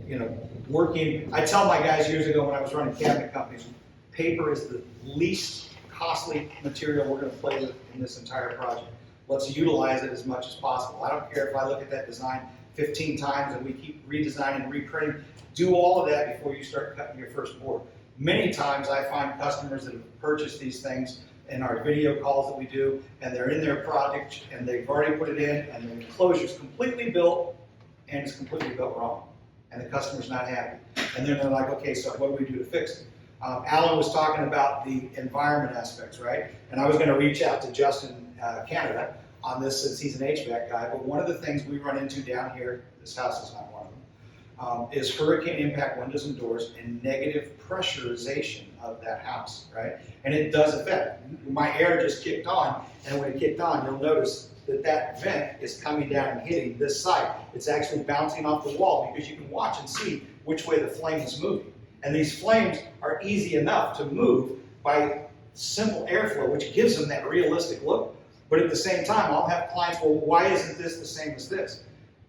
you know, working. I tell my guys years ago when I was running cabinet companies, paper is the least costly material we're going to play with in this entire project. Let's utilize it as much as possible. I don't care if I look at that design 15 times and we keep redesigning and reprinting. Do all of that before you start cutting your first board. Many times I find customers that have purchased these things in our video calls that we do, and they're in their project and they've already put it in and the enclosure's completely built and it's completely built wrong. And the customer's not happy. And then they're like, okay, so what do we do to fix it? Alan was talking about the environment aspects, right? And I was going to reach out to Justin Canada on this since he's an HVAC guy, but one of the things we run into down here, this house is not one of them, is hurricane impact windows and doors and negative pressurization of that house, right? And it does affect. My air just kicked on, and when it kicked on, you'll notice that that vent is coming down and hitting this side. It's actually bouncing off the wall because you can watch and see which way the flame is moving. And these flames are easy enough to move by simple airflow, which gives them that realistic look. But at the same time, I'll have clients, well, why isn't this the same as this?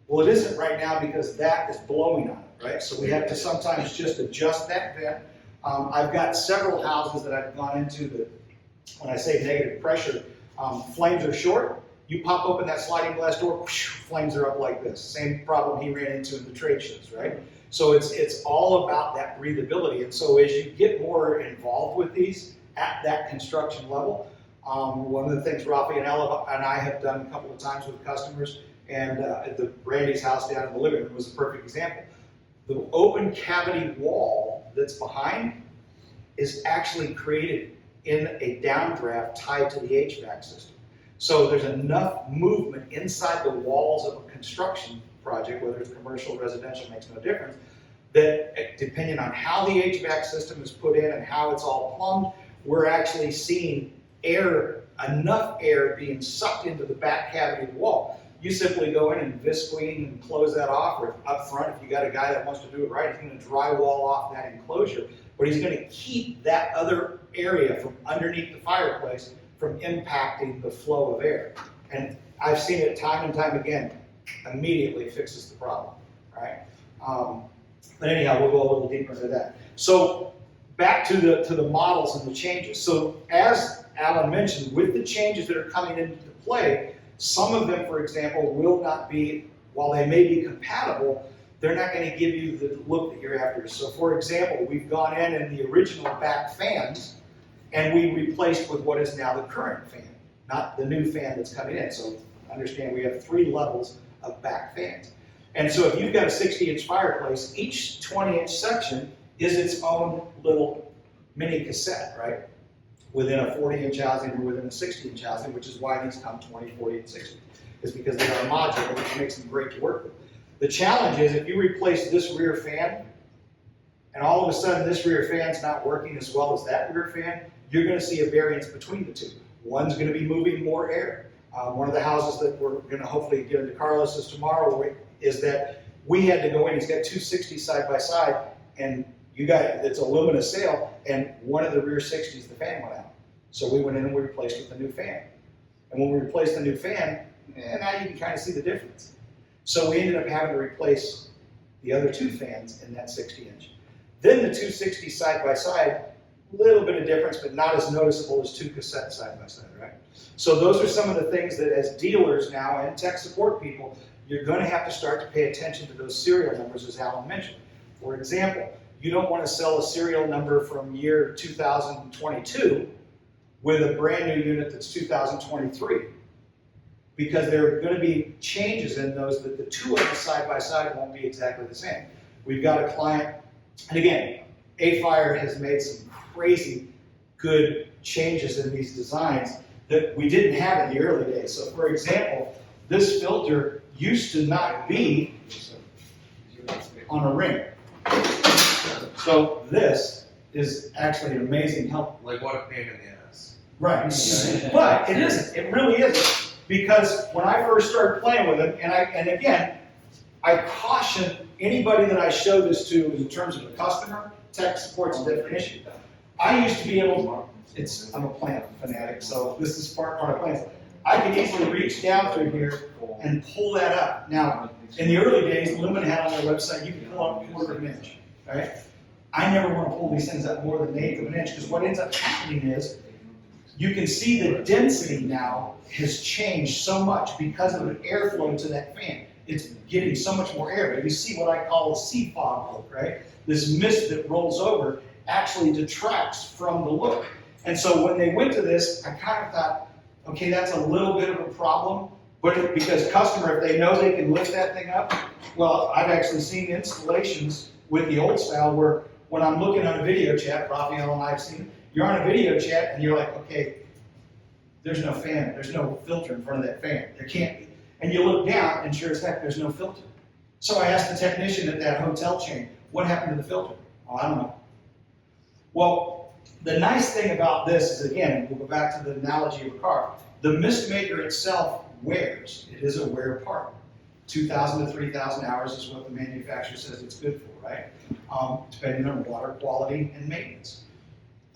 Well, it isn't right now because that is blowing on it, right? So we have to sometimes just adjust that vent. I've got several houses that I've gone into that, when I say negative pressure, flames are short. You pop open that sliding glass door, whoosh, flames are up like this. Same problem he ran into in the trade shows, right? So it's all about that breathability. And so as you get more involved with these at that construction level, one of the things Rafi and Ella and I have done a couple of times with customers, and at the Brandy's house down in the living room was a perfect example. The open cavity wall that's behind is actually created in a downdraft tied to the HVAC system. So there's enough movement inside the walls of a construction project, whether it's commercial or residential, makes no difference, that depending on how the HVAC system is put in and how it's all plumbed, we're actually seeing air, enough air being sucked into the back cavity of the wall. You simply go in and visqueen and close that off, or up front, if you got a guy that wants to do it right, he's going to drywall off that enclosure, but he's going to keep that other area from underneath the fireplace from impacting the flow of air. And I've seen it time and time again, immediately fixes the problem, right? But anyhow, we'll go a little deeper into that. So back to the models and the changes. So as Alan mentioned, with the changes that are coming into play, some of them, for example, will not be, while they may be compatible, they're not going to give you the look that you're after. So for example, we've gone in the original back fans, and we replaced with what is now the current fan, not the new fan that's coming in. So understand we have 3 levels of back fans. And so if you've got a 60-inch fireplace, each 20-inch section is its own little mini cassette, right? Within a 40-inch housing or within a 60-inch housing, which is why these come 20, 40, and 60. Is because they are modular, which makes them great to work with. The challenge is if you replace this rear fan, and all of a sudden this rear fan's not working as well as that rear fan, you're going to see a variance between the two. One's going to be moving more air. One of the houses that we're going to hopefully get into Carlos's tomorrow is that we had to go in, he's got 260 side by side, and it's aluminum sail, and one of the rear 60s, the fan went out. So we went in and we replaced with a new fan. And when we replaced the new fan, now you can kind of see the difference. So we ended up having to replace the other 2 fans in that 60-inch. Then the 260 side by side, a little bit of difference, but not as noticeable as 2 cassettes side by side, right? So those are some of the things that as dealers now and tech support people, you're going to have to start to pay attention to those serial numbers, as Alan mentioned. For example, you don't want to sell a serial number from year 2022 with a brand new unit that's 2023, because there are going to be changes in those that the 2 of them side by side won't be exactly the same. We've got a client, and again, AquafireRaw has made some crazy good changes in these designs that we didn't have in the early days. So for example, this filter used to not be on a ring. So this is actually an amazing help. Like what a pain in the ass. Right. But it isn't. It really isn't. Because when I first started playing with it, and again, I caution anybody that I show this to in terms of a customer, tech support's a different issue. I used to be able to, I'm a plant fanatic, so this is part of plants. I can easily reach down through here and pull that up. Now, in the early days, Lumen had on their website, you can pull up 1/4 of an inch, right? I never want to pull these things up more than 1/8 of an inch, because what ends up happening is, you can see the density now has changed so much because of the airflow to that fan. It's getting so much more air, but you see what I call a sea fog look, right? This mist that rolls over actually detracts from the look. And so when they went to this, I kind of thought, okay, that's a little bit of a problem, but because customer, if they know they can lift that thing up, well, I've actually seen installations with the old style where when I'm looking on a video chat, Raphael and I have seen it, you're on a video chat and you're like, okay, there's no fan, there's no filter in front of that fan. There can't be. And you look down and sure as heck, there's no filter. So I asked the technician at that hotel chain, what happened to the filter? Oh, I don't know. Well, the nice thing about this is, again, we'll go back to the analogy of a car. The mist maker itself wears. It is a wear part. 2,000 to 3,000 hours is what the manufacturer says it's good for, right? Depending on water quality and maintenance.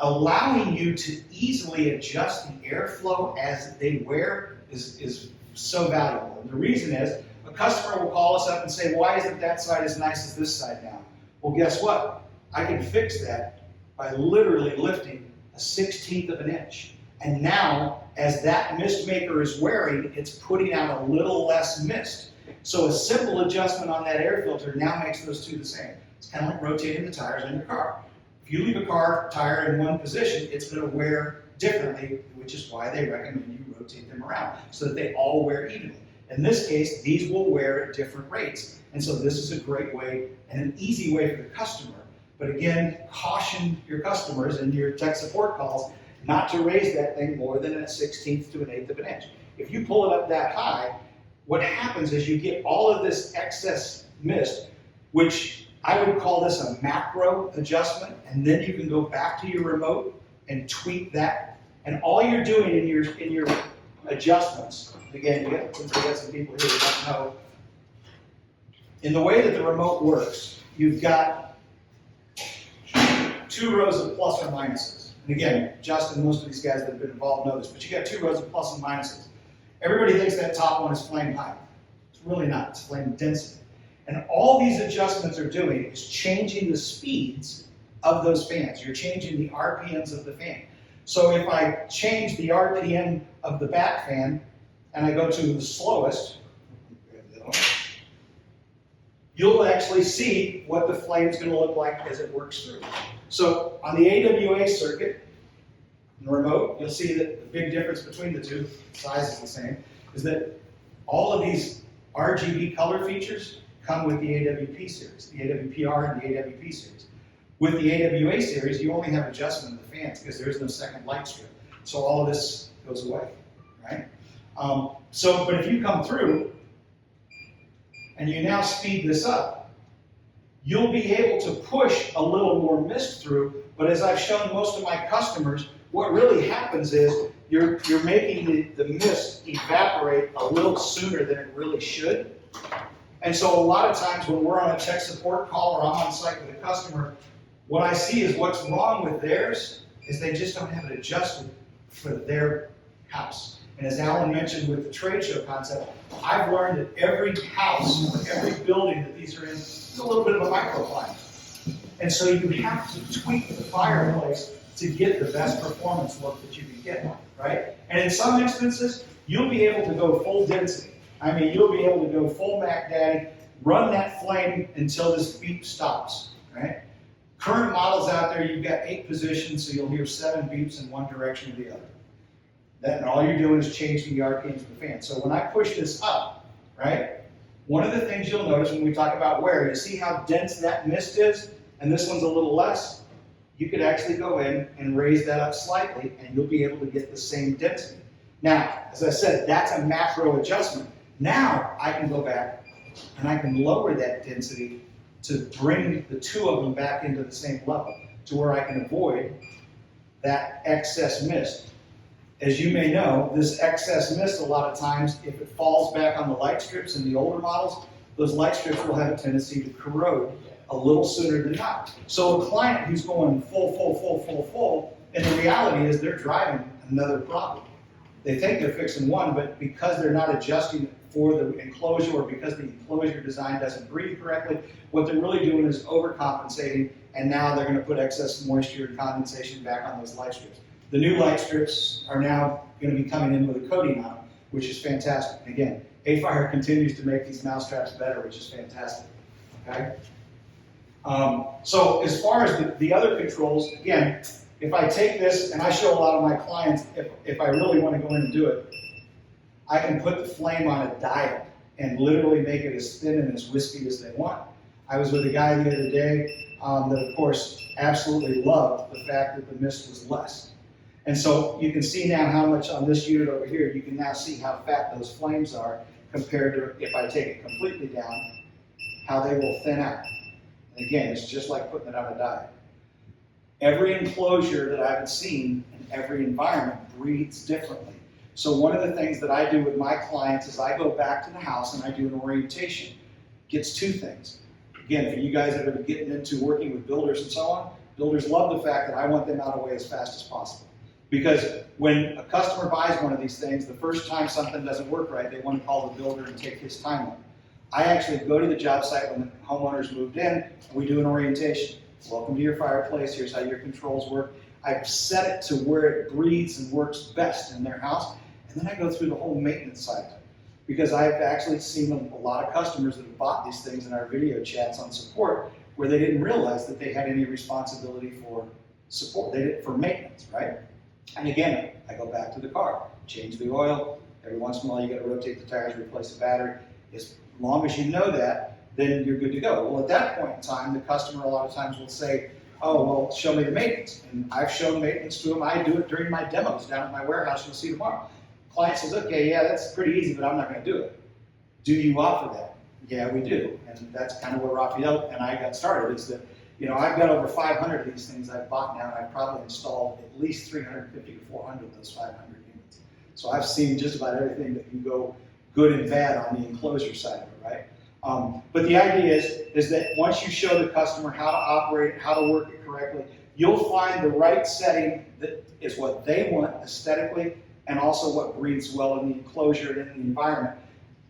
Allowing you to easily adjust the airflow as they wear is so valuable. And the reason is, a customer will call us up and say, why isn't that side as nice as this side now? Well, guess what? I can fix that by literally lifting a 1/16 of an inch. And now, as that mist maker is wearing, it's putting out a little less mist. So a simple adjustment on that air filter now makes those two the same. It's kind of like rotating the tires on your car. If you leave a car tire in one position, it's going to wear differently, which is why they recommend you rotate them around, so that they all wear evenly. In this case, these will wear at different rates. And so this is a great way and an easy way for the customer. But again, caution your customers in your tech support calls not to raise that thing more than a 1/16 to an 1/8 of an inch. If you pull it up that high, what happens is you get all of this excess mist, which I would call this a macro adjustment, and then you can go back to your remote and tweak that. And all you're doing in your adjustments, again, since we got some people here who don't know, in the way that the remote works, you've got 2 rows of plus or minuses. And again, Justin, most of these guys that have been involved know this, but you got 2 rows of plus and minuses. Everybody thinks that top one is flame height. It's really not, it's flame density. And all these adjustments are doing is changing the speeds of those fans. You're changing the RPMs of the fan. So if I change the RPM of the back fan and I go to the slowest, you'll actually see what the flame is going to look like as it works through. So on the AWA circuit, in the remote, you'll see that the big difference between the two, size is the same, is that all of these RGB color features come with the AWP series, the AWPR and the AWP series. With the AWA series, you only have adjustment of the fans because there is no second light strip. So all of this goes away, right? But if you come through and you now speed this up, you'll be able to push a little more mist through, but as I've shown most of my customers, what really happens is you're making the mist evaporate a little sooner than it really should. And so a lot of times when we're on a tech support call or I'm on site with a customer, what I see is what's wrong with theirs is they just don't have it adjusted for their house. And as Alan mentioned with the trade show concept, I've learned that every house or every building that these are in is a little bit of a microclimate. And so you have to tweak the fireplace to get the best performance look that you can get, right? And in some instances, you'll be able to go full density. I mean, you'll be able to go full Mac Daddy, run that flame until this beep stops, right? Current models out there, you've got 8 positions, so you'll hear 7 beeps in one direction or the other. And all you're doing is changing the RPMs of the fan. So when I push this up, right, one of the things you'll notice when we talk about wear, you see how dense that mist is, and this one's a little less? You could actually go in and raise that up slightly, and you'll be able to get the same density. Now, as I said, that's a macro adjustment. Now I can go back and I can lower that density to bring the 2 of them back into the same level to where I can avoid that excess mist. As you may know, this excess mist, a lot of times, if it falls back on the light strips in the older models, those light strips will have a tendency to corrode a little sooner than not. So a client who's going full, and the reality is they're driving another problem. They think they're fixing one, but because they're not adjusting for the enclosure, or because the enclosure design doesn't breathe correctly, what they're really doing is overcompensating, and now they're going to put excess moisture and condensation back on those light strips. The new light strips are now going to be coming in with a coating on them, which is fantastic. And again, AquafireRaw continues to make these mousetraps better, which is fantastic. Okay. So as far as the other controls, again, if I take this, and I show a lot of my clients, if I really want to go in and do it, I can put the flame on a dial and literally make it as thin and as wispy as they want. I was with a guy the other day that, of course, absolutely loved the fact that the mist was less. And so you can see now how much on this unit over here, you can now see how fat those flames are compared to if I take it completely down, how they will thin out. And again, it's just like putting it on a dial. Every enclosure that I've seen in every environment breathes differently. So one of the things that I do with my clients is I go back to the house and I do an orientation. Gets two things. Again, for you guys that are getting into working with builders and so on, builders love the fact that I want them out of the way as fast as possible. Because when a customer buys one of these things, the first time something doesn't work right, they want to call the builder and take his time on it. I actually go to the job site when the homeowners moved in, and we do an orientation. Welcome to your fireplace, here's how your controls work. I've set it to where it breathes and works best in their house, and then I go through the whole maintenance cycle. Because I've actually seen a lot of customers that have bought these things in our video chats on support where they didn't realize that they had any responsibility for support, for maintenance, right? And again, I go back to the car, change the oil, every once in a while you got to rotate the tires, replace the battery. As long as you know that, then you're good to go. Well, at that point in time, the customer a lot of times will say, oh, well, show me the maintenance. And I've shown maintenance to them. I do it during my demos down at my warehouse. You'll see tomorrow. Client says, okay, yeah, that's pretty easy, but I'm not going to do it. Do you offer that? Yeah, we do. And that's kind of where Raphael and I got started, is that, you know, I've got over 500 of these things I've bought now, and I've probably installed at least 350 to 400 of those 500 units. So I've seen just about everything that can go good and bad on the enclosure side of it, right? But the idea is that once you show the customer how to operate, how to work it correctly, you'll find the right setting that is what they want aesthetically, and also what breathes well in the enclosure and in the environment,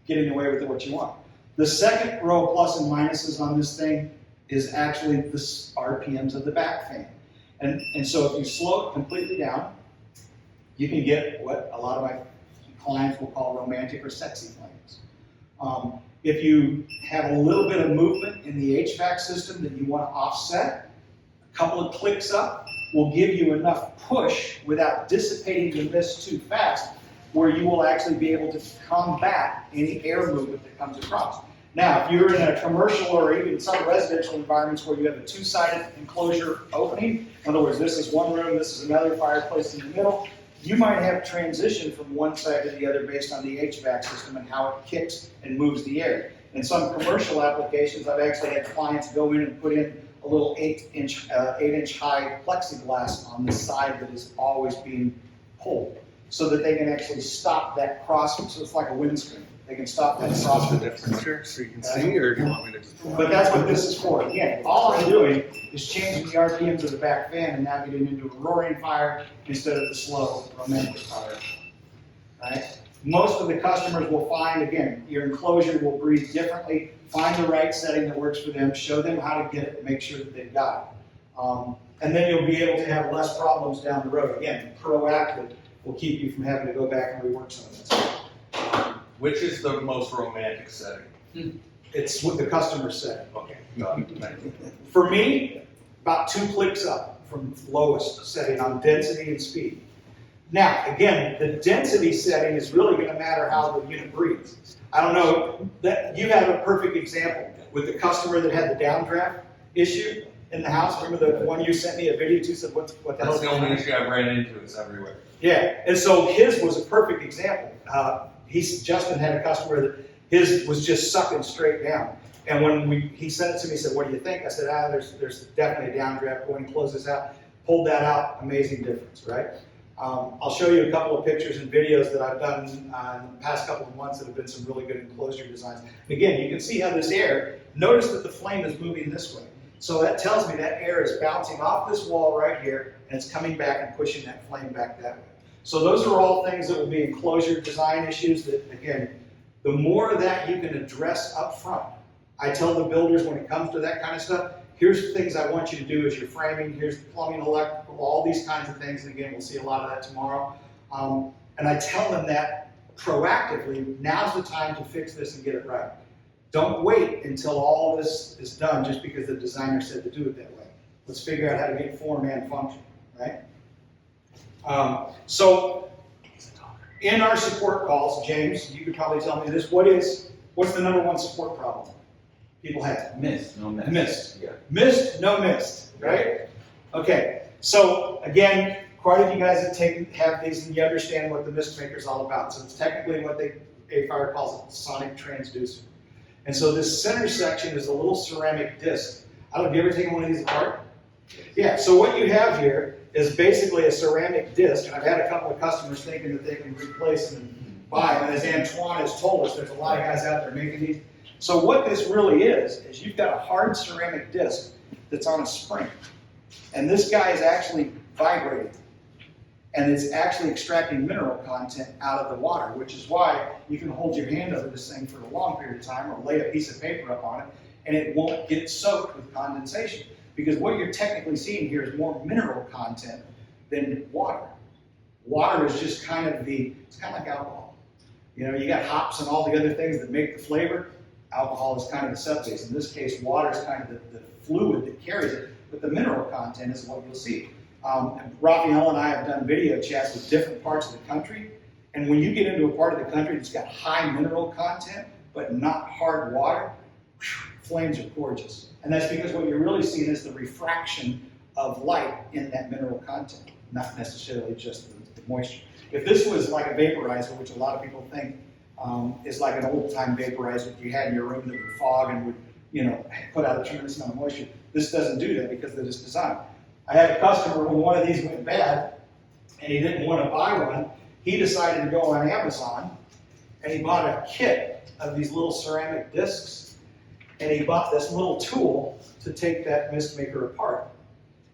getting away with what you want. The second row of plus and minuses on this thing is actually the RPMs of the back fan. And so if you slow it completely down, you can get what a lot of my clients will call romantic or sexy flames. If you have a little bit of movement in the HVAC system that you want to offset, a couple of clicks up will give you enough push without dissipating the mist too fast, where you will actually be able to combat any air movement that comes across. Now, if you're in a commercial or even some residential environments where you have a two-sided enclosure opening, in other words, this is one room, this is another, fireplace in the middle, you might have transition from one side to the other based on the HVAC system and how it kicks and moves the air. In some commercial applications, I've actually had clients go in and put in a little 8-inch high plexiglass on the side that is always being pulled, so that they can actually stop that cross. So it's like a windscreen. They can stop that cross. The difference here, so you can see, or do you want me to just? But that's what this is for. Again, all I'm doing is changing the RPMs of the back fan and now getting into a roaring fire instead of the slow romantic fire. Right? Most of the customers will find, again, your enclosure will breathe differently. Find the right setting that works for them. Show them how to get it and make sure that they've got it. And then you'll be able to have less problems down the road. Again, proactive will keep you from having to go back and rework some of that stuff. Which is the most romantic setting? It's what the customer said. Okay, got it. Thank you. For me, about 2 clicks up from lowest setting on density and speed. Now, again, the density setting is really going to matter how the unit breathes. I don't know, that you have a perfect example with the customer that had the downdraft issue in the house. Remember the one you sent me a video to, said what the hell? That's the only issue I've ran into, it's everywhere. Yeah, and so his was a perfect example. Justin had a customer that his was just sucking straight down. And when he sent it to me, he said, what do you think? I said, there's definitely a downdraft. Go and close this out. Pulled that out, amazing difference, right? I'll show you a couple of pictures and videos that I've done in the past couple of months that have been some really good enclosure designs. And again, you can see how this air, notice that the flame is moving this way. So that tells me that air is bouncing off this wall right here, and it's coming back and pushing that flame back that way. So those are all things that will be enclosure design issues that, again, the more of that you can address up front. I tell the builders when it comes to that kind of stuff, here's the things I want you to do as your framing, here's the plumbing, electrical, all these kinds of things. And again, we'll see a lot of that tomorrow. And I tell them that proactively, now's the time to fix this and get it right. Don't wait until all this is done just because the designer said to do it that way. Let's figure out how to get form and function, right? So in our support calls, James, you could probably tell me this, what's the number one support problem people have? Mist, no mist. Mist. Yeah. Mist, no mist, right? Okay, so again, quite a few guys have these and you understand what the mist maker is all about. So it's technically what AquafireRaw calls a sonic transducer. And so this center section is a little ceramic disc. I don't know, have you ever taken one of these apart? Yeah, so what you have here is basically a ceramic disc, and I've had a couple of customers thinking that they can replace them and buy them, and as Antoine has told us, there's a lot of guys out there making these. So what this really is you've got a hard ceramic disc that's on a spring, and this guy is actually vibrating, and it's actually extracting mineral content out of the water, which is why you can hold your hand over this thing for a long period of time, or lay a piece of paper up on it, and it won't get soaked with condensation. Because what you're technically seeing here is more mineral content than water. Water is just kind of it's kind of like alcohol. You know, you got hops and all the other things that make the flavor. Alcohol is kind of the subbase. In this case, water is kind of the fluid that carries it, but the mineral content is what you'll see. Raphael and I have done video chats with different parts of the country, and when you get into a part of the country that's got high mineral content, but not hard water, flames are gorgeous. And that's because what you're really seeing is the refraction of light in that mineral content, not necessarily just the moisture. If this was like a vaporizer, which a lot of people think is like an old-time vaporizer that you had in your room that would fog and would, you know, put out a tremendous amount of moisture, this doesn't do that because of this design. I had a customer when one of these went bad and he didn't want to buy one, he decided to go on Amazon and he bought a kit of these little ceramic discs. And he bought this little tool to take that mist maker apart.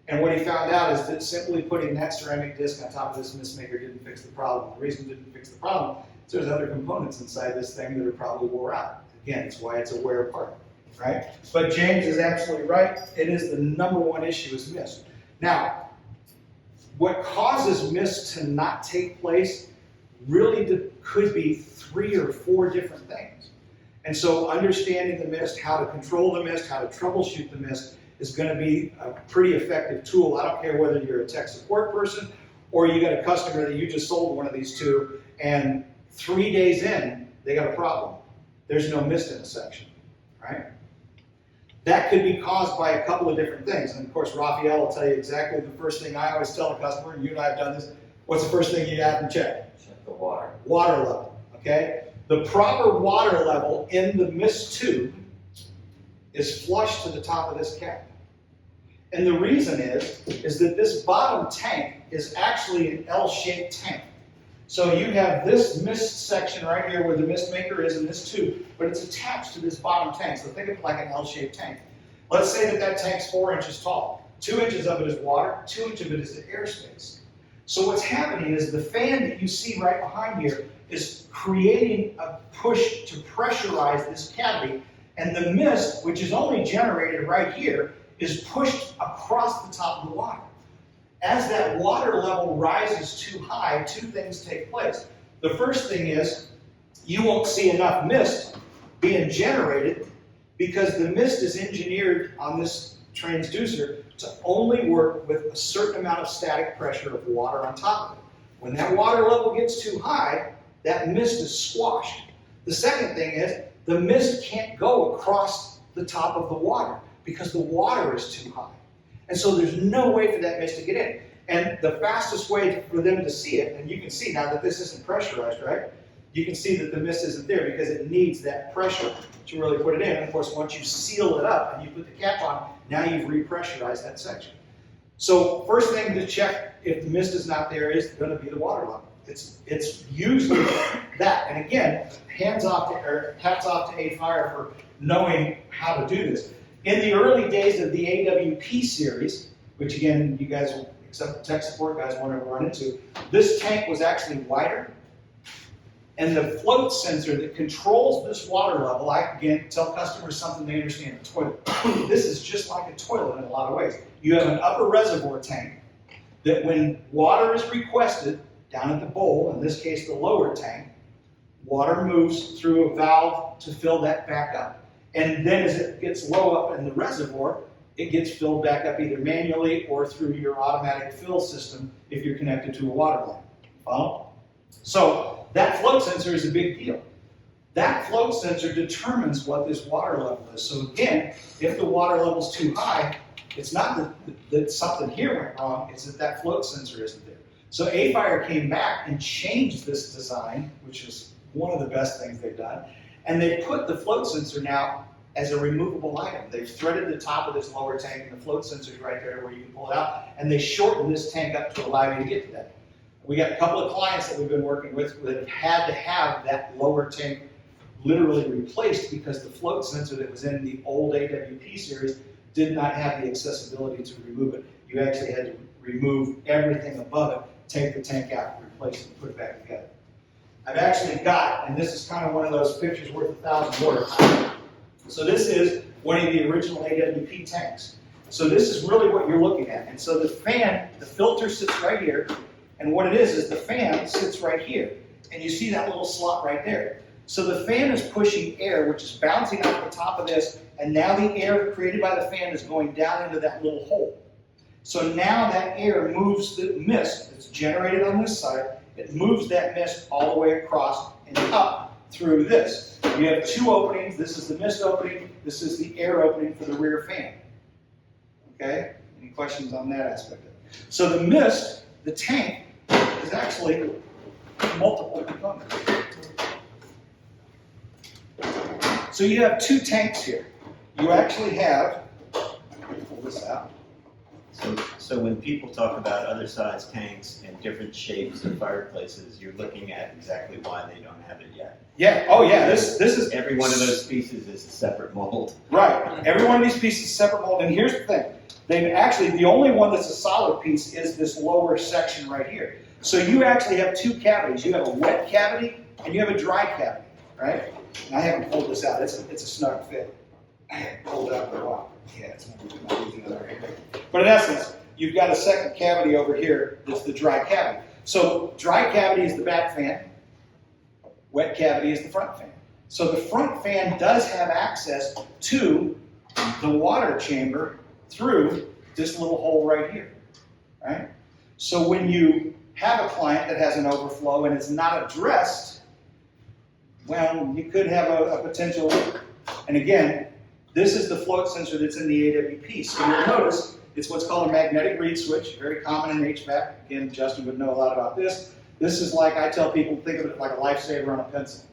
And what he found out is that simply putting that ceramic disc on top of this mist maker didn't fix the problem. The reason it didn't fix the problem is there's other components inside this thing that are probably wore out. Again, it's why it's a wear part, right? But James is absolutely right. It is the number one issue is mist. Now, what causes mist to not take place really could be 3 or 4 different things. And so understanding the mist, how to control the mist, how to troubleshoot the mist is going to be a pretty effective tool. I don't care whether you're a tech support person or you got a customer that you just sold one of these to and 3 days in, they got a problem. There's no mist in the section, right? That could be caused by a couple of different things. And of course, Raphael will tell you exactly the first thing I always tell a customer, and you and I have done this, what's the first thing you have them check? Check the water. Water level, okay? The proper water level in the mist tube is flush to the top of this cap. And the reason is that this bottom tank is actually an L-shaped tank. So you have this mist section right here where the mist maker is in this tube, but it's attached to this bottom tank. So think of it like an L-shaped tank. Let's say that tank's 4 inches tall. 2 inches of it is water, 2 inches of it is the airspace. So what's happening is the fan that you see right behind here is creating a push to pressurize this cavity, and the mist, which is only generated right here, is pushed across the top of the water. As that water level rises too high, 2 things take place. The first thing is you won't see enough mist being generated because the mist is engineered on this transducer to only work with a certain amount of static pressure of water on top of it. When that water level gets too high, that mist is squashed. The second thing is the mist can't go across the top of the water because the water is too high. And so there's no way for that mist to get in. And the fastest way for them to see it, and you can see now that this isn't pressurized, right? You can see that the mist isn't there because it needs that pressure to really put it in. And of course, once you seal it up and you put the cap on, now you've repressurized that section. So first thing to check if the mist is not there is going to be the water level. It's usually that. And again, hats off to AquafireRaw for knowing how to do this. In the early days of the AWP series, which again, you guys will except the tech support guys won't ever run into. This tank was actually wider, and the float sensor that controls this water level, I again tell customers something they understand, a toilet. This is just like a toilet in a lot of ways. You have an upper reservoir tank that when water is requested down at the bowl, in this case the lower tank, water moves through a valve to fill that back up. And then as it gets low up in the reservoir, it gets filled back up either manually or through your automatic fill system if you're connected to a water line. Follow? So that float sensor is a big deal. That float sensor determines what this water level is. So again, if the water level is too high, it's not that something here went wrong, it's that float sensor isn't there. So AquafireRaw came back and changed this design, which is one of the best things they've done, and they put the float sensor now as a removable item. They've threaded the top of this lower tank, and the float sensor is right there where you can pull it out, and they shortened this tank up to allow you to get to that. We got a couple of clients that we've been working with that have had to have that lower tank literally replaced because the float sensor that was in the old AWP series did not have the accessibility to remove it. You actually had to remove everything above it, take the tank out, replace it, and put it back together. I've actually got, and this is kind of one of those pictures worth 1,000 words. So this is one of the original AWP tanks. So this is really what you're looking at. And so the fan, the filter sits right here, and what it is the fan sits right here. And you see that little slot right there. So the fan is pushing air, which is bouncing off the top of this, and now the air created by the fan is going down into that little hole. So now that air moves the mist that's generated on this side, it moves that mist all the way across and up through this. You have two openings. This is the mist opening. This is the air opening for the rear fan. Okay? Any questions on that aspect of it? So the mist, the tank, is actually multiple components. So you have two tanks here. You actually have, pull this out. So when people talk about other size tanks and different shapes of fireplaces, you're looking at exactly why they don't have it yet. Yeah, oh yeah, this is... Every one of those pieces is a separate mold. Right, every one of these pieces is separate mold, and here's the thing. They've actually, the only one that's a solid piece is this lower section right here. So you actually have two cavities. You have a wet cavity and you have a dry cavity, right? And I haven't pulled this out, it's a snug fit. I haven't pulled it out for a while. Yeah, it's not easy to right. But in essence, you've got a second cavity over here that's the dry cavity. So dry cavity is the back fan, wet cavity is the front fan. So the front fan does have access to the water chamber through this little hole right here, right? So when you have a client that has an overflow and it's not addressed, well, you could have a potential leak. And again, this is the float sensor that's in the AWP. So you'll notice it's what's called a magnetic reed switch, very common in HVAC. Again, Justin would know a lot about this. This is like, I tell people, think of it like a lifesaver on a pencil.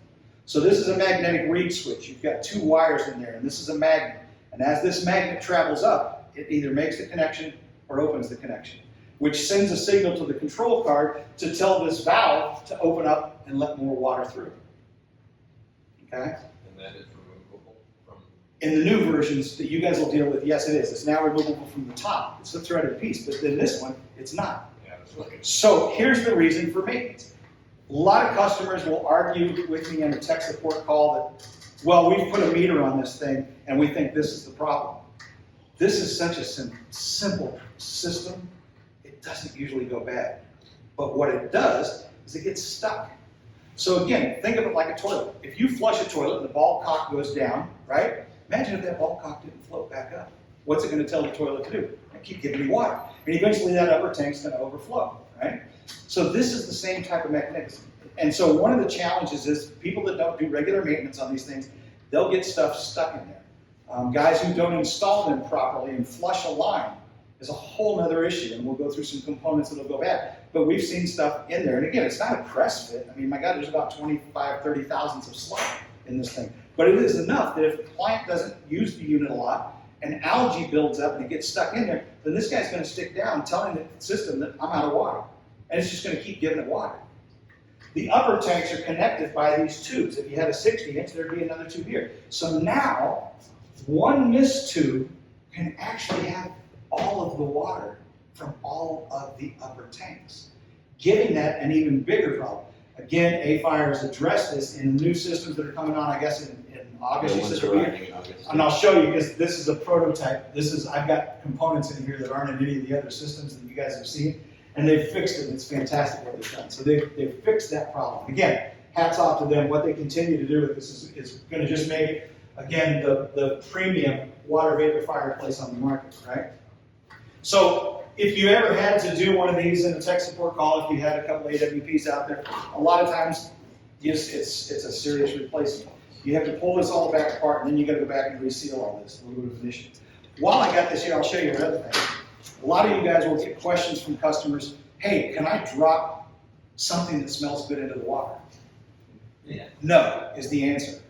So this is a magnetic reed switch. You've got two wires in there, and this is a magnet. And as this magnet travels up, it either makes the connection or opens the connection, which sends a signal to the control card to tell this valve to open up and let more water through. Okay? And that is removable from... In the new versions that you guys will deal with, yes, it is. It's now removable from the top. It's a threaded piece, but in this one, it's not. Yeah, that's looking. So here's the reason for maintenance. A lot of customers will argue with me in a tech support call that, well, we've put a meter on this thing and we think this is the problem. This is such a simple system, it doesn't usually go bad. But what it does is it gets stuck. So again, think of it like a toilet. If you flush a toilet and the ball cock goes down, right? Imagine if that ball cock didn't float back up. What's it going to tell the toilet to do? Keep giving me water. And eventually that upper tank's going to overflow, right? So this is the same type of mechanism. And so one of the challenges is people that don't do regular maintenance on these things, they'll get stuff stuck in there. Guys who don't install them properly and flush a line is a whole other issue, and we'll go through some components that'll go bad. But we've seen stuff in there, and again, it's not a press fit. I mean, my God, there's about 25, 30 thousandths of slack in this thing. But it is enough that if the client doesn't use the unit a lot, and algae builds up and it gets stuck in there, then this guy's going to stick down telling the system that I'm out of water. And it's just going to keep giving it water. The upper tanks are connected by these tubes. If you had a 60-inch, there'd be another tube here. So now, one mist tube can actually have all of the water from all of the upper tanks, giving that an even bigger problem. Again, AFire has addressed this in new systems that are coming on, I guess, in August. The You ones said that are they're running in August. And I'll show you, because this is a prototype. I've got components in here that aren't in any of the other systems that you guys have seen, and they've fixed it, and it's fantastic what they've done. So they've fixed that problem. Again, hats off to them. What they continue to do with this is gonna just make it, again, the premium water vapor fireplace on the market, right? So if you ever had to do one of these in a tech support call, if you had a couple AWPs out there, a lot of times, yes, it's a serious replacement. You have to pull this all back apart, and then you gotta go back and reseal all this, a little bit of an issue. While I got this here, I'll show you another thing. A lot of you guys will get questions from customers, hey, can I drop something that smells good into the water? Yeah. No, is the answer.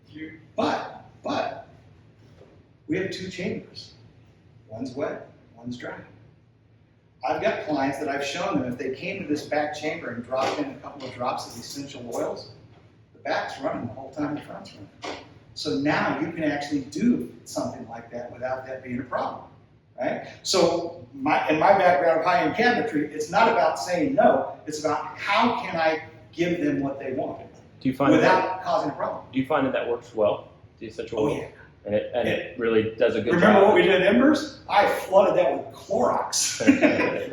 Yeah. But, we have two chambers. One's wet, one's dry. I've got clients that I've shown them, if they came to this back chamber and dropped in a couple of drops of essential oils, the back's running the whole time the front's running. So now you can actually do something like that without that being a problem, right? So in my background of high-end cabinetry, it's not about saying no, it's about how can I give them what they want Do you find without causing a problem. Do you find that works well, the essential Oh, oil? yeah. And it really does a good Remember what job. we did at Embers? I flooded that with Clorox.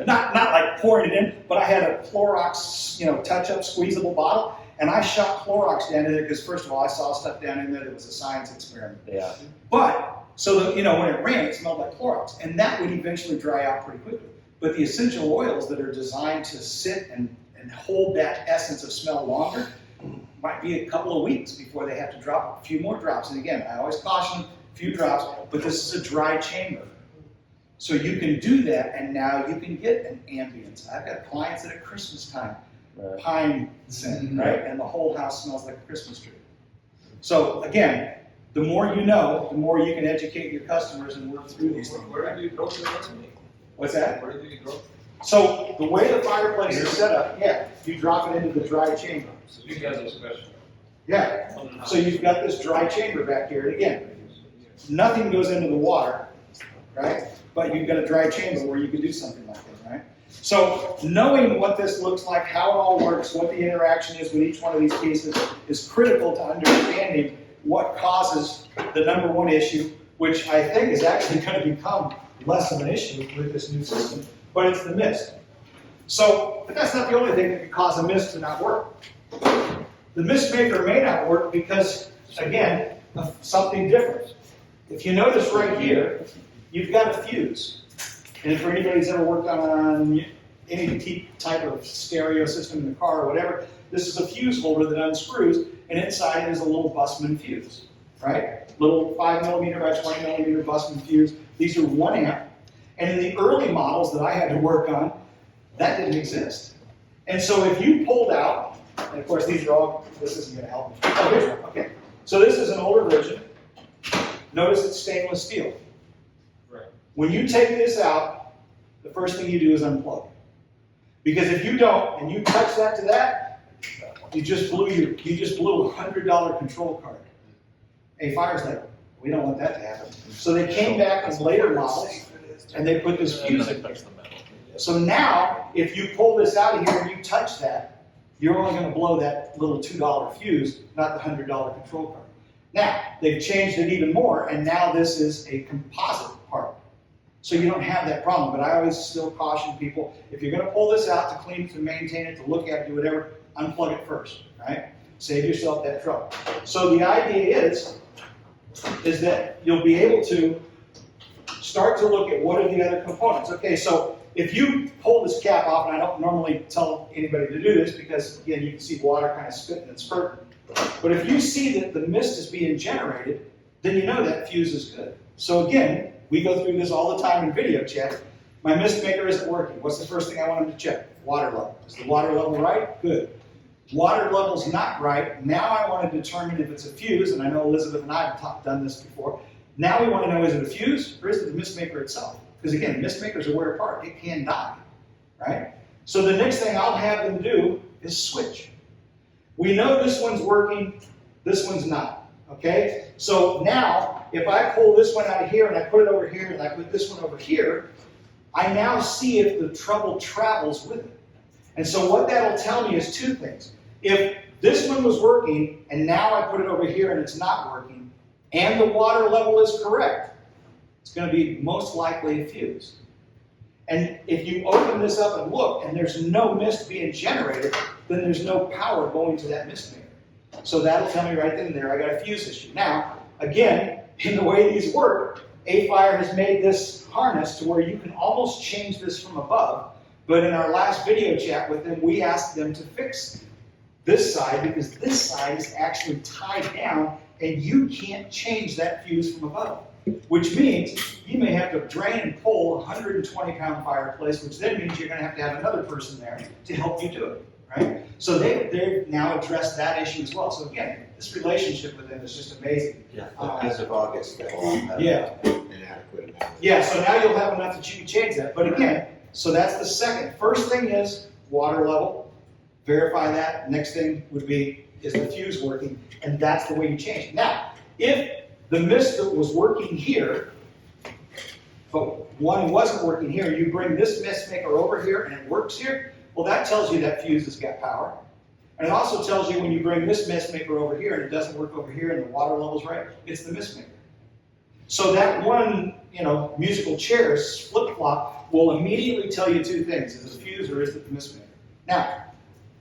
not like pouring it in, but I had a Clorox, touch-up squeezable bottle, and I shot Clorox down in there because, first of all, I saw stuff down in there that was a science experiment. Yeah. But, so that, when it ran, it smelled like Clorox, and that would eventually dry out pretty quickly. But the essential oils that are designed to sit and hold that essence of smell longer might be a couple of weeks before they have to drop a few more drops. And again, I always caution a few drops, but this is a dry chamber. So you can do that, and now you can get an ambience. I've got clients that at Christmas time, pine scent, right? And the whole house smells like a Christmas tree. So again, the more you know, the more you can educate your customers and work through these things. Where do you grow the recipe? What's that? Where do you grow? So the way the fireplace is set up, you drop it into the dry chamber. So you guys are special. Yeah. So you've got this dry chamber back here, and again, nothing goes into the water, right? But you've got a dry chamber where you can do something like that, right? So knowing what this looks like, how it all works, what the interaction is with each one of these pieces is critical to understanding what causes the number one issue, which I think is actually going to become less of an issue with this new system, but it's the mist. So, but that's not the only thing that could cause a mist to not work. The mist maker may not work because, again, of something different. If you notice right here, you've got a fuse. And for anybody who's ever worked on any type of stereo system in the car or whatever, this is a fuse holder that unscrews, and inside is a little Bussmann fuse, right? Little 5mm by 20mm Bussmann fuse. These are 1 amp. And in the early models that I had to work on, that didn't exist. And so if you pulled out, and of course these are all, this isn't going to help me. Oh, here's one. Okay. So this is an older version. Notice it's stainless steel. Right. When you take this out, the first thing you do is unplug. Because if you don't, and you touch that to that, you just blew a $100 control card. AFire's like, we don't want that to happen. So they came back in later models, and they put this fuse in there. So now, if you pull this out of here and you touch that, you're only going to blow that little $2 fuse, not the $100 control card. Now, they've changed it even more, and now this is a composite part. So you don't have that problem, but I always still caution people, if you're going to pull this out to clean it, to maintain it, to look at it, do whatever, unplug it first, right? Save yourself that trouble. So the idea is that you'll be able to start to look at what are the other components. Okay, so if you pull this cap off, and I don't normally tell anybody to do this because, again, you can see water kind of spitting and spurting. But if you see that the mist is being generated, then you know that fuse is good. So again, we go through this all the time in video chat. My mist maker isn't working. What's the first thing I want them to check? Water level. Is the water level right? Good. Water level's not right. Now I want to determine if it's a fuse, and I know Elizabeth and I have done this before. Now we want to know, is it a fuse or is it the mist maker itself? Because again, mist makers are wear apart. It can die, right? So the next thing I'll have them do is switch. We know this one's working, this one's not, okay? So now, if I pull this one out of here and I put it over here and I put this one over here, I now see if the trouble travels with it. And so what that'll tell me is two things. If this one was working, and now I put it over here and it's not working, and the water level is correct, it's going to be most likely a fuse. And if you open this up and look, and there's no mist being generated, then there's no power going to that mist maker. So that'll tell me right then and there I got a fuse issue. Now, again, in the way these work, AquafireRaw has made this harness to where you can almost change this from above. But in our last video chat with them, we asked them to fix this side because this side is actually tied down and you can't change that fuse from above. Which means you may have to drain and pull a 120-pound fireplace, which then means you're going to have another person there to help you do it, right? So they've now addressed that issue as well. So again, this relationship with them is just amazing. Yeah, as of August, they'll all have Yeah. an adequate amount. Yeah, so now you'll have enough that you can change that. But again, so that's the second. First thing is water level. Verify that. Next thing would be, is the fuse working? And that's the way you change it. Now, if the mist that was working here, but one wasn't working here, you bring this mist maker over here and it works here, well, that tells you that fuse has got power. And it also tells you when you bring this mist maker over here and it doesn't work over here and the water level's right, it's the mist maker. So that one, musical chairs flip-flop will immediately tell you two things. Is it a fuse or is it the mist maker? Now,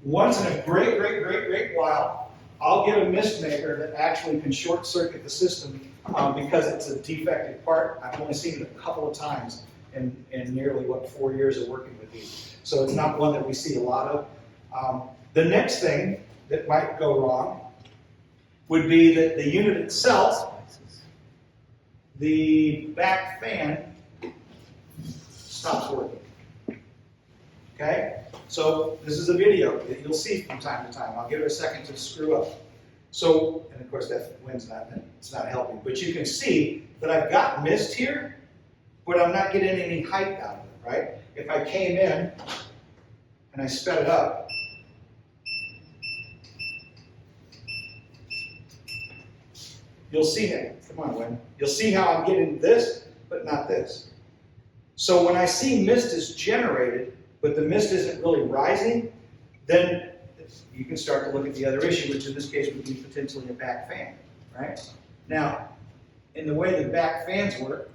once in a great while, I'll get a mist maker that actually can short circuit the system because it's a defective part. I've only seen it a couple of times in nearly, 4 years of working with these. So it's not one that we see a lot of. The next thing that might go wrong would be that the unit itself, the back fan, stops working. Okay? So this is a video that you'll see from time to time. I'll give it a second to screw up. So, and of course that wind's it's not helping. But you can see that I've got mist here, but I'm not getting any height out of it, right? If I came in and I sped it up, you'll see that. Come on, wind. You'll see how I'm getting this, but not this. So when I see mist is generated, but the mist isn't really rising, then you can start to look at the other issue, which in this case would be potentially a back fan, right? Now, in the way the back fans work,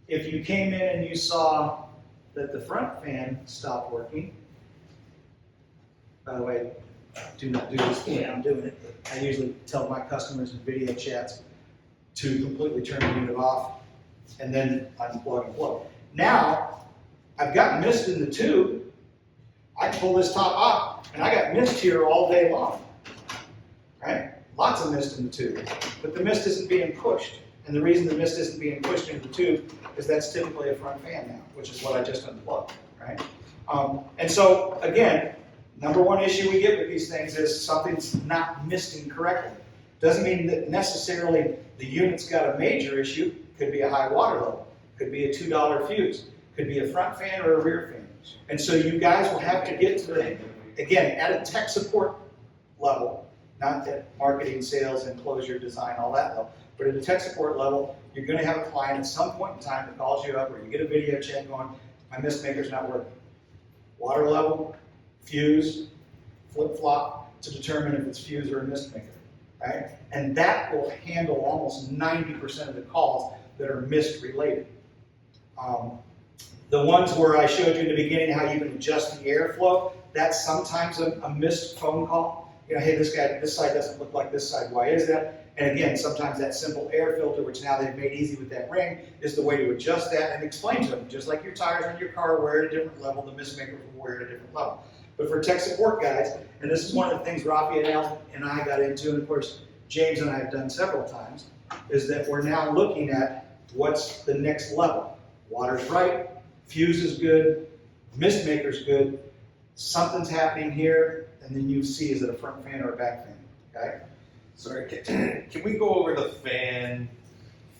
if you came in and you saw that the front fan stopped working, by the way, do not do this the way I'm doing it, but I usually tell my customers in video chats to completely turn the unit off and then unplug and plug. Now, I've got mist in the tube. I can pull this top off, and I got mist here all day long, right? Lots of mist in the tube, but the mist isn't being pushed. And the reason the mist isn't being pushed into the tube is that's typically a front fan now, which is what I just unplugged, right? And so, again, number one issue we get with these things is something's not misting correctly. Doesn't mean that necessarily the unit's got a major issue. Could be a high water level. Could be a $2 fuse. Could be a front fan or a rear fan. And so you guys will have to get to the, again, at a tech support level, not at marketing, sales, enclosure, design, all that level, but at a tech support level, you're going to have a client at some point in time that calls you up or you get a video chat going, my mist maker's not working. Water level, fuse, flip-flop to determine if it's fuse or a mist maker, right? And that will handle almost 90% of the calls that are mist related. The ones where I showed you in the beginning how you can adjust the airflow, that's sometimes a missed phone call. Hey, this side doesn't look like this side, why is that? And again, sometimes that simple air filter, which now they've made easy with that ring, is the way to adjust that and explain to them. Just like your tires on your car wear at a different level, the mist maker will wear at a different level. But for tech support guys, and this is one of the things Raphael and I got into, and of course James and I have done several times, is that we're now looking at what's the next level. Water's right, fuse is good, mist maker's good, something's happening here, and then you see is it a front fan or a back fan, okay? Sorry, can we go over the fan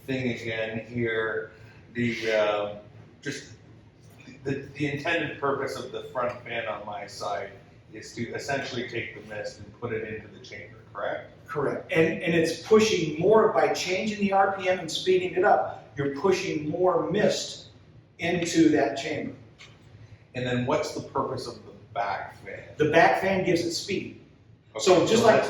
thing again here? The intended purpose of the front fan on my side is to essentially take the mist and put it into the chamber, correct? Correct. And it's pushing more by changing the RPM and speeding it up. You're pushing more mist into that chamber. And then what's the purpose of the back fan? The back fan gives it speed. Okay, So just like-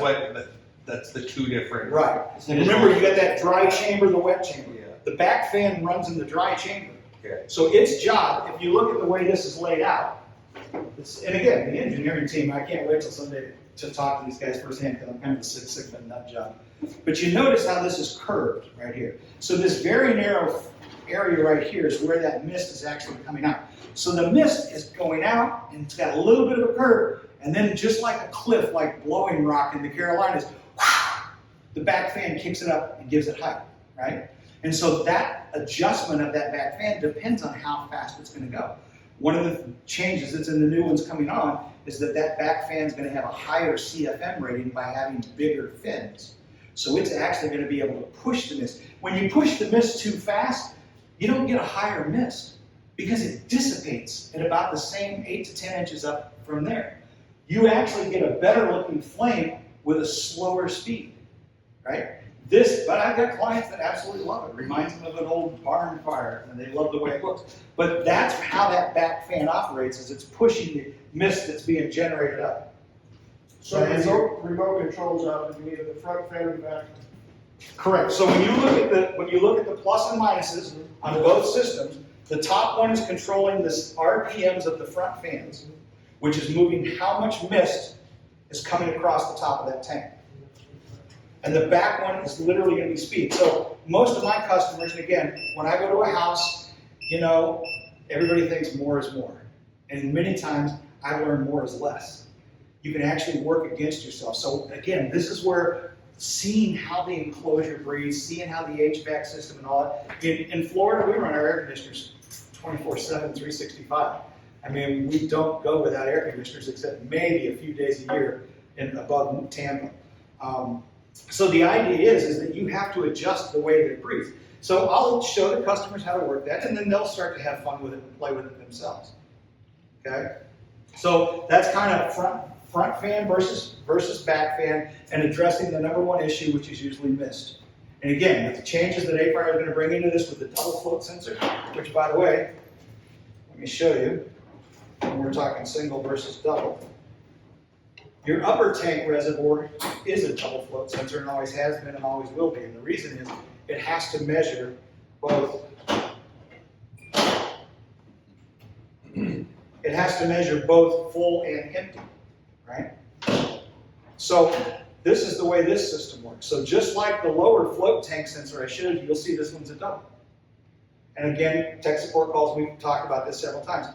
that's the two different. Right. And remember, you got that dry chamber, the wet chamber. Yeah. The back fan runs in the dry chamber. Okay. So its job, if you look at the way this is laid out, and again, the engineering team, I can't wait till someday to talk to these guys firsthand because I'm kind of a Six Sigma nut job. But you notice how this is curved right here. So this very narrow area right here is where that mist is actually coming out. So the mist is going out and it's got a little bit of a curve, and then just like a cliff, like Blowing Rock in the Carolinas, the back fan kicks it up and gives it height, right? And so that adjustment of that back fan depends on how fast it's going to go. One of the changes that's in the new ones coming on is that that back fan is going to have a higher CFM rating by having bigger fins. So it's actually going to be able to push the mist. When you push the mist too fast, you don't get a higher mist because it dissipates at about the same 8 to 10 inches up from there. You actually get a better looking flame with a slower speed, right? But I've got clients that absolutely love it. Reminds them of an old barn fire, and they love the way it looks. But that's how that back fan operates, is it's pushing the mist that's being generated up. So remote controls out of either the front fan or the back. Correct. So when you look at the plus and minuses on both systems, the top one is controlling the RPMs of the front fans, which is moving how much mist is coming across the top of that tank. And the back one is literally going to be speed. So most of my customers, and again, when I go to a house, you know, everybody thinks more is more. And many times I've learned more is less. You can actually work against yourself. So again, this is where seeing how the enclosure breathes, seeing how the HVAC system and all that. In Florida, we run our air conditioners 24/7, 365. I mean, we don't go without air conditioners except maybe a few days a year above Tampa. So the idea is that you have to adjust the way that it breathes. So I'll show the customers how to work that, and then they'll start to have fun with it and play with it themselves. Okay? So that's kind of front fan versus back fan, and addressing the number one issue, which is usually mist. And again, with the changes that AquafireRaw is going to bring into this with the double float sensor, which by the way, let me show you, when we're talking single versus double. Your upper tank reservoir is a double float sensor and always has been and always will be. And the reason is it has to measure both. It has to measure both full and empty, right? So this is the way this system works. So just like the lower float tank sensor I showed you, you'll see this one's a double. And again, tech support calls, we've talked about this several times.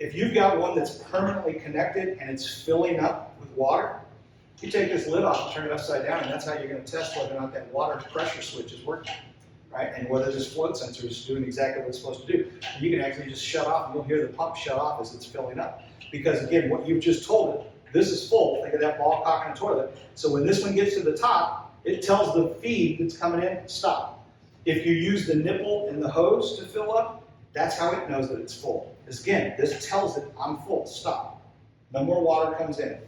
If you've got one that's permanently connected and it's filling up with water, you take this lid off and turn it upside down, and that's how you're going to test whether or not that water pressure switch is working, right? And whether this float sensor is doing exactly what it's supposed to do. And you can actually just shut off, and you'll hear the pump shut off as it's filling up. Because again, what you've just told it, this is full. Think of that ball cock in a toilet. So when this one gets to the top, it tells the feed that's coming in, stop. If you use the nipple and the hose to fill up, that's how it knows that it's full. Again, this tells it, I'm full, stop. No more water comes in.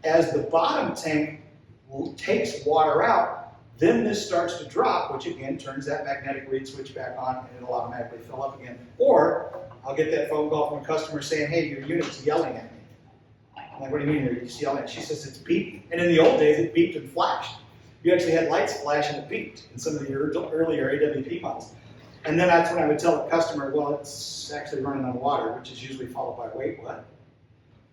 As the bottom tank takes water out, then this starts to drop, which again turns that magnetic reed switch back on and it'll automatically fill up again. Or I'll get that phone call from a customer saying, hey, your unit's yelling at me. I'm like, what do you mean you're yelling at me? She says it's beeping. And in the old days, it beeped and flashed. You actually had lights flash and it beeped in some of the earlier AWP models. And then that's when I would tell the customer, well, it's actually running on water, which is usually followed by, wait, what?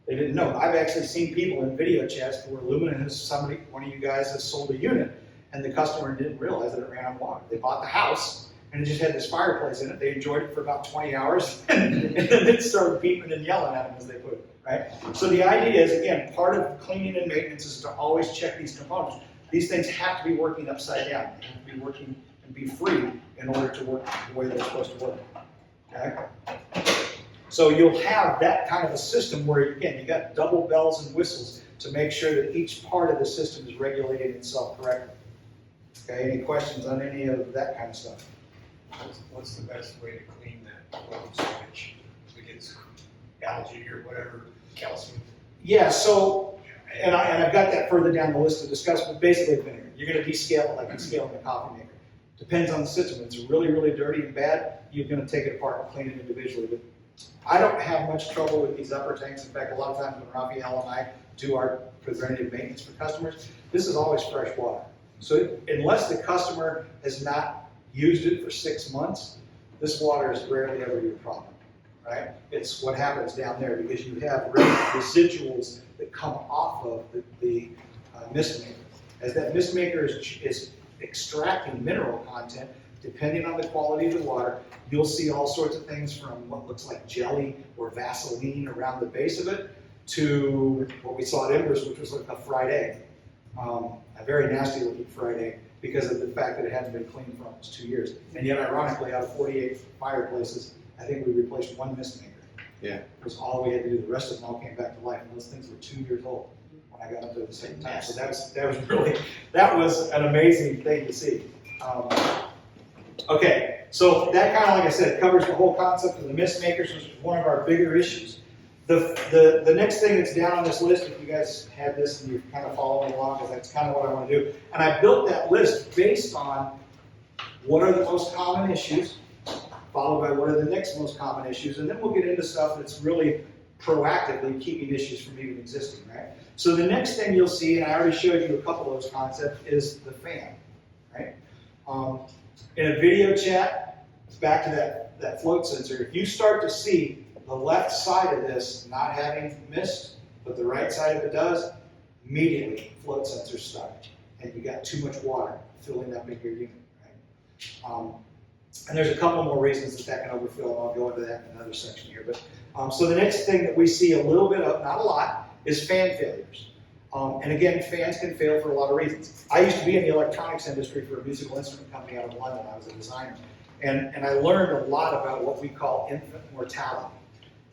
They didn't know. I've actually seen people in video chats where one of you guys has sold a unit, and the customer didn't realize that it ran on water. They bought the house, and it just had this fireplace in it. They enjoyed it for about 20 hours, and then it started beeping and yelling at them as they put it, right? So the idea is, again, part of cleaning and maintenance is to always check these components. These things have to be working upside down. They have to be working and be free in order to work the way they're supposed to work, okay? So you'll have that kind of a system where, again, you got double bells and whistles to make sure that each part of the system is regulating itself correctly. Okay, any questions on any of that kind of stuff? What's the best way to clean that float switch? If it gets algae or whatever, calcium. Yeah, so, and I've got that further down the list to discuss, but basically vinegar. You're going to descale it like you're scaling a coffee maker. Depends on the system. If it's really, really dirty and bad, you're gonna take it apart and clean it individually. But I don't have much trouble with these upper tanks. In fact, a lot of times when Raphael and I do our preventative maintenance for customers, this is always fresh water. So unless the customer has not used it for 6 months, this water is rarely ever your problem, right? It's what happens down there because you have residuals that come off of the mist maker. As that mist maker is extracting mineral content, depending on the quality of the water, you'll see all sorts of things from what looks like jelly or Vaseline around the base of it to what we saw at Embers, which was like a fried egg. A very nasty looking fried egg because of the fact that it hadn't been cleaned for almost 2 years. And yet ironically, out of 48 fireplaces, I think we replaced one mist maker. Yeah. It was all we had to do. The rest of them all came back to life. And those things were 2 years old when I got up there the second time. So that was an amazing thing to see. Okay, so that kind of, like I said, covers the whole concept of the mist makers, which is one of our bigger issues. The next thing that's down on this list, if you guys had this and you're kind of following along, because that's kind of what I want to do. And I built that list based on what are the most common issues, followed by what are the next most common issues, and then we'll get into stuff that's really proactively keeping issues from even existing, right? So the next thing you'll see, and I already showed you a couple of those concepts, is the fan, right? In a video chat, back to that float sensor, if you start to see the left side of this not having mist, but the right side of it does, immediately float sensor's stuck, and you got too much water filling up in your unit, right? And there's a couple more reasons that can overfill, and I'll go into that in another section here. But so the next thing that we see a little bit of, not a lot, is fan failures. And again, fans can fail for a lot of reasons. I used to be in the electronics industry for a musical instrument company out of London. I was a designer. And I learned a lot about what we call infant mortality.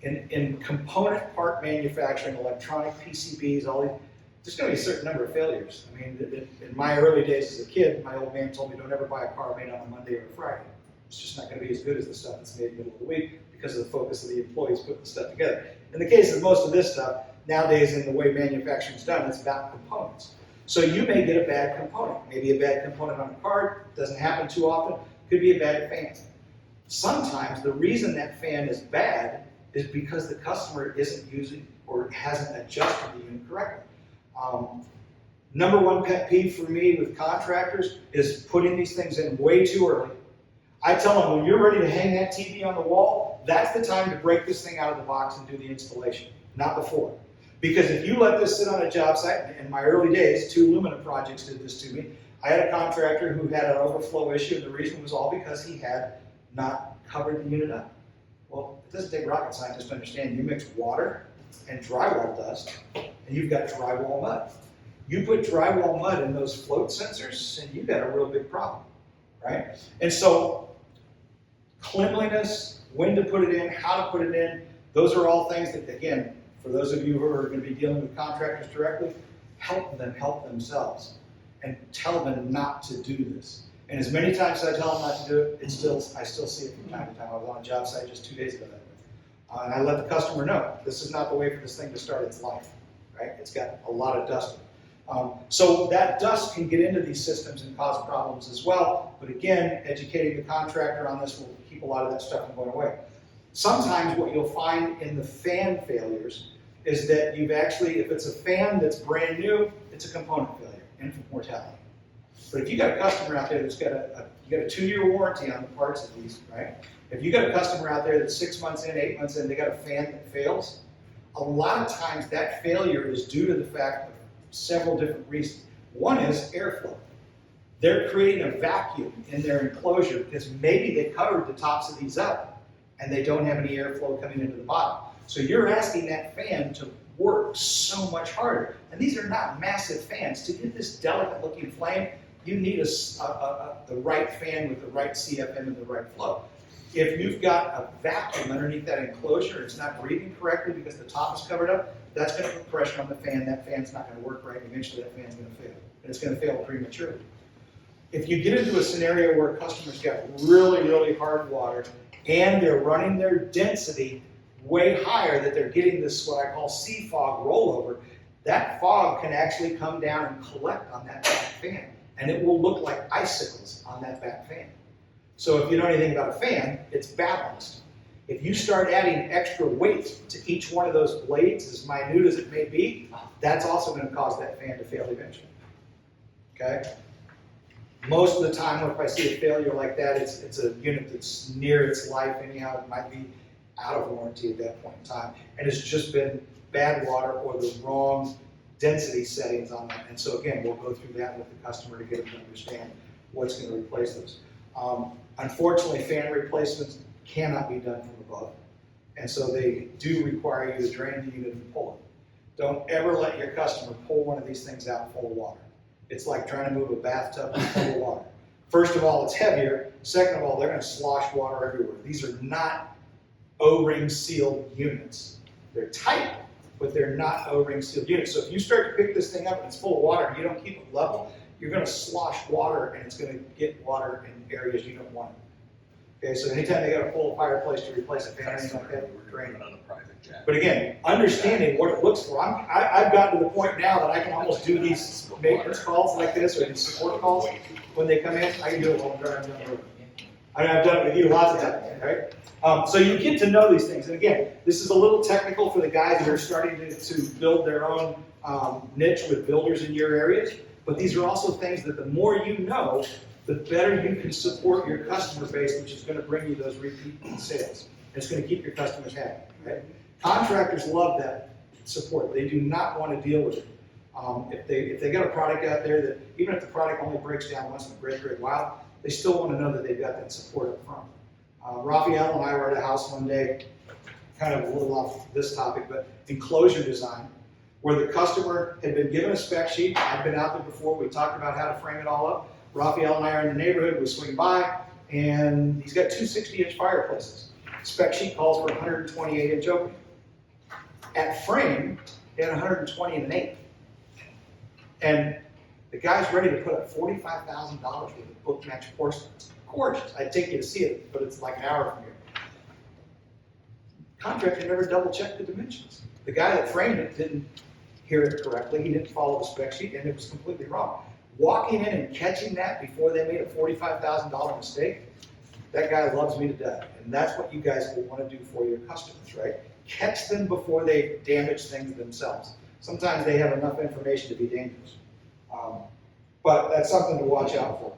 In component part manufacturing, electronic PCBs, there's going to be a certain number of failures. I mean, in my early days as a kid, my old man told me, don't ever buy a car made on a Monday or a Friday. It's just not going to be as good as the stuff that's made in the middle of the week because of the focus of the employees putting the stuff together. In the case of most of this stuff, nowadays in the way manufacturing is done, it's about components. So you may get a bad component. Maybe a bad component on a card, doesn't happen too often, could be a bad fan. Sometimes the reason that fan is bad is because the customer isn't using or hasn't adjusted the unit correctly. Number one pet peeve for me with contractors is putting these things in way too early. I tell them, when you're ready to hang that TV on the wall, that's the time to break this thing out of the box and do the installation, not before. Because if you let this sit on a job site, in my early days, 2 Lumina projects did this to me. I had a contractor who had an overflow issue, and the reason was all because he had not covered the unit up. Well, it doesn't take rocket scientists to understand you mix water and drywall dust, and you've got drywall mud. You put drywall mud in those float sensors, and you've got a real big problem, right? And so, cleanliness, when to put it in, how to put it in, those are all things that, again, for those of you who are going to be dealing with contractors directly, help them help themselves and tell them not to do this. And as many times as I tell them not to do it, I still see it from time to time. I was on a job site just 2 days ago that way. And I let the customer know, this is not the way for this thing to start its life, right? It's got a lot of dust in it. So that dust can get into these systems and cause problems as well. But again, educating the contractor on this will keep a lot of that stuff from going away. Sometimes what you'll find in the fan failures is that you've actually, if it's a fan that's brand new, it's a component failure, infant mortality. But if you got a customer out there that's got you got a 2-year warranty on the parts of these, right? If you got a customer out there that's 6 months in, 8 months in, they got a fan that fails, a lot of times that failure is due to the fact of several different reasons. One is airflow. They're creating a vacuum in their enclosure because maybe they covered the tops of these up and they don't have any airflow coming into the bottom. So you're asking that fan to work so much harder. And these are not massive fans. To get this delicate looking flame, you need the right fan with the right CFM and the right flow. If you've got a vacuum underneath that enclosure, it's not breathing correctly because the top is covered up, that's going to put pressure on the fan. That fan's not going to work right. Eventually that fan's going to fail. And it's going to fail prematurely. If you get into a scenario where customers got really, really hard water and they're running their density way higher, that they're getting this what I call sea fog rollover, that fog can actually come down and collect on that fan. and it will look like icicles on that back fan. So if you know anything about a fan, it's balanced. If you start adding extra weight to each one of those blades, as minute as it may be, that's also going to cause that fan to fail eventually. Okay? Most of the time, if I see a failure like that, it's a unit that's near its life anyhow. It might be out of warranty at that point in time, and it's just been bad water or the wrong density settings on that. And so again, we'll go through that with the customer to get them to understand what's going to replace those. Unfortunately, fan replacements cannot be done from above, and so they do require you to drain the unit and pull it. Don't ever let your customer pull one of these things out full of water. It's like trying to move a bathtub full of water. First of all, it's heavier. Second of all, they're going to slosh water everywhere. These are not O-ring sealed units. They're tight, but they're not O-ring sealed units. So if you start to pick this thing up and it's full of water and you don't keep it level, you're going to slosh water and it's going to get water in areas you don't want it. Okay, so anytime they got a full fireplace to replace a fan or anything like that, we're draining. But again, understanding what it looks for. I've gotten to the point now that I can almost do these maintenance calls like this or these support calls when they come in. I can do it while I'm driving down the road. I've done it with you lots of times, right? So you get to know these things. And again, this is a little technical for the guys that are starting to build their own niche with builders in your areas. But these are also things that the more you know, the better you can support your customer base, which is going to bring you those repeat sales. And it's going to keep your customers happy. Right? Contractors love that support. They do not want to deal with it. If they got a product out there that, even if the product only breaks down once in a great while, they still want to know that they've got that support up front. Raphael and I were at a house one day, kind of a little off this topic, but enclosure design, where the customer had been given a spec sheet. I'd been out there before. We talked about how to frame it all up. Raphael and I are in the neighborhood. We swing by, and he's got two 60-inch fireplaces. Spec sheet calls for 128-inch opening. At frame, he had 120 and an 8. And the guy's ready to put up $45,000 worth of book match porcelain. It's gorgeous. I'd take you to see it, but it's like an hour from here. Contractor never double-checked the dimensions. The guy that framed it didn't hear it correctly. He didn't follow the spec sheet, and it was completely wrong. Walking in and catching that before they made a $45,000 mistake, that guy loves me to death. And that's what you guys will want to do for your customers, right? Catch them before they damage things themselves. Sometimes they have enough information to be dangerous. But that's something to watch out for.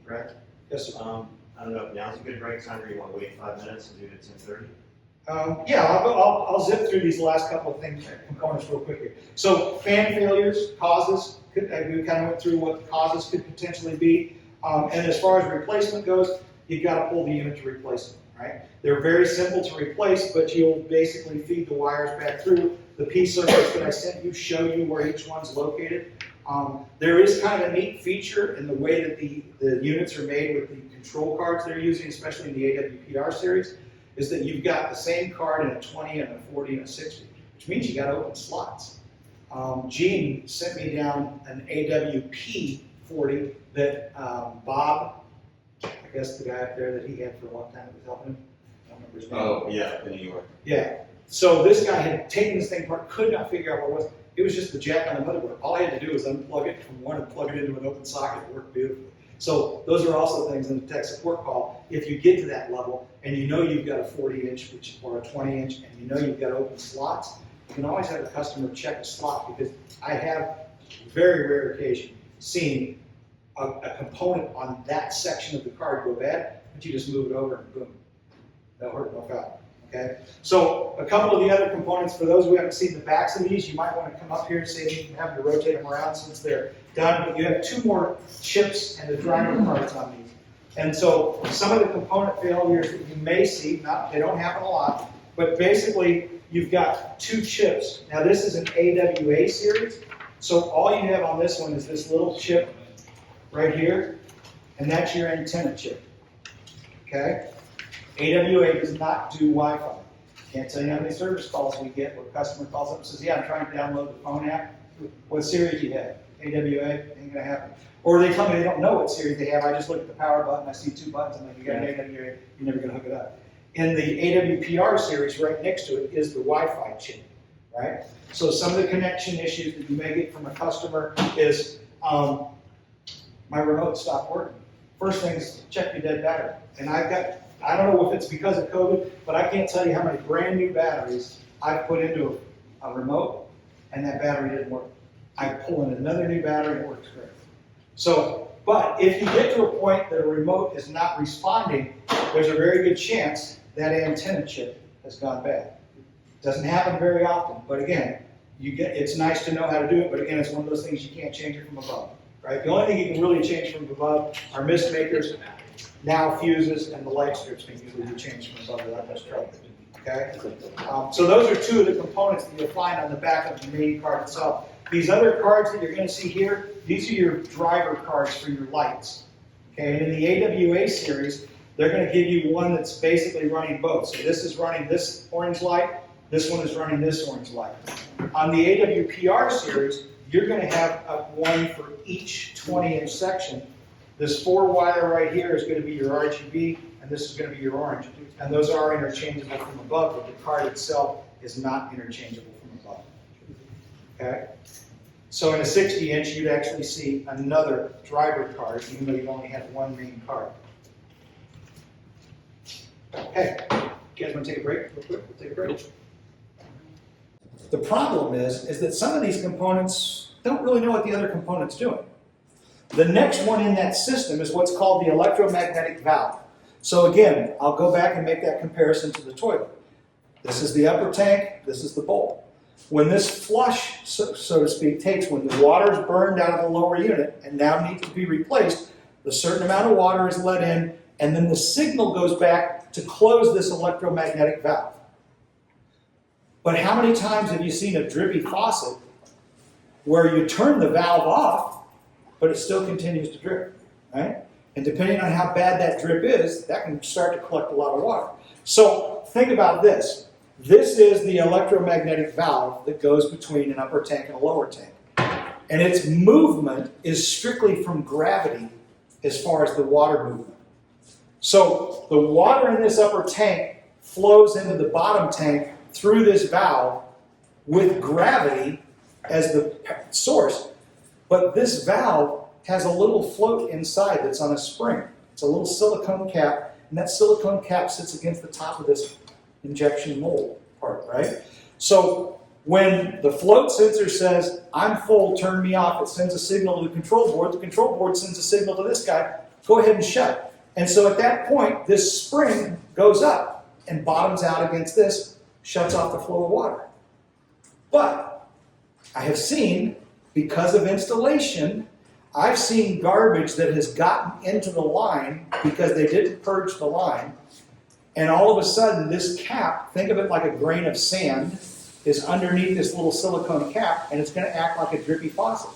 Correct? Yes, sir. I don't know if now's a good break time or you want to wait 5 minutes and do it at 10:30? Yeah, I'll zip through these last couple of things, components real quick here. So fan failures, causes, we kind of went through what the causes could potentially be. And as far as replacement goes, you've got to pull the unit to replace them, right? They're very simple to replace, but you'll basically feed the wires back through. The P-circuits that I sent you show you where each one's located. There is kind of a neat feature in the way that the units are made with the control cards they're using, especially in the AWPR series, is that you've got the same card in a 20 and a 40 and a 60, which means you got to open slots. Gene sent me down an AWP 40 that Bob, I guess the guy up there that he had for a long time that was helping him, I don't remember his name. Oh, yeah, in New York. Yeah. So this guy had taken this thing apart, could not figure out what it was. It was just the jack on the motherboard. All I had to do was unplug it from one and plug it into an open socket. It worked beautifully. So those are also things in the tech support call. If you get to that level and you know you've got a 40-inch or a 20-inch and you know you've got open slots, you can always have the customer check a slot, because I have very rare occasion seen a component on that section of the card go bad, but you just move it over and boom. No hurt, no foul. Okay? So a couple of the other components, for those who haven't seen the backs of these, you might want to come up here and see if you can have to rotate them around since they're done. But you have two more chips and the driver parts on these. And so some of the component failures that you may see, they don't happen a lot, but basically you've got two chips. Now this is an AWA series, so all you have on this one is this little chip right here, and that's your antenna chip. Okay? AWA does not do Wi-Fi. Can't tell you how many service calls we get where a customer calls up and says, yeah, I'm trying to download the phone app. What series do you have? AWA? Ain't gonna happen. Or they tell me they don't know what series they have. I just look at the power button, I see two buttons, I'm like, you got an AWA, you're never gonna hook it up. In the AWPR series, right next to it is the Wi-Fi chip, right? So some of the connection issues that you may get from a customer is my remote stopped working. First thing is check your dead battery. And I don't know if it's because of COVID, but I can't tell you how many brand new batteries I've put into a remote and that battery didn't work. I pull in another new battery and it works great. So, but if you get to a point that a remote is not responding, there's a very good chance that antenna chip has gone bad. Doesn't happen very often, but again, it's nice to know how to do it, but again, it's one of those things you can't change it from above, right? The only thing you can really change from above are mist makers, now fuses, and the light strips can usually be changed from above without much trouble, okay? So those are two of the components that you'll find on the back of the main card itself. These other cards that you're going to see here, these are your driver cards for your lights, okay? And in the AWA series, they're going to give you one that's basically running both. So this is running this orange light, this one is running this orange light. On the AWPR series, you're going to have one for each 20-inch section. This 4-wire right here is going to be your RGB, and this is going to be your orange. And those are interchangeable from above, but the card itself is not interchangeable from above. Okay? So in a 60-inch, you'd actually see another driver card, even though you only have one main card. Okay, you guys want to take a break real quick? We'll take a break. The problem is that some of these components don't really know what the other component's doing. The next one in that system is what's called the electromagnetic valve. So again, I'll go back and make that comparison to the toilet. This is the upper tank, this is the bowl. When this flush, so to speak, takes, when the water is burned out of the lower unit and now needs to be replaced, a certain amount of water is let in, and then the signal goes back to close this electromagnetic valve. But how many times have you seen a drippy faucet where you turn the valve off, but it still continues to drip, right? And depending on how bad that drip is, that can start to collect a lot of water. So think about this. This is the electromagnetic valve that goes between an upper tank and a lower tank. And its movement is strictly from gravity as far as the water movement. So the water in this upper tank flows into the bottom tank through this valve with gravity as the source. But this valve has a little float inside that's on a spring. It's a little silicone cap, and that silicone cap sits against the top of this injection mold part, right? So when the float sensor says, I'm full, turn me off, it sends a signal to the control board. The control board sends a signal to this guy, go ahead and shut. And so at that point, this spring goes up and bottoms out against this, shuts off the flow of water. But I have seen, because of installation, I've seen garbage that has gotten into the line because they didn't purge the line, and all of a sudden this cap, think of it like a grain of sand, is underneath this little silicone cap, and it's going to act like a drippy faucet.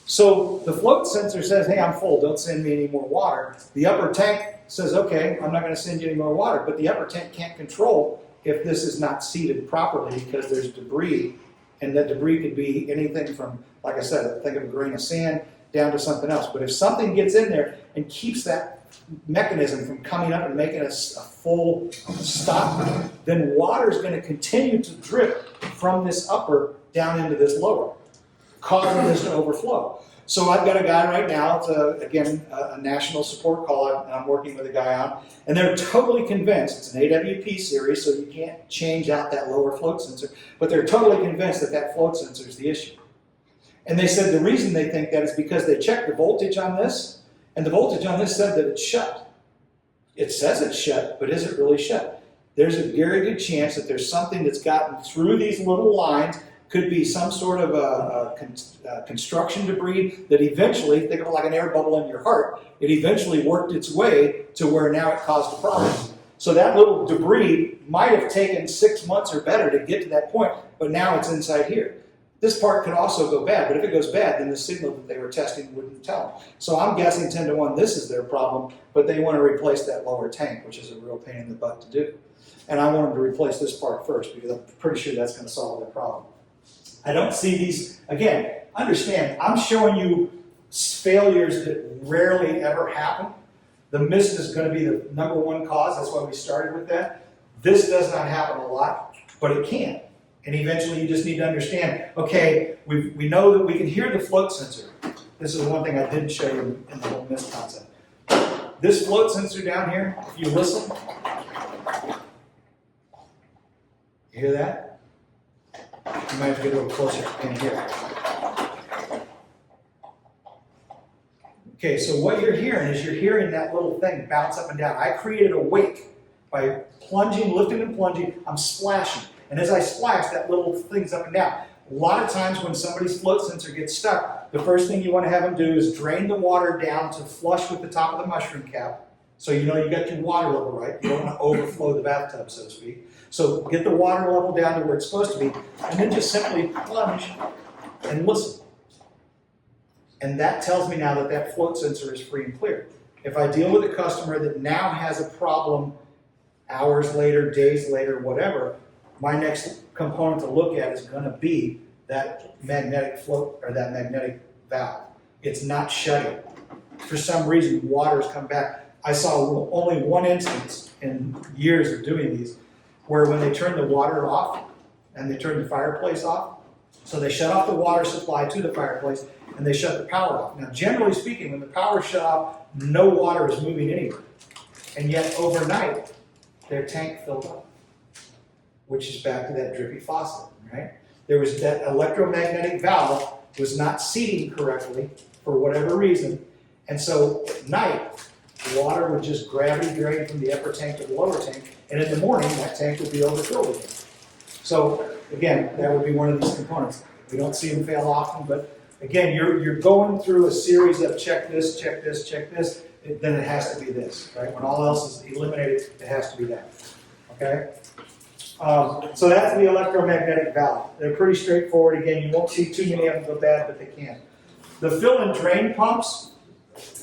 So the float sensor says, hey, I'm full, don't send me any more water. The upper tank says, okay, I'm not going to send you any more water, but the upper tank can't control if this is not seated properly because there's debris, and that debris could be anything from, like I said, think of a grain of sand down to something else. But if something gets in there and keeps that mechanism from coming up and making a full stop, then water is going to continue to drip from this upper down into this lower, causing this to overflow. So I've got a guy right now, it's again a national support call I'm working with a guy on, and they're totally convinced, it's an AWP series, so you can't change out that lower float sensor, but they're totally convinced that that float sensor is the issue. And they said the reason they think that is because they checked the voltage on this, and the voltage on this said that it's shut. It says it's shut, but is it really shut? There's a very good chance that there's something that's gotten through these little lines, could be some sort of construction debris that eventually, think of it like an air bubble in your heart, it eventually worked its way to where now it caused a problem. So that little debris might have taken 6 months or better to get to that point, but now it's inside here. This part could also go bad, but if it goes bad, then the signal that they were testing wouldn't tell them. So I'm guessing 10 to 1 this is their problem, but they want to replace that lower tank, which is a real pain in the butt to do. And I want them to replace this part first because I'm pretty sure that's going to solve their problem. I don't see these, again, understand, I'm showing you failures that rarely ever happen. The mist is going to be the #1 cause, that's why we started with that. This does not happen a lot, but it can. And eventually you just need to understand, okay, we know that we can hear the float sensor. this is one thing I didn't show you in the whole mist concept. This float sensor down here, if you listen, you hear that? You might have to get a little closer if you can hear it. Okay, so what you're hearing is you're hearing that little thing bounce up and down. I created a wake by plunging, lifting and plunging, I'm splashing. And as I splash, that little thing's up and down. A lot of times when somebody's float sensor gets stuck, the first thing you want to have them do is drain the water down to flush with the top of the mushroom cap. So you know you got your water level right. You don't want to overflow the bathtub, so to speak. So get the water level down to where it's supposed to be, and then just simply plunge and listen. And that tells me now that that float sensor is free and clear. If I deal with a customer that now has a problem hours later, days later, whatever, my next component to look at is going to be that magnetic float or that magnetic valve. It's not shutting. For some reason, water's come back. I saw only one instance in years of doing these where when they turned the water off and they turned the fireplace off, so they shut off the water supply to the fireplace and they shut the power off. Now, generally speaking, when the power shut off, no water is moving anywhere. And yet, overnight, their tank filled up, which is back to that drippy faucet, right? There was that electromagnetic valve was not seating correctly for whatever reason. And so at night, water would just gravity drain from the upper tank to the lower tank. And in the morning, that tank would be overfilled again. So again, that would be one of these components. We don't see them fail often, but again, you're going through a series of check this, check this, check this, then it has to be this, right? When all else is eliminated, it has to be that, okay? So that's the electromagnetic valve. They're pretty straightforward. Again, you won't see too many of them go bad, but they can. The fill and drain pumps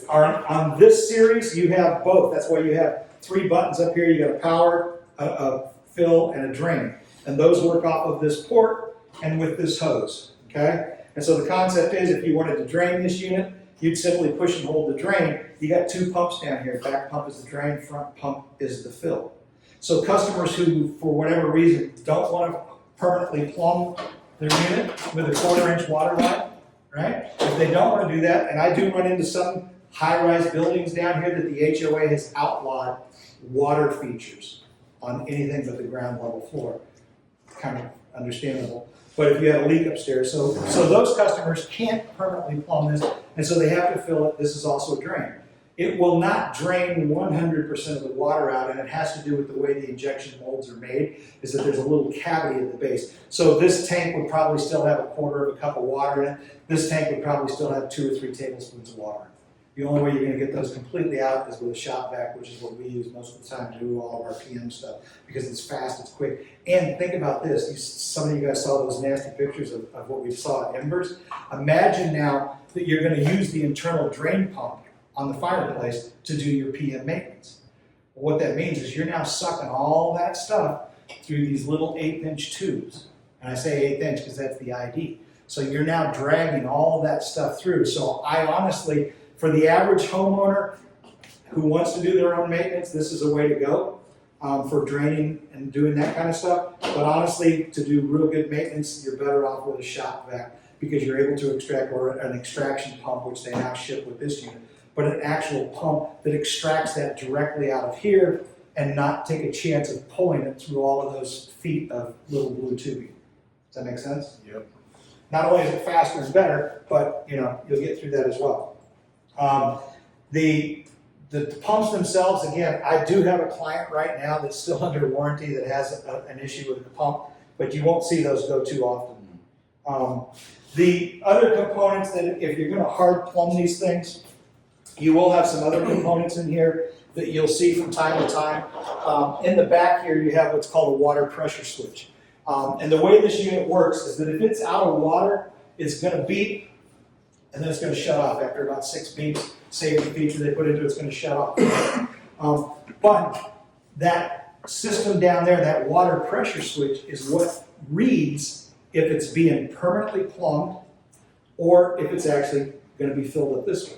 are on this series. You have both. That's why you have 3 buttons up here. You got a power, a fill, and a drain. And those work off of this port and with this hose, okay? And so the concept is if you wanted to drain this unit, you'd simply push and hold the drain. You got 2 pumps down here. Back pump is the drain, front pump is the fill. So customers who, for whatever reason, don't want to permanently plumb their unit with a 1/4-inch water line, right? If they don't want to do that, and I do run into some high-rise buildings down here that the HOA has outlawed water features on anything but the ground level floor. Kind of understandable. But if you have a leak upstairs, so those customers can't permanently plumb this, and so they have to fill it. This is also a drain. It will not drain 100% of the water out, and it has to do with the way the injection molds are made, is that there's a little cavity at the base. So this tank would probably still have 1/4 of a cup of water in it. This tank would probably still have 2 or 3 tablespoons of water. The only way you're going to get those completely out is with a shop vac, which is what we use most of the time to do all of our PM stuff, because it's fast, it's quick. And think about this, some of you guys saw those nasty pictures of what we saw at Embers. Imagine now that you're going to use the internal drain pump on the fireplace to do your PM maintenance. What that means is you're now sucking all that stuff through these little 1/8-inch tubes. And I say 1/8 inch because that's the ID. So you're now dragging all that stuff through. So I honestly, for the average homeowner who wants to do their own maintenance, this is a way to go for draining and doing that kind of stuff. But honestly, to do real good maintenance, you're better off with a shop vac because you're able to extract, or an extraction pump, which they now ship with this unit, but an actual pump that extracts that directly out of here and not take a chance of pulling it through all of those feet of little blue tubing. Does that make sense? Yep. Not only is it faster and better, but you'll get through that as well. The pumps themselves, again, I do have a client right now that's still under warranty that has an issue with the pump, but you won't see those go too often. The other components that if you're going to hard plumb these things, you will have some other components in here that you'll see from time to time. In the back here, you have what's called a water pressure switch. And the way this unit works is that if it's out of water, it's going to beep, and then it's going to shut off after about 6 beeps. Safety feature they put into it's going to shut off. But that system down there, that water pressure switch, is what reads if it's being permanently plumbed or if it's actually going to be filled up this way.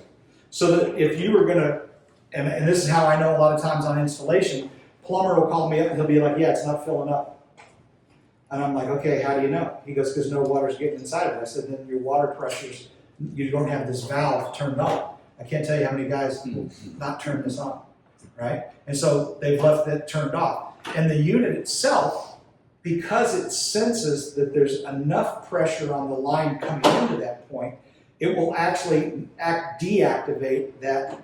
So that if you were going to, and this is how I know a lot of times on installation, plumber will call me up and he'll be like, yeah, it's not filling up. And I'm like, okay, how do you know? He goes, because no water's getting inside of it. I said, then your water pressure's you don't have this valve turned on. I can't tell you how many guys will not turn this on, right? And so they've left it turned off. And the unit itself, because it senses that there's enough pressure on the line coming into that point, it will actually deactivate that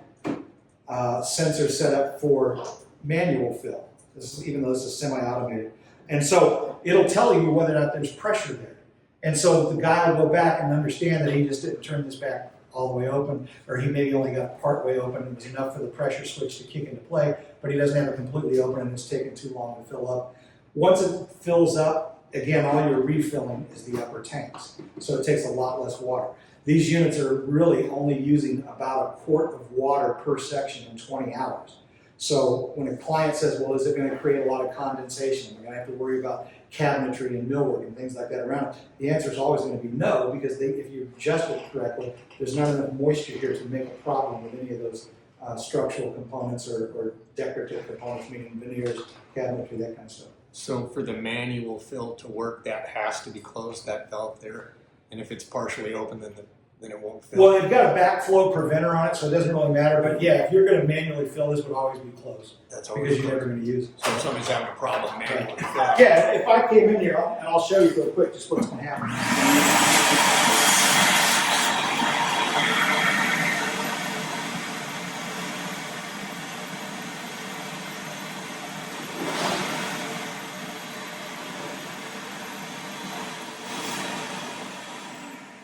sensor set up for manual fill. This is, even though this is semi-automated. And so it'll tell you whether or not there's pressure there. And so the guy will go back and understand that he just didn't turn this back all the way open, or he maybe only got part way open and it was enough for the pressure switch to kick into play, but he doesn't have it completely open and it's taken too long to fill up. Once it fills up, again, all you're refilling is the upper tanks. So it takes a lot less water. These units are really only using about a quart of water per section in 20 hours. So when a client says, well, is it going to create a lot of condensation? We're going to have to worry about cabinetry and millwork and things like that around it. The answer is always going to be no, because if you adjust it correctly, there's not enough moisture here to make a problem with any of those structural components or decorative components, meaning veneers, cabinetry, that kind of stuff. So for the manual fill to work, that has to be closed, that valve there? And if it's partially open, then it won't fill? Well, they've got a backflow preventer on it, so it doesn't really matter. But yeah, if you're going to manually fill, this would always be closed That's because always you're never going to use it. So if somebody's having a problem manually filling. Yeah, if I came in here, and I'll show you real quick just what's going to happen.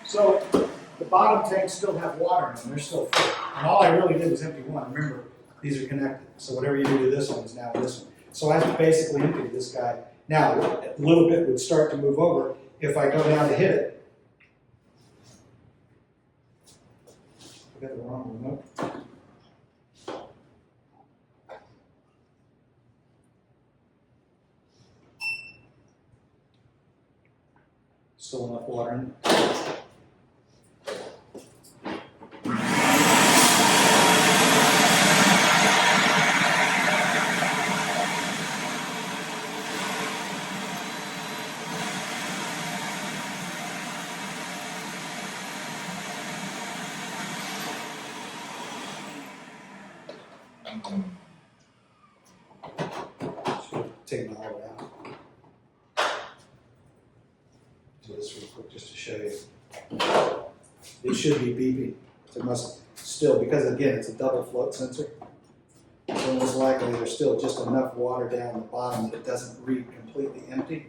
So the bottom tanks still have water in them, they're still full. And all I really did was empty one. Remember, these are connected. So whatever you do to this one is now this one. So I basically emptied this guy. Now, a little bit would start to move over if I go down to hit it. I got the wrong remote. Still enough water in it. Take my all out. Do this real quick just to show you. It should be beeping. It must still, because again, it's a double float sensor. So most likely there's still just enough water down the bottom that it doesn't read completely empty.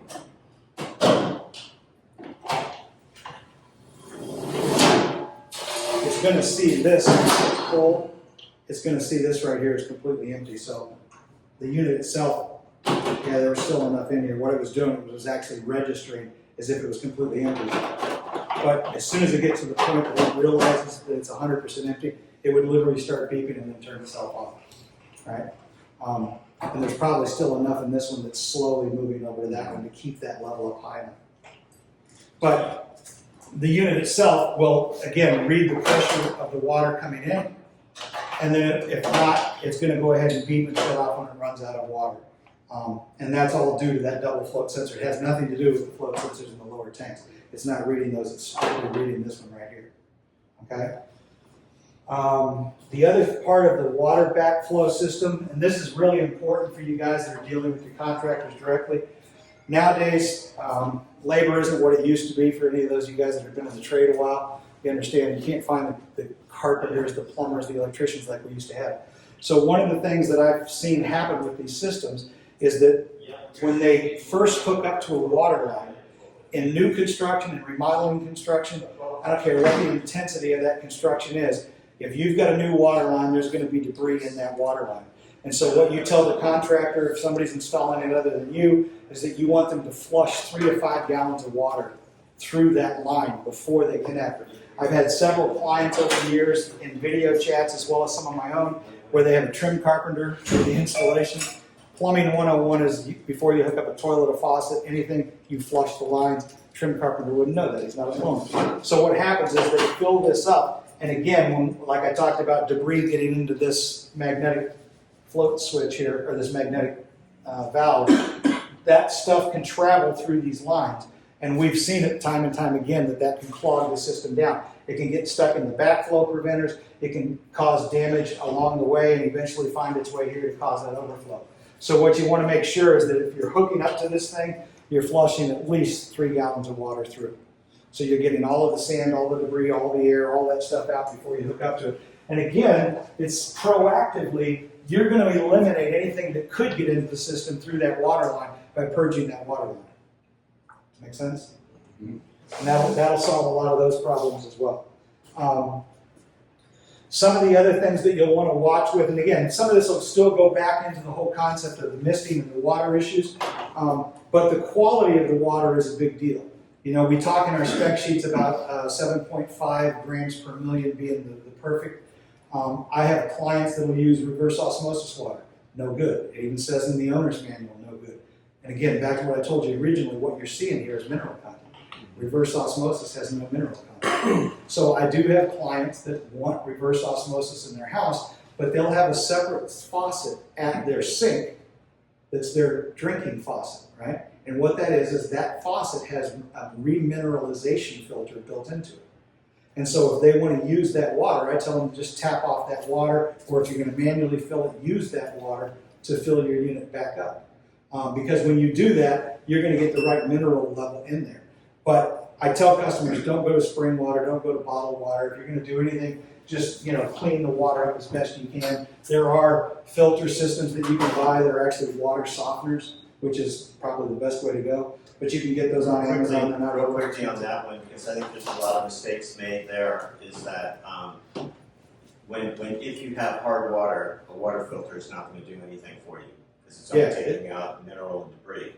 It's going to see this full. It's going to see this right here is completely empty. So the unit itself, yeah, there was still enough in here. What it was doing, it was actually registering as if it was completely empty. But as soon as it gets to the point that it realizes that it's 100% empty, it would literally start beeping and then turn itself off, right? And there's probably still enough in this one that's slowly moving over to that one to keep that level up high enough. But the unit itself will, again, read the pressure of the water coming in, and then if not, it's going to go ahead and beep and shut off when it runs out of water. And that's all due to that double float sensor. It has nothing to do with the float sensors in the lower tanks. It's not reading those, it's strictly reading this one right here, okay? The other part of the water backflow system, and this is really important for you guys that are dealing with your contractors directly. Nowadays, labor isn't what it used to be for any of those of you guys that have been in the trade a while. You understand, you can't find the carpenters, the plumbers, the electricians like we used to have. So one of the things that I've seen happen with these systems is that when they first hook up to a water line, in new construction and remodeling construction, I don't care what the intensity of that construction is, if you've got a new water line, there's going to be debris in that water line. And so what you tell the contractor, if somebody's installing it other than you, is that you want them to flush 3 to 5 gallons of water through that line before they connect. I've had several clients over the years in video chats, as well as some of my own, where they have a trim carpenter for the installation. Plumbing 101 is before you hook up a toilet, a faucet, anything, you flush the lines. Trim carpenter wouldn't know that, he's not a plumber. So what happens is they fill this up, and again, when, like I talked about debris getting into this magnetic float switch here, or this magnetic valve, that stuff can travel through these lines. And we've seen it time and time again that can clog the system down. It can get stuck in the backflow preventers. It can cause damage along the way and eventually find its way here to cause that overflow. So what you want to make sure is that if you're hooking up to this thing, you're flushing at least 3 gallons of water through. So you're getting all of the sand, all the debris, all the air, all that stuff out before you hook up to it. And again, it's proactively, you're going to eliminate anything that could get into the system through that water line by purging that water line. Make sense? And that'll solve a lot of those problems as well. Some of the other things that you'll want to watch with, and again, some of this will still go back into the whole concept of the misting and the water issues, but the quality of the water is a big deal. You know, we talk in our spec sheets about 7.5 grams per million being the perfect. I have clients that will use reverse osmosis water. No good. It even says in the owner's manual, no good. And again, back to what I told you originally, what you're seeing here is mineral content. Reverse osmosis has no mineral content. So I do have clients that want reverse osmosis in their house, but they'll have a separate faucet at their sink that's their drinking faucet, right? And what that is that faucet has a remineralization filter built into it. And so if they want to use that water, I tell them to just tap off that water, or if you're going to manually fill it, use that water to fill your unit back up. Because when you do that, you're going to get the right mineral level in there. But I tell customers, don't go to spring water, don't go to bottled water. If you're going to do anything, just clean the water up as best you can. There are filter systems that you can buy that are actually water softeners, which is probably the best way to go. But you can get those on Amazon. Real quickly on that one, because I think there's a lot of mistakes made there, is that if you have hard water, a water filter is not going to do anything for you, because it's only taking out mineral and debris.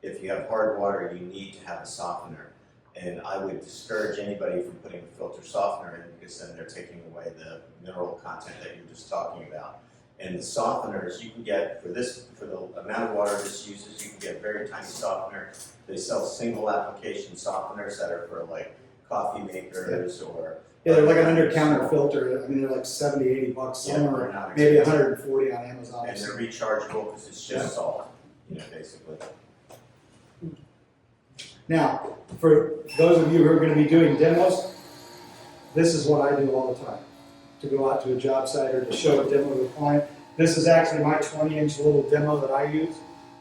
If you have hard water, you need to have a softener. And I would discourage anybody from putting a filter softener in, because then they're taking away the mineral content that you were just talking about. And the softeners you can get for the amount of water this uses, you can get a very tiny softener. They sell single application softeners that are for like coffee makers or. Yeah, they're like an under-counter filter. I mean, they're like $70, $80. Some are maybe 140 on Amazon. And they're rechargeable because it's just salt, basically. Now, for those of you who are going to be doing demos, this is what I do all the time. To go out to a job site or to show a demo to a client. This is actually my 20-inch little demo that I use.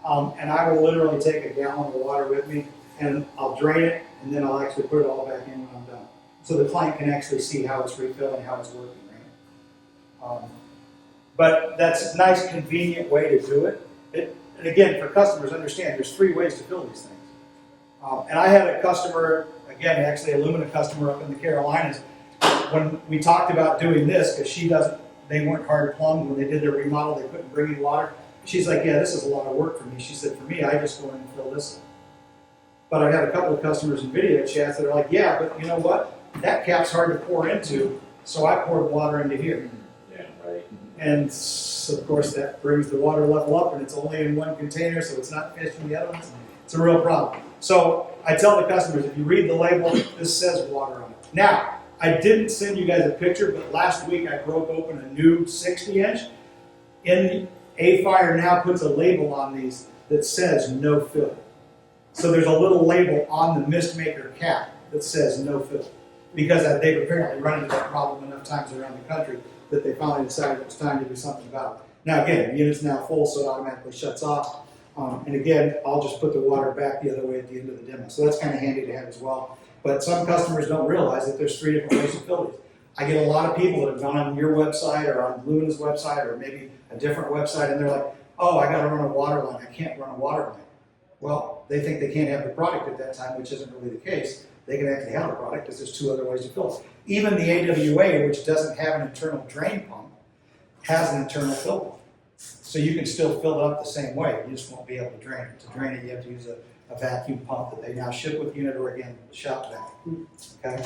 And I will literally take a gallon of water with me and I'll drain it and then I'll actually put it all back in when I'm done. So the client can actually see how it's refilling, how it's working, right? But that's a nice, convenient way to do it. And again, for customers, understand there's 3 ways to fill these things. And I had a customer, again, actually a Lumina customer up in the Carolinas, when we talked about doing this, because they weren't hard plumbed when they did their remodel, they couldn't bring in water. She's like, yeah, this is a lot of work for me. She said, for me, I just go in and fill this in. But I had a couple of customers in video chats that are like, yeah, but you know what? That cap's hard to pour into, so I poured water into here. Yeah, right. And so, of course, that brings the water level up, and it's only in one container, so it's not fishing the other ones. It's a real problem. So I tell the customers, if you read the label, this says water on it. Now, I didn't send you guys a picture, but last week I broke open a new 60-inch. AquafireRaw now puts a label on these that says no fill. So there's a little label on the mist maker cap that says no fill, because they've apparently run into that problem enough times around the country that they finally decided it was time to do something about it. Now again, the unit's now full, so it automatically shuts off. And again, I'll just put the water back the other way at the end of the demo. So that's kind of handy to have as well. But some customers don't realize that there's 3 different ways to fill these. I get a lot of people that have gone on your website or on Lumina's website or maybe a different website, and they're like, oh, I got to run a water line. I can't run a water line. Well, they think they can't have the product at that time, which isn't really the case. They can actually have the product because there's 2 other ways to fill it. Even the AWA, which doesn't have an internal drain pump, has an internal fill pump. So you can still fill it up the same way. You just won't be able to drain it. To drain it, you have to use a vacuum pump that they now ship with the unit, or again, shop vacuum. Okay.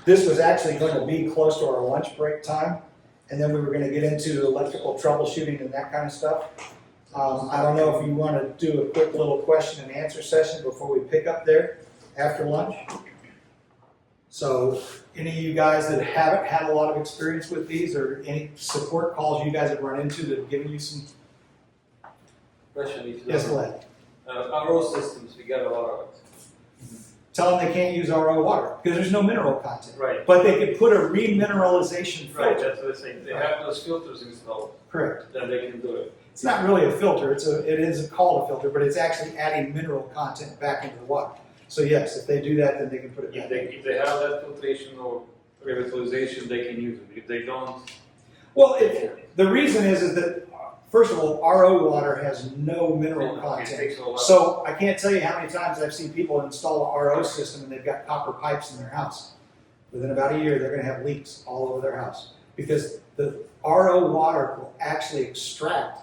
This was actually going to be close to our lunch break time, and then we were going to get into electrical troubleshooting and that kind of stuff. I don't know if you want to do a quick little question and answer session before we pick up there after lunch. So any of you guys that haven't had a lot of experience with these, or any support calls you guys have run into that have given you some? Question is, Yes, go ahead. our road systems, we get a lot of it. tell them they can't use RO water because there's no mineral content. Right, But they could put a remineralization right, filter. that's what I'm saying, they have those filters installed, Correct. then they can do it. It's not really a filter, it is called a filter, but it's actually adding mineral content back into the water. So yes, if they do that, then they can put it If back they, in. if they have that filtration or revitalization, they can use it, if they don't, Well, the reason is that, first of all, RO water has no mineral it content. takes a while. So I can't tell you how many times I've seen people install an RO system and they've got copper pipes in their house. Within about a year, they're gonna have leaks all over their house. Because the RO water will actually extract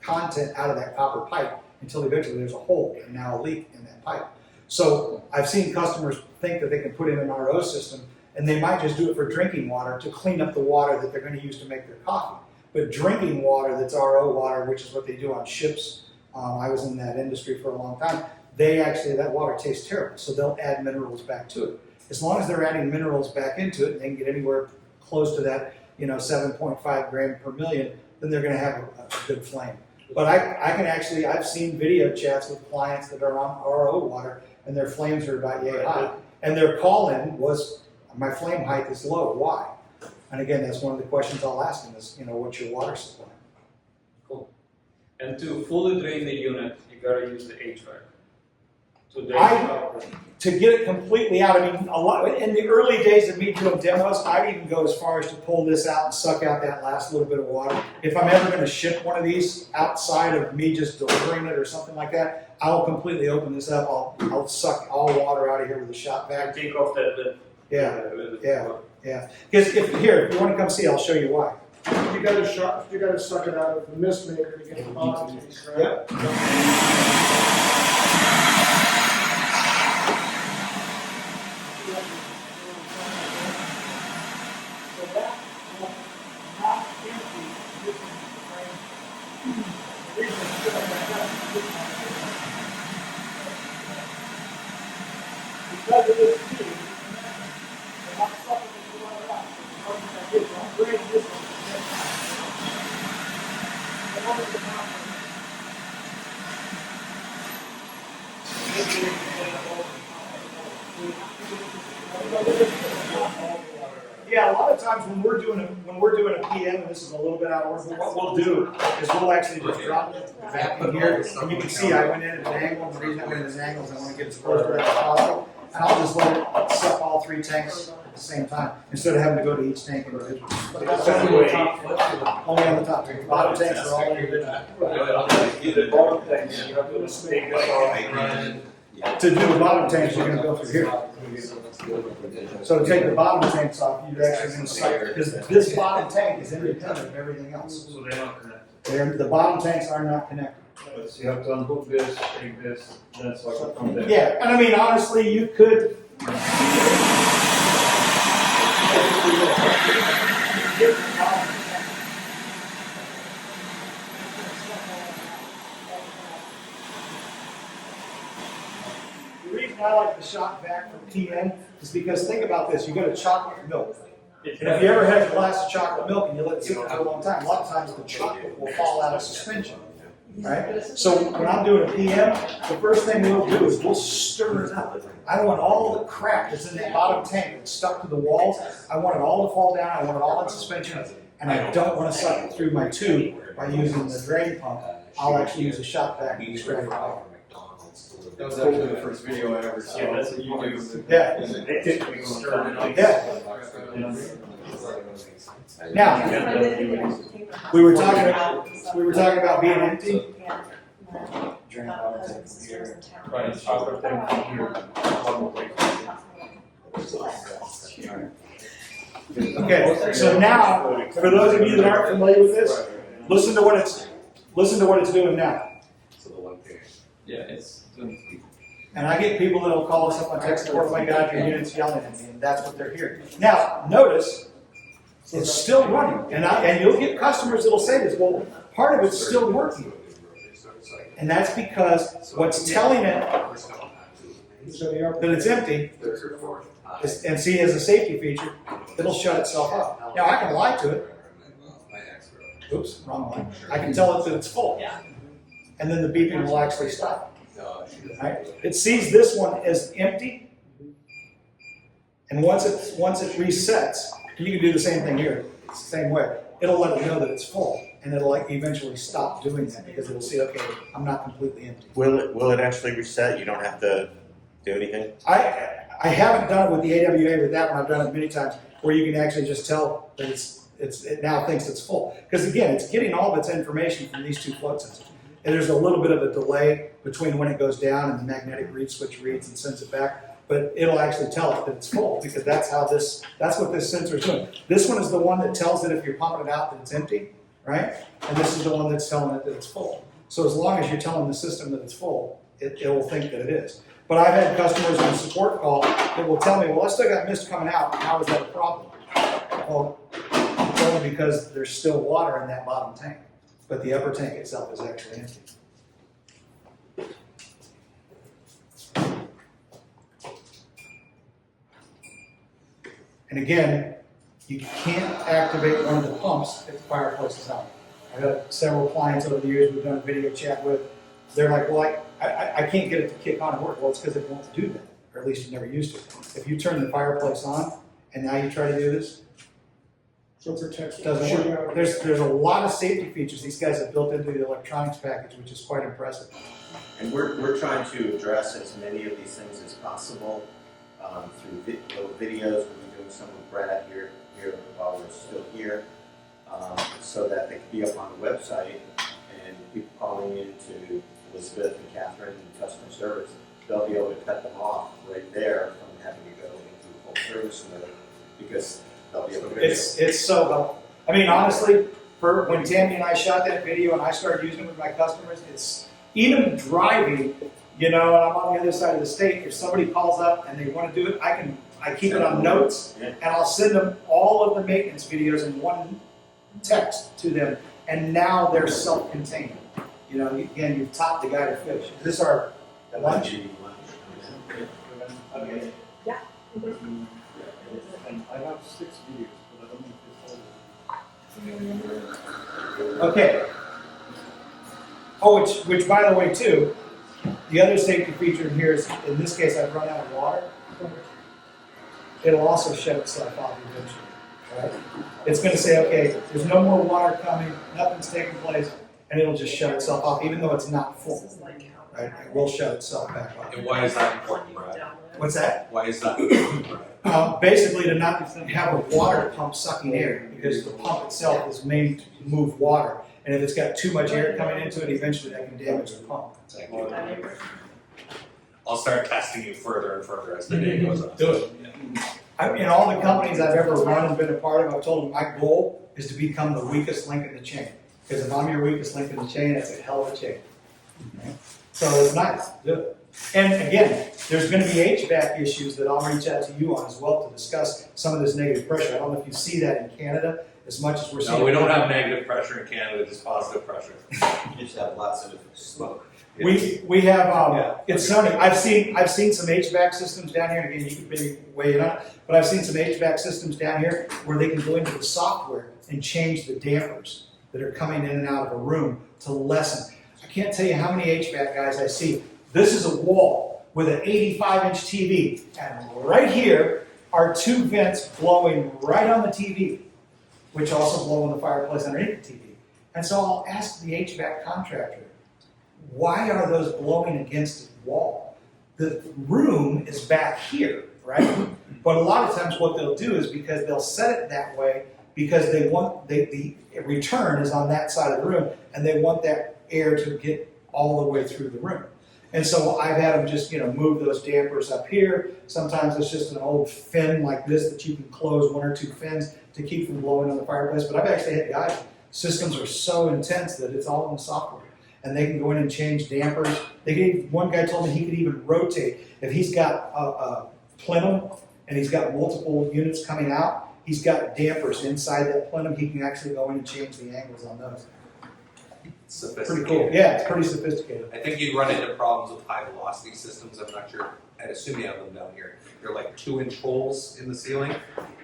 content out of that copper pipe until eventually there's a hole and now a leak in that pipe. So I've seen customers think that they can put in an RO system and they might just do it for drinking water to clean up the water that they're gonna use to make their coffee. But drinking water that's RO water, which is what they do on ships, I was in that industry for a long time, that water tastes terrible, so they'll add minerals back to it. As long as they're adding minerals back into it and they can get anywhere close to that, 7.5 gram per million, then they're gonna have a good flame. But I've seen video chats with clients that are on RO water and their flames are about yay high. And their call-in was, my flame height is low, why? And again, that's one of the questions I'll ask them is, what's your water supply? cool. And to fully drain the unit, you gotta use the HVAC. To drain I- the copper. To get it completely out, in the early days of me doing demos, I'd even go as far as to pull this out and suck out that last little bit of water. If I'm ever gonna ship one of these outside of me just delivering it or something like that, I'll completely open this up, I'll suck all water out of here with a shop vac. Take off that lid. Yeah, With the- yeah. Because if you wanna come see, I'll show you why. You gotta suck it out of the mist maker to get the bottom piece, right? Yep. Because of this too, I'm not sucking this water out. I'm draining this one. And over the top. Yeah, a lot of times when we're doing a PM, and this is a little bit out of order, but what we'll do is we'll actually just drop it back in here, and you can see I went in at an angle, and the reason I went in at an angle is I want to get as close to that as possible, and I'll just let it suck all three tanks at the same time, instead of having to go to each tank individually. But that's only the top. Only on the top, the bottom tanks are all individual. To do the bottom tanks, you're gonna go through here. So to take the bottom tanks off, you're actually gonna suck, because this bottom tank is independent of everything else. So they're not connected. The bottom tanks are not connected. But you have to unhook this, take this, then suck it from there. Yeah, and I mean, honestly, you could. The reason I like the shot vac from TN is because think about this, you got a chocolate milk. And if you ever had a glass of chocolate milk and you let it sit for a long time, a lot of times the chocolate will fall out of suspension. Right? So when I'm doing a PM, the first thing we'll do is we'll stir it up. I don't want all the crap that's in that bottom tank that's stuck to the walls. I want it all to fall down. I want it all in suspension. And I don't want to suck it through my tube by using the drain pump. I'll actually use a shop vac and extract it out. That was actually the first video I ever saw. Yeah, that's what you do. Yeah. Now, we were talking about being empty. Drain bottom tank from here. Right, copper tank from here. One more way. Okay, so now, for those of you that aren't familiar with this, listen to what it's doing now. Yeah, it's doing. And I get people that'll call us up on text, oh my God, your unit's yelling at me, and that's what they're hearing. Now, notice, it's still running, and you'll get customers that'll say this, well, part of it's still working. And that's because what's telling it that it's empty, and see as a safety feature, it'll shut itself off. Now, I can lie to it. Oops, wrong one. I can tell it that it's full. And then the beeping will actually stop. Right? It sees this one as empty, And once it resets, you can do the same thing here, it's the same way. It'll let it know that it's full, and it'll like eventually stop doing that because it'll see, okay, I'm not completely empty. Will it actually reset? You don't have to do anything? I haven't done it with the AWA with that one. I've done it many times where you can actually just tell that it now thinks it's full. Because again, it's getting all of its information from these two float sensors. And there's a little bit of a delay between when it goes down and the magnetic read switch reads and sends it back. But it'll actually tell it that it's full because that's what this sensor is doing. This one is the one that tells it if you're pumping it out that it's empty, right? And this is the one that's telling it that it's full. So as long as you're telling the system that it's full, it will think that it is. But I've had customers on a support call that will tell me, well, I still got mist coming out. How is that a problem? Well, it's only because there's still water in that bottom tank, but the upper tank itself is actually empty. And again, you can't activate one of the pumps if the fireplace is on. I've got several clients over the years we've done a video chat with. They're like, well, I can't get it to kick on and work. Well, it's because it won't do that, or at least you never used to. If you turn the fireplace on and now you try to do this, So protect. it doesn't work. There's a lot of safety features these guys have built into the electronics package, which is quite impressive. And we're trying to address as many of these things as possible through little videos. We're doing some with Brad here while we're still here, so that they can be up on the website, and people calling in to Elizabeth and Catherine and customer service, they'll be able to cut them off right there from having to go into full service mode because they'll be able to. It's so helpful. I mean, honestly, for when Tammy and I shot that video and I started using it with my customers, it's even driving, and I'm on the other side of the state. If somebody calls up and they want to do it, I keep it on notes, and I'll send them all of the maintenance videos in one text to them, and now they're self-contained. Again, you've taught the guy to fish. Is this our lunch? Okay. And I have 6 videos, but I don't know if this whole. Okay. Oh, which by the way too, the other safety feature in here is, in this case, I've run out of water. It'll also shut itself off eventually, right? It's going to say, okay, there's no more water coming, nothing's taking place, and it'll just shut itself off, even though it's not full, right? It will shut itself back off. And why is that important, Brad? What's that? Why is that important, Brad? Basically to not have a water pump sucking air, because the pump itself is made to move water. And if it's got too much air coming into it, eventually that can damage the pump. Thank you. I'll start testing you further and further as the day goes on. Do it. In all the companies I've ever run and been a part of, I've told them my goal is to become the weakest link in the chain. Because if I'm your weakest link in the chain, that's a hell of a chain. Okay? So it's nice. Do it. And again, there's going to be HVAC issues that I'll reach out to you on as well to discuss some of this negative pressure. I don't know if you see that in Canada as much as we're seeing. No, we don't have negative pressure in Canada, just positive pressure. You just have lots of smoke. We have it's stunning. I've seen some HVAC systems down here. Again, you can maybe weigh in on it, but I've seen some HVAC systems down here where they can go into the software and change the dampers that are coming in and out of a room to lessen. I can't tell you how many HVAC guys I see. This is a wall with an 85-inch TV, and right here are 2 vents blowing right on the TV, which also blow on the fireplace underneath the TV. And so I'll ask the HVAC contractor, why are those blowing against the wall? The room is back here, right? But a lot of times what they'll do is because they'll set it that way because they want the return is on that side of the room, and they want that air to get all the way through the room. And so I've had them just, move those dampers up here. Sometimes it's just an old fin like this that you can close 1 or 2 fins to keep from blowing on the fireplace. But I've actually had guys, systems are so intense that it's all in the software. And they can go in and change dampers. One guy told me he could even rotate. If he's got a plenum and he's got multiple units coming out, he's got dampers inside that plenum. He can actually go in and change the angles on those. Pretty cool. Yeah, it's pretty sophisticated. I think you'd run into problems with high velocity systems. I'm not sure. I assume you have them down here. They're like 2-inch holes in the ceiling,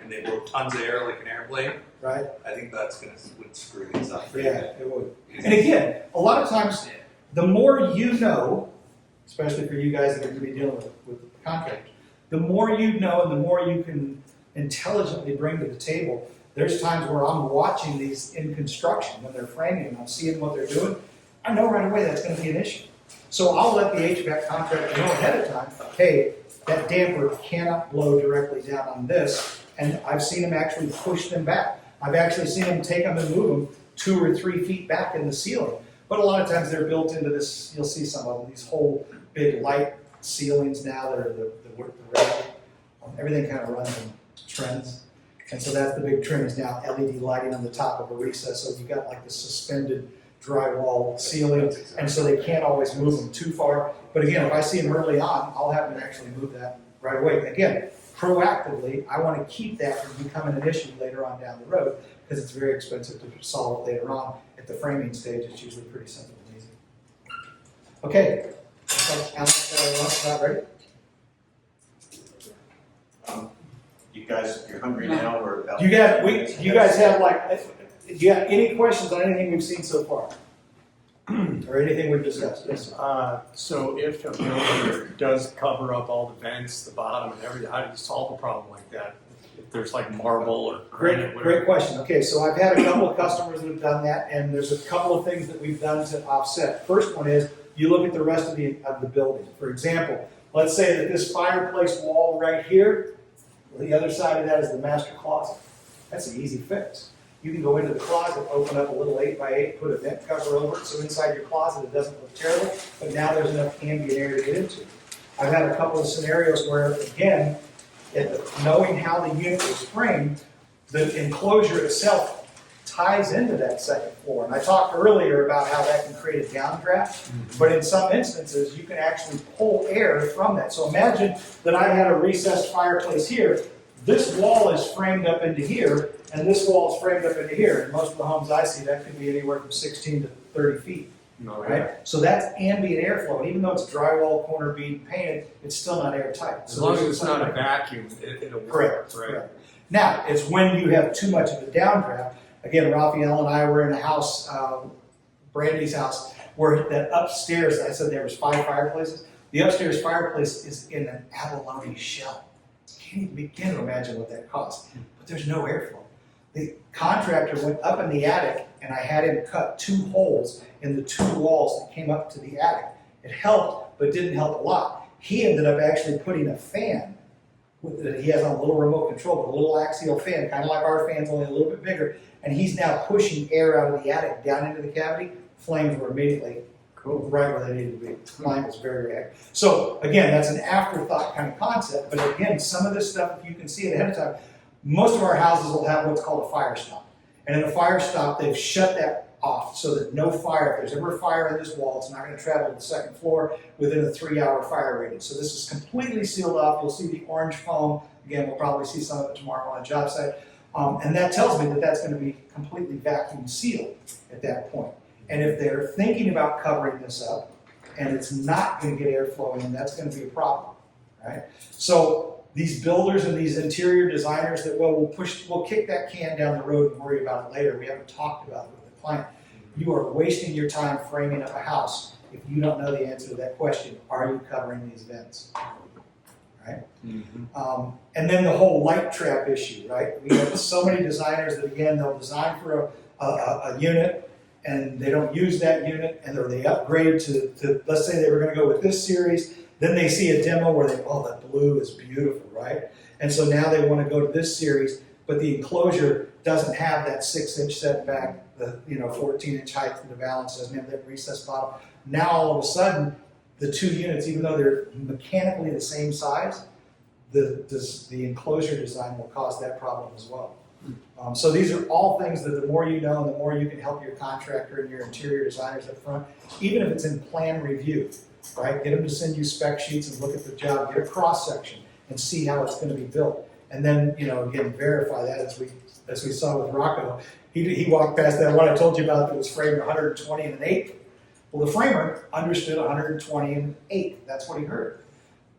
and they blow tons of air like an airplane. Right? I think that's would screw things up. Yeah, it would. And again, a lot of times, the more you know, especially for you guys that are going to be dealing with contractors, The more you know and the more you can intelligently bring to the table, there's times where I'm watching these in construction when they're framing and I'm seeing what they're doing. I know right away that's going to be an issue. So I'll let the HVAC contractor know ahead of time, hey, that damper cannot blow directly down on this. And I've seen them actually push them back. I've actually seen them take them and move them 2 or 3 feet back in the ceiling. But a lot of times they're built into this, you'll see some of them, these whole big light ceilings now that are the red. Everything kind of runs in trends. And so that's the big trend is now LED lighting on the top of a recess. So you've got like the suspended drywall ceiling, and so they can't always move them too far. But again, if I see them early on, I'll have them actually move that right away. Again, proactively, I want to keep that from becoming an issue later on down the road because it's very expensive to solve it later on. At the framing stage, it's usually pretty simple and easy. Okay, Alex, about ready? You guys, if you're hungry now, we're about. You guys have like, do you have any questions on anything we've seen so far? Or anything we've discussed? Yes, sir. So if a builder does cover up all the vents, the bottom and everything, how do you solve a problem like that? If there's like marble or granite, Great question. Okay, so I've had a couple of customers that have done that, and there's a couple of things that we've done to offset. First one is you look at the rest of the building. For example, let's say that this fireplace wall right here, the other side of that is the master closet. That's an easy fix. You can go into the closet, open up a little 8x8, put a vent cover over it, so inside your closet it doesn't look terrible, but now there's enough ambient air to get into. I've had a couple of scenarios where, again, knowing how the unit was framed, the enclosure itself ties into that second floor. And I talked earlier about how that can create a downdraft, but in some instances you can actually pull air from that. So imagine that I had a recessed fireplace here. This wall is framed up into here, and this wall is framed up into here. In most of the homes I see, that could be anywhere from 16 to 30 feet. Right? So that's ambient airflow. And even though it's drywall, corner bead, painted, it's still not airtight. as long as it's not a vacuum, it'll work, right? Correct. Now, it's when you have too much of a downdraft. Again, Raphael and I were in a house, Brandy's house, where that upstairs, I said there was 5 fireplaces. The upstairs fireplace is in an abalone shell. Can't even begin to imagine what that costs. But there's no airflow. The contractor went up in the attic, and I had him cut 2 holes in the 2 walls that came up to the attic. It helped, but didn't help a lot. He ended up actually putting a fan. He has a little remote control, but a little axial fan, kind of like our fans, only a little bit bigger. And he's now pushing air out of the attic down into the cavity. Flames were immediately right where they needed to be. The client was very reactive. So again, that's an afterthought kind of concept. But again, some of this stuff, if you can see it ahead of time, most of our houses will have what's called a fire stop. And in a fire stop, they've shut that off so that no fire, if there's ever a fire in this wall, it's not going to travel to the second floor within a 3-hour fire rating. So this is completely sealed off. You'll see the orange foam. Again, we'll probably see some of it tomorrow on a job site. And that tells me that that's going to be completely vacuum sealed at that point. And if they're thinking about covering this up and it's not going to get airflow in, that's going to be a problem, right? So these builders and these interior designers that, well, we'll kick that can down the road and worry about it later. We haven't talked about it with the client. You are wasting your time framing up a house if you don't know the answer to that question. Are you covering these vents? Right? And then the whole light trap issue, right? We have so many designers that, again, they'll design for a unit and they don't use that unit, and they upgrade to, let's say they were going to go with this series, then they see a demo where oh, that blue is beautiful, right? And so now they want to go to this series, but the enclosure doesn't have that 6-inch setback, the 14-inch height to the balance, doesn't have that recessed bottom. Now all of a sudden, the 2 units, even though they're mechanically the same size, the enclosure design will cause that problem as well. So these are all things that the more you know, and the more you can help your contractor and your interior designers up front, even if it's in plan review, right? Get them to send you spec sheets and look at the job, get a cross section and see how it's going to be built. And then, again, verify that as we saw with Rocco. He walked past that one I told you about that was framed 120 and an 1/8. Well, the framer understood 120 and an 1/8. That's what he heard.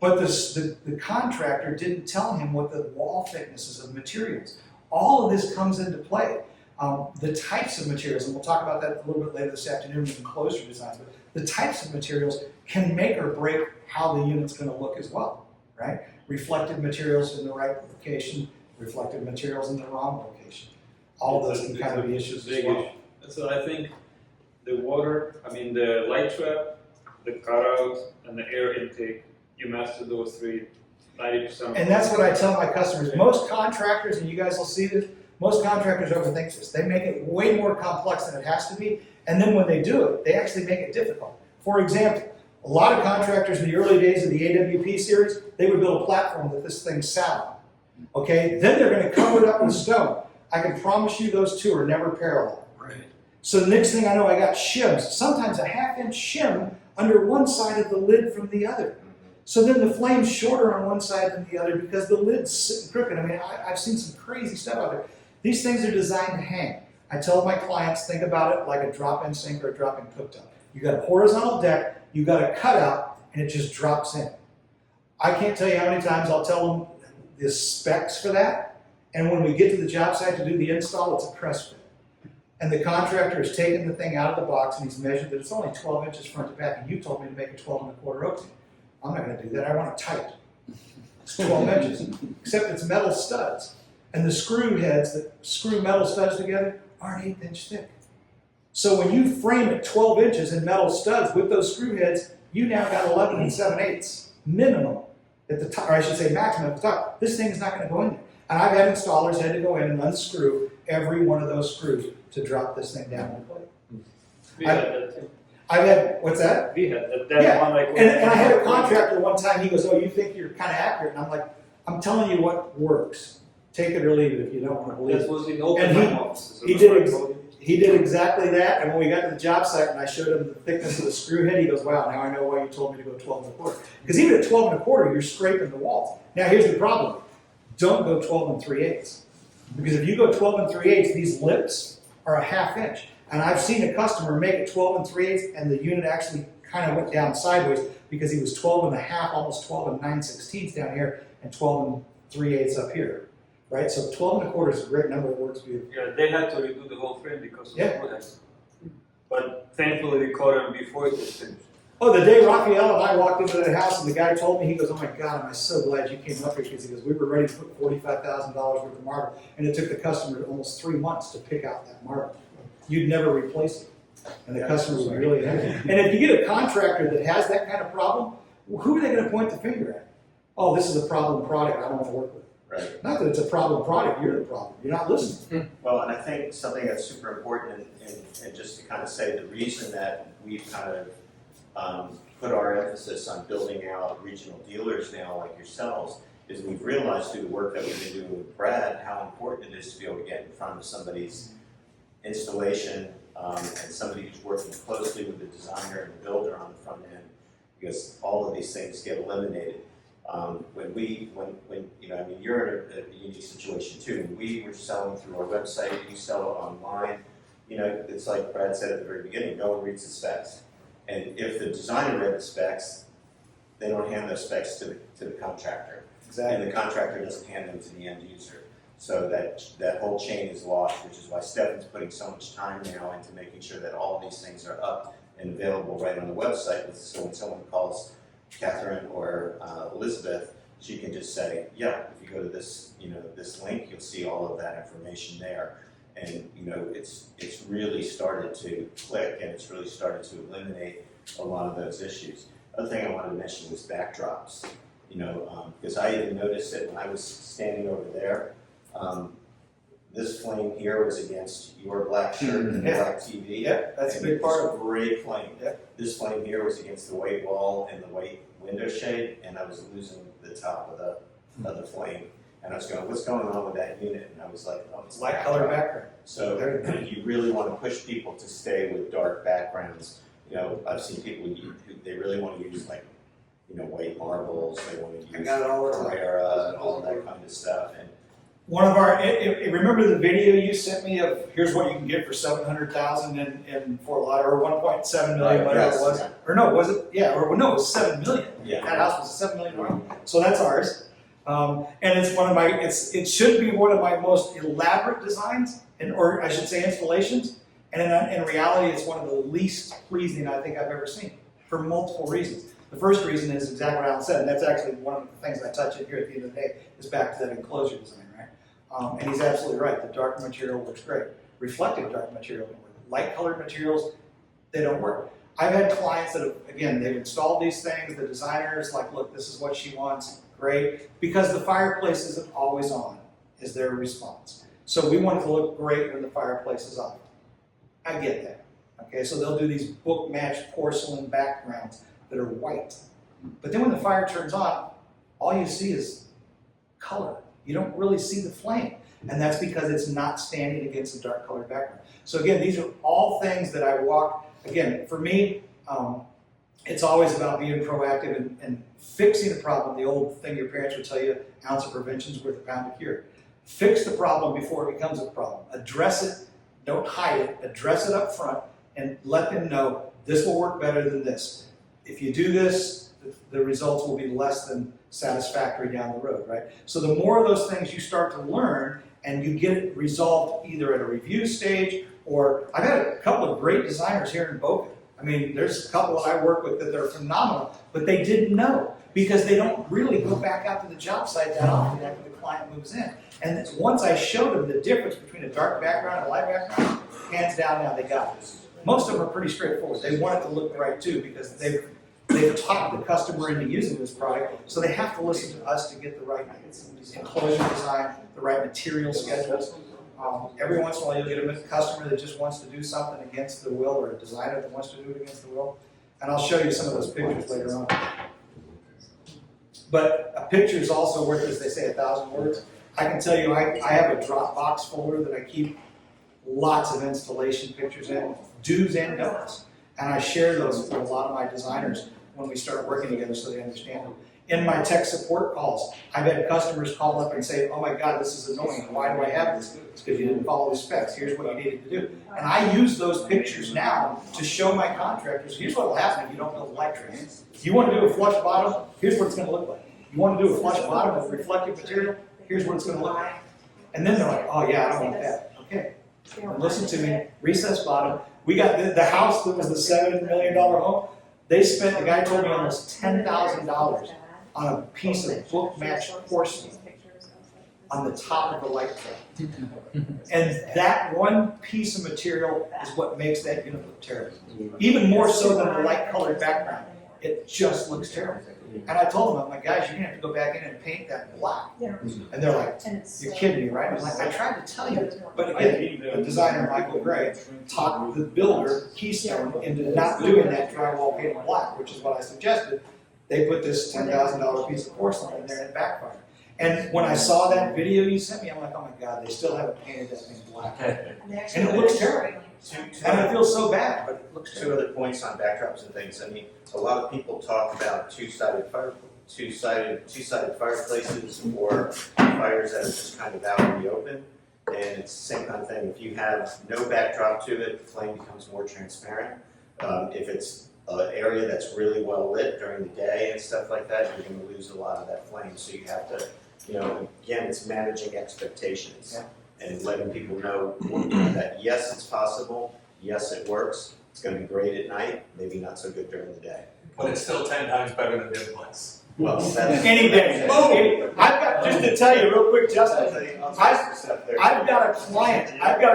But the contractor didn't tell him what the wall thicknesses of materials. All of this comes into play. The types of materials, and we'll talk about that a little bit later this afternoon in enclosure designs, but the types of materials can make or break how the unit's going to look as well, right? reflective materials in the right location, reflective materials in the wrong location. All of those can kind of be issues as well. So I think the water, the light trap, the cutout, and the air intake, you master those three 90%. And that's what I tell my customers. Most contractors, and you guys will see this, most contractors overthink this. They make it way more complex than it has to be, and then when they do it, they actually make it difficult. For example, a lot of contractors in the early days of the AWP series, they would build a platform that this thing sat on. Okay, then they're going to cover it up with stone. I can promise you those two are never parallel. Right. So the next thing I know, I got shims, sometimes a half-inch shim under one side of the lid from the other. So then the flame's shorter on one side than the other because the lid's sitting crooked. I've seen some crazy stuff out there. These things are designed to hang. I tell my clients, think about it like a drop-in sink or a drop-in cooktop. You got a horizontal deck, you got a cutout, and it just drops in. I can't tell you how many times I'll tell them the specs for that, and when we get to the job site to do the install, it's a press fit. And the contractor has taken the thing out of the box and he's measured that it's only 12 inches front to back, and you told me to make a 12¼ opening. I'm not going to do that. I want it tight. It's 12 inches, except it's metal studs. And the screw heads that screw metal studs together are an 1/8 inch thick. So when you frame it 12 inches in metal studs with those screw heads, you now got 11 7/8 minimum at the top, or I should say maximum at the top. This thing is not going to go in there. And I've had installers had to go in and unscrew every one of those screws to drop this thing down. We had that too. I've had, what's that? We had that Yeah, one like. And I had a contractor one time, he goes, oh, you think you're kind of accurate? And I'm like, I'm telling you what works. Take it or leave it if you don't want to believe That it. was in open And he- time offices. He did exactly that, and when we got to the job site and I showed him the thickness of the screw head, he goes, wow, now I know why you told me to go 12¼ Because even at 12¼ you're scraping the walls. Now here's the problem. Don't go 12 3/8 Because if you go 12 3/8 these lips are a 1/2 inch. And I've seen a customer make it 12 3/8 and the unit actually kind of went down sideways because he was 12½, almost 12 9/16 down here, and 12 3/8 up here. Right? So 12¼ is a great number, it works beautifully. Yeah, they had to redo the whole frame because of Yeah. the protest. But thankfully they caught him before it was finished. Oh, the day Raphael and I walked into that house and the guy told me, he goes, oh my God, am I so glad you came up here, because he goes, we were ready to put $45,000 worth of marble, and it took the customer almost 3 months to pick out that marble. You'd never replace it. And the customer was really happy. And if you get a contractor that has that kind of problem, who are they going to point the finger at? Oh, this is a problem product, I don't want to work with it. Right. Not that it's a problem product, you're the problem. You're not listening. Well, and I think something that's super important, and just to kind of say the reason that we've kind of put our emphasis on building out regional dealers now like yourselves is we've realized through the work that we've been doing with Brad how important it is to be able to get in front of somebody's installation and somebody who's working closely with the designer and the builder on the front end, because all of these things get eliminated. When you know, I mean, you're in a unique situation too. When we were selling through our website, you sell it online. You know, it's like Brad said at the very beginning, no one reads the specs. And if the designer read the specs, they don't hand those specs to the contractor. And the contractor doesn't hand them to the end user. So that whole chain is lost, which is why Stefan's putting so much time now into making sure that all these things are up and available right on the website. So when someone calls Catherine or Elizabeth, she can just say, yeah, if you go to this, you know, this link, you'll see all of that information there. And you know, it's really started to click, and it's really started to eliminate a lot of those issues. Other thing I wanted to mention was backdrops. You know, because I even noticed it when I was standing over there. This flame here was against your black shirt and Yeah. black TV. Yeah, that's a and big part it of was a great flame. Yeah. This flame here was against the white wall and the white window shade, and I was losing the top of the flame. And I was going, what's going on with that unit? And I was like, oh, it's Light color background. So you really want to push people to stay with dark backgrounds. You know, I've seen people who they really want to use like, you know, white marbles. They want to use got it all the time. Carrara, all that kind of stuff. And One of our, remember the video you sent me of here's what you can get for $700,000 in Fort Lauderdale, or 1.7 million, whatever yes, it was, yeah. or no, was it? Yeah, or no, it was 7 million. Yeah. That house was $7 million. So that's ours, and it's one of my. It should be one of my most elaborate designs, or I should say installations, and in reality, it's one of the least pleasing I think I've ever seen for multiple reasons. The first reason is exactly what Alan said, and that's actually one of the things I touch in here at the end of the day, is back to that enclosure design, right? And he's absolutely right, the dark material works great. Reflective dark material can work. Light colored materials, they don't work. I've had clients that have, again, they've installed these things, the designer is like, look, this is what she wants, great. Because the fireplace isn't always on, is their response. So we want it to look great when the fireplace is on. I get that. Okay, so they'll do these book matched porcelain backgrounds that are white. But then when the fire turns on, all you see is color. You don't really see the flame. And that's because it's not standing against a dark colored background. So again, these are all things that I walk, again, for me, it's always about being proactive and fixing the problem. The old thing your parents would tell you, ounce of prevention is worth a pound of cure. Fix the problem before it becomes a problem. Address it, don't hide it, address it up front and let them know this will work better than this. If you do this, the results will be less than satisfactory down the road, right? So the more of those things you start to learn and you get it resolved either at a review stage or I've had a couple of great designers here in Boca. I mean, there's a couple that I work with that they're phenomenal, but they didn't know because they don't really go back out to the job site that often after the client moves in. And once I showed them the difference between a dark background and a light background, hands down now they got it. Most of them are pretty straightforward. They want it to look right too because they've talked the customer into using this product, so they have to listen to us to get the right enclosure design, the right material schedules. Every once in a while you'll get a customer that just wants to do something against the will or a designer that wants to do it against the will. And I'll show you some of those pictures later on. But a picture is also worth, as they say, 1,000 words. I can tell you I have a Dropbox folder that I keep lots of installation pictures in, do's and don'ts. And I share those with a lot of my designers when we start working together so they understand them. In my tech support calls, I've had customers call up and say, oh my God, this is annoying. Why do I have this? It's because you didn't follow the specs. Here's what you needed to do. And I use those pictures now to show my contractors, here's what will happen if you don't build light trays. You want to do a flush bottom? Here's what it's going to look like. You want to do a flush bottom with reflective material? Here's what it's going to look like. And then they're like, oh yeah, I don't want that. Okay, and listen to me, recessed bottom. We got the house that was the $7 million home. They spent, the guy told me, almost $10,000 on a piece of book matched porcelain on the top of the light truck. And that one piece of material is what makes that unit look terrible. Even more so than the light colored background. It just looks terrible. And I told them, I'm like, guys, you're gonna have to go back in and paint that black. And they're like, you're kidding me, right? I'm like, I tried to tell you. But again, the designer, Michael Gray, talked the builder, Keystone, into not doing that drywall painted black, which is what I suggested. They put this $10,000 piece of porcelain in there and it backfired. And when I saw that video you sent me, I'm like, oh my God, they still haven't painted that thing black. And it looks terrible. And I feel so bad, but it looks terrible. 2 other points on backdrops and things. I mean, a lot of people talk about two-sided fireplaces or fires that are just kind of out in the open. And it's the same kind of thing. If you have no backdrop to it, the flame becomes more transparent. If it's an area that's really well lit during the day and stuff like that, you're going to lose a lot of that flame. So you have to, again, it's managing expectations. Yeah. And letting people know that yes, it's possible, yes, it works, it's going to be great at night, maybe not so good during the day. But it's still 10 times better than Dimplex. Well, that's Any day. I've got, just to tell you real quick, Justin, I've got a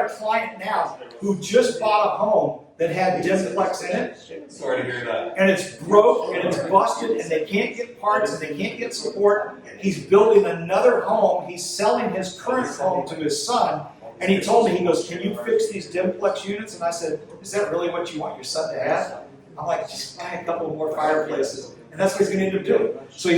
client now who just bought a home that had Dimplex in it. Sorry to hear that. And it's broke and it's busted and they can't get parts and they can't get support. He's building another home. He's selling his current home to his son. And he told me, he goes, can you fix these Dimplex units? And I said, is that really what you want your son to have? I'm like, just buy a couple more fireplaces. And that's what he's going to end up doing. So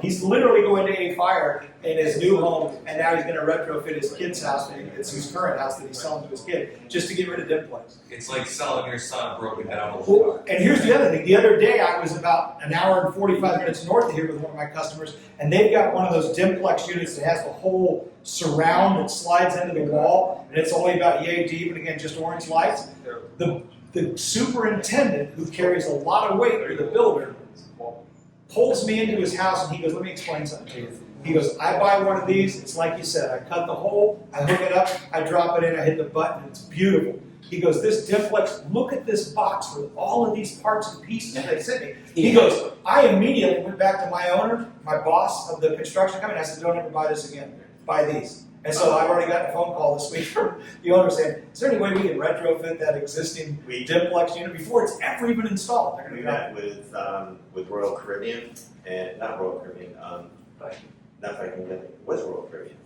he's literally going to AquafireRaw in his new home, and now he's going to retrofit his kid's house. It's his current house that he's selling to his kid, just to get rid of Dimplex. It's like selling your son a broken down Well, and here's the other thing. The other day, I was about an hour and 45 minutes north of here with one of my customers, and they've got one of those Dimplex units that has the whole surround that slides into the wall, and it's only about yay deep, and again, just orange lights. The superintendent, who carries a lot of weight for the builder, pulls me into his house and he goes, let me explain something to you. He goes, I buy one of these, it's like you said, I cut the hole, I hook it up, I drop it in, I hit the button, it's beautiful. He goes, this Dimplex, look at this box with all of these parts and pieces they sent me. He goes, I immediately went back to my owner, my boss of the construction company, I said, don't ever buy this again, buy these. And so I've already got a phone call this week from the owner saying, is there any way we can retrofit that existing Dimplex unit before it's ever even installed? They're We gonna met with Royal Caribbean, and not Royal Caribbean, not Viking, it was Royal Caribbean.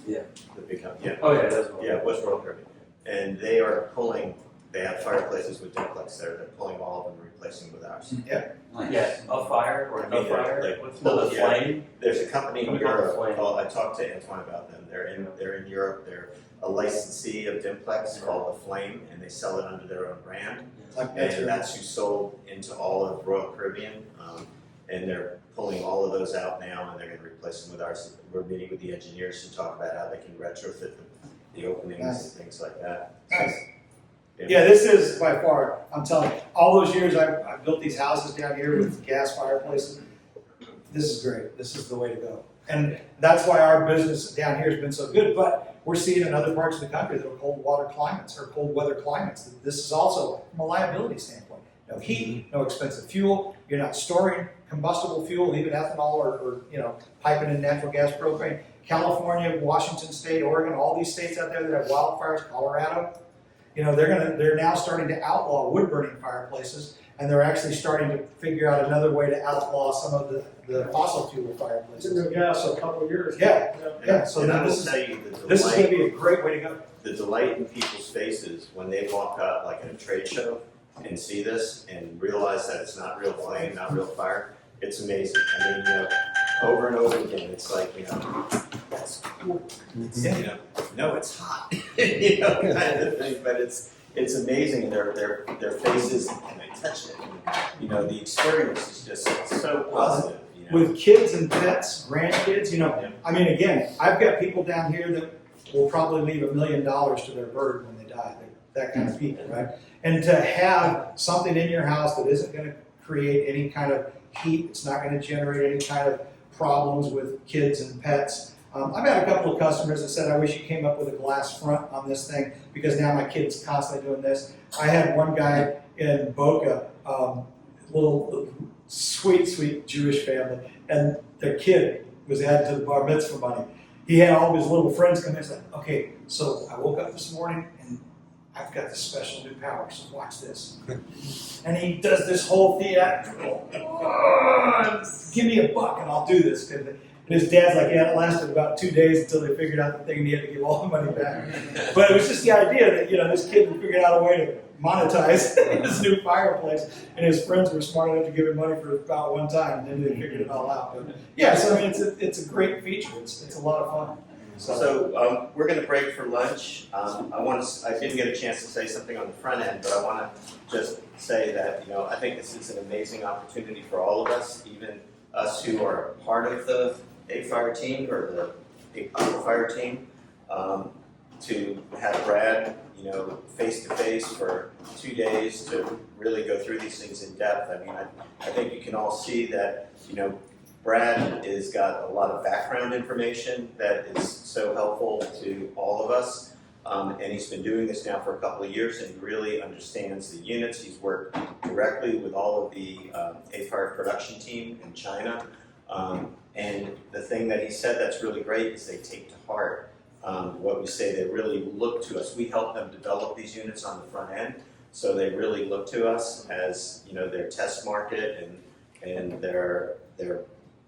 Yeah. The big company, yeah. Oh, yeah, that's one. Yeah, it was Royal Caribbean. And they are pulling, they have fireplaces with Dimplex there, they're pulling all of them, replacing with ours. Yes, a fire or no fire. Like, What's well, the yeah. flame? There's a company in What about Europe, Flame? called, I talked to Antoine about them, they're in Europe, they're a licensee of Dimplex called The Flame, and they sell it under their own brand. And that's who sold into all of Royal Caribbean, and they're pulling all of those out now, and they're gonna replace them with ours. We're meeting with the engineers to talk about how they can retrofit the openings Nice. and things like that. Nice. Yeah, this is by far, I'm telling you, all those years I've built these houses down here with gas fireplaces. This is great. This is the way to go. And that's why our business down here has been so good. But we're seeing in other parts of the country that are cold water climates or cold weather climates. This is also from a liability standpoint. No heat, no expensive fuel. You're not storing combustible fuel, even ethanol or piping in natural gas propane. California, Washington State, Oregon, all these states out there that have wildfires, Colorado, they're now starting to outlaw wood burning fireplaces, and they're actually starting to figure out another way to outlaw some of the fossil fuel It's fireplaces. in the gas a couple of years. Yeah. Yeah, so And I now will this tell you the is going to delight, be a great way to go. the delight in people's faces when they walk up like at a trade show and see this and realize that it's not real flame, not real fire. It's amazing. I mean, over and over again, it's like, that's cool. It's, no, it's hot, kind of thing. But it's amazing. Their faces, and they touch it. And, the experience is just so positive. With kids and pets, grandkids, I mean, again, I've got people down here that will probably leave $1 million to their bird when they die. They're that kind of people, right? And to have something in your house that isn't going to create any kind of heat, it's not going to generate any kind of problems with kids and pets. I've had a couple of customers that said, I wish you came up with a glass front on this thing because now my kid's constantly doing this. I had one guy in Boca, little sweet Jewish family, and their kid was added to the bar mitzvah money. He had all of his little friends come in and said, okay, so I woke up this morning and I've got this special new power, so watch this. And he does this whole theatrical, give me $1 and I'll do this. And his dad's like, yeah, it lasted about 2 days until they figured out the thing and he had to give all the money back. But it was just the idea that, this kid had figured out a way to monetize his new fireplace, and his friends were smart enough to give him money for about one time, and then they figured it all out. But yeah, so I mean, it's a great feature. It's a lot of fun. So we're going to break for lunch. I didn't get a chance to say something on the front end, but I want to just say that I think this is an amazing opportunity for all of us, even us who are part of the AquafireRaw team or the Aquafire team, to have Brad, face to face for 2 days to really go through these things in depth. I mean, I think you can all see that Brad has got a lot of background information that is so helpful to all of us. And he's been doing this now for a couple of years and really understands the units. He's worked directly with all of the Aquafire production team in China. And the thing that he said that's really great is they take to heart what we say. They really look to us. We help them develop these units on the front end. So they really look to us as their test market and their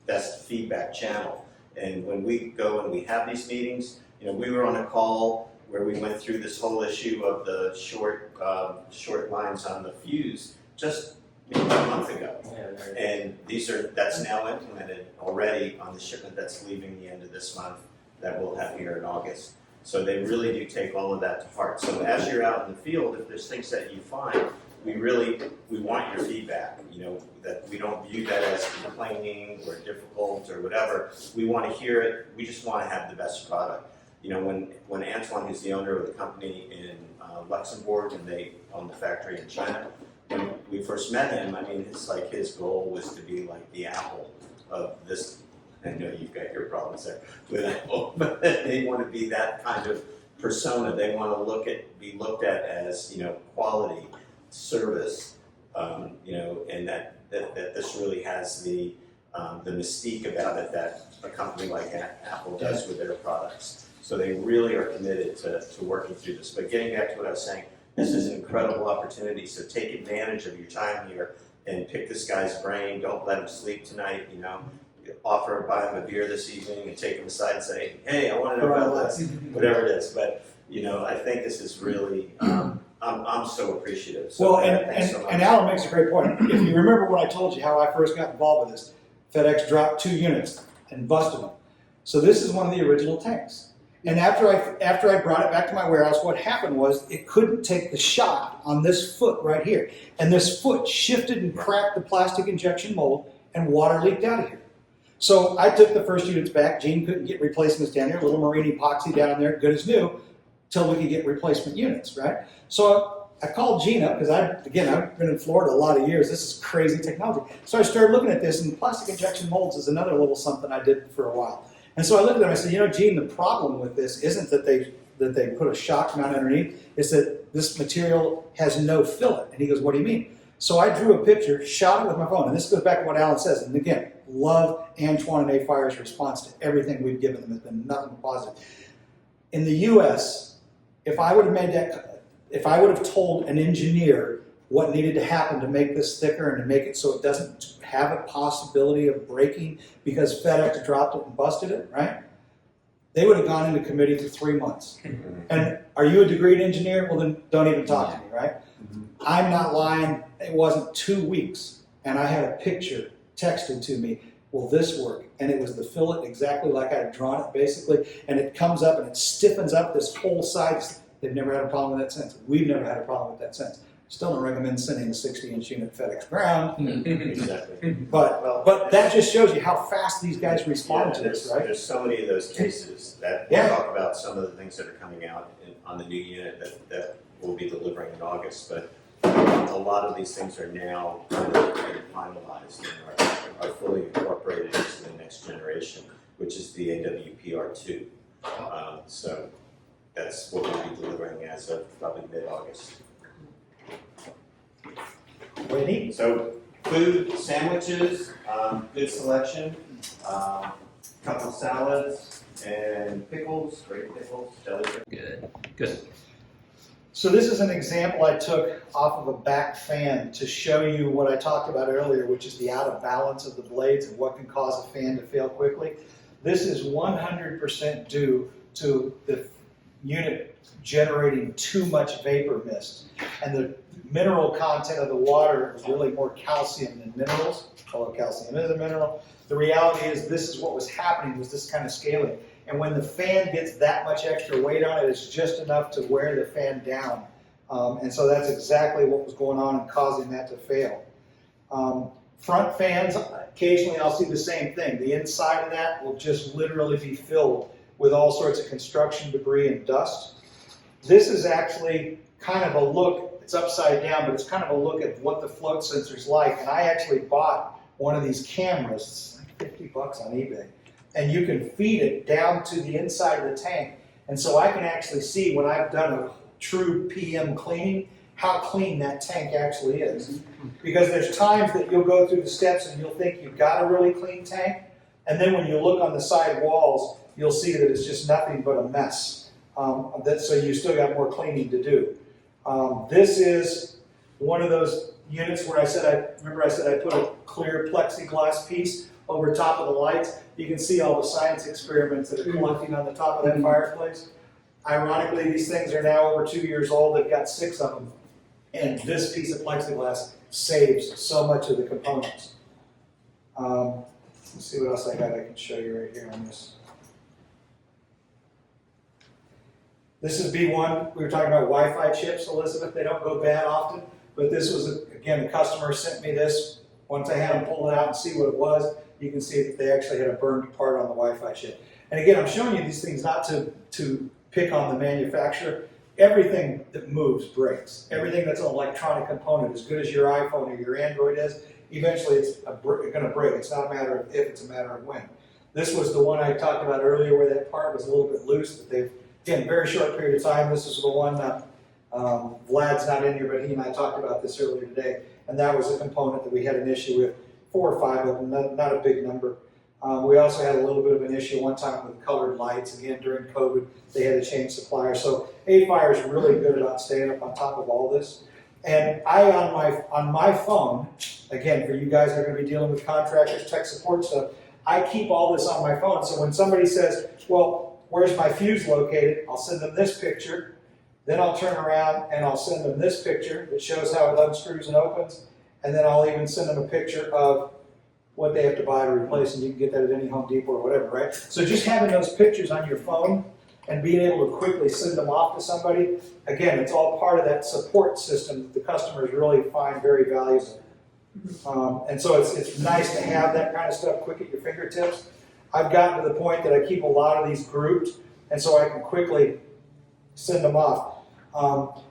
best feedback channel. And when we go and we have these meetings, we were on a call where we went through this whole issue of the short lines on the fuse just maybe a month ago. And that's now implemented already on the shipment that's leaving the end of this month that we'll have here in August. So they really do take all of that to heart. So as you're out in the field, if there's things that you find, we want your feedback, that we don't view that as complaining or difficult or whatever. We want to hear it. We just want to have the best product. When Antoine, who's the owner of the company in Luxembourg, and they own the factory in China, when we first met him, I mean, it's like his goal was to be like the Apple of this. I know you've got your problems there with Apple, but they want to be that kind of persona. They want to be looked at as, quality, service, and that this really has the mystique about it that a company like Apple does with their products. So they really are committed to working through this. But getting back to what I was saying, this is an incredible opportunity. So take advantage of your time here and pick this guy's brain. Don't let him sleep tonight. Buy him a beer this evening and take him aside and say, hey, I want to know about this, whatever it is. But I think this is really, I'm so appreciative. So Well, thanks so much. and Alan makes a great point. If you remember when I told you how I first got involved with this, FedEx dropped 2 units and busted them. So this is one of the original tanks. And after I brought it back to my warehouse, what happened was it couldn't take the shock on this foot right here. And this foot shifted and cracked the plastic injection mold and water leaked out of here. So I took the first units back. Gene couldn't get replacements down there, little marine epoxy down there, good as new, till we could get replacement units, right? So I called Gene up because I've been in Florida a lot of years. This is crazy technology. So I started looking at this, and plastic injection molds is another little something I did for a while. And so I looked at him, I said, Gene, the problem with this isn't that they put a shock mount underneath, it's that this material has no fillet. And he goes, what do you mean? So I drew a picture, shot it with my phone, and this goes back to what Alan says. And again, love Antoine and AFire's response to everything we've given them has been nothing but positive. In the U.S., if I would have told an engineer what needed to happen to make this thicker and to make it so it doesn't have a possibility of breaking because FedEx dropped it and busted it, right? They would have gone into committee for 3 months. And are you a degreed engineer? Well, then don't even talk to me, right? I'm not lying. It wasn't 2 weeks, and I had a picture texted to me. Will this work? And it was the fillet exactly like I had drawn it, basically. And it comes up and it stiffens up this whole side. They've never had a problem with that since. We've never had a problem with that since. Still don't recommend sending a 60-inch unit FedEx ground. Exactly. But that just shows you how fast these guys respond to this, right? There's so many of those cases that Yeah. we'll talk about some of the things that are coming out on the new unit that we'll be delivering in August. But a lot of these things are now kind of getting finalized and are fully incorporated into the next generation, which is the AWPR2. So that's what we'll be delivering as of probably mid-August. What do you need? So food, sandwiches, good selection, couple salads, and pickles, great pickles, deli pickles. Good. So this is an example I took off of a back fan to show you what I talked about earlier, which is the out of balance of the blades and what can cause a fan to fail quickly. This is 100% due to the unit generating too much vapor mist. And the mineral content of the water is really more calcium than minerals, although calcium is a mineral. The reality is this is what was happening, was this kind of scaling. And when the fan gets that much extra weight on it, it's just enough to wear the fan down. And so that's exactly what was going on and causing that to fail. Front fans, occasionally I'll see the same thing. The inside of that will just literally be filled with all sorts of construction debris and dust. This is actually kind of a look, it's upside down, but it's kind of a look at what the float sensor's like. And I actually bought one of these cameras, it's like $50 on eBay. And you can feed it down to the inside of the tank. And so I can actually see when I've done a true PM cleaning, how clean that tank actually is. Because there's times that you'll go through the steps and you'll think you've got a really clean tank. And then when you look on the side walls, you'll see that it's just nothing but a mess. So you still got more cleaning to do. This is one of those units where I said I put a clear plexiglass piece over top of the lights. You can see all the science experiments that are collecting on the top of that fireplace. Ironically, these things are now over 2 years old. They've got 6 of them. And this piece of plexiglass saves so much of the components. Let's see what else I got I can show you right here on this. This is B1. We were talking about Wi-Fi chips, Elizabeth. They don't go bad often. But this was, again, a customer sent me this. Once I had them pull it out and see what it was, you can see that they actually had a burned part on the Wi-Fi chip. And again, I'm showing you these things not to pick on the manufacturer. Everything that moves breaks. Everything that's an electronic component, as good as your iPhone or your Android is, eventually it's going to break. It's not a matter of if, it's a matter of when. This was the one I talked about earlier where that part was a little bit loose, that they've again, very short period of time. This is the one that Vlad's not in here, but he and I talked about this earlier today. And that was a component that we had an issue with, 4 or 5 of them, not a big number. We also had a little bit of an issue one time with colored lights. Again, during COVID, they had to change suppliers. So AquafireRaw is really good about staying up on top of all this. And I, on my phone, again, for you guys that are going to be dealing with contractors, tech support stuff, I keep all this on my phone. So when somebody says, well, where's my fuse located? I'll send them this picture. Then I'll turn around and I'll send them this picture that shows how it unscrews and opens. And then I'll even send them a picture of what they have to buy to replace, and you can get that at any Home Depot or whatever, right? So just having those pictures on your phone and being able to quickly send them off to somebody, again, it's all part of that support system that the customers really find very valuable. And so it's nice to have that kind of stuff quick at your fingertips. I've gotten to the point that I keep a lot of these grouped, and so I can quickly send them off.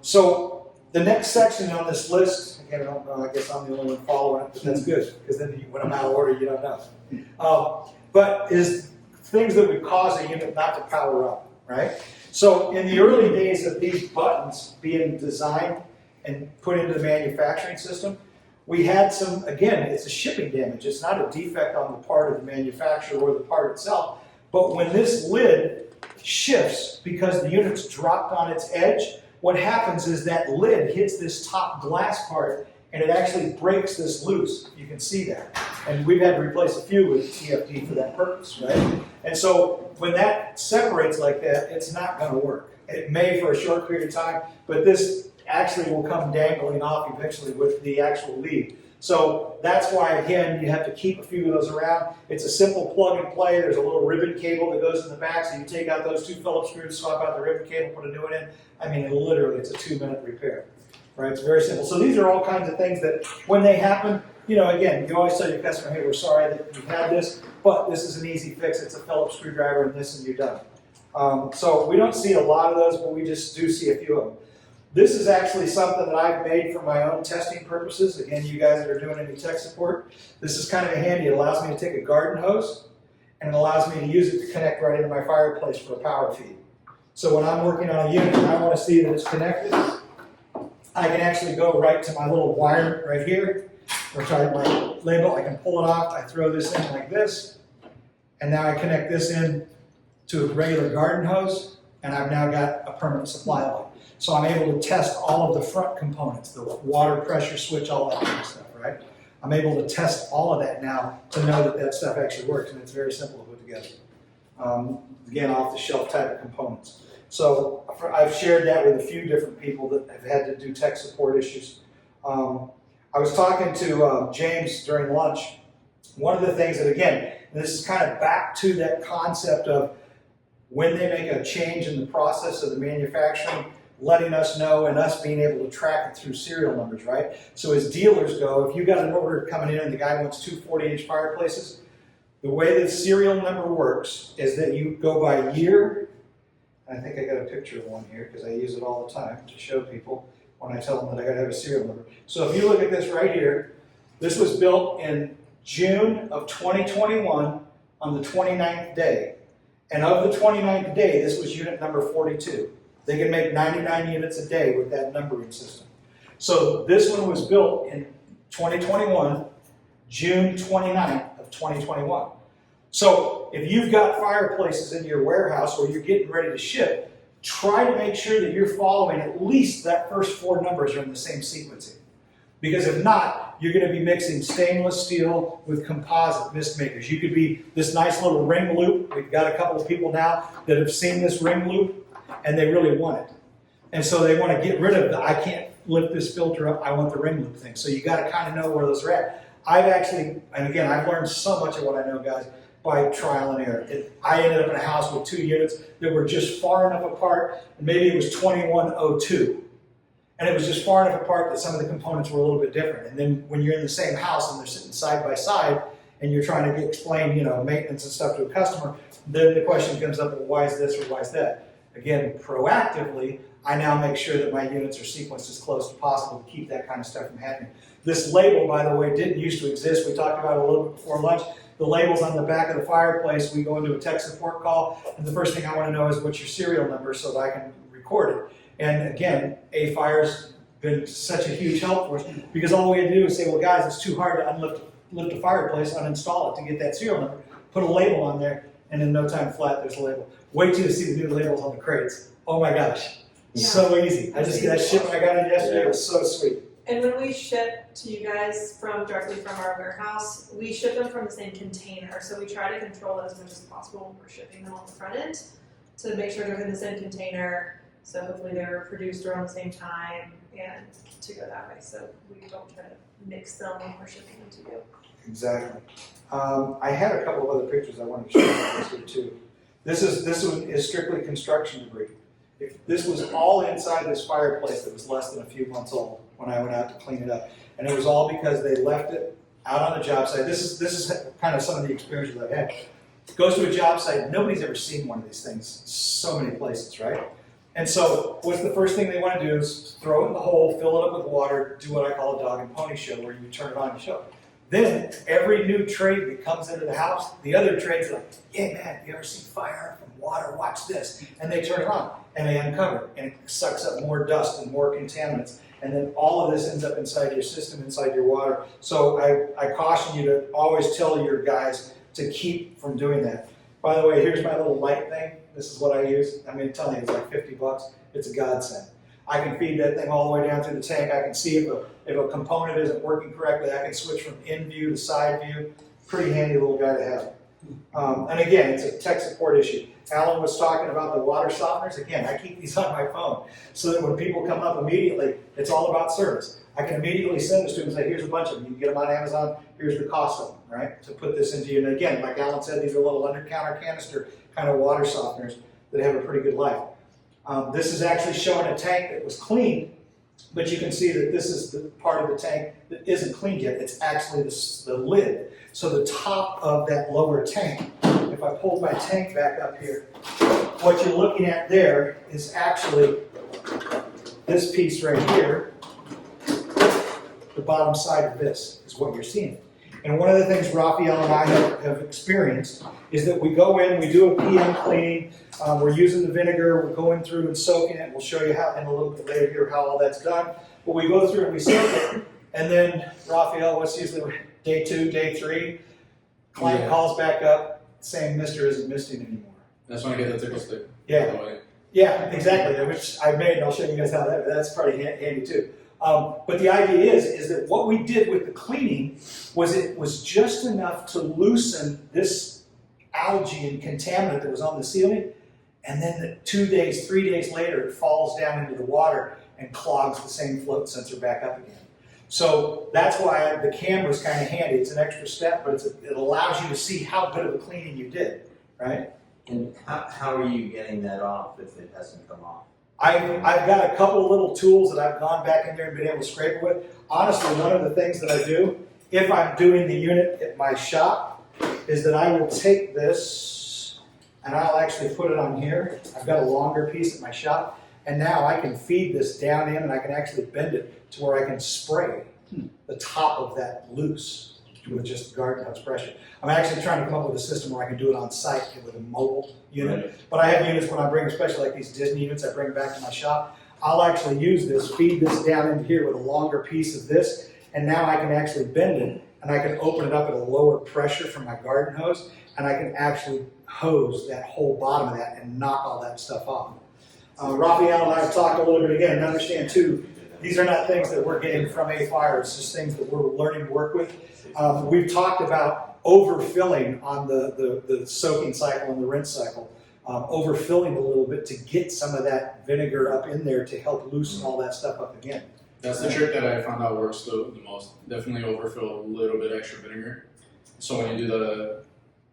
So the next section on this list, again, I don't know, I guess I'm the only one following it, but that's good, because then when I'm out of order, you don't know. But is things that would cause a unit not to power up, right? So in the early days of these buttons being designed and put into the manufacturing system, we had some, again, it's a shipping damage. It's not a defect on the part of the manufacturer or the part itself, but when this lid shifts because the unit's dropped on its edge, what happens is that lid hits this top glass part and it actually breaks this loose. You can see that. And we've had to replace a few with TFT for that purpose, right? And so when that separates like that, it's not going to work. It may for a short period of time, but this actually will come dangling off eventually with the actual lead. So that's why, again, you have to keep a few of those around. It's a simple plug and play. There's a little ribbon cable that goes in the back, so you take out those 2 Phillips screws, swap out the ribbon cable, put a new one in. I mean, literally, it's a 2-minute repair, right? It's very simple. So these are all kinds of things that, when they happen, you know, again, you always tell your customer, hey, we're sorry that you had this, but this is an easy fix. It's a Phillips screwdriver and this, and you're done. So we don't see a lot of those, but we just do see a few of them. This is actually something that I've made for my own testing purposes. Again, you guys that are doing any tech support, this is kind of handy. It allows me to take a garden hose and it allows me to use it to connect right into my fireplace for a power feed. So when I'm working on a unit and I want to see that it's connected, I can actually go right to my little wire right here, or try my label. I can pull it off. I throw this in like this, and now I connect this in to a regular garden hose, and I've now got a permanent supply line. So I'm able to test all of the front components, the water pressure switch, all that kind of stuff, right? I'm able to test all of that now to know that that stuff actually works, and it's very simple to put together. Again, off-the-shelf type of components. So I've shared that with a few different people that have had to do tech support issues. I was talking to James during lunch. One of the things that, again, and this is kind of back to that concept of when they make a change in the process of the manufacturing, letting us know and us being able to track it through serial numbers, right? So as dealers go, if you got an order coming in and the guy wants 2 40-inch fireplaces, the way the serial number works is that you go by year. I think I got a picture of one here because I use it all the time to show people when I tell them that I got to have a serial number. So if you look at this right here, this was built in June of 2021 on the 29th day. And of the 29th day, this was unit number 42. They can make 99 units a day with that numbering system. So this one was built in 2021, June 29th of 2021. So if you've got fireplaces in your warehouse or you're getting ready to ship, try to make sure that you're following at least that first 4 numbers are in the same sequencing. Because if not, you're going to be mixing stainless steel with composite mist makers. You could be this nice little ring loop. We've got a couple of people now that have seen this ring loop and they really want it. And so they want to get rid of the, I can't lift this filter up, I want the ring loop thing. So you got to kind of know where those are at. I've actually, and again, I've learned so much of what I know, guys, by trial and error. I ended up in a house with 2 units that were just far enough apart, and maybe it was 2102. And it was just far enough apart that some of the components were a little bit different. And then when you're in the same house and they're sitting side by side, and you're trying to explain, you know, maintenance and stuff to a customer, then the question comes up, well, why is this or why is that? Again, proactively, I now make sure that my units are sequenced as close as possible to keep that kind of stuff from happening. This label, by the way, didn't used to exist. We talked about it a little bit before lunch. The label's on the back of the fireplace. We go into a tech support call, and the first thing I want to know is what's your serial number so that I can record it. And again, AFire's been such a huge help for us because all we had to do is say, well, guys, it's too hard to lift a fireplace, uninstall it to get that serial number, put a label on there, and in no time flat, there's a label. Wait till you see the new labels on the crates. Oh my gosh, so easy. I just that shipment I got in yesterday was so sweet. And when we ship to you guys directly from our warehouse, we ship them from the same container. So we try to control that as much as possible when we're shipping them on the front end to make sure they're in the same container. So hopefully they're produced around the same time and to go that way. So we don't try to mix them when we're shipping them to you. Exactly. I had a couple of other pictures I wanted to show you this here too. This is strictly construction debris. If this was all inside this fireplace that was less than a few months old when I went out to clean it up, and it was all because they left it out on a job site. This is kind of some of the experiences I've had. Goes to a job site, nobody's ever seen one of these things so many places, right? And so what's the first thing they want to do is throw it in the hole, fill it up with water, do what I call a dog and pony show, where you turn it on and show. Then every new trade that comes into the house, the other trades are like, yeah man, you ever seen fire from water? Watch this. And they turn it on and they uncover it, and it sucks up more dust and more contaminants. And then all of this ends up inside your system, inside your water. So I caution you to always tell your guys to keep from doing that. By the way, here's my little light thing. This is what I use. I mean, I'm telling you, it's like 50 bucks. It's a godsend. I can feed that thing all the way down through the tank. I can see if a component isn't working correctly. I can switch from in view to side view. Pretty handy little guy to have. And again, it's a tech support issue. Alan was talking about the water softeners. Again, I keep these on my phone so that when people come up immediately, it's all about service. I can immediately send this to them and say, here's a bunch of them. You can get them on Amazon. Here's the cost of them, right? To put this into you. And again, like Alan said, these are little under-counter canister kind of water softeners that have a pretty good life. This is actually showing a tank that was cleaned, but you can see that this is the part of the tank that isn't cleaned yet. It's actually the lid. So the top of that lower tank, if I pull my tank back up here, what you're looking at there is actually this piece right here. The bottom side of this is what you're seeing. And one of the things Raphael and I have experienced is that we go in, we do a PM cleaning, we're using the vinegar, we're going through and soaking it. We'll show you how in a little bit later here how all that's done. But we go through and we soak it, and then Raphael, what's usually day 2, day 3, client calls back up saying Mister isn't misting anymore. That's when I get the tickle stick. Yeah. Yeah, exactly, which I made, and I'll show you guys how that's probably handy too. But the idea is that what we did with the cleaning was it was just enough to loosen this algae and contaminant that was on the ceiling, and then 2 days, 3 days later, it falls down into the water and clogs the same float sensor back up again. So that's why the camera's kind of handy. It's an extra step, but it allows you to see how good of a cleaning you did, right? And how are you getting that off if it hasn't come off? I've got a couple of little tools that I've gone back in there and been able to scrape it with. Honestly, one of the things that I do, if I'm doing the unit at my shop, is that I will take this and I'll actually put it on here. I've got a longer piece at my shop, and now I can feed this down in and I can actually bend it to where I can spray the top of that loose with just garden hose pressure. I'm actually trying to come up with a system where I can do it on site with a mobile unit. Right. But I have units when I bring, especially like these Disney units I bring back to my shop, I'll actually use this, feed this down into here with a longer piece of this, and now I can actually bend it, and I can open it up at a lower pressure from my garden hose, and I can actually hose that whole bottom of that and knock all that stuff off. Raphael and I have talked a little bit again, and understand too, these are not things that we're getting from AquafireRaw, it's just things that we're learning to work with. We've talked about overfilling on the soaking cycle and the rinse cycle, overfilling a little bit to get some of that vinegar up in there to help loosen all that stuff up again. That's the trick that I found out works the most. Definitely overfill a little bit extra vinegar. So when you do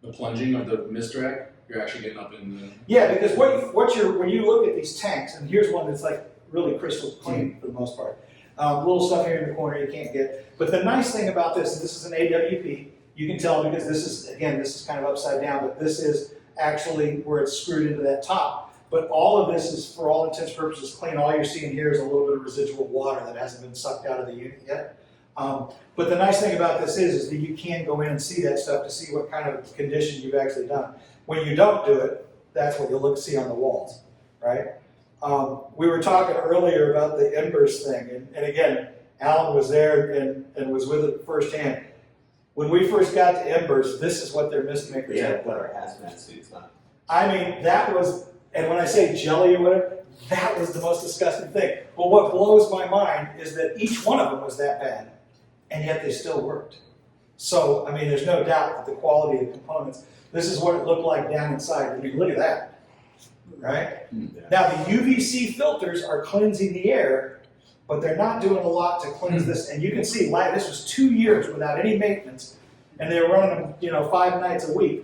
the plunging of the mist rack, you're actually getting up in the... Yeah, because when you look at these tanks, and here's one that's like really crystal clean for the most part. Little stuff here in the corner you can't get. But the nice thing about this, and this is an AWP, you can tell because this is kind of upside down, but this is actually where it's screwed into that top. But all of this is, for all intents and purposes, clean. All you're seeing here is a little bit of residual water that hasn't been sucked out of the unit yet. But the nice thing about this is that you can go in and see that stuff to see what kind of condition you've actually done. When you don't do it, that's what you'll see on the walls, right? We were talking earlier about the embers thing, and again, Alan was there and was with it firsthand. When we first got to embers, this is what their mist makers We had had. to put our hazmat suits on. I mean, that was, and when I say jelly or whatever, that was the most disgusting thing. But what blows my mind is that each one of them was that bad, and yet they still worked. So, I mean, there's no doubt that the quality of the components, this is what it looked like down inside. I mean, look at that, right? Yeah. Now, the UVC filters are cleansing the air, but they're not doing a lot to cleanse this. And you can see, this was 2 years without any maintenance, and they were running them, 5 nights a week.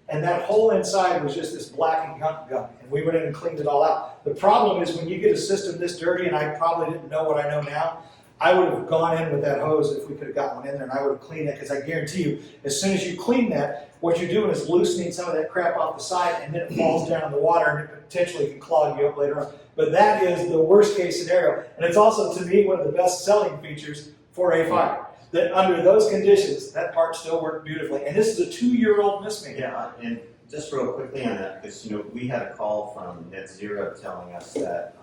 And that whole inside was just this black and gunk. And we went in and cleaned it all out. The problem is when you get a system this dirty, and I probably didn't know what I know now, I would have gone in with that hose if we could have got one in there, and I would have cleaned it, because I guarantee you, as soon as you clean that, what you're doing is loosening some of that crap off the side, and then it falls down in the water, and it potentially can clog you up later on. But that is the worst case scenario, and it's also, to me, one of the best selling features for a fire. That under those conditions, that part still worked beautifully. And this is a 2-year-old mist maker. Yeah, and just real quickly on that, because we had a call from Net Zero telling us that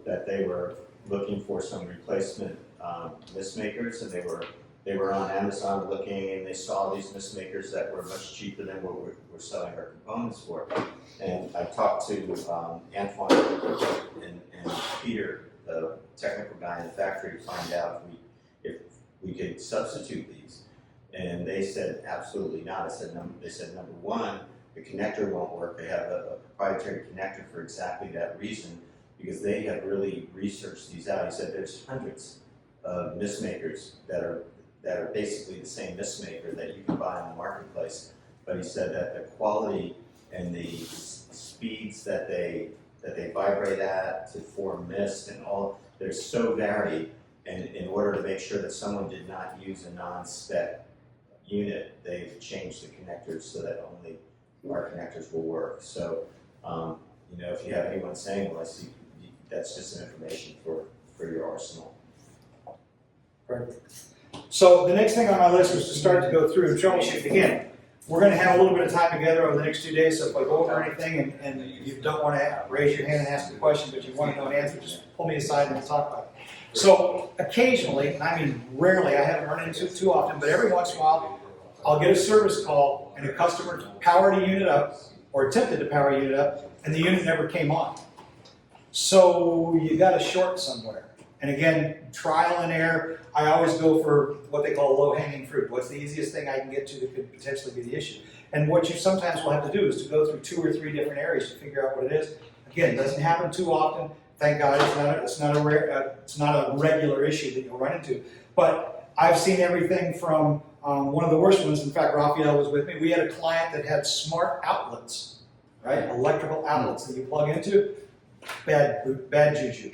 that they were looking for some replacement mist makers, and they were on Amazon looking, and they saw these mist makers that were much cheaper than what we're selling our components for. And I talked to Antoine and Peter, the technical guy in the factory, to find out if we could substitute these. And they said, absolutely not. They said, number one, the connector won't work. They have a proprietary connector for exactly that reason, because they have really researched these out. He said there's hundreds of mist makers that are basically the same mist maker that you can buy in the marketplace. But he said that the quality and the speeds that they vibrate at to form mist and all, they're so varied. And in order to make sure that someone did not use a non-spec unit, they've changed the connectors so that only our connectors will work. So, if you have anyone saying, well, I see, that's just an information for your arsenal. Perfect. So the next thing on my list was to start to go through and troubleshoot. Again, we're going to have a little bit of time together over the next 2 days, so if I go over anything and you don't want to raise your hand and ask a question, but you want to know an answer, just pull me aside and we'll talk about it. So occasionally, I mean rarely, I haven't run into it too often, but every once in a while, I'll get a service call and a customer powered a unit up, or attempted to power a unit up, and the unit never came on. So you got a short somewhere. And again, trial and error, I always go for what they call low-hanging fruit. What's the easiest thing I can get to that could potentially be the issue? And what you sometimes will have to do is to go through 2 or 3 different areas to figure out what it is. Again, it doesn't happen too often. Thank God it's not a regular issue that you'll run into. But I've seen everything from one of the worst ones. In fact, Raphael was with me. We had a client that had smart outlets, right? Electrical outlets that you plug into. Bad juju.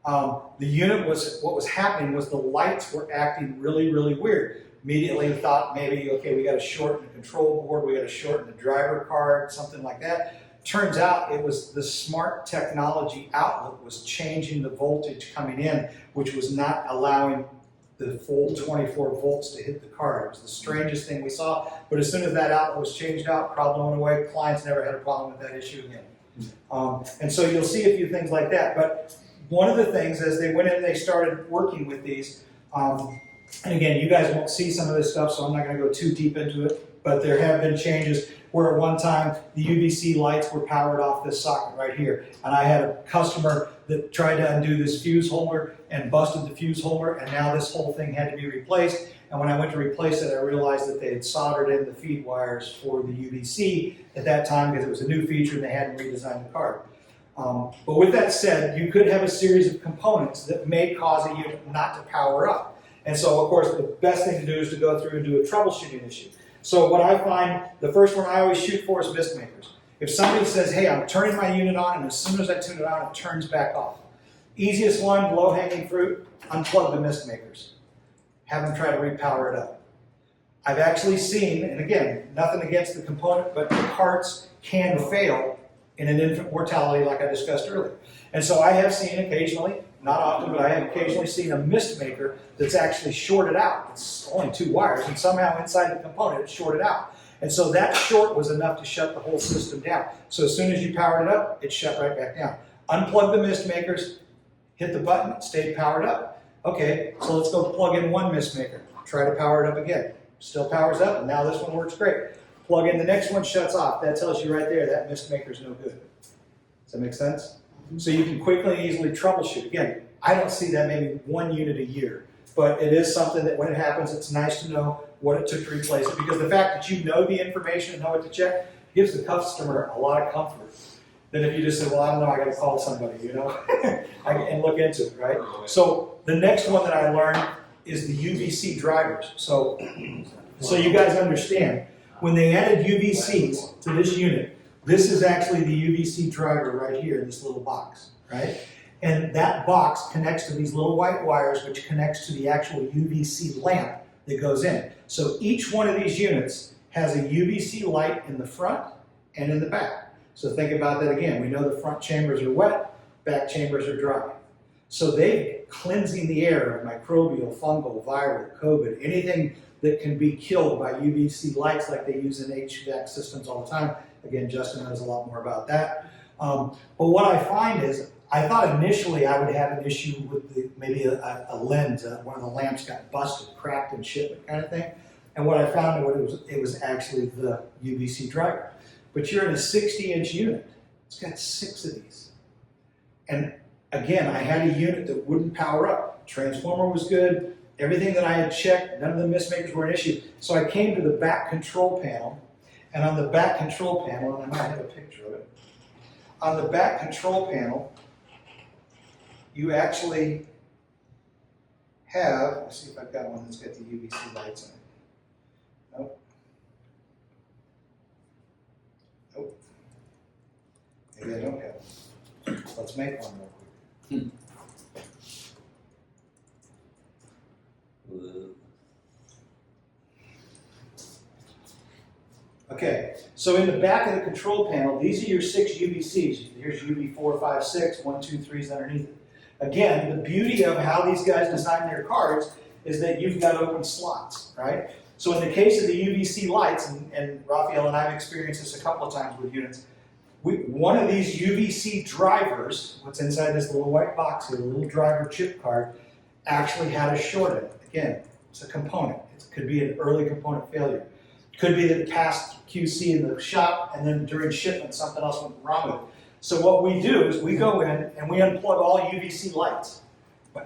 The unit what was happening was the lights were acting really, really weird. Immediately thought maybe, okay, we got to shorten the control board, we got to shorten the driver card, something like that. Turns out it was the smart technology outlet was changing the voltage coming in, which was not allowing the full 24 volts to hit the card. It was the strangest thing we saw, but as soon as that outlet was changed out, problem went away. Clients never had a problem with that issue again. And so you'll see a few things like that. But one of the things, as they went in and they started working with these, and again, you guys won't see some of this stuff, so I'm not going to go too deep into it, but there have been changes where at one time the UVC lights were powered off this socket right here. And I had a customer that tried to undo this fuse holder and busted the fuse holder, and now this whole thing had to be replaced. And when I went to replace it, I realized that they had soldered in the feed wires for the UVC at that time because it was a new feature and they hadn't redesigned the card. But with that said, you could have a series of components that may cause a unit not to power up. And so, of course, the best thing to do is to go through and do a troubleshooting issue. So what I find, the first one I always shoot for is mist makers. If somebody says, hey, I'm turning my unit on, and as soon as I tune it on, it turns back off. Easiest one, low-hanging fruit, unplug the mist makers. Have them try to repower it up. I've actually seen, and again, nothing against the component, but the parts can fail in an infant mortality like I discussed earlier. And so I have seen occasionally, not often, but I have occasionally seen a mist maker that's actually shorted out. It's only 2 wires, and somehow inside the component it's shorted out. And so that short was enough to shut the whole system down. So as soon as you powered it up, it shut right back down. Unplug the mist makers, hit the button, it stayed powered up. Okay, so let's go plug in one mist maker. Try to power it up again. Still powers up, and now this one works great. Plug in the next one, shuts off. That tells you right there that mist maker is no good. Does that make sense? So you can quickly and easily troubleshoot. Again, I don't see that maybe 1 unit a year, but it is something that when it happens, it's nice to know what it took to replace it, because the fact that you know the information and know what to check gives the customer a lot of comfort. Then if you just say, well, I don't know, I gotta call somebody, you know, and look into it, right? So the next one that I learned is the UVC drivers. So you guys understand, when they added UVCs to this unit, this is actually the UVC driver right here in this little box, right? And that box connects to these little white wires, which connects to the actual UVC lamp that goes in. So each one of these units has a UVC light in the front and in the back. So think about that again. We know the front chambers are wet, back chambers are dry. So they cleansing the air of microbial, fungal, viral, COVID, anything that can be killed by UVC lights like they use in HVAC systems all the time. Again, Justin knows a lot more about that. But what I find is, I thought initially I would have an issue with maybe a lens, one of the lamps got busted, cracked in shipment kind of thing. And what I found it was actually the UVC driver. But you're in a 60-inch unit. It's got 6 of these. And again, I had a unit that wouldn't power up. Transformer was good. Everything that I had checked, none of the mist makers were an issue. So I came to the back control panel, and on the back control panel, and I might have a picture of it, on the back control panel, you actually have, let's see if I've got one that's got the UVC lights in it. Nope. Nope. Maybe I don't have one. Let's make one real quick. Okay, so in the back of the control panel, these are your 6 UVCs. Here's UV 4, 5, 6, 1, 2, 3's underneath it. Again, the beauty of how these guys design their cards is that you've got open slots, right? So in the case of the UVC lights, and Raphael and I have experienced this a couple of times with units, one of these UVC drivers, what's inside this little white box here, the little driver chip card, actually had a short in it. Again, it's a component. It could be an early component failure. It could be that it passed QC in the shop and then during shipment something else went wrong with it. So what we do is we go in and we unplug all UVC lights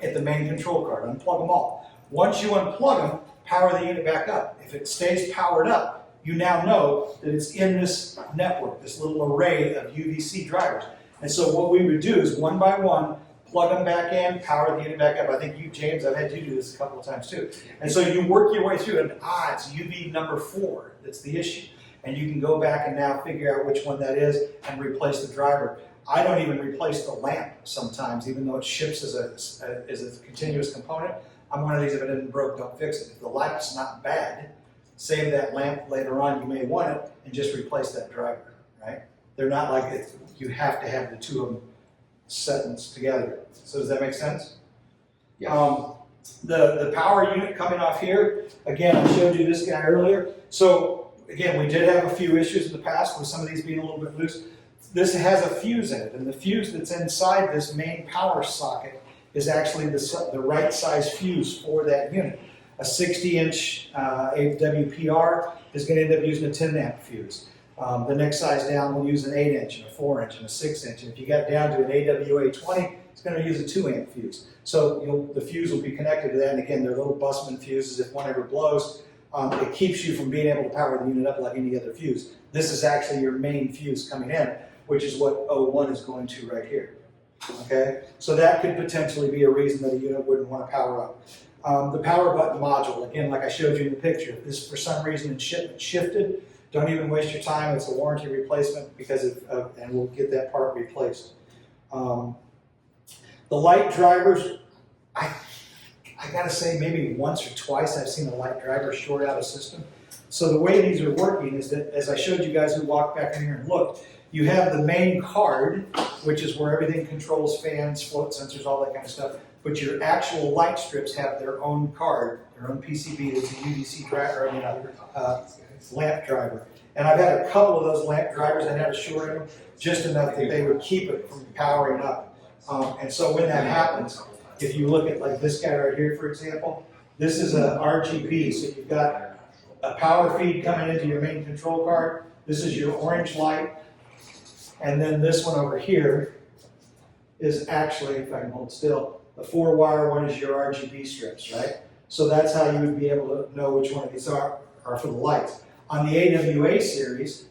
at the main control card, unplug them all. Once you unplug them, power the unit back up. If it stays powered up, you now know that it's in this network, this little array of UVC drivers. And so what we would do is one by one, plug them back in, power the unit back up. I think you, James, I've had you do this a couple of times too. And so you work your way through and it's UV number 4 that's the issue. And you can go back and now figure out which one that is and replace the driver. I don't even replace the lamp sometimes, even though it ships as a continuous component. I'm one of these, if it isn't broke, don't fix it. If the lamp's not bad, save that lamp later on, you may want it, and just replace that driver, right? They're not like it, you have to have the 2 of them sentenced together. So does that make sense? Yeah. The power unit coming off here, again, I showed you this guy earlier. So again, we did have a few issues in the past with some of these being a little bit loose. This has a fuse in it, and the fuse that's inside this main power socket is actually the right size fuse for that unit. A 60-inch AWPR is going to end up using a 10 amp fuse. The next size down will use an 8-inch and a 4-inch and a 6-inch. And if you got down to an AWA20, it's going to use a 2 amp fuse. So the fuse will be connected to that. And again, they're little busman fuses. If one ever blows, it keeps you from being able to power the unit up like any other fuse. This is actually your main fuse coming in, which is what O1 is going to right here. Okay, so that could potentially be a reason that a unit wouldn't want to power up. The power button module, again, like I showed you in the picture, if this for some reason in shipment shifted, don't even waste your time. It's a warranty replacement because and we'll get that part replaced. The light drivers, I gotta say maybe once or twice I've seen a light driver short out a system. So the way these are working is that, as I showed you guys who walked back in here and looked, You have the main card, which is where everything controls fans, float sensors, all that kind of stuff. But your actual light strips have their own card, their own PCB. That's a UVC driver, lamp driver. And I've had a couple of those lamp drivers that had a short in them, just enough that they would keep it from powering up. And so when that happens, if you look at like this guy right here, for example, this is a RGB. So you've got a power feed coming into your main control card. This is your orange light. And then this one over here is actually, if I can hold still, the 4-wire one is your RGB strips, right? So that's how you would be able to know which one of these are for the lights. On the AWA series,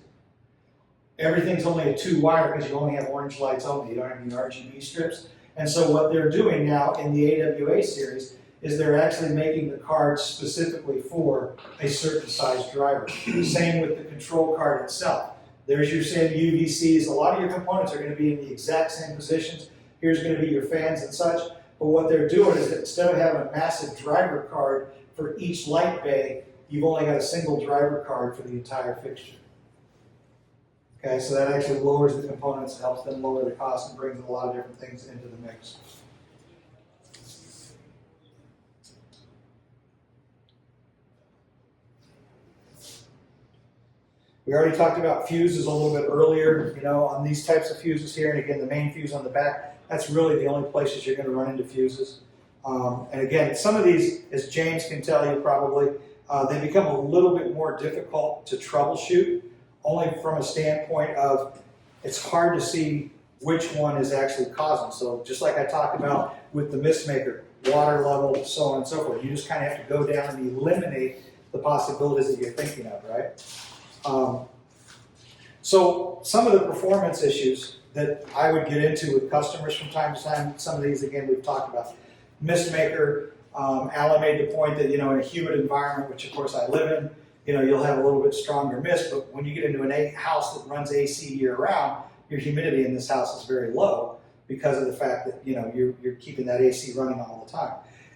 everything's only a 2-wire because you only have orange lights only. You don't have any RGB strips. And so what they're doing now in the AWA series is they're actually making the cards specifically for a certain size driver. Same with the control card itself. There's your same UVCs. A lot of your components are going to be in the exact same positions. Here's going to be your fans and such. But what they're doing is that instead of having a massive driver card for each light bay, you've only got a single driver card for the entire fixture. Okay, so that actually lowers the components, helps them lower the cost, and brings a lot of different things into the mix. We already talked about fuses a little bit earlier, on these types of fuses here, and again, the main fuse on the back, that's really the only places you're going to run into fuses. And again, some of these, as James can tell you probably, they become a little bit more difficult to troubleshoot, only from a standpoint of it's hard to see which one is actually causing. So just like I talked about with the mist maker, water level, so on and so forth, you just kind of have to go down and eliminate the possibilities that you're thinking of, right? So some of the performance issues that I would get into with customers from time to time, some of these, again, we've talked about. Mist maker, Alan made the point that, in a humid environment, which of course I live in, you'll have a little bit stronger mist, but when you get into a house that runs AC year round, your humidity in this house is very low because of the fact that, you're keeping that AC running all the time.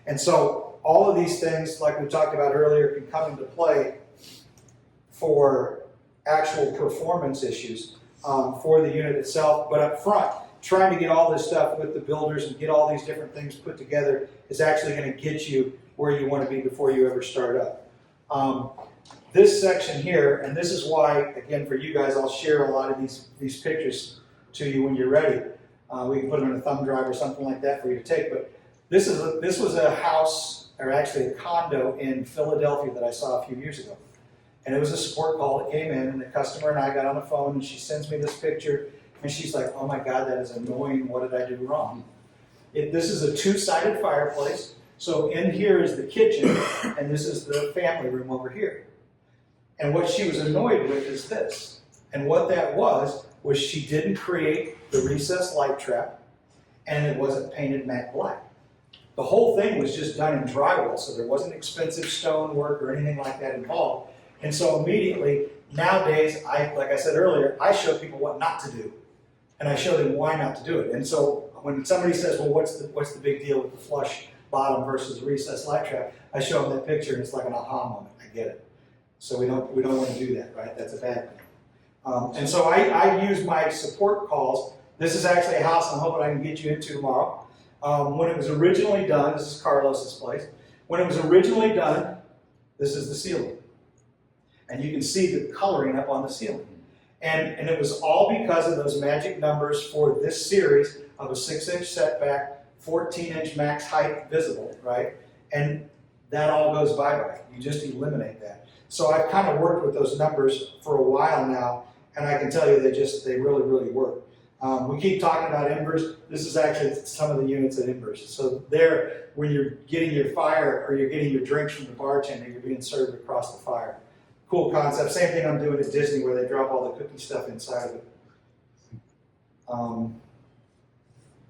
And so all of these things, like we talked about earlier, can come into play for actual performance issues for the unit itself. But up front, trying to get all this stuff with the builders and get all these different things put together is actually going to get you where you want to be before you ever start up. This section here, and this is why, again, for you guys, I'll share a lot of these pictures to you when you're ready. We can put them in a thumb drive or something like that for you to take. But this was a house, or actually a condo in Philadelphia that I saw a few years ago. And it was a support call that came in, and the customer and I got on the phone, and she sends me this picture, and she's like, oh my God, that is annoying. What did I do wrong? This is a 2-sided fireplace. So in here is the kitchen, and this is the family room over here. And what she was annoyed with is this. And what that was she didn't create the recessed light trap, and it wasn't painted matte black. The whole thing was just done in drywall, so there wasn't expensive stone work or anything like that involved. And so immediately, nowadays, like I said earlier, I show people what not to do. And I show them why not to do it. And so when somebody says, well, what's the big deal with the flush bottom versus the recessed light trap, I show them that picture and it's like an aha moment. I get it. So we don't want to do that, right? That's a bad thing. And so I use my support calls. This is actually a house I'm hoping I can get you into tomorrow. When it was originally done, this is Carlos's place. When it was originally done, this is the ceiling. And you can see the coloring up on the ceiling. And it was all because of those magic numbers for this series of a 6-inch setback, 14-inch max height visible, right? And that all goes bye-bye. You just eliminate that. So I've kind of worked with those numbers for a while now, and I can tell you they really, really work. We keep talking about embers. This is actually some of the units at embers. So there, when you're getting your fire or you're getting your drinks from the bartender, you're being served across the fire. Cool concept. Same thing I'm doing at Disney where they drop all the cookie stuff inside of it.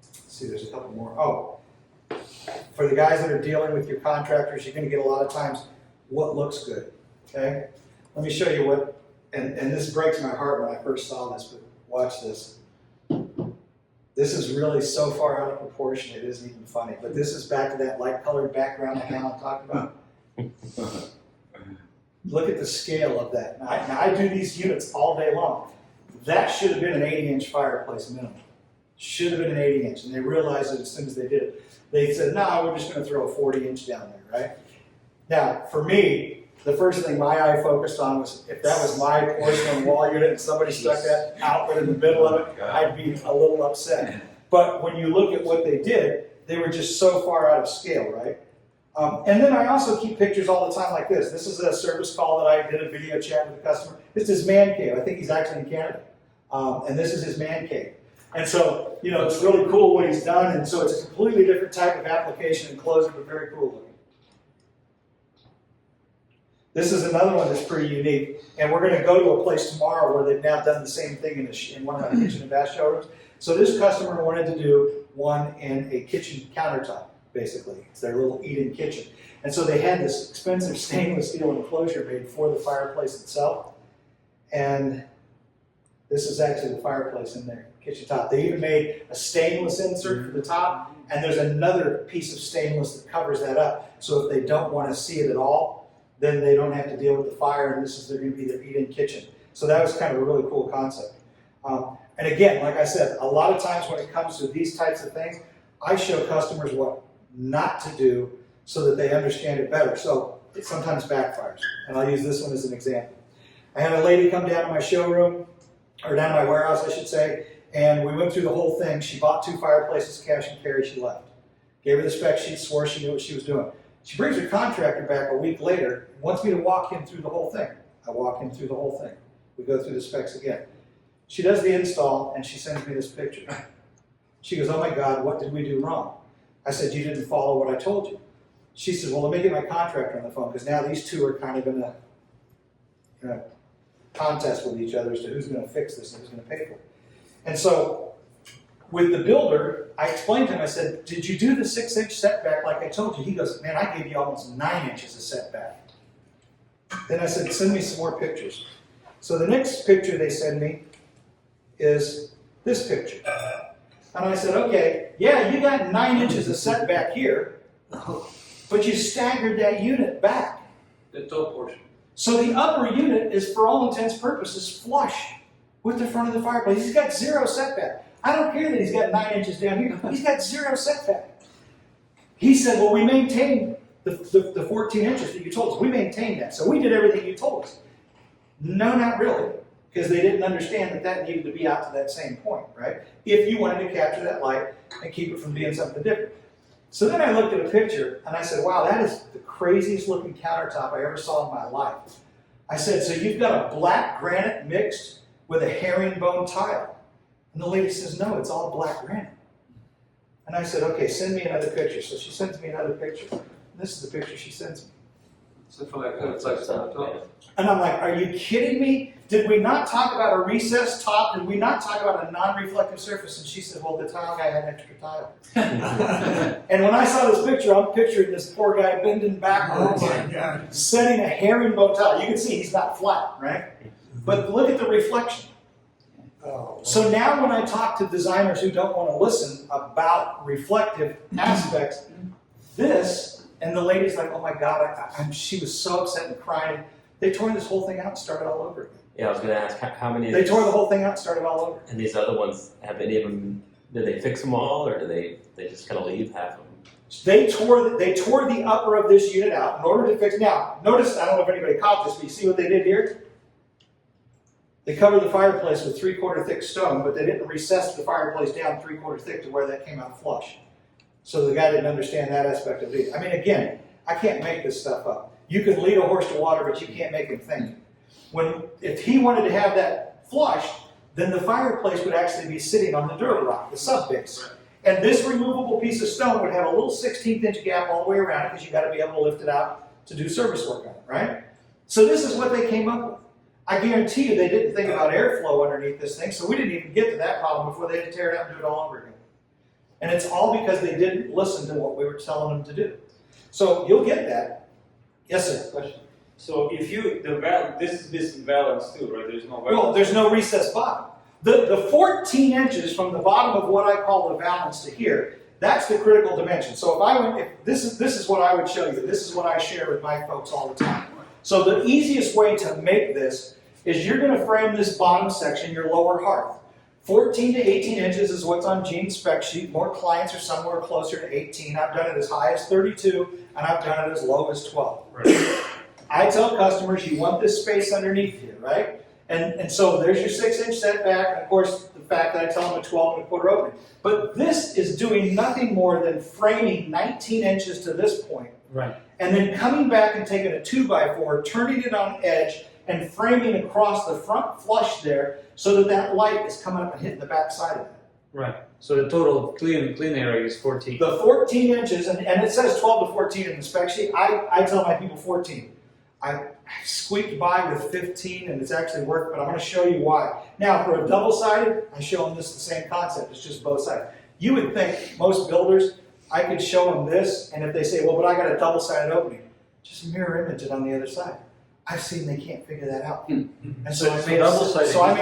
Let's see, there's a couple more. Oh, for the guys that are dealing with your contractors, you're going to get a lot of times what looks good. Okay? Let me show you what, and this breaks my heart when I first saw this, but watch this. This is really so far out of proportion it isn't even funny. But this is back to that light colored background that Alan talked about. Look at the scale of that. Now I do these units all day long. That should have been an 80-inch fireplace minimum. Should have been an 80-inch, and they realized it as soon as they did it. They said, no, we're just gonna throw a 40-inch down there, right? Now, for me, the first thing my eye focused on was if that was my porcelain wall unit and somebody stuck that outlet in the middle of it, I'd be a little upset. But when you look at what they did, they were just so far out of scale, right? And then I also keep pictures all the time like this. This is a service call that I did a video chat with a customer. It's his man cave. I think he's actually in Canada. And this is his man cave. And so, you know, it's really cool what he's done. And so it's a completely different type of application and closure, but very cool looking. This is another one that's pretty unique. And we're going to go to a place tomorrow where they've now done the same thing in one of the kitchen and bath showrooms. So this customer wanted to do one in a kitchen countertop, basically. It's their little eat-in kitchen. And so they had this expensive stainless steel enclosure made for the fireplace itself. And this is actually the fireplace in their kitchen top. They even made a stainless insert for the top, and there's another piece of stainless that covers that up. So if they don't want to see it at all, then they don't have to deal with the fire, and this is going to be their eat-in kitchen. So that was kind of a really cool concept. And again, like I said, a lot of times when it comes to these types of things, I show customers what not to do so that they understand it better. So it sometimes backfires. And I'll use this one as an example. I had a lady come down to my showroom, or down to my warehouse, I should say, and we went through the whole thing. She bought 2 fireplaces, cash and carry, she left. Gave her the spec sheet, swore she knew what she was doing. She brings her contractor back a week later and wants me to walk him through the whole thing. I walk him through the whole thing. We go through the specs again. She does the install and she sends me this picture. She goes, oh my God, what did we do wrong? I said, you didn't follow what I told you. She says, well, let me get my contractor on the phone because now these two are kind of in a contest with each other as to who's going to fix this and who's going to pay for it. And so with the builder, I explained to him, I said, did you do the 6-inch setback like I told you? He goes, man, I gave you almost 9 inches of setback. Then I said, send me some more pictures. So the next picture they send me is this picture. And I said, okay, yeah, you got 9 inches of setback here, but you staggered that unit back. The top portion. So the upper unit is, for all intents and purposes, flush with the front of the fireplace. He's got 0 setback. I don't care that he's got 9 inches down here. He's got 0 setback. He said, well, we maintained the 14 inches that you told us. We maintained that. So we did everything you told us. No, not really. Because they didn't understand that that needed to be out to that same point, right? If you wanted to capture that light and keep it from being something different. So then I looked at a picture and I said, wow, that is the craziest looking countertop I ever saw in my life. I said, so you've got a black granite mixed with a herringbone tile. And the lady says, no, it's all black granite. And I said, okay, send me another picture. So she sends me another picture. And this is the picture she sends me. And I'm like, are you kidding me? Did we not talk about a recessed top? Did we not talk about a non-reflective surface? And she said, well, the tile guy had extra tile. And when I saw this picture, I'm picturing this poor guy bending backwards, setting a herringbone tile. You can see he's not flat, right? But look at the reflection. So now when I talk to designers who don't want to listen about reflective aspects, this, and the lady's like, oh my God, she was so upset and crying. They tore this whole thing out and started all over again. Yeah, I was going to ask how many. They tore the whole thing out and started all over. And these other ones, have any of them? Did they fix them all, or did they just kind of leave half of them? They tore the upper of this unit out in order to fix. Now, notice, I don't know if anybody caught this, but you see what they did here? They covered the fireplace with 3/4 thick stone, but they didn't recess the fireplace down 3/4 thick to where that came out flush. So the guy didn't understand that aspect of it. I mean, again, I can't make this stuff up. You can lead a horse to water, but you can't make him think. If he wanted to have that flush, then the fireplace would actually be sitting on the dirt rock, the sub base. And this removable piece of stone would have a little 16th inch gap all the way around it because you got to be able to lift it out to do service work on it, right? So this is what they came up with. I guarantee you they didn't think about airflow underneath this thing, so we didn't even get to that problem before they had to tear it out and do it all over again. And it's all because they didn't listen to what we were telling them to do. So you'll get that. Yes, sir. Question. So if you, this is valance too, right? There's no valance. Well, there's no recessed bottom. The 14 inches from the bottom of what I call the valance to here, that's the critical dimension. So this is what I would show you. This is what I share with my folks all the time. So the easiest way to make this is you're gonna frame this bottom section, your lower hearth. 14 to 18 inches is what's on Gene's spec sheet. More clients are somewhere closer to 18. I've done it as high as 32, and I've done it as low as 12. Right. I tell customers you want this space underneath you, right? And so there's your 6-inch setback, and of course the fact that I tell them a 12 1/4 opening. But this is doing nothing more than framing 19 inches to this point, Right. and then coming back and taking a 2x4, turning it on edge, and framing across the front flush there so that that light is coming up and hitting the back side of it. Right. So the total clean area is 14. The 14 inches, and it says 12 to 14 in the spec sheet. I tell my people 14. I squeaked by with 15 and it's actually worked, but I'm going to show you why. Now, for a double-sided, I show them this the same concept. It's just both sides. You would think most builders, I could show them this, and if they say, well, but I got a double-sided opening, just mirror image it on the other side. I've seen they can't figure that out. And so I made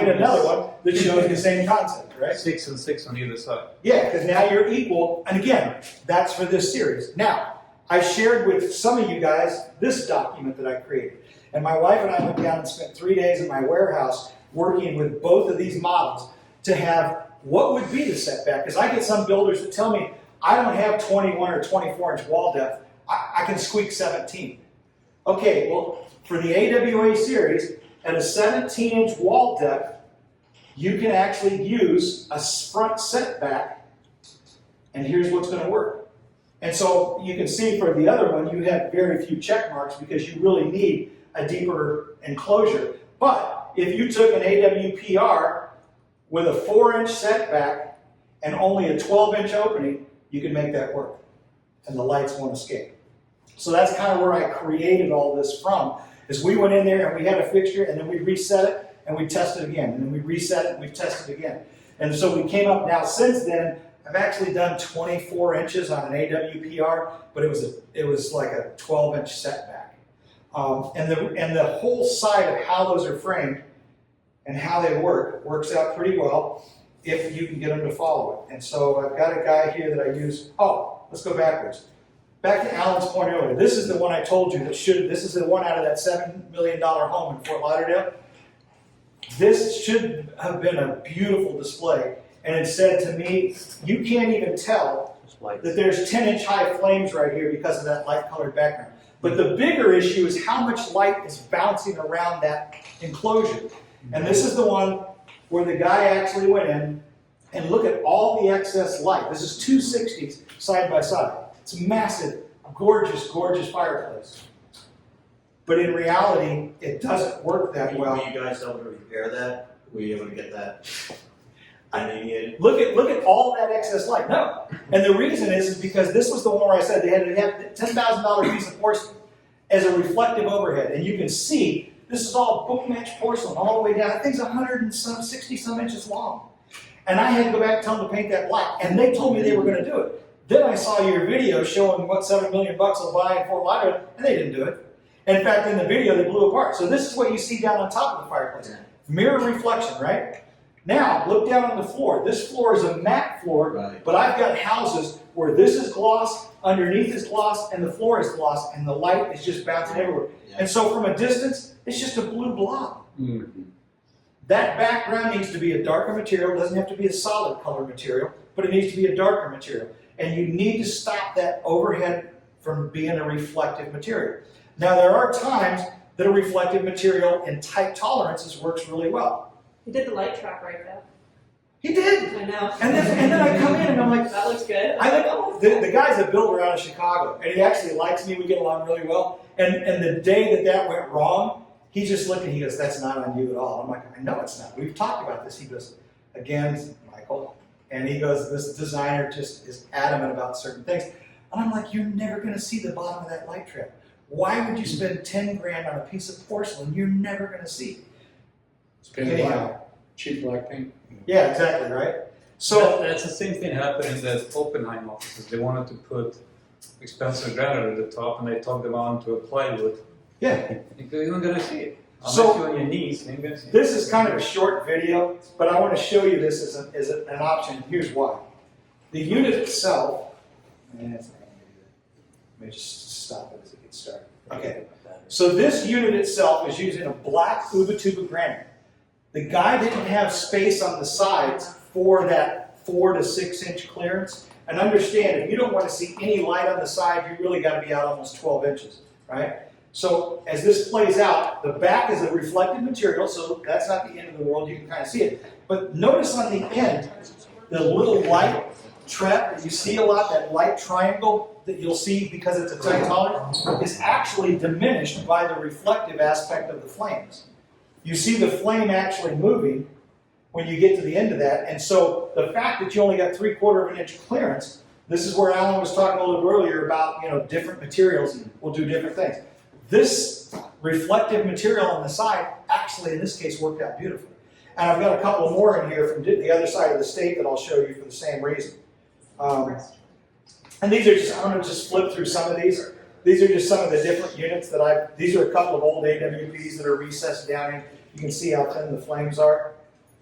another one that shows the same concept, right? 6 and 6 on either side. Yeah, because now you're equal, and again, that's for this series. Now, I shared with some of you guys this document that I created. And my wife and I went down and spent 3 days in my warehouse working with both of these models to have what would be the setback. Because I get some builders that tell me, I don't have 21 or 24-inch wall depth, I can squeak 17. Okay, well, for the AWA series, at a 17-inch wall depth, you can actually use a front setback, and here's what's going to work. And so you can see for the other one, you have very few check marks because you really need a deeper enclosure. But if you took an AWPR with a 4-inch setback and only a 12-inch opening, you can make that work. And the lights won't escape. So that's kind of where I created all this from, is we went in there and we had a fixture and then we reset it and we tested again. And then we reset it and we tested again. And so we came up now since then, I've actually done 24 inches on an AWPR, but it was like a 12-inch setback. And the whole side of how those are framed and how they works out pretty well if you can get them to follow it. And so I've got a guy here that I use. Oh, let's go backwards. Back to Alan's point earlier. This is the one I told you this is the one out of that $7 million home in Fort Lauderdale. This should have been a beautiful display. And it said to me, you can't even tell that there's 10-inch high flames right here because of that light-colored background. But the bigger issue is how much light is bouncing around that enclosure. And this is the one where the guy actually went in and look at all the excess light. This is 2 60s side by side. It's a massive, gorgeous, gorgeous fireplace. But in reality, it doesn't work that well. Were you guys able to repair that? Were you able to get that? Look at all that excess light. No. And the reason is because this was the one where I said they had to have a $10,000 piece of porcelain as a reflective overhead. And you can see this is all book match porcelain all the way down. That thing's 160 some inches long. And I had to go back and tell them to paint that black. And they told me they were going to do it. Then I saw your video showing what $7 million will buy in Fort Lauderdale, and they didn't do it. In fact, in the video, they blew apart. So this is what you see down on top of the fireplace. Mirror reflection, right? Now, look down on the floor. This floor is a matte floor, Right. but I've got houses where this is gloss, underneath is gloss, and the floor is gloss, and the light is just bouncing everywhere. Yeah. And so from a distance, it's just a blue blob. Mm-hmm. That background needs to be a darker material. It doesn't have to be a solid color material, but it needs to be a darker material. And you need to stop that overhead from being a reflective material. Now, there are times that a reflective material in tight tolerances works really well. You did the light trap right there. He did. I know. And then I come in and I'm like, That looks good. I think the guy's a builder out of Chicago, and he actually likes me. We get along really well. And the day that went wrong, he just looked and he goes, "That's not on you at all." I'm like, "I know it's not. We've talked about this." He goes, "Again, Michael," and he goes, "This designer just is adamant about certain things." And I'm like, "You're never going to see the bottom of that light trap. Why would you spend 10 grand on a piece of porcelain you're never going to see?" It's painted black, cheap black paint. Yeah, exactly, right? So that's the same thing happened in the Oppenheim offices. They wanted to put expensive granite at the top, and they took them on to a plywood. yeah. You're not gonna see it. Unless So- you're on your knees, you're gonna see it. This is kind of a short video, but I want to show you this as an option. Here's why. The unit itself, it's not going to do that. Let me just stop it as it gets started. Okay. So this unit itself is using a black Ubatuba granite. The guy didn't have space on the sides for that 4 to 6 inch clearance. And understand, if you don't want to see any light on the side, you really got to be out almost 12 inches, right? So as this plays out, the back is a reflective material, so that's not the end of the world, you can kind of see it. But notice on the end, the little light trap that you see a lot, that light triangle that you'll see because it's a tight tolerance, is actually diminished by the reflective aspect of the flames. You see the flame actually moving when you get to the end of that, and so the fact that you only got 3/4 of an inch clearance, this is where Alan was talking a little bit earlier about, you know, different materials will do different things. This reflective material on the side actually in this case worked out beautifully. And I've got a couple more in here from the other side of the state that I'll show you for the same reason. And these are just, I'm going to just flip through some of these. These are just some of the different units that these are a couple of old AWPs that are recessed down in. You can see how thin the flames are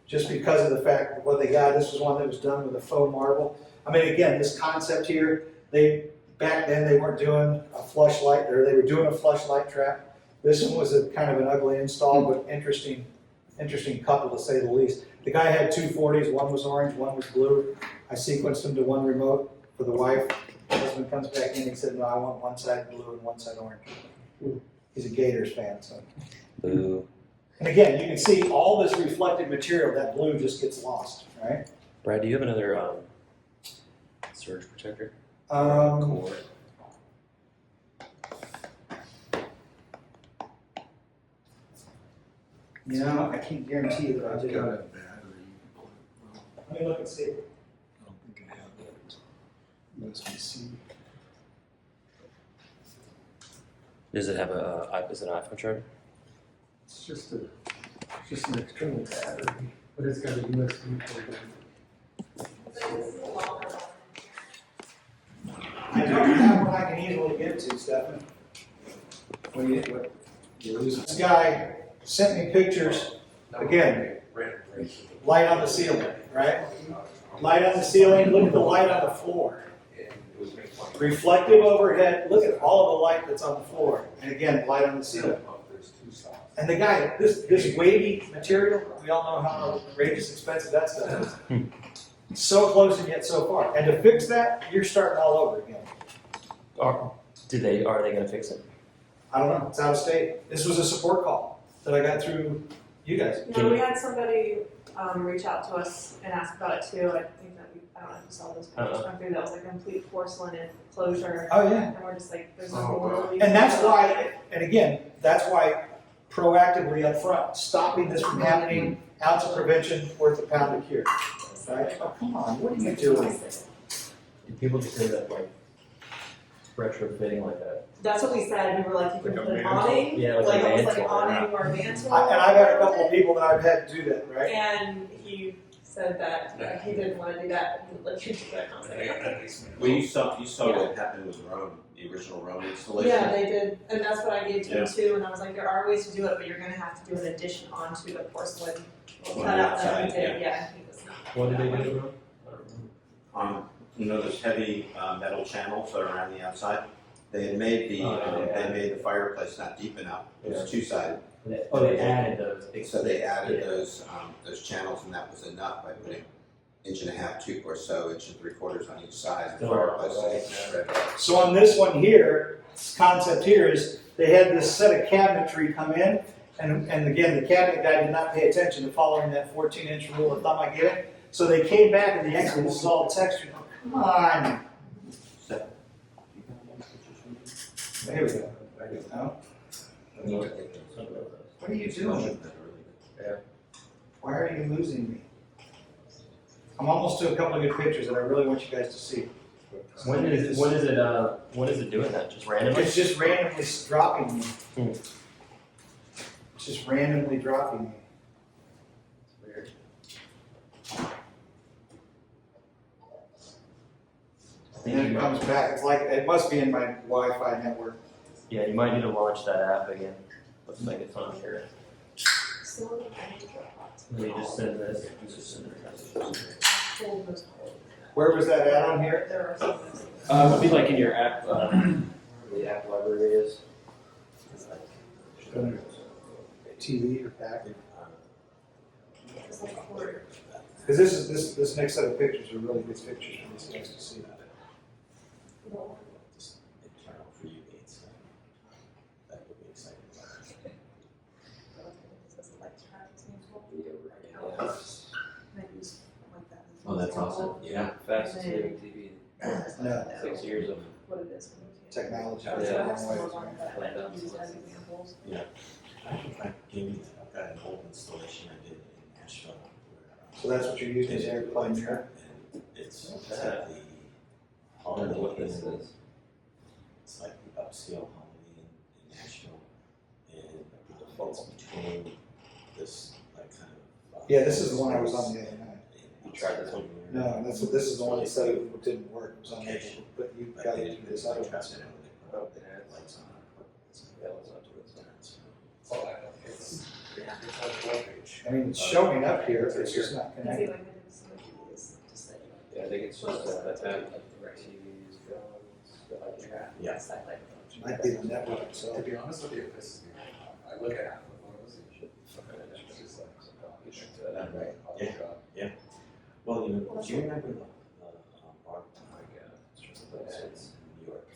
just because of the fact of what they got. This was one that was done with a faux marble. I mean, again, this concept here, back then they weren't doing a flush light, or they were doing a flush light trap. This one was a kind of an ugly install, but interesting couple to say the least. The guy had 2 40s, one was orange, one was blue. I sequenced them to one remote for the wife. The husband comes back in and he said, no, I want one side blue and one side orange. He's a Gators fan, so. Boo. And again, you can see all this reflective material, that blue just gets lost, right? Brad, do you have another surge protector? Core. You know, I can't guarantee you that I I've did. got a battery. Let me look and see. I don't think I have that USB-C. Does it have an iPhone charger? It's just an external battery, but it's got a USB port. I don't have one I can easily get to, Stefan. What you lose. This guy sent me pictures, again, light on the ceiling, right? Light on the ceiling, look at the light on the floor. Reflective overhead, look at all of the light that's on the floor. And again, light on the ceiling. And the guy, this wavy material, we all know how outrageous expensive that stuff is. So close and yet so far. And to fix that, you're starting all over again. Are they going to fix it? I don't know, it's out of state. This was a support call that I got through you guys. No, we had somebody reach out to us and ask about it too. I think that I don't know if you saw those pictures come through. That was like a complete porcelain enclosure. Oh, yeah. And we're just like, there's nothing really. And that's why, and again, that's why proactively up front, stopping this from happening, ounce of prevention, worth a pound of cure. Right? Oh, come on, what are you doing? Do people just say that like retrofitting like that? That's what we said. We were like, you can Like put a an mantle? awning, Yeah, like like a almost like an mantle, awning or a mantle. And I've had a couple of people that I've had to do that, right? And he said that he didn't want to do that. He looked into that. And I was like, okay. Well, you saw what happened with Rome, the original Rome installation. Yeah, they did, and that's what I gave to him too. And I was like, there are ways to do it, but you're going to have to do an addition onto the porcelain cutout that we did. Yeah, he was not. What did they do? You know those heavy metal channels that are around the outside? They had made the fireplace not deep enough. It was two-sided. They added those. So they added those channels, and that was enough by putting 1.5 inch tube or so, 1 3/4 on each side. The fireplace. So on this one here, this concept here is they had this set of cabinetry come in, and again, the cabinet guy did not pay attention to following that 14-inch rule of thumb I gave it. So they came back and this is all textured. Come on. There we go. No? What are you doing? Why are you losing me? I'm almost to a couple of good pictures that I really want you guys to see. When is it doing that? Just randomly? It's just randomly dropping me. It's just randomly dropping me. Weird. And then it comes back. It's like, it must be in my Wi-Fi network. Yeah, you might need to launch that app again. Looks like it's on here. You just send this. Where was that at on here? It'll be like in your app, where the app library is. on a TV or back? It's like a quarter. Because this next set of pictures are really good pictures for these guys to see. Internal for you, Gates. That would be exciting. Oh, that's awesome. Yeah. Fastest moving TV. No, 6 years of. What it is. technology. Yeah. It's a long way. I think I gave you that. I've got an old installation I did in Nashville. So that's what you're using as air plane here? And it's at the I don't know what this Holiday Inn. is. It's like the upscale Holiday Inn in Nashville. And it's between this, like, kind of. Yeah, this is the one I was on the other night. You tried this one? No, this is the one that said it didn't work, it was on there, but you got to do this other one. Trust it, they put lights on it. Yeah, let's not do it. Oh, I know, it's on the webpage. I mean, it's showing up here, it's just not I feel connected. like I did some of these, just like. Yeah, I think it's just that TVs, phones, Yeah. Might be the network, so. To be honest with you, this is, I look at half the photos and it's just like, Right. Yeah. Well, do you remember the bar that's in New York?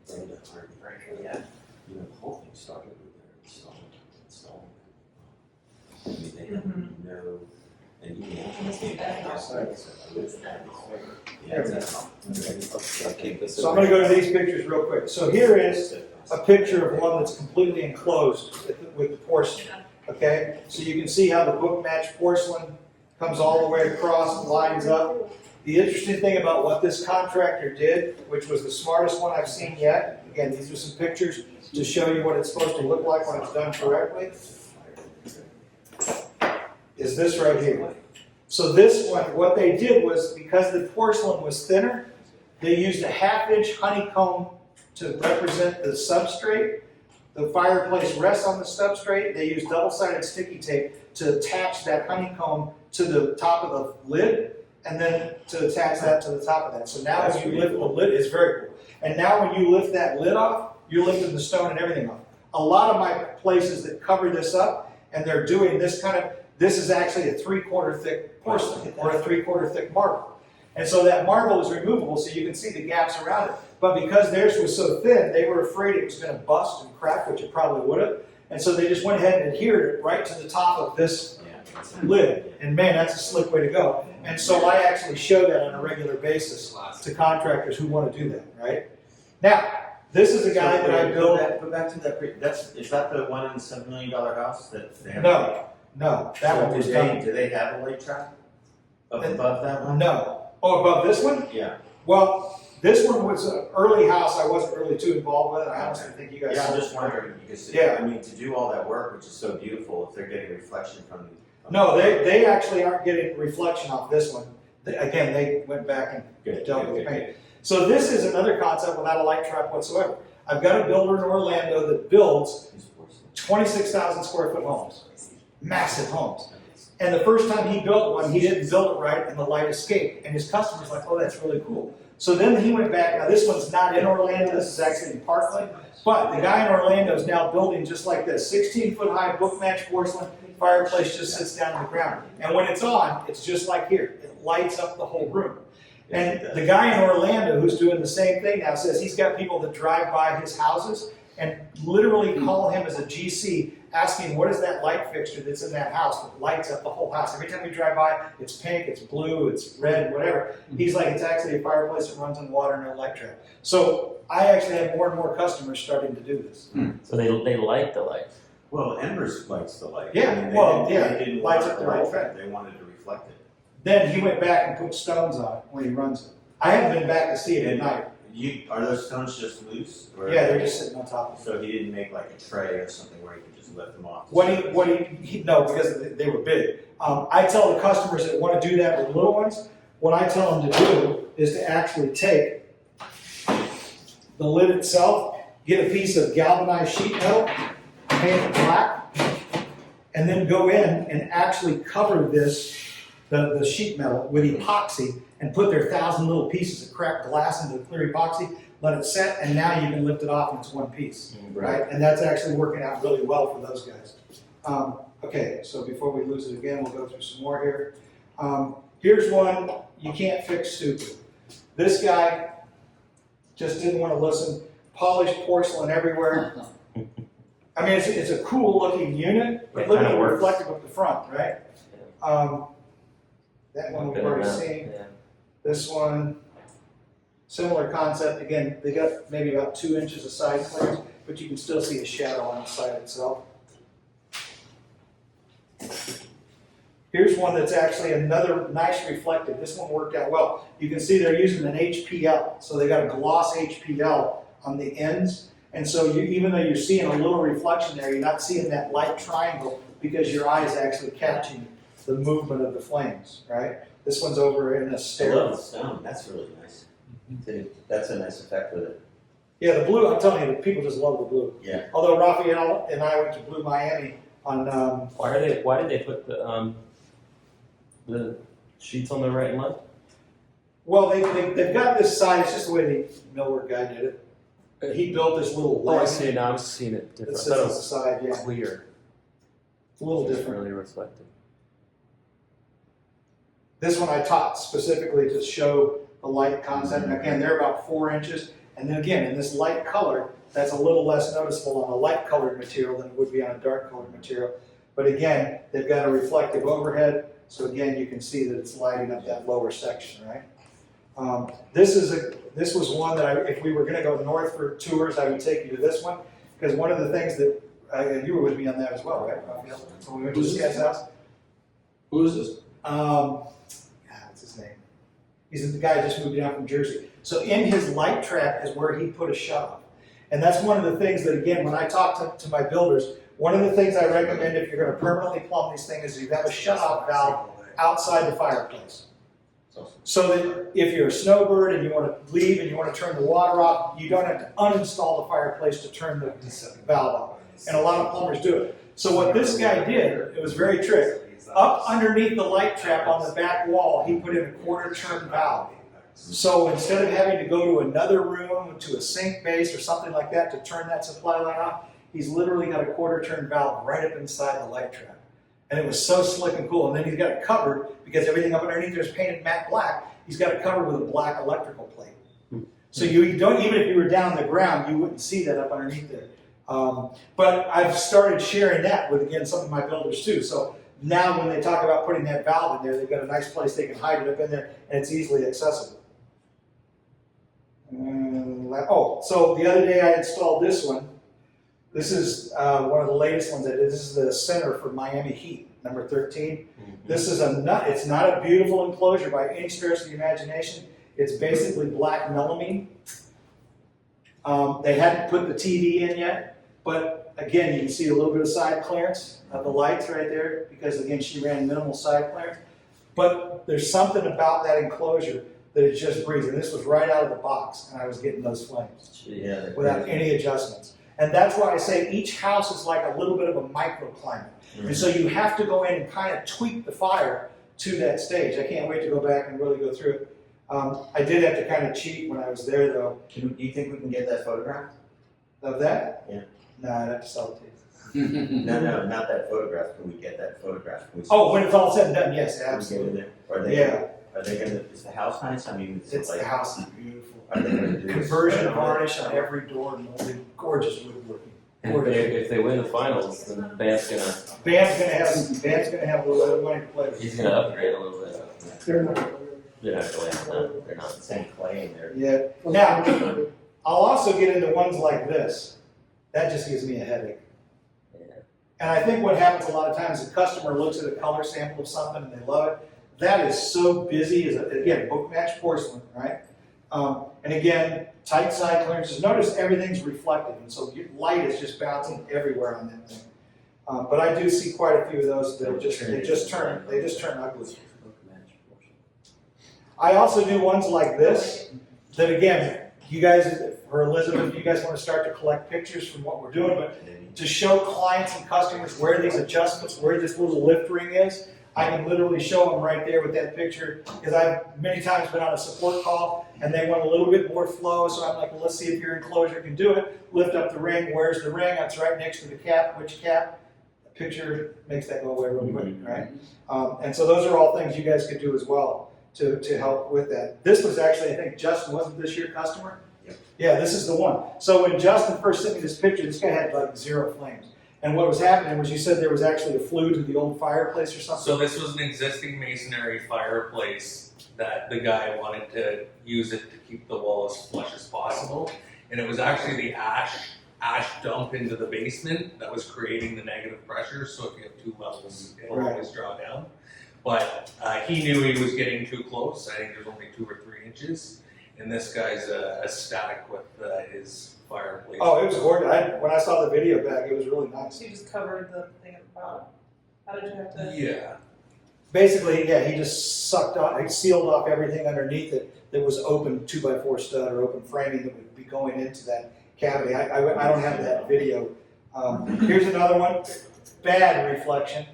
Brenda Harvey. Yeah. The whole thing started with their installing. I mean, they had no, and even I'll keep this. So I'm gonna go to these pictures real quick. So here is a picture of one that's completely enclosed with the porcelain, okay? So you can see how the book match porcelain comes all the way across, lines up. The interesting thing about what this contractor did, which was the smartest one I've seen yet, again, these are some pictures to show you what it's supposed to look like when it's done correctly, is this right here. So this one, what they did was, because the porcelain was thinner, they used a 1/2-inch honeycomb to represent the substrate. The fireplace rests on the substrate. They used double-sided sticky tape to attach that honeycomb to the top of the lid, and then to attach that to the top of that. So now That's when you pretty lift the lid, it's very cool. And now when you lift that lid off, you're lifting the stone and everything off. A lot of my places that cover this up, and they're doing this kind of, this is actually a 3/4 thick porcelain, or a 3/4 thick marble. And so that marble is removable, so you can see the gaps around it. But because theirs was so thin, they were afraid it was going to bust and crack, which it probably would have. And so they just went ahead and adhered it right to the top of this lid. And man, that's a slick way to go. And so I actually show that on a regular basis to contractors who want to do that, right? Now, this is a guy that I built. Go back to that, is that the one in the $7 million house that they have? No, that one was done. Do they have a light trap up above that one? No. Oh, above this one? Yeah. Well, this one was an early house. I wasn't really too involved with it. I honestly think you guys. Yeah, I'm saw just it. wondering, because, Yeah. I mean, to do all that work, which is so beautiful, if they're getting reflection from. No, they actually aren't getting reflection off this one. Again, they went back and Good, dealt good, with the good, paint. So this is another concept without a light trap whatsoever. I've got a builder in Orlando that builds 26,000 square foot homes, massive homes. And the first time he built one, he didn't build it right and the light escaped. And his customer's like, oh, that's really cool. So then he went back. Now this one's not in Orlando, this is actually in Parkland. But the guy in Orlando is now building just like this, 16-foot high book match porcelain. Fireplace just sits down on the ground. And when it's on, it's just like here. It lights up the whole room. And the guy in Orlando who's doing the same thing now says he's got people that drive by his houses and literally call him as a GC asking what is that light fixture that's in that house that lights up the whole house. Every time we drive by, it's pink, it's blue, it's red, whatever. He's like, it's actually a fireplace that runs on water, no light trap. So I actually have more and more customers starting to do this. So they like the light. Well, Embers likes the light. Yeah, I mean, they didn't lights want up the their light whole trap, they wanted to reflect it. Then he went back and put stones on it when he runs it. I haven't been back to see it at night. Are those stones just loose? Or Yeah, they're just sitting on top of it. So he didn't make like a tray or something where he could just lift them off? No, because they were big. I tell the customers that want to do that with little ones, what I tell them to do is to actually take the lid itself, get a piece of galvanized sheet metal, paint it black, and then go in and actually cover the sheet metal with epoxy and put their 1,000 little pieces of cracked glass into the clear epoxy, let it set, and now you can lift it off and it's one piece, right? And that's actually working out really well for those guys. Okay, so before we lose it again, we'll go through some more here. Here's one you can't fix stupid. This guy just didn't want to listen. Polished porcelain everywhere. I mean, it's a cool looking unit, but It look at kinda the works. reflective of the front, right? That one we've already seen. Yeah. This one, similar concept. Again, they got maybe about 2 inches of side clearance, but you can still see a shadow on the side itself. Here's one that's actually another nice reflective. This one worked out well. You can see they're using an HPL, so they got a gloss HPL on the ends. And so even though you're seeing a little reflection there, you're not seeing that light triangle because your eye is actually catching the movement of the flames, right? This one's over in a I stair. love the stone, that's really nice. That's a nice effect with it. Yeah, the blue, I'm telling you, the people just love the blue. Yeah. Although Raphael and I went to Blue Miami on, Why did they put the sheets on the right and left? well, they've got this side, it's just the way the millwork guy did it. He built this little Oh, I leg see it now. I was seeing it that different. I sits thought on it the was side, yeah. clear. It's a little It's different. really reflective. This one I taught specifically to show the light concept. And again, they're about 4 inches. And then again, in this light color, that's a little less noticeable on a light colored material than it would be on a dark colored material. But again, they've got a reflective overhead. So again, you can see that it's lighting up that lower section, right? This was one that if we were going to go north for tours, I would take you to this one. Because one of the things that, you were with me on that as well, right, Raphael? When we went to this guy's house. Who is this? What's his name? He's the guy who just moved down from Jersey. So in his light trap is where he put a shut-off. And that's one of the things that, again, when I talk to my builders, one of the things I recommend if you're going to permanently plumb these things is you have a shut-off valve outside the fireplace. So that if you're a snowbird and you want to leave and you want to turn the water off, you don't have to uninstall the fireplace to turn the valve off. And a lot of plumbers do it. So what this guy did, it was very tricky. Up underneath the light trap on the back wall, he put in a quarter-turn valve. So instead of having to go to another room, to a sink base or something like that to turn that supply line off, he's literally got a quarter-turn valve right up inside the light trap. And it was so slick and cool. And then he's got it covered, because everything up underneath there is painted matte black, he's got it covered with a black electrical plate. So you don't, even if you were down on the ground, you wouldn't see that up underneath there. But I've started sharing that with, again, some of my builders too. So now when they talk about putting that valve in there, they've got a nice place they can hide it up in there, and it's easily accessible. So the other day I installed this one. This is one of the latest ones. This is the center for Miami Heat, number 13. This is it's not a beautiful enclosure by any stretch of the imagination. It's basically black melamine. They hadn't put the TV in yet, but again, you can see a little bit of side clearance of the lights right there, because again, she ran minimal side clearance. But there's something about that enclosure that it just breathes. And this was right out of the box, and I was getting those flames without any adjustments. And that's why I say each house is like a little bit of a microclimate. And so you have to go in and kind of tweak the fire to that stage. I can't wait to go back and really go through it. I did have to kind of cheat when I was there, though. Do you think we can get that photographed? Of that? Yeah. No, I'd have to sell it to you. No, not that photograph. Can we get that photograph? Can we Oh, when it's all said and done, yes, can we get absolutely. it in? Yeah, Are they gonna? Is the house nice? I mean, it's the house is beautiful. Are they gonna do Conversion varnish on every door, molded, gorgeous woodworking. And if they win the finals, then Bam's gonna Bam's gonna have a little bit of money to play with. he's gonna upgrade a little bit. They're not. They're not going. No, they're not. Same clay in there. Yeah. Now, I'll also get into ones like this. That just gives me a headache. Yeah. And I think what happens a lot of times, the customer looks at a color sample of something and they love it. That is so busy, again, book match porcelain, right? And again, tight side clearances. Notice everything's reflective, and so light is just bouncing everywhere on that thing. But I do see quite a few of those that they just turn ugly. I also do ones like this, that again, you guys, or Elizabeth, you guys want to start to collect pictures from what we're doing, but to show clients and customers where these adjustments, where this little lift ring is, I can literally show them right there with that picture, because I've many times been on a support call, and they want a little bit more flow, so I'm like, well, let's see if your enclosure can do it. Lift up the ring, where's the ring? It's right next to the cap. Which cap? The picture makes that go away real quick, right? And so those are all things you guys could do as well to help with that. This was actually, I think, Justin, wasn't this your customer? Yep. Yeah, this is the one. So when Justin first sent me this picture, this guy had like 0 flames. And what was happening was, you said there was actually a flue to the old fireplace or something? So this was an existing masonry fireplace that the guy wanted to use it to keep the wall as flush as possible. And it was actually the ash dump into the basement that was creating the negative pressure. So if you have 2 levels, it'll Right. always draw down. But he knew he was getting too close. I think there's only 2 or 3 inches. And this guy's ecstatic with his fireplace. Oh, it was gorgeous. When I saw the video back, it was really nice. So you just covered the thing at the bottom? How did you have to? Yeah. Basically, yeah, he just sucked off, he sealed off everything underneath it that was open 2x4 stud or open framing that would be going into that cavity. I don't have that video. Here's another one. Bad reflection.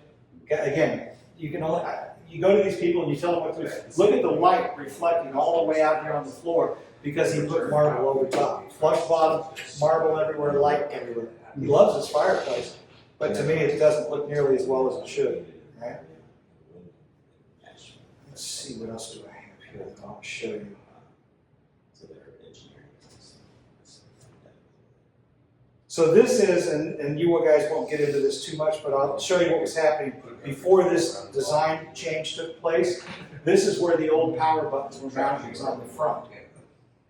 Again, you can only, you go to these people and you tell them what to do. Look at the light reflecting all the way out here on the floor, because he put marble over top. Flush bottom, marble everywhere, light everywhere. He loves his fireplace, but to me it doesn't look nearly as well as it should. Right? Let's see, what else do I have here that I'll show you. So they're engineering. So this is, and you guys won't get into this too much, but I'll show you what was happening before this design change took place. This is where the old power buttons were mounted, was on the front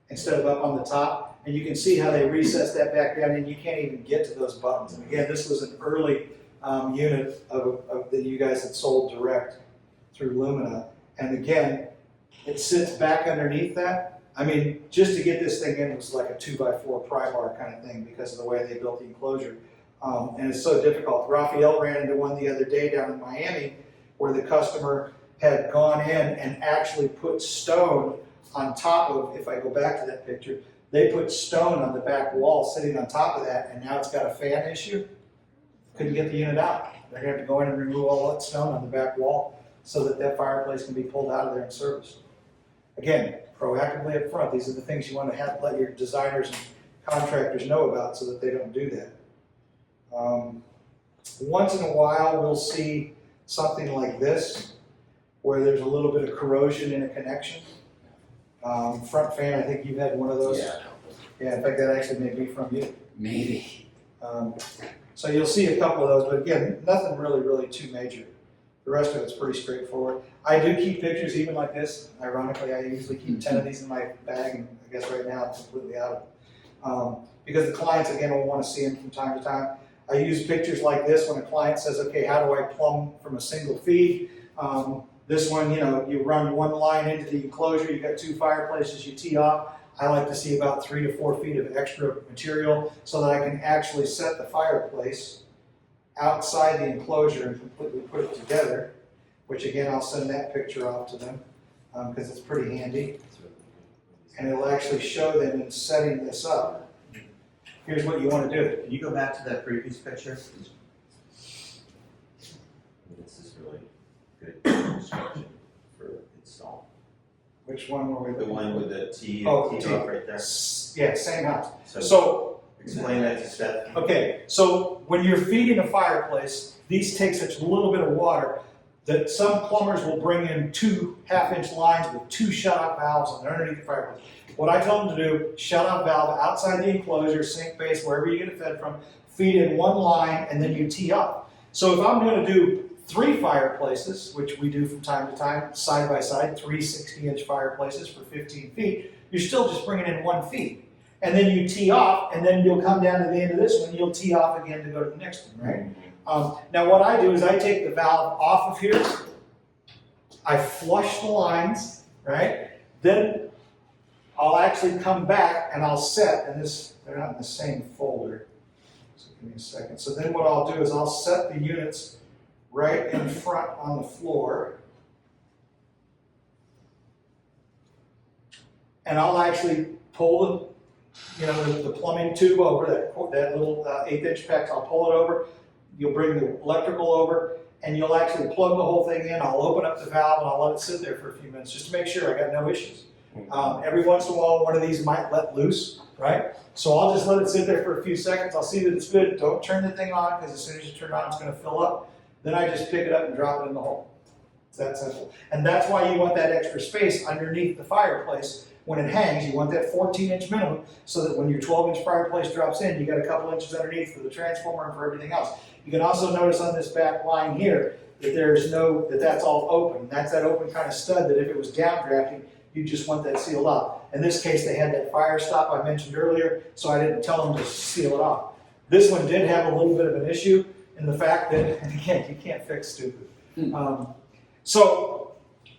instead of up on the top. And you can see how they recessed that back down, and you can't even get to those buttons. And again, this was an early unit that you guys had sold direct through Lumina. And again, it sits back underneath that. I mean, just to get this thing in was like a 2x4 pry bar kind of thing, because of the way they built the enclosure. And it's so difficult. Raphael ran into one the other day down in Miami, where the customer had gone in and actually put stone on top of, if I go back to that picture, they put stone on the back wall sitting on top of that, and now it's got a fan issue. Couldn't get the unit out. They're gonna have to go in and remove all that stone on the back wall so that that fireplace can be pulled out of there and serviced. Again, proactively up front, these are the things you want to have, let your designers and contractors know about so that they don't do that. Once in a while, we'll see something like this, where there's a little bit of corrosion in a connection. Front fan, I think you've had one of those. Yeah. Yeah, in fact, that actually may be from you. Maybe. So you'll see a couple of those, but again, nothing really too major. The rest of it's pretty straightforward. I do keep pictures even like this. Ironically, I usually keep 10 of these in my bag, and I guess right now I'm completely out of them. Because the clients, again, will want to see them from time to time. I use pictures like this when a client says, okay, how do I plumb from a single feed? This one, you know, you run one line into the enclosure, you've got 2 fireplaces, you tee off. I like to see about 3 to 4 feet of extra material so that I can actually set the fireplace outside the enclosure and completely put it together, which again, I'll send that picture off to them because it's pretty handy. And it'll actually show them in setting this up. Here's what you want to do. Can you go back to that previous picture? This is really good instruction for install. Which one were we The looking one for? with the T Oh, off T. right there. Yeah, same house. So So, explain that to Steph. okay, so when you're feeding a fireplace, these take such a little bit of water that some plumbers will bring in 2 half-inch lines with 2 shut-off valves underneath the fireplace. What I tell them to do, shut-off valve outside the enclosure, sink base, wherever you get it fed from, feed in 1 line, and then you tee up. So if I'm going to do 3 fireplaces, which we do from time to time, side by side, 3 60-inch fireplaces for 15 feet, you're still just bringing in 1 feed. And then you tee off, and then you'll come down to the end of this one, you'll tee off again to go to the next one, right? Now what I do is I take the valve off of here, I flush the lines, right? Then I'll actually come back and I'll set, and this, they're not in the same folder, so give me a second. So then what I'll do is I'll set the units right in front on the floor, and I'll actually pull the plumbing tube over, that little 1/8 inch PEX, I'll pull it over. You'll bring the electrical over, and you'll actually plug the whole thing in. I'll open up the valve and I'll let it sit there for a few minutes just to make sure I got no issues. Every once in a while, one of these might let loose, right? So I'll just let it sit there for a few seconds. I'll see that it's good. Don't turn the thing on, because as soon as you turn it on, it's going to fill up. Then I just pick it up and drop it in the hole. It's that simple. And that's why you want that extra space underneath the fireplace. When it hangs, you want that 14-inch minimum, so that when your 12-inch fireplace drops in, you got a couple inches underneath for the transformer and for everything else. You can also notice on this back line here that that's all open. That's that open kind of stud that if it was downdrafting, you just want that sealed off. In this case, they had that fire stop I mentioned earlier, so I didn't tell them to seal it off. This one did have a little bit of an issue in the fact that, and again, you can't fix stupid. So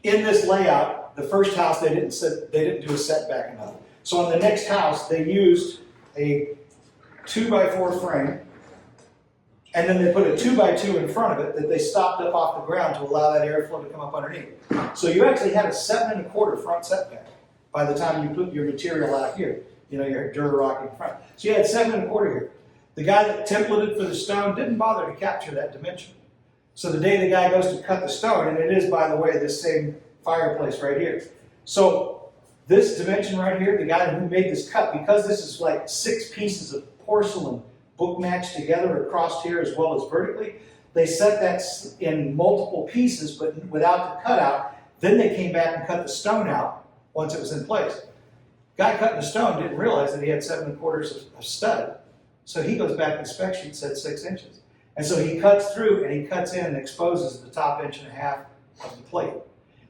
in this layout, the first house they didn't do a setback enough. So on the next house, they used a 2x4 frame, and then they put a 2x2 in front of it that they stopped up off the ground to allow that airflow to come up underneath. So you actually had a 7 1/4 front setback by the time you put your material out here. You know, your Durarock in front. So you had 7 1/4 here. The guy that templated for the stone didn't bother to capture that dimension. So the day the guy goes to cut the stone, and it is, by the way, this same fireplace right here. So this dimension right here, the guy who made this cut, because this is like 6 pieces of porcelain book matched together across here as well as vertically, they set that in multiple pieces but without the cutout. Then they came back and cut the stone out once it was in place. Guy cutting the stone didn't realize that he had 7 1/4 of stud. So he goes back to the spec sheet, said 6 inches. And so he cuts through and he cuts in and exposes the top 1.5 inches of the plate.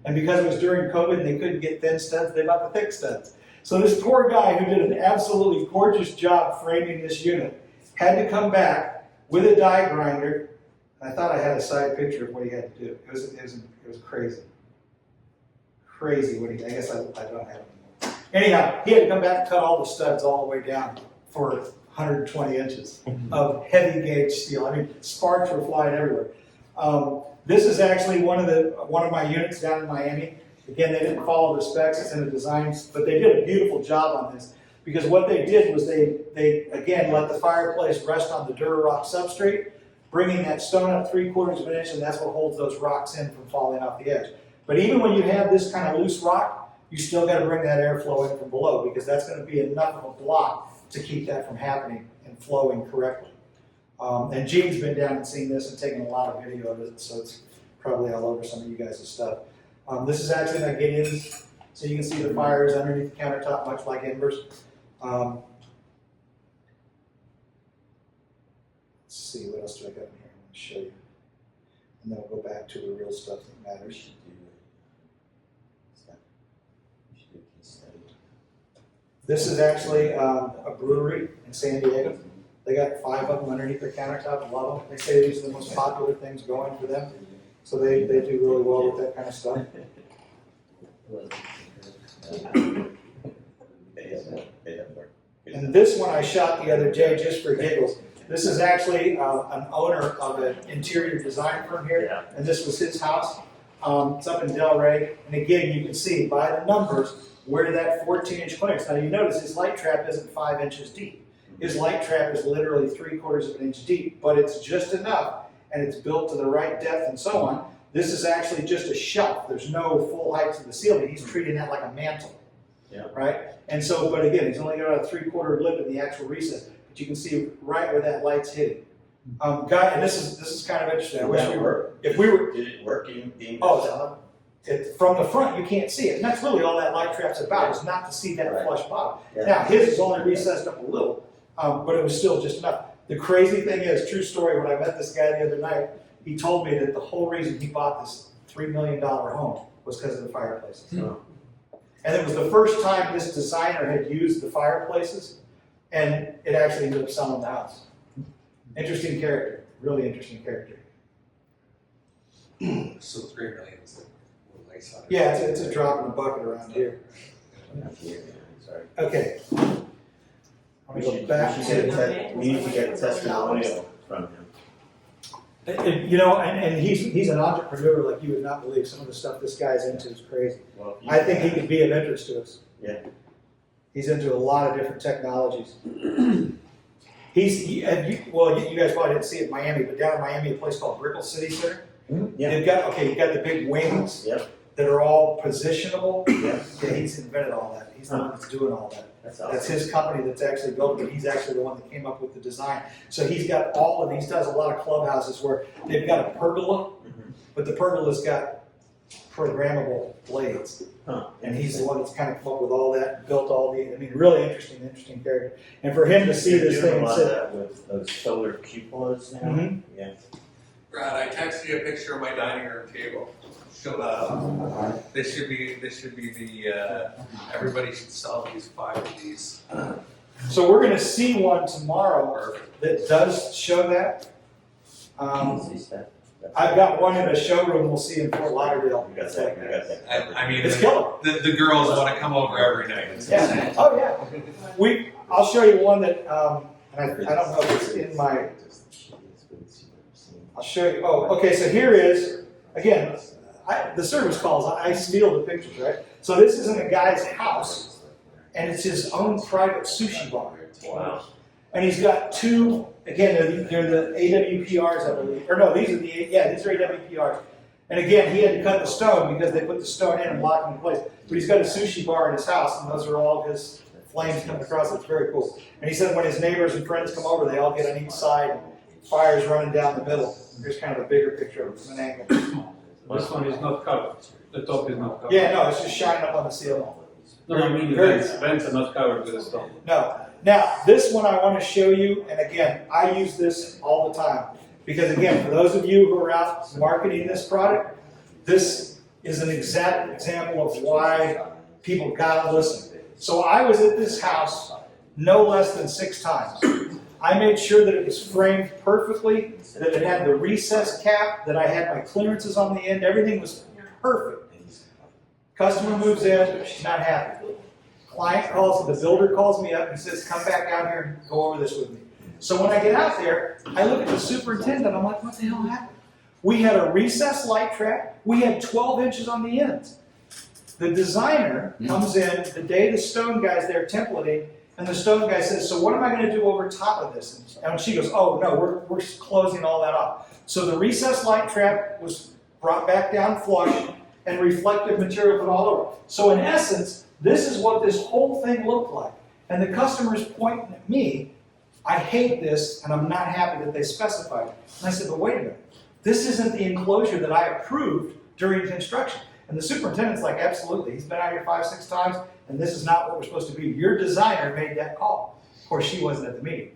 And because it was during COVID and they couldn't get thin studs, they bought the thick studs. So this poor guy who did an absolutely gorgeous job framing this unit had to come back with a die grinder. And I thought I had a side picture of what he had to do. It was crazy. Crazy what I guess I don't have it anymore. Anyhow, he had to come back and cut all the studs all the way down for 120 inches of heavy gauge steel. I mean, sparks were flying everywhere. This is actually one of my units down in Miami. Again, they didn't follow the specs, it's in the designs, but they did a beautiful job on this, because what they did was they again let the fireplace rest on the Durarock substrate, bringing that stone up 3/4 of an inch, and that's what holds those rocks in from falling off the edge. But even when you have this kind of loose rock, you still got to bring that airflow in from below, because that's going to be enough of a block to keep that from happening and flowing correctly. And Gene's been down and seen this and taken a lot of video of it, so it's probably all over some of you guys' stuff. This is actually my get-ins, so you can see the fires underneath the countertop, much like Embers. Let's see, what else do I got in here? I'm going to show you. And then we'll go back to the real stuff that matters. This is actually a brewery in San Diego. They got 5 of them underneath their countertop, love them. They say these are the most popular things going for them. So they do really well with that kind of stuff. And this one I shot the other day just for giggles. This is actually an owner of an interior design firm here, and this was his house. It's up in Delray, and again, you can see by the numbers where that 14-inch clearance. Now you notice his light trap isn't 5 inches deep. His light trap is literally 3/4 of an inch deep, but it's just enough, and it's built to the right depth and so on. This is actually just a shelf. There's no full height to the ceiling. He's treating that like a mantle, right? And so, but again, he's only got a 3/4 lip in the actual recess. But you can see right where that light's hitting. Guy, and this is kind of interesting. I wish we were. If we were. Did it work being Oh, from the front, you can't see it. And that's really all that light trap's about, is not to see that flush bottom. Now, his is only recessed up a little, but it was still just enough. The crazy thing is, true story, when I met this guy the other night, he told me that the whole reason he bought this $3 million home was because of the fireplaces. And it was the first time this designer had used the fireplaces, and it actually ended up selling the house. Interesting character, really interesting character. So 3 million is a nice size. Yeah, it's a drop in the bucket around here. Sorry. Okay. I'm going to go back to, We need to get a testimonial from him. you know, and he's an entrepreneur like you would not believe. Some of the stuff this guy's into is crazy. Well, I think he could be of interest to us. Yeah. He's into a lot of different technologies. You guys probably didn't see it in Miami, but down in Miami, a place called Brickell City Center. Yeah. They've got, you got the big wings. Yep. That are all positionable. Yeah. Yeah, he's invented all that. He's the one that's doing all that. That's awesome. That's his company that's actually built it, but he's actually the one that came up with the design. So he's got all of these, does a lot of clubhouses where they've got a pergola, but the pergola's got programmable blades. Huh. And he's the one that's kind of come up with all that, built all the, I mean, really interesting character. And for him to see this They're thing doing a and lot of say, that with those solar cupolas now. Mhm. Yeah. Brad, I texted you a picture of my dining room table. This should be the, everybody should sell these 5 of these. so we're gonna see one tomorrow Perfect. that does show that. Easy stuff. I've got one in a showroom we'll see in Fort Lauderdale. You got that, you got that. I mean, It's killer. the girls want to come over every night. Yeah, oh yeah. I'll show you one that, and I don't know if it's in my, I'll show you, okay, so here is, again, the service calls, I steal the pictures, right? So this is in a guy's house, and it's his own private sushi bar. Wow. And he's got 2, again, they're the AWPRs, I believe, or no, these are these are AWPRs. And again, he had to cut the stone because they put the stone in and lock him in place. But he's got a sushi bar in his house, and those are all his flames coming across. It's very cool. And he said when his neighbors and friends come over, they all get on each side, fires running down the middle. Here's kind of a bigger picture of it from an angle. This one is not covered. The top is not covered. Yeah, no, it's just shining up on the ceiling. No, I mean the Very- vents are not covered with a stone. No. Now, this one I want to show you, and again, I use this all the time. Because again, for those of you who are out marketing this product, this is an exact example of why people gotta listen. So I was at this house no less than 6 times. I made sure that it was framed perfectly, that it had the recess cap, that I had my clearances on the end, everything was perfect. Customer moves in, she's not happy. Client calls, the builder calls me up and says, come back out here and go over this with me. So when I get out there, I look at the superintendent, I'm like, what the hell happened? We had a recessed light track, we had 12 inches on the ends. The designer comes in the day the stone guy's there templating, and the stone guy says, so what am I going to do over top of this? And she goes, oh no, we're closing all that off. So the recessed light trap was brought back down flush, and reflective material put all over. So in essence, this is what this whole thing looked like. And the customer's pointing at me, I hate this, and I'm not happy that they specified it. And I said, but wait a minute, this isn't the enclosure that I approved during construction. And the superintendent's like, absolutely, he's been out here 5, 6 times, and this is not what we're supposed to be. Your designer made that call. Of course, she wasn't at the meeting.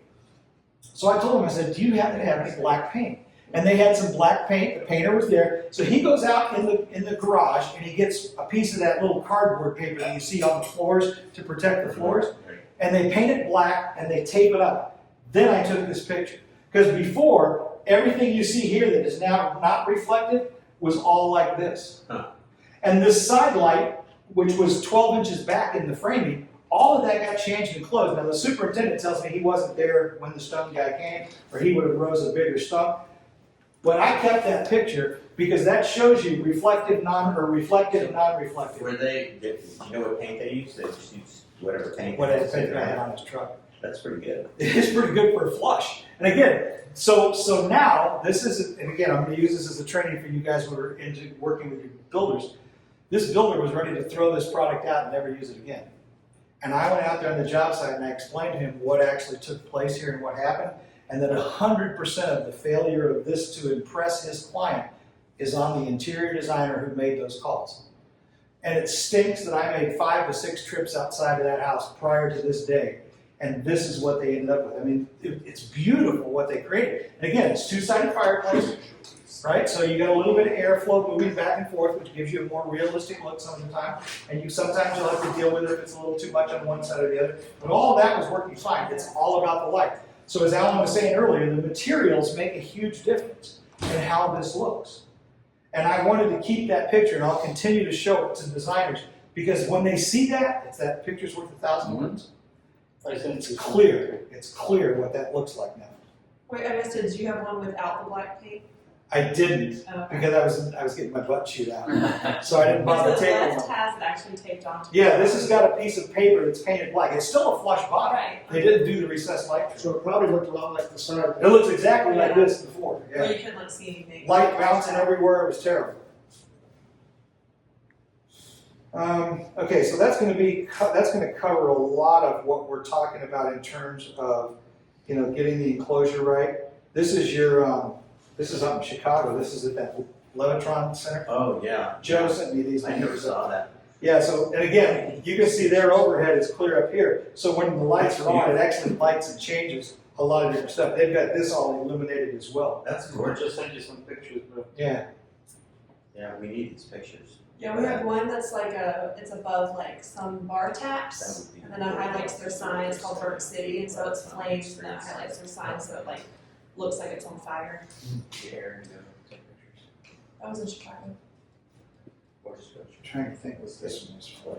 So I told him, I said, do you happen to have any black paint? And they had some black paint, the painter was there. So he goes out in the garage and he gets a piece of that little cardboard paper that you see on the floors to protect the floors. And they paint it black and they tape it up. Then I took this picture. Because before, everything you see here that is now not reflective was all like this. And this side light, which was 12 inches back in the framing, all of that got changed and closed. Now the superintendent tells me he wasn't there when the stone guy came, or he would have rose a bigger stone. But I kept that picture because that shows you reflective and non-reflective. Were they, do you know what paint they used? They just used whatever paint. What that paint guy had on his truck. That's pretty good. It is pretty good for a flush. And again, so now this is, and again, I'm going to use this as a training for you guys who are into working with your builders. This builder was ready to throw this product out and never use it again. And I went out there on the job site and I explained to him what actually took place here and what happened. And that 100% of the failure of this to impress his client is on the interior designer who made those calls. And it stinks that I made 5 to 6 trips outside of that house prior to this day. And this is what they ended up with. I mean, it's beautiful what they created. And again, it's 2-sided fireplace, right? So you got a little bit of airflow moving back and forth, which gives you a more realistic look some of the time. And sometimes you'll have to deal with it if it's a little too much on one side or the other. But all of that was working fine. It's all about the light. So as Alan was saying earlier, the materials make a huge difference in how this looks. And I wanted to keep that picture, and I'll continue to show it to designers, because when they see that, it's that picture's worth 1,000 words. It's clear what that looks like now. Wait, I missed it. Did you have one without the black paint? I didn't, Okay. because I was getting my butt chewed out, so I didn't bother Because the taking left one. has it actually taped onto. Yeah, this has got a piece of paper that's painted black. It's still a flush bottom. Right. They didn't do the recessed light. So it probably looked a lot like the side. It looks exactly like this before. Where Yeah. you couldn't like see anything. Light bouncing everywhere. It was terrible. Okay, so that's going to cover a lot of what we're talking about in terms of, getting the enclosure right. This is your, this is up in Chicago. This is at that Levitron Center. Oh, yeah. Joe sent me these. I never saw that. Yeah, so, and again, you can see their overhead is clear up here. So when the lights are on, it actually lights and changes a lot of different stuff. They've got this all illuminated as well. That's We'll gorgeous. just send you some pictures, bro. Yeah. Yeah, we need these pictures. Yeah, we have one that's like it's above like some bar That taps, would be. and then it highlights their sign. It's called Burke City, and so it's flames, and then it highlights their sign, so it like looks like it's on fire. That was in Chicago. I'm trying to think what this one is for.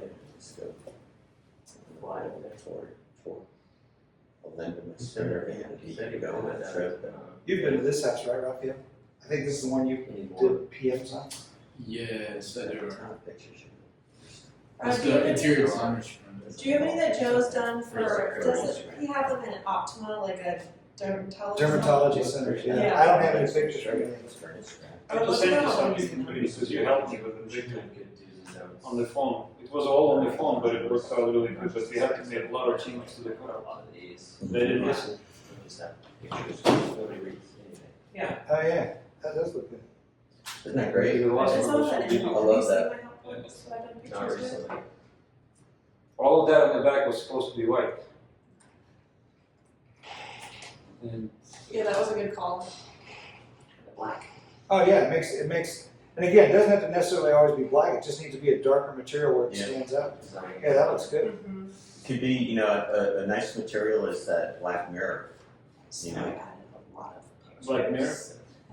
You've been to this house, right, Raphael? I think this is the one you did PMs on. Yes, I do. Do It's you have the any- interior designers from Do you have any that Joe's done for? Does he have them in Optima, like a dermatology? Dermatology centers, yeah. Yeah. I don't have any pictures or anything. I'll just send you some you can please, because you helped me with the big one on the phone. It was all on the phone, but it worked out really good, but we had to make a lot of changes to the code. They didn't listen. Yeah. Oh, yeah, that does look good. Isn't that great? The last It's one on was the so big. internet. I love that. Have you seen my help books that I've done pictures with? All of that on the back was supposed to be white. And Yeah, that was a good call. The black. Oh, yeah, it makes, and again, it doesn't have to necessarily always be black. It just needs to be a darker material where it Yeah. stands out. Yeah, that looks good. Mm-hmm. Could be, a nice material is that black mirror. So You I know. added a lot of pictures. Black mirror?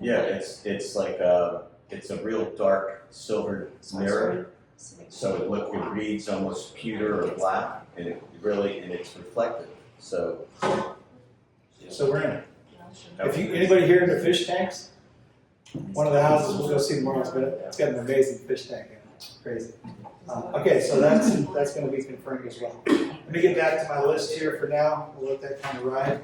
Yeah, it's like it's a real dark silver mirror. So it reads almost pewter or black, and it's reflective. So So we're in it. Anybody here into fish tanks? One of the houses we'll go see tomorrow, but it's got an amazing fish tank in it. It's crazy. Okay, so that's going to be confirmed as well. Let me get back to my list here for now. We'll let that kind of ride.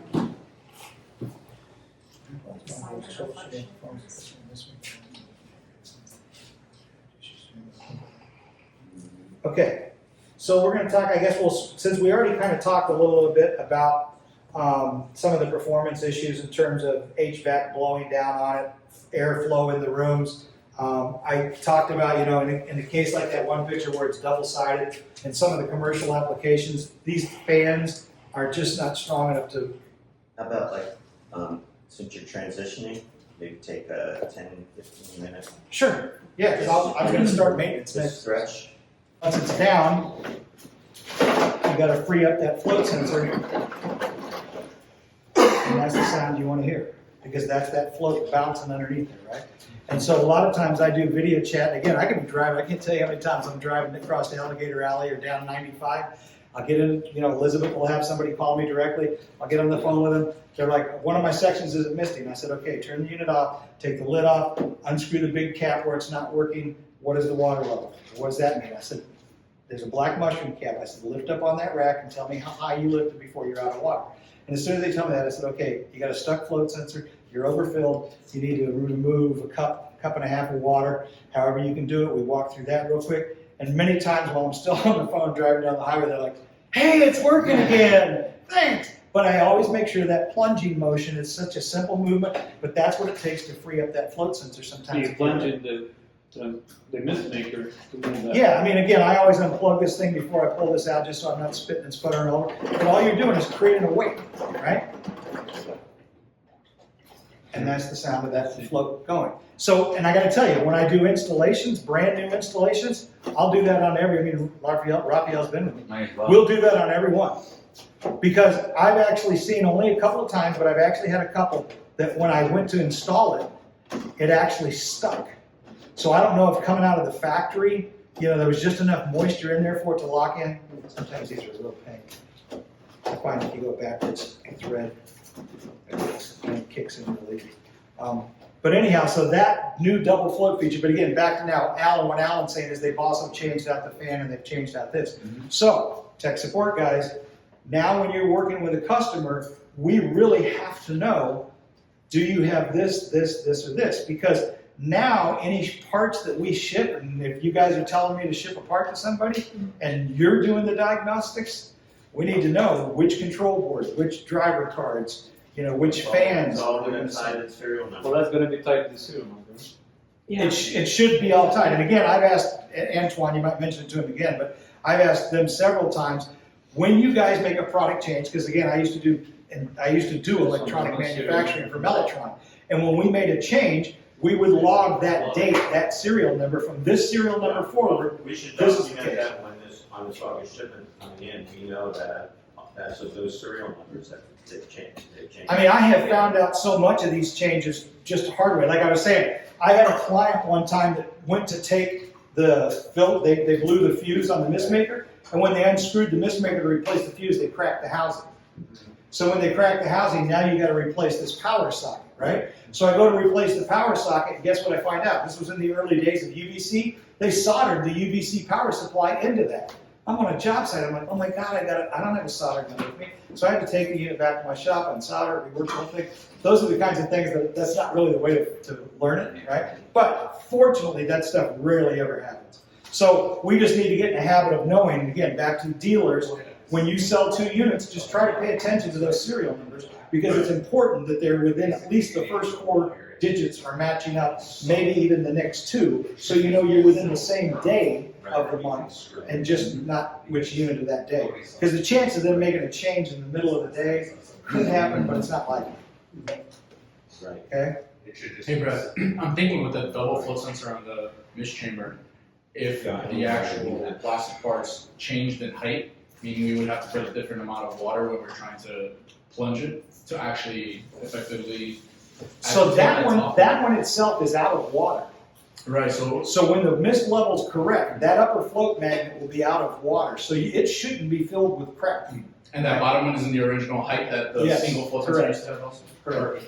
Okay, so we're going to talk, I guess, since we already kind of talked a little bit about some of the performance issues in terms of HVAC blowing down on it, airflow in the rooms. I talked about, in a case like that one picture where it's double-sided, in some of the commercial applications, these fans are just not strong enough to. how about since you're transitioning, maybe take a 10-15 minute Sure, yeah, because I'm going to start maintenance next. stretch. Once it's down, you got to free up that float sensor. And that's the sound you want to hear, because that's that float bouncing underneath it, right? And so a lot of times I do video chat. And again, I can be driving. I can't tell you how many times I'm driving across the Alligator Alley or down 95. I'll get in, Elizabeth will have somebody call me directly. I'll get on the phone with them. They're like, one of my sections isn't misting. I said, okay, turn the unit off, take the lid off, unscrew the big cap where it's not working. What is the water level? What does that mean? I said, there's a black mushroom cap. I said, lift up on that rack and tell me how high you lifted before you're out of water. And as soon as they tell me that, I said, okay, you got a stuck float sensor, you're overfilled, you need to remove a cup and a half of water, however you can do it. We walk through that real quick. And many times while I'm still on the phone driving down the highway, they're like, hey, it's working again, thanks. But I always make sure that plunging motion is such a simple movement, but that's what it takes to free up that float sensor so sometimes. you plunge in the mist maker to move that. Yeah, I mean, again, I always unplug this thing before I pull this out just so I'm not spitting and sputtering over. But all you're doing is creating a weight, right? And that's the sound of that float going. So, and I gotta tell you, when I do installations, brand new installations, I'll do that on Raphael's been with me. Might as well. We'll do that on every one. Because I've actually seen only a couple of times, but I've actually had a couple that when I went to install it, it actually stuck. So I don't know if coming out of the factory, there was just enough moisture in there for it to lock in. Sometimes these are a real pain. I find if you go backwards, it's red. It kicks in really. But anyhow, so that new double float feature, but again, back to now, Alan, what Alan's saying is they've also changed out the fan and they've changed out this. So, tech support guys, now when you're working with a customer, we really have to know, do you have this, or this? Because now any parts that we ship, and if you guys are telling me to ship a part to somebody and you're doing the diagnostics, we need to know which control boards, which driver cards, which fans. It's all gonna tie the serial number. Well, that's gonna be tied to the serial number. Yeah. It should be all tied. And again, I've asked Antoine, you might mention it to him again, but I've asked them several times, when you guys make a product change, because again, I used to do electronic manufacturing for Mellotron. And when we made a change, we would log that date, that serial number from this serial number forward. We should This is the document case. that when on this August shipment coming in, we know that's of those serial numbers that they've changed. I mean, I have found out so much of these changes just the hard way. Like I was saying, I had a client one time that went to take they blew the fuse on the mist maker, and when they unscrewed the mist maker to replace the fuse, they cracked the housing. So when they crack the housing, now you got to replace this power socket, right? So I go to replace the power socket, and guess what I find out? This was in the early days of UVC. They soldered the UVC power supply into that. I'm on a job site. I'm like, oh my God, I don't have a soldering gun with me. So I had to take the unit back to my shop and solder it, rework the whole thing. Those are the kinds of things that's not really the way to learn it, right? But fortunately, that stuff rarely ever happens. So we just need to get in the habit of knowing, again, back to dealers, when you sell 2 units, just try to pay attention to those serial numbers, because it's important that they're within at least the first 4 digits are matching up, maybe even the next 2, so you know you're within the same day of the month, and just not which unit of that day. Because the chance of them making a change in the middle of the day could happen, but it's not likely. Right. Okay? Hey Brett, I'm thinking with the double flow sensor on the mist chamber, if the actual plastic parts changed in height, meaning we would have to put a different amount of water when we're trying to plunge it to actually effectively. So that one itself is out of water. Right, so So when the mist level's correct, that upper float magnet will be out of water, so it shouldn't be filled with crap. and that bottom one is in the original height that the Yes, single flow sensor correct. used to have also? Correct.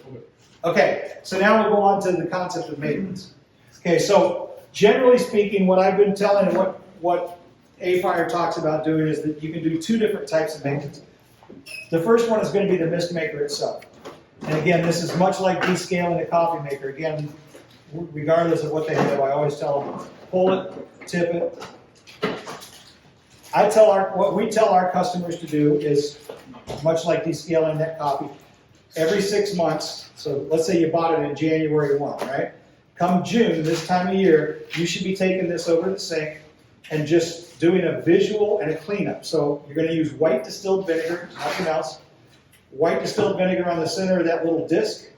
Okay, so now we'll go on to the concept of maintenance. Okay, so generally speaking, what I've been telling and what AFire talks about doing is that you can do 2 different types of maintenance. The first one is going to be the mist maker itself. And again, this is much like descaling a coffee maker. Again, regardless of what they do, I always tell them, pull it, tip it. What we tell our customers to do is, much like descaling that coffee, every 6 months, so let's say you bought it in January 1, right? Come June, this time of year, you should be taking this over to the sink and just doing a visual and a cleanup. So you're going to use white distilled vinegar, nothing else. White distilled vinegar on the center of that little disc.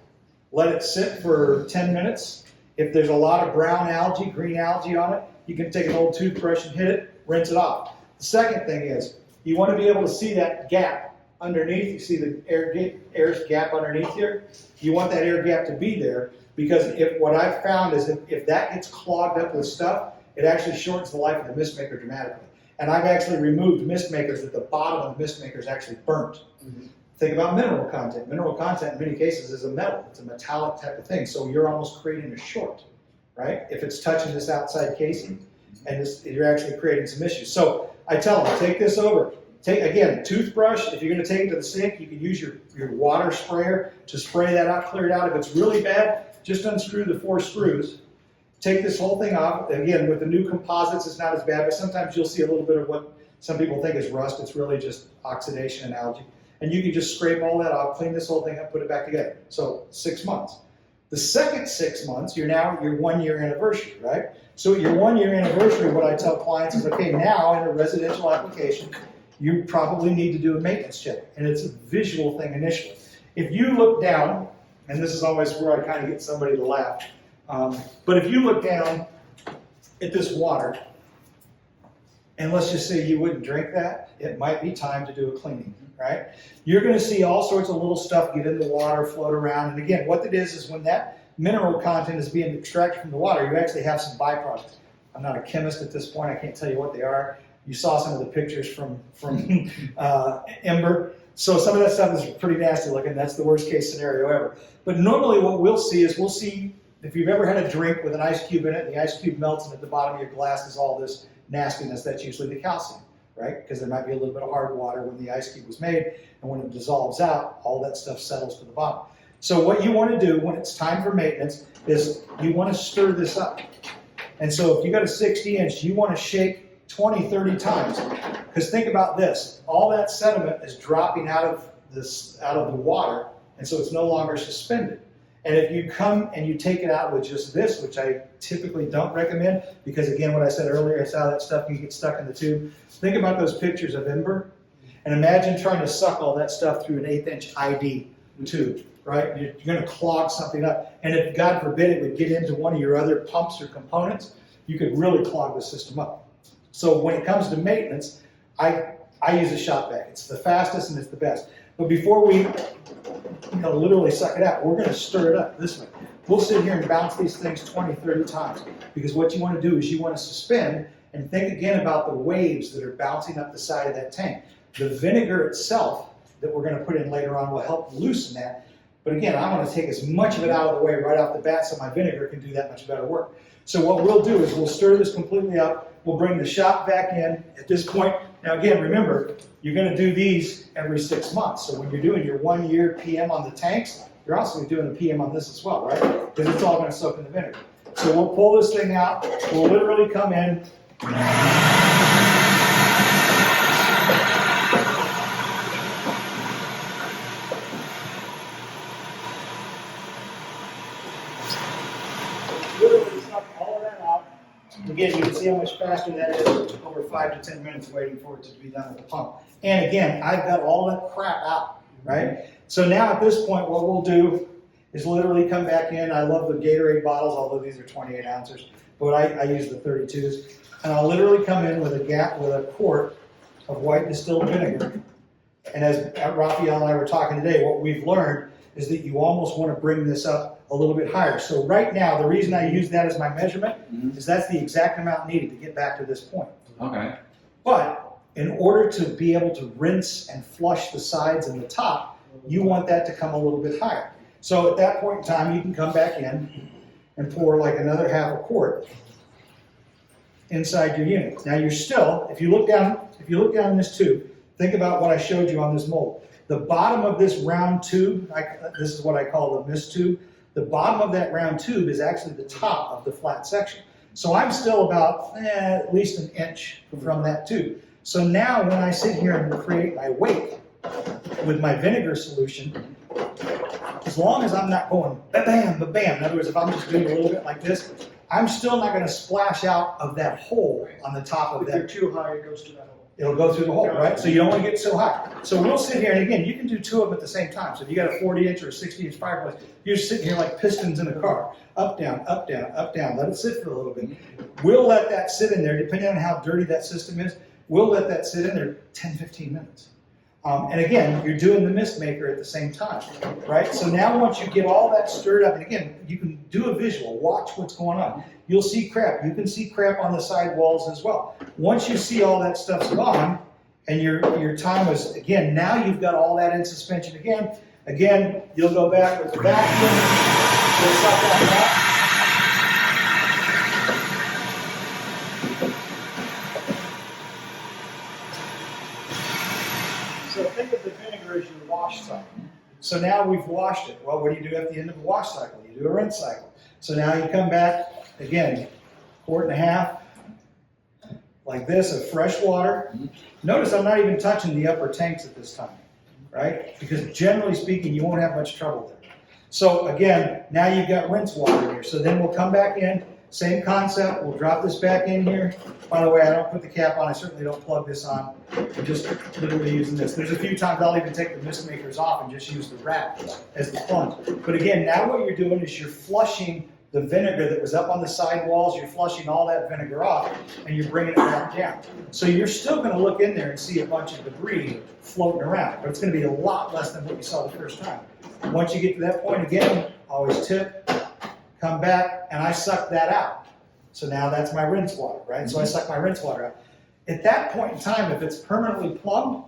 Let it sit for 10 minutes. If there's a lot of brown algae, green algae on it, you can take an old toothbrush and hit it, rinse it off. The second thing is, you want to be able to see that gap underneath. You see the air gap underneath here? You want that air gap to be there, because what I've found is if that gets clogged up with stuff, it actually shortens the life of the mist maker dramatically. And I've actually removed mist makers that the bottom of the mist maker is actually burnt. Think about mineral content. Mineral content in many cases is a metal. It's a metallic type of thing. So you're almost creating a short, right? If it's touching this outside casing, and you're actually creating some issues. So I tell them, take this over. Again, toothbrush, if you're going to take it to the sink, you can use your water sprayer to spray that out, clear it out. If it's really bad, just unscrew the 4 screws. Take this whole thing off. Again, with the new composites, it's not as bad, but sometimes you'll see a little bit of what some people think is rust. It's really just oxidation and algae. And you can just scrape all that off, clean this whole thing up, put it back together. So 6 months. The second 6 months, you're now at your 1-year anniversary, right? So at your 1-year anniversary, what I tell clients is, okay, now in a residential application, you probably need to do a maintenance check. And it's a visual thing initially. If you look down, and this is always where I kind of get somebody to laugh, but if you look down at this water, and let's just say you wouldn't drink that, it might be time to do a cleaning, right? You're going to see all sorts of little stuff get in the water, float around, and again, what it is when that mineral content is being extracted from the water, you actually have some byproducts. I'm not a chemist at this point, I can't tell you what they are. You saw some of the pictures from Ember. So some of that stuff is pretty nasty looking. That's the worst case scenario ever. But normally what we'll see if you've ever had a drink with an ice cube in it, and the ice cube melts, and at the bottom of your glass is all this nastiness, that's usually the calcium, right? Because there might be a little bit of hard water when the ice cube was made, and when it dissolves out, all that stuff settles to the bottom. So what you want to do when it's time for maintenance is you want to stir this up. And so if you got a 60-inch, you want to shake 20, 30 times. Because think about this, all that sediment is dropping out of the water, and so it's no longer suspended. And if you come and you take it out with just this, which I typically don't recommend, because again, what I said earlier, it's how that stuff can get stuck in the tube. Think about those pictures of Ember, and imagine trying to suck all that stuff through an 1/8-inch ID tube, right? You're going to clog something up. And if, God forbid, it would get into one of your other pumps or components, you could really clog the system up. So when it comes to maintenance, I use a shop vac. It's the fastest and it's the best. But before we literally suck it out, we're going to stir it up this way. We'll sit here and bounce these things 20, 30 times. Because what you want to do is you want to suspend and think again about the waves that are bouncing up the side of that tank. The vinegar itself that we're going to put in later on will help loosen that. But again, I want to take as much of it out of the way right off the bat so my vinegar can do that much better work. So what we'll do is we'll stir this completely up. We'll bring the shop vac in at this point. Now again, remember, you're going to do these every 6 months. So when you're doing your 1 year PM on the tanks, you're also doing a PM on this as well, right? Because it's all going to soak in the vinegar. So we'll pull this thing out. We'll literally come in. Literally suck all of that out. Again, you can see how much faster that is, over 5 to 10 minutes waiting for it to be done with the pump. And again, I've got all that crap out, right? So now at this point, what we'll do is literally come back in. I love the Gatorade bottles, although these are 28 ounces, but I use the 32s. And I'll literally come in with a quart of white distilled vinegar. And as Raphael and I were talking today, what we've learned is that you almost want to bring this up a little bit higher. So right now, the reason I use that as my measurement is that's the exact amount needed to get back to this point. Okay. But in order to be able to rinse and flush the sides and the top, you want that to come a little bit higher. So at that point in time, you can come back in and pour like another half a quart inside your unit. Now you're still, if you look down in this tube, think about what I showed you on this mold. The bottom of this round tube, this is what I call the mist tube, the bottom of that round tube is actually the top of the flat section. So I'm still about at least an inch from that tube. So now when I sit here and create my wake with my vinegar solution, as long as I'm not going ba-bam, ba-bam, in other words, if I'm just doing a little bit like this, I'm still not going to splash out of that hole on the top of If that. you're too high, it goes to that hole. It'll go through the hole, right? So you don't want to get so high. So we'll sit here, and again, you can do two of them at the same time. So if you got a 40-inch or a 60-inch fireplace, you're sitting here like pistons in a car. Up, down, up, down, up, down. Let it sit for a little bit. We'll let that sit in there, depending on how dirty that system is, we'll let that sit in there 10, 15 minutes. And again, you're doing the mist maker at the same time, right? So now once you get all that stirred up, and again, you can do a visual, watch what's going on. You'll see crap. You can see crap on the side walls as well. Once you see all that stuff's gone, and your time was, again, now you've got all that in suspension again. Again, you'll go back with the vacuum, you'll suck that out. So think of the vinegar as your wash cycle. So now we've washed it. Well, what do you do at the end of the wash cycle? You do a rinse cycle. So now you come back, again, quart and a half, like this, of fresh water. Notice I'm not even touching the upper tanks at this time, right? Because generally speaking, you won't have much trouble there. So again, now you've got rinse water in here. So then we'll come back in, same concept, we'll drop this back in here. By the way, I don't put the cap on, I certainly don't plug this on. I'm just literally using this. There's a few times I'll even take the mist makers off and just use the wrap as the plunge. But again, now what you're doing is you're flushing the vinegar that was up on the side walls, you're flushing all that vinegar off, and you're bringing it back down. So you're still going to look in there and see a bunch of debris floating around, but it's going to be a lot less than what you saw the first time. Once you get to that point again, always tip, come back, and I suck that out. So now that's my rinse water, right? So I suck my rinse water out. At that point in time, if it's permanently plumbed,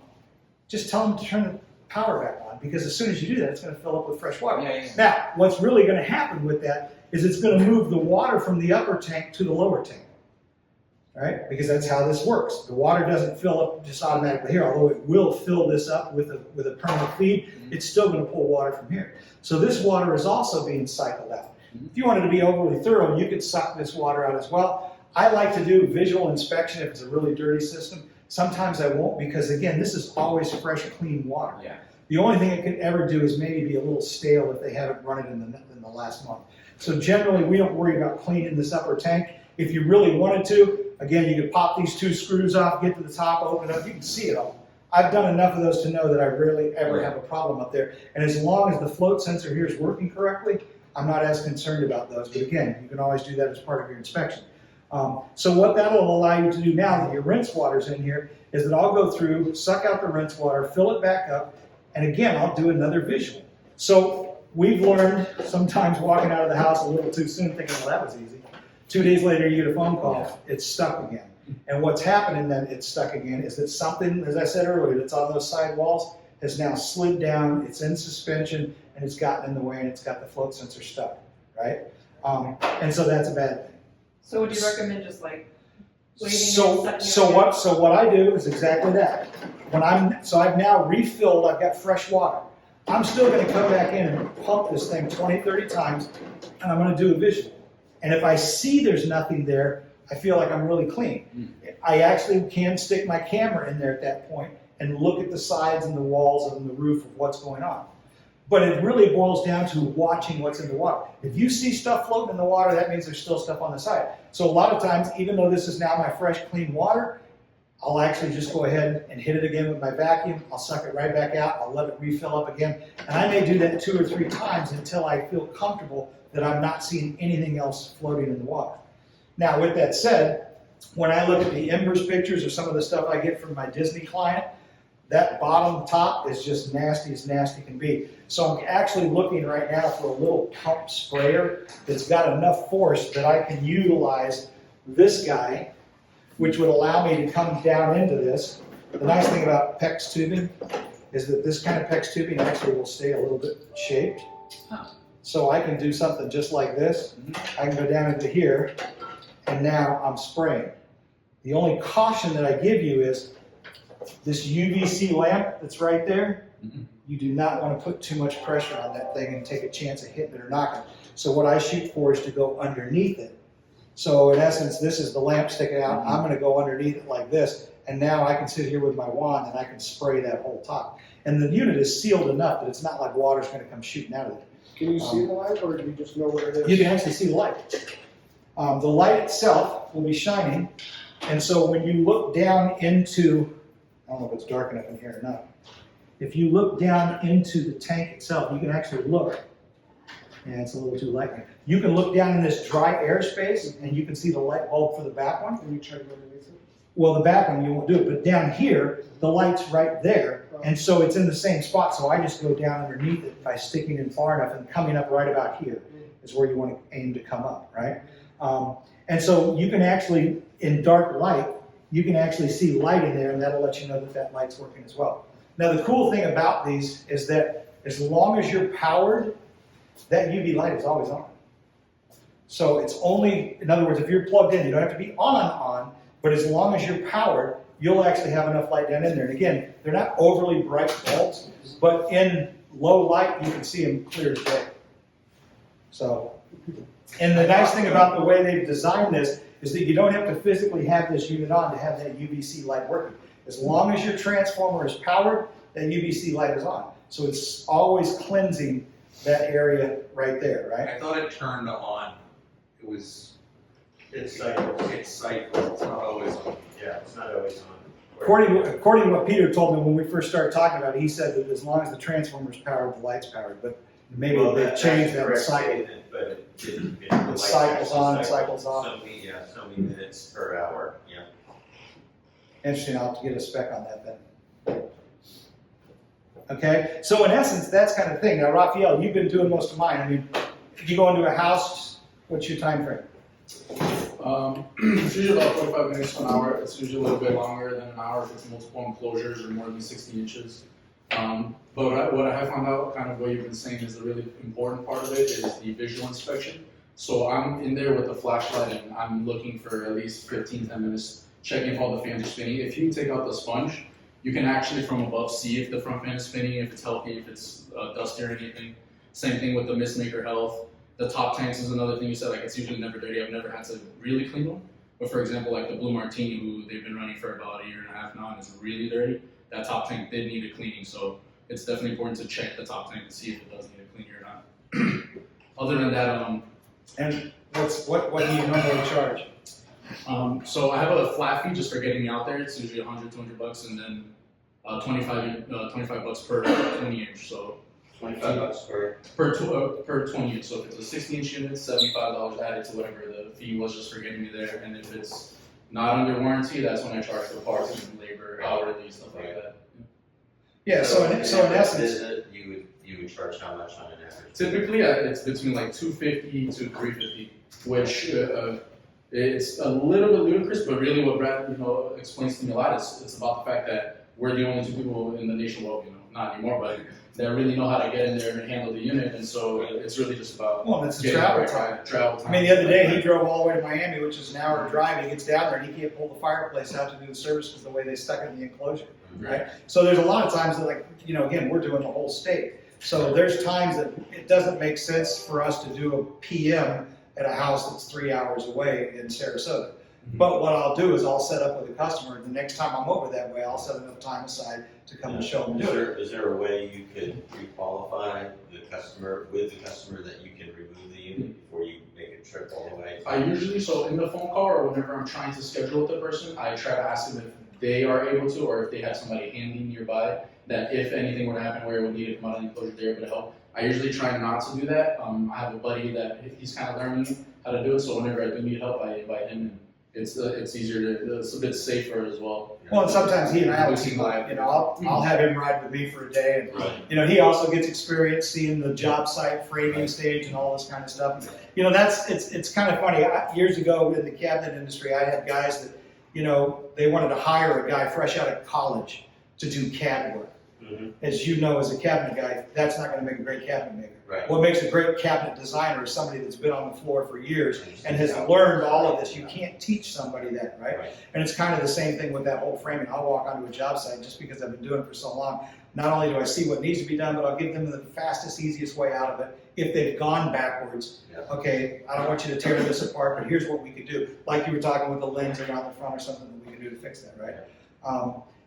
just tell them to turn the power back on, because as soon as you do that, it's going to fill up with fresh water. Yeah. Now, what's really going to happen with that is it's gonna move the water from the upper tank to the lower tank. Right? Because that's how this works. The water doesn't fill up just automatically here, although it will fill this up with a permanent feed, it's still gonna pull water from here. So this water is also being cycled out. If you wanted to be overly thorough, you could suck this water out as well. I like to do visual inspection if it's a really dirty system. Sometimes I won't because again, this is always fresh, clean water. Yeah. The only thing it could ever do is maybe be a little stale if they haven't run it in the last month. So generally, we don't worry about cleaning this upper tank. If you really wanted to, again, you could pop these 2 screws off, get to the top, open it up, you can see it all. I've done enough of those to know that I rarely ever have a problem up there. And as long as the float sensor here is working correctly, I'm not as concerned about those. But again, you can always do that as part of your inspection. So what that'll allow you to do now that your rinse water's in here is that I'll go through, suck out the rinse water, fill it back up, and again, I'll do another visual. So we've learned sometimes walking out of the house a little too soon thinking, well, that was easy. 2 days later, you get a phone call, it's stuck again. And what's happening then it's stuck again is that something, as I said earlier, that's on those side walls has now slid down, it's in suspension, and it's gotten in the way and it's got the float sensor stuck, right? And so that's a bad thing. So would you recommend just like waving So what I do is exactly that. I've now refilled, I've got fresh water. I'm still gonna come back in and pump this thing 20, 30 times, and I'm gonna do a visual. And if I see there's nothing there, I feel like I'm really clean. I actually can stick my camera in there at that point and look at the sides and the walls and the roof of what's going on. But it really boils down to watching what's in the water. If you see stuff floating in the water, that means there's still stuff on the side. So a lot of times, even though this is now my fresh, clean water, I'll actually just go ahead and hit it again with my vacuum. I'll suck it right back out. I'll let it refill up again. And I may do that 2 or 3 times until I feel comfortable that I'm not seeing anything else floating in the water. Now, with that said, when I look at the Embers pictures or some of the stuff I get from my Disney client, that bottom top is just nasty as nasty can be. So I'm actually looking right now for a little pump sprayer that's got enough force that I can utilize this guy, which would allow me to come down into this. The nice thing about PEX tubing is that this kind of PEX tubing actually will stay a little bit shaped. So I can do something just like this. I can go down into here, and now I'm spraying. The only caution that I give you is this UVC lamp that's right there, you do not want to put too much pressure on that thing and take a chance of hitting it or knocking it. So what I shoot for is to go underneath it. So in essence, this is the lamp sticking out. I'm going to go underneath it like this, and now I can sit here with my wand and I can spray that whole top. And the unit is sealed enough that it's not like water's going to come shooting out of it. Can you see the light, or do you just know where it is? You can actually see the light. The light itself will be shining, and so when you look down into, I don't know if it's dark enough in here or not. If you look down into the tank itself, you can actually look. Yeah, it's a little too light here. You can look down in this dry airspace, and you can see the light bulb for the back one. Can you check underneath it? Well, the back one, you won't do it, but down here, the light's right there, and so it's in the same spot, so I just go down underneath it by sticking in far enough and coming up right about here is where you want to aim to come up, right? And so you can actually, in dark light, you can actually see light in there, and that'll let you know that that light's working as well. Now, the cool thing about these is that as long as you're powered, that UV light is always on. So it's only, in other words, if you're plugged in, you don't have to be on, but as long as you're powered, you'll actually have enough light down in there. And again, they're not overly bright bulbs, but in low light, you can see them clear as day. So, and the nice thing about the way they've designed this is that you don't have to physically have this unit on to have that UVC light working. As long as your transformer is powered, that UVC light is on. So it's always cleansing that area right there, right? I thought it turned on. It was. It's cycles. It's cycles. It's not always on. Yeah, it's not always on. According to what Peter told me when we first started talking about it, he said that as long as the transformer's powered, the light's powered. But maybe they've changed that cycle. But It cycles on and cycles off. So many minutes per hour, yeah. Interesting, I'll have to get a spec on that then. Okay, so in essence, that's kind of thing. Now, Raphael, you've been doing most of mine. I mean, if you go into a house, what's your time frame? It's usually about 45 minutes to an hour. It's usually a little bit longer than an hour if it's multiple enclosures or more than 60 inches. But what I have found out, kind of what you've been saying, is the really important part of it is the visual inspection. So I'm in there with the flashlight and I'm looking for at least 15, 10 minutes, checking if all the fans are spinning. If you take out the sponge, you can actually from above see if the front fan is spinning, if it's healthy, if it's dusty or anything. Same thing with the mist maker health. The top tanks is another thing you said, like it's usually never dirty. I've never had to really clean them. But for example, like the Blue Martini, who they've been running for about a year and a half now and it's really dirty, that top tank did need a cleaning. So it's definitely important to check the top tank to see if it does need a cleaning or not. Other than that, And what do you normally charge? so I have a flat fee just for getting me out there. It's usually $100-$200, and then 25 bucks per 20 inch. So $25 per 20 inch. So if it's a 60 inch unit, $75 added to whatever the fee was just for getting me there. And if it's not under warranty, that's when I charge for parts and labor, hourly, stuff like that. Yeah, so in essence, Visit, you would charge how much on an average? Typically, it's between like $250 to $350, which it's a little bit ludicrous, but really what Brad explains to me a lot is it's about the fact that we're the only two people in the nation, well, not anymore, but that really know how to get in there and handle the unit, and so it's really just about it's the getting travel the right travel time. I mean, the other day, he drove all the way to Miami, which is an hour drive. He gets down there and he can't pull the fireplace out to do the service because the way they stuck it in the enclosure, right? So there's a lot of times that, like, again, we're doing the whole state. So there's times that it doesn't make sense for us to do a PM at a house that's 3 hours away in Sarasota. But what I'll do is I'll set up with a customer, and the next time I'm over that way, I'll set enough time aside to come and show them do it. Is there a way you could pre-qualify the customer that you can remove the unit before you make a trip all the way? I usually, so in the phone call or whenever I'm trying to schedule with the person, I try to ask them if they are able to, or if they have somebody handy nearby, that if anything were to happen where it would need to come out of the enclosure, they're able to help. I usually try not to do that. I have a buddy that he's kind of learning how to do it, so whenever I do need help, I invite him, and it's easier to, it's a bit safer as well. Well, and sometimes he and I will Losing life. I'll have him ride with me for a day, and he also gets experience seeing the job site framing stage and all this kind of stuff. It's kind of funny. Years ago in the cabinet industry, I had guys that, they wanted to hire a guy fresh out of college to do CAD work. As you know, as a cabinet guy, that's not going to make a great cabinet maker. Right. What makes a great cabinet designer is somebody that's been on the floor for years and has learned all of this. You can't teach somebody that, right? And it's kind of the same thing with that whole framing. I'll walk onto a job site just because I've been doing it for so long. Not only do I see what needs to be done, but I'll give them the fastest, easiest way out of it. If they've gone backwards, okay, I don't want you to tear this apart, but here's what we could do. Like you were talking with the lens around the front or something that we can do to fix that, right?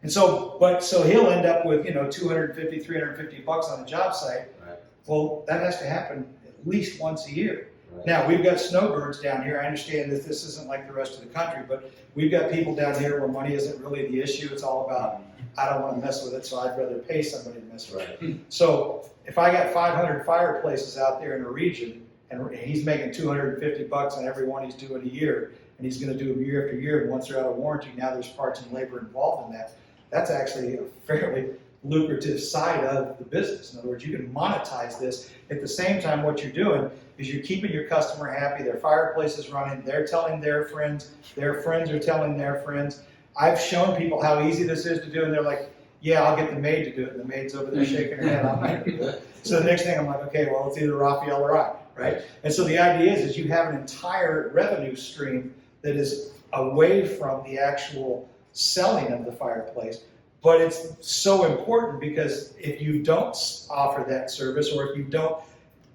So he'll end up with, $250, $350 on a job site. Right. Well, that has to happen at least once a year. Right. Now, we've got snowbirds down here. I understand that this isn't like the rest of the country, but we've got people down here where money isn't really the issue. It's all about, I don't want to mess with it, so I'd rather pay somebody to mess with it. So if I got 500 fireplaces out there in a region, and he's making $250 on every one he's doing a year, and he's going to do them year after year, and once they're out of warranty, now there's parts and labor involved in that. That's actually a fairly lucrative side of the business. In other words, you can monetize this. At the same time, what you're doing is you're keeping your customer happy, their fireplace is running, they're telling their friends are telling their friends. I've shown people how easy this is to do, and they're like, yeah, I'll get the maid to do it, and the maid's over there shaking her head, I'm not gonna do it. So the next thing I'm like, okay, well, it's either Raphael or I, right? And so the idea is you have an entire revenue stream that is away from the actual selling of the fireplace. But it's so important because if you don't offer that service, or if you don't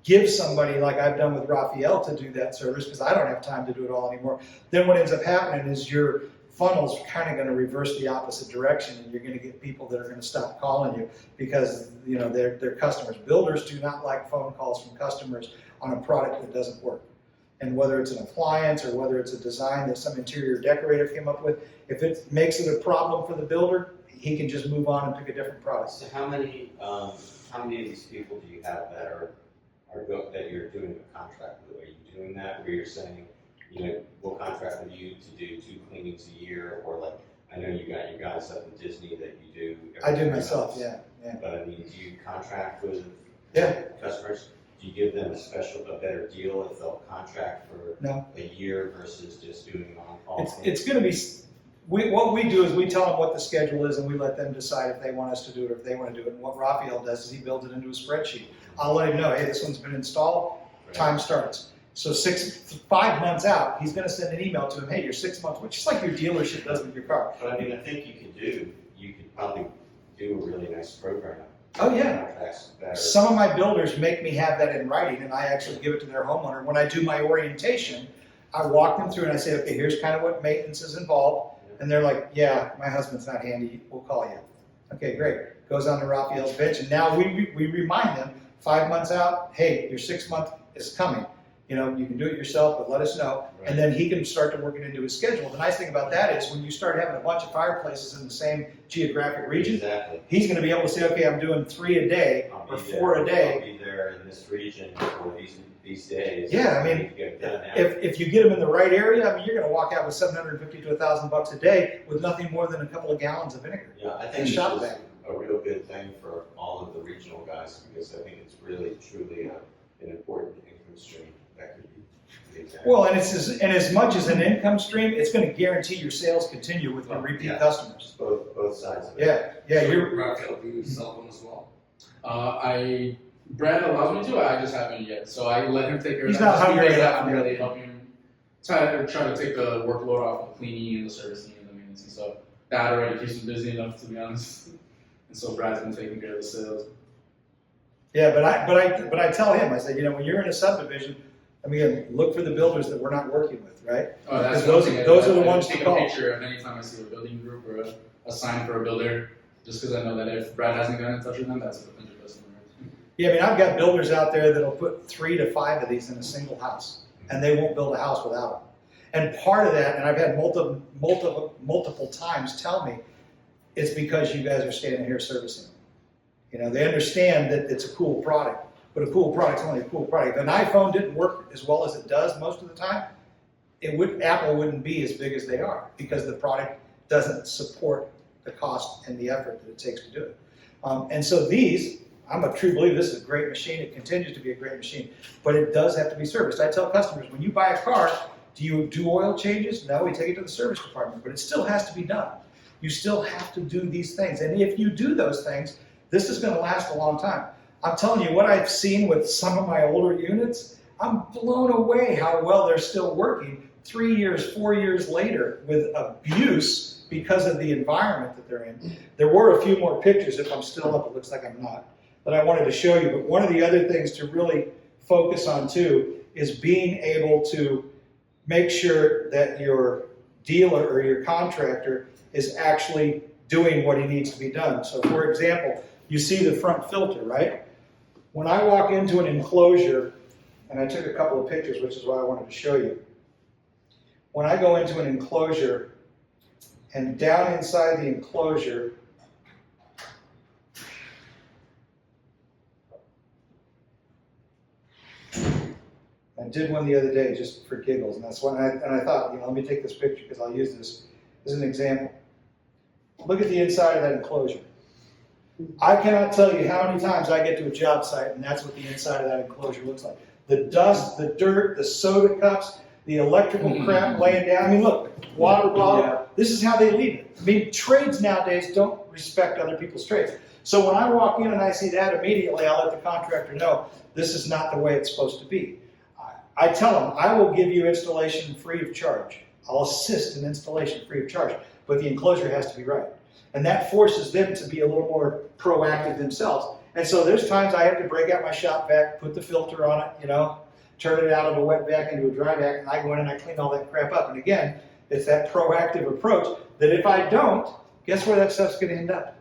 give somebody, like I've done with Raphael, to do that service, because I don't have time to do it all anymore, then what ends up happening is your funnel's kind of going to reverse the opposite direction, and you're going to get people that are going to stop calling you because they're customers. Builders do not like phone calls from customers on a product that doesn't work. And whether it's an appliance or whether it's a design that some interior decorator came up with, if it makes it a problem for the builder, he can just move on and pick a different product. So how many of these people do you have that you're doing a contract with? Are you doing that where you're saying, we'll contract with you to do 2 cleanings a year, or like, I know you got your guys up in Disney that you do. I do myself, yeah. But I mean, do you contract with Yeah. customers? Do you give them a better deal if they'll contract for a year versus just doing on-call? It's going to be, what we do is we tell them what the schedule is, and we let them decide if they want us to do it or if they want to do it. And what Raphael does is he builds it into a spreadsheet. I'll let him know, hey, this one's been installed, time starts. So 5 months out, he's gonna send an email to him, hey, you're 6 months, which is like your dealership does with your car. But I mean, I think you could probably do a really nice program. Oh, yeah. Contracts that are- Some of my builders make me have that in writing, and I actually give it to their homeowner. When I do my orientation, I walk them through and I say, okay, here's kind of what maintenance is involved. And they're like, yeah, my husband's not handy, we'll call you. Okay, great. Goes on to Raphael's bench, and now we remind them 5 months out, hey, your 6 month is coming. You know, you can do it yourself, but let us know. And then he can start to work it into his schedule. The nice thing about that is when you start having a bunch of fireplaces in the same geographic region, Exactly. he's gonna be able to say, okay, I'm doing 3 a day I'll or be 4 a day. I'll be there in this region for these days. Yeah, I mean, You get it done now. If you get them in the right area, I mean, you're gonna walk out with $750 to $1,000 a day with nothing more than a couple of gallons of vinegar. Yeah, I and think this shop is vac. a real good thing for all of the regional guys, because I think it's really, truly an important income stream that could be. Well, and as much as an income stream, it's gonna guarantee your sales continue with your repeat Yeah. customers. Both sides of it. Yeah, you're, Raphael, do you sell them as well? Brad allows me to, I just haven't yet, so I let him take care of He's that. not just hungry because enough I'm yet. really helping, try to take the workload off the cleaning and the servicing and the maintenance and stuff. That already keeps me busy enough, to be honest. And so Brad's been taking care of the sales. yeah, but I tell him, I said, you know, when you're in a subdivision, I mean, look for the builders that we're not working with, right? Oh, that's Those- one thing I those do. are the I ones to take call. a picture of anytime I see a building group or a sign for a builder, just because I know that if Brad hasn't gotten in touch with them, that's a potential customer. Yeah, I mean, I've got builders out there that'll put 3 to 5 of these in a single house, and they won't build a house without them. And part of that, and I've had multiple times tell me, it's because you guys are standing here servicing them. You know, they understand that it's a cool product, but a cool product's only a cool product. If an iPhone didn't work as well as it does most of the time, Apple wouldn't be as big as they are, because the product doesn't support the cost and the effort that it takes to do it. And so these, I'm a true believer, this is a great machine, it continues to be a great machine, but it does have to be serviced. I tell customers, when you buy a car, do you do oil changes? No, we take it to the service department, but it still has to be done. You still have to do these things, and if you do those things, this is gonna last a long time. I'm telling you, what I've seen with some of my older units, I'm blown away how well they're still working 3 years, 4 years later with abuse because of the environment that they're in. There were a few more pictures, if I'm still up, it looks like I'm not, that I wanted to show you, but one of the other things to really focus on too is being able to make sure that your dealer or your contractor is actually doing what he needs to be done. So for example, you see the front filter, right? When I walk into an enclosure, and I took a couple of pictures, which is why I wanted to show you. When I go into an enclosure, and down inside the enclosure, I did one the other day just for giggles, and that's when I thought, you know, let me take this picture because I'll use this as an example. Look at the inside of that enclosure. I cannot tell you how many times I get to a job site and that's what the inside of that enclosure looks like. The dust, the dirt, the soda cups, the electrical crap laying down. I mean, look, water bottle. This is how they leave it. I mean, trades nowadays don't respect other people's trades. So when I walk in and I see that, immediately I'll let the contractor know this is not the way it's supposed to be. I tell them, I will give you installation free of charge. I'll assist in installation free of charge, but the enclosure has to be right. And that forces them to be a little more proactive themselves. And so there's times I have to break out my shop vac, put the filter on it, you know, turn it out of a wet vac into a dry vac, and I go in and I clean all that crap up. And again, it's that proactive approach that if I don't, guess where that stuff's gonna end up?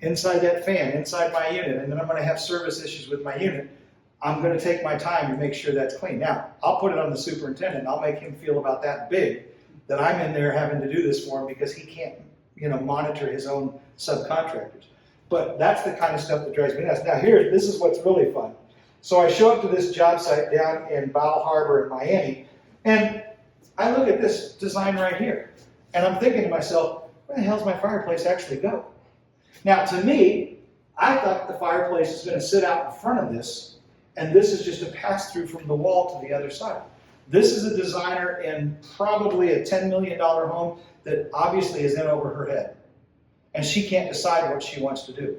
Inside that fan, inside my unit, and then I'm gonna have service issues with my unit. I'm gonna take my time to make sure that's clean. Now, I'll put it on the superintendent, I'll make him feel about that big, that I'm in there having to do this for him because he can't, you know, monitor his own subcontractors. But that's the kind of stuff that drives me nuts. Now here, this is what's really fun. So I show up to this job site down in Bal Harbor in Miami, and I look at this design right here, and I'm thinking to myself, where the hell's my fireplace actually go? Now to me, I thought the fireplace is gonna sit out in front of this, and this is just a pass-through from the wall to the other side. This is a designer in probably a $10 million home that obviously is in over her head. And she can't decide what she wants to do.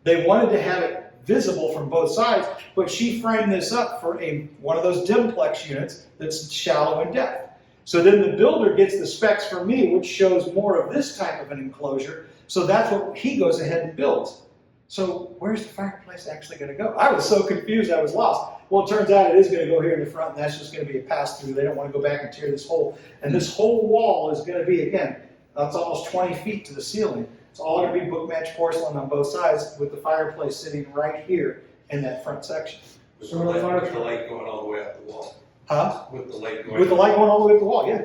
They wanted to have it visible from both sides, but she framed this up for one of those dimplex units that's shallow in depth. So then the builder gets the specs from me, which shows more of this type of an enclosure, so that's what he goes ahead and builds. So where's the fireplace actually going to go? I was so confused, I was lost. Well, it turns out it is going to go here in the front, and that's just going to be a pass-through. They don't want to go back and tear this hole. And this whole wall is going to be, again, it's almost 20 feet to the ceiling. It's all going to be book-match porcelain on both sides with the fireplace sitting right here in that front section. With the light going all the way up the wall. Huh? With the light going. With the light going all the way up the wall, yeah.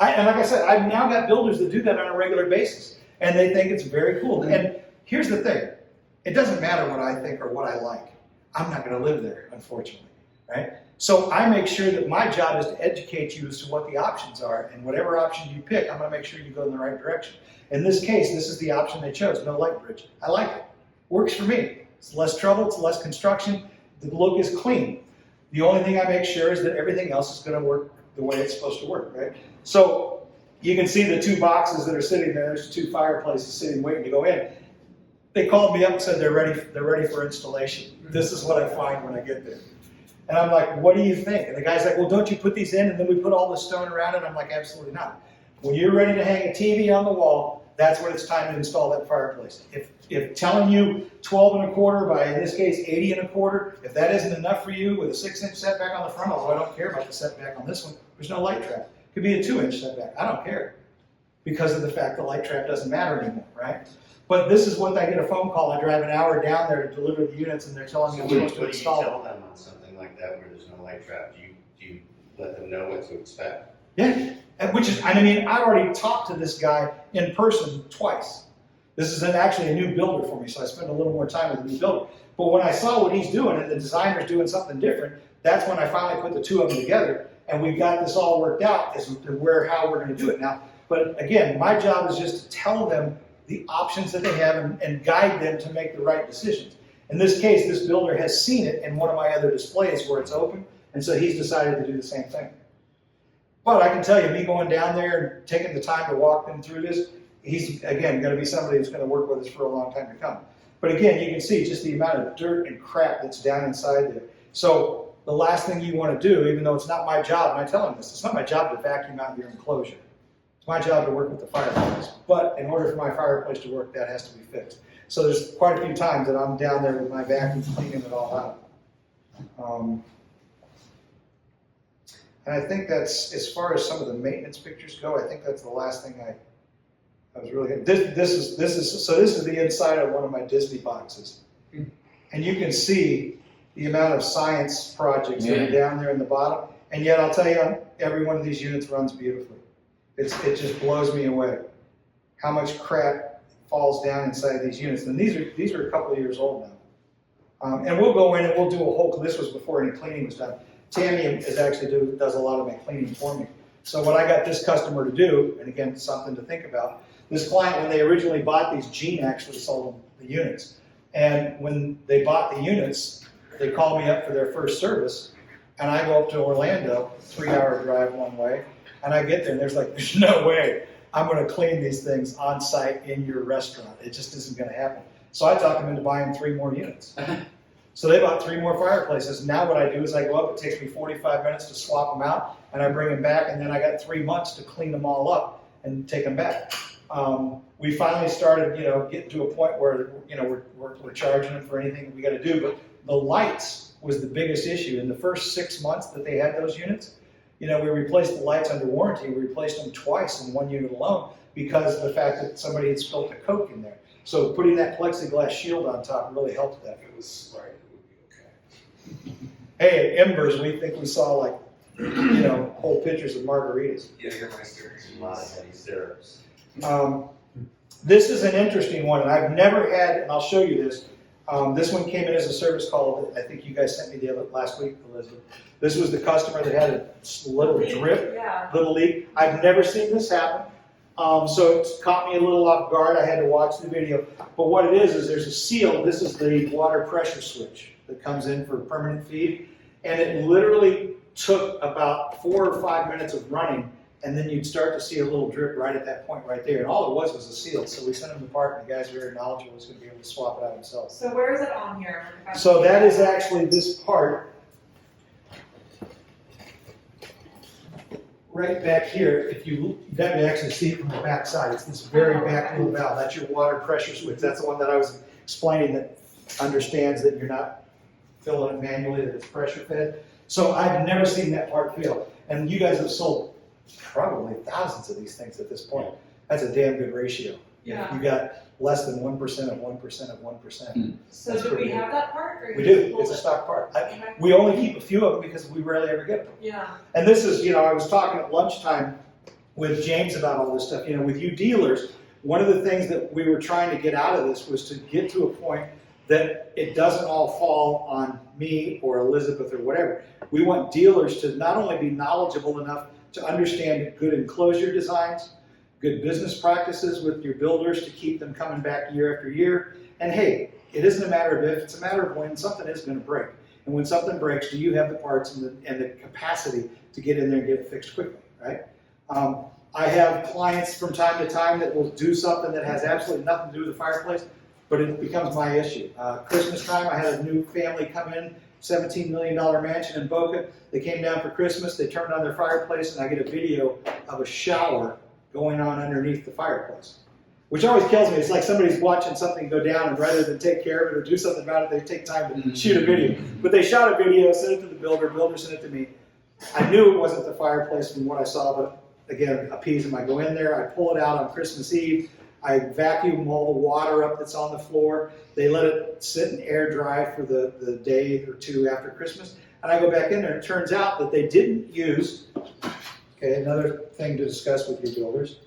And like I said, I've now got builders that do that on a regular basis, and they think it's very cool. And here's the thing. It doesn't matter what I think or what I like. I'm not going to live there, unfortunately, right? So I make sure that my job is to educate you as to what the options are, and whatever option you pick, I'm going to make sure you go in the right direction. In this case, this is the option they chose, no light bridge. I like it. Works for me. It's less trouble, it's less construction, the look is clean. The only thing I make sure is that everything else is going to work the way it's supposed to work, right? So you can see the 2 boxes that are sitting there. There's 2 fireplaces sitting waiting to go in. They called me up and said they're ready for installation. This is what I find when I get there. And I'm like, what do you think? And the guy's like, well, don't you put these in and then we put all the stone around it? I'm like, absolutely not. When you're ready to hang a TV on the wall, that's when it's time to install that fireplace. If telling you 12 1/4 by, in this case, 80 1/4, if that isn't enough for you with a 6-inch setback on the front, although I don't care about the setback on this one, there's no light trap. It could be a 2-inch setback. I don't care because of the fact the light trap doesn't matter anymore, right? But this is when I get a phone call. I drive an hour down there to deliver the units, and they're telling me I'm supposed to install What do you them. tell them on something like that where there's no light trap? Do you let them know what to expect? Yeah, and I mean, I already talked to this guy in person twice. This is actually a new builder for me, so I spend a little more time with the new builder. But when I saw what he's doing and the designer's doing something different, that's when I finally put the 2 of them together, and we got this all worked out as to how we're going to do it now. But again, my job is just to tell them the options that they have and guide them to make the right decisions. In this case, this builder has seen it in one of my other displays where it's open, and so he's decided to do the same thing. But I can tell you, me going down there and taking the time to walk them through this, he's, again, going to be somebody who's going to work with us for a long time to come. But again, you can see just the amount of dirt and crap that's down inside there. So the last thing you want to do, even though it's not my job, and I tell him this, it's not my job to vacuum out your enclosure. It's my job to work with the fireplace. But in order for my fireplace to work, that has to be fixed. So there's quite a few times that I'm down there with my vacuum cleaning it all out. And I think that's, as far as some of the maintenance pictures go, I think that's the last thing I was really good. This is the inside of one of my Disney boxes. And you can see the amount of science projects that are down there in the bottom. And yet I'll tell you, every one of these units runs beautifully. It just blows me away how much crap falls down inside of these units. And these are a couple of years old now. And we'll go in and we'll do a whole, this was before any cleaning was done. Tammy does a lot of my cleaning for me. So what I got this customer to do, and again, something to think about, this client, when they originally bought these, Gene actually sold them the units. And when they bought the units, they called me up for their first service, and I go up to Orlando, 3-hour drive one way, and I get there, and there's no way I'm going to clean these things on site in your restaurant. It just isn't going to happen. So I talked them into buying 3 more units. So they bought 3 more fireplaces. Now what I do is I go up, it takes me 45 minutes to swap them out, and I bring them back, and then I got 3 months to clean them all up and take them back. We finally started, getting to a point where, we're charging them for anything we got to do, but the lights was the biggest issue. In the first 6 months that they had those units, we replaced the lights under warranty. We replaced them twice in 1 unit alone because of the fact that somebody had spilled a Coke in there. So putting that plexiglass shield on top really helped that. If it was smart, it would be okay. Hey, at Embers, we think we saw whole pitchers of margaritas. Yeah, you're my syrups. A lot of heavy syrups. This is an interesting one, and I've never had, and I'll show you this. This one came in as a service call. I think you guys sent me last week, Elizabeth. This was the customer that had a little drip, little leak. I've never seen this happen. So it caught me a little off guard. I had to watch the video. But what it is there's a seal. This is the water pressure switch that comes in for permanent feed. And it literally took about 4 or 5 minutes of running and then you'd start to see a little drip right at that point right there. And all it was a seal. So we sent them the part, and the guy's very knowledgeable, was going to be able to swap it out himself. So where is it on here? Like, if I- So that is actually this part right back here. If you can actually see it from the back side, it's this very back little valve. That's your water pressure switch. That's the one that I was explaining that understands that you're not filling it manually, that it's pressure fed. So I've never seen that part fail. And you guys have sold probably thousands of these things at this point. That's a damn good ratio. Yeah. You got less than 1% of 1% of 1%. So That's do pretty we good. have that part? Or We you do. just pulled It's a it? stock part. Okay. We only keep a few of them because we rarely ever get them. Yeah. And this is, I was talking at lunchtime with James about all this stuff. With you dealers, one of the things that we were trying to get out of this was to get to a point that it doesn't all fall on me or Elizabeth or whatever. We want dealers to not only be knowledgeable enough to understand good enclosure designs, good business practices with your builders to keep them coming back year after year. And hey, it isn't a matter of if, it's a matter of when something is going to break. And when something breaks, do you have the parts and the capacity to get in there and get it fixed quickly, right? I have clients from time to time that will do something that has absolutely nothing to do with the fireplace, but it becomes my issue. Christmas time, I had a new family come in, $17 million mansion in Boca. They came down for Christmas, they turned on their fireplace, and I get a video of a shower going on underneath the fireplace, which always kills me. It's like somebody's watching something go down, and rather than take care of it or do something about it, they take time to shoot a video. But they shot a video, sent it to the builder sent it to me. I knew it wasn't the fireplace from what I saw, but again, appease them. I go in there, I pull it out on Christmas Eve, I vacuum all the water up that's on the floor. They let it sit and air dry for the day or two after Christmas. And I go back in there, and it turns out that they didn't use, okay, another thing to discuss with your builders.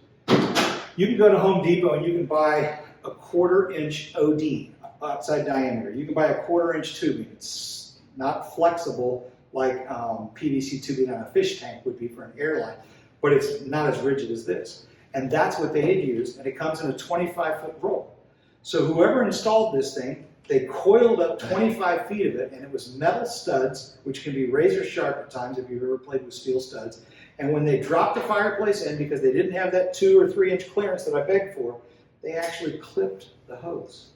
You can go to Home Depot and you can buy a 1/4-inch OD, outside diameter. You can buy a 1/4-inch tubing. It's not flexible like PVC tubing on a fish tank would be for an airline, but it's not as rigid as this. And that's what they had used, and it comes in a 25-foot roll. So whoever installed this thing, they coiled up 25 feet of it, and it was metal studs, which can be razor sharp at times if you've ever played with steel studs. And when they dropped the fireplace in, because they didn't have that 2 or 3 inch clearance that I begged for, they actually clipped the hose.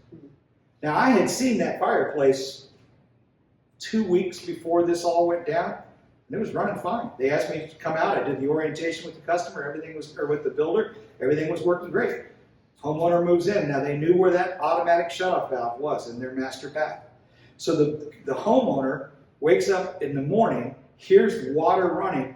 Now I had seen that fireplace 2 weeks before this all went down, and it was running fine. They asked me to come out. I did the orientation with the customer. Or with the builder. Everything was working great. Homeowner moves in. Now they knew where that automatic shutoff valve was in their master bath. So the homeowner wakes up in the morning, hears water running,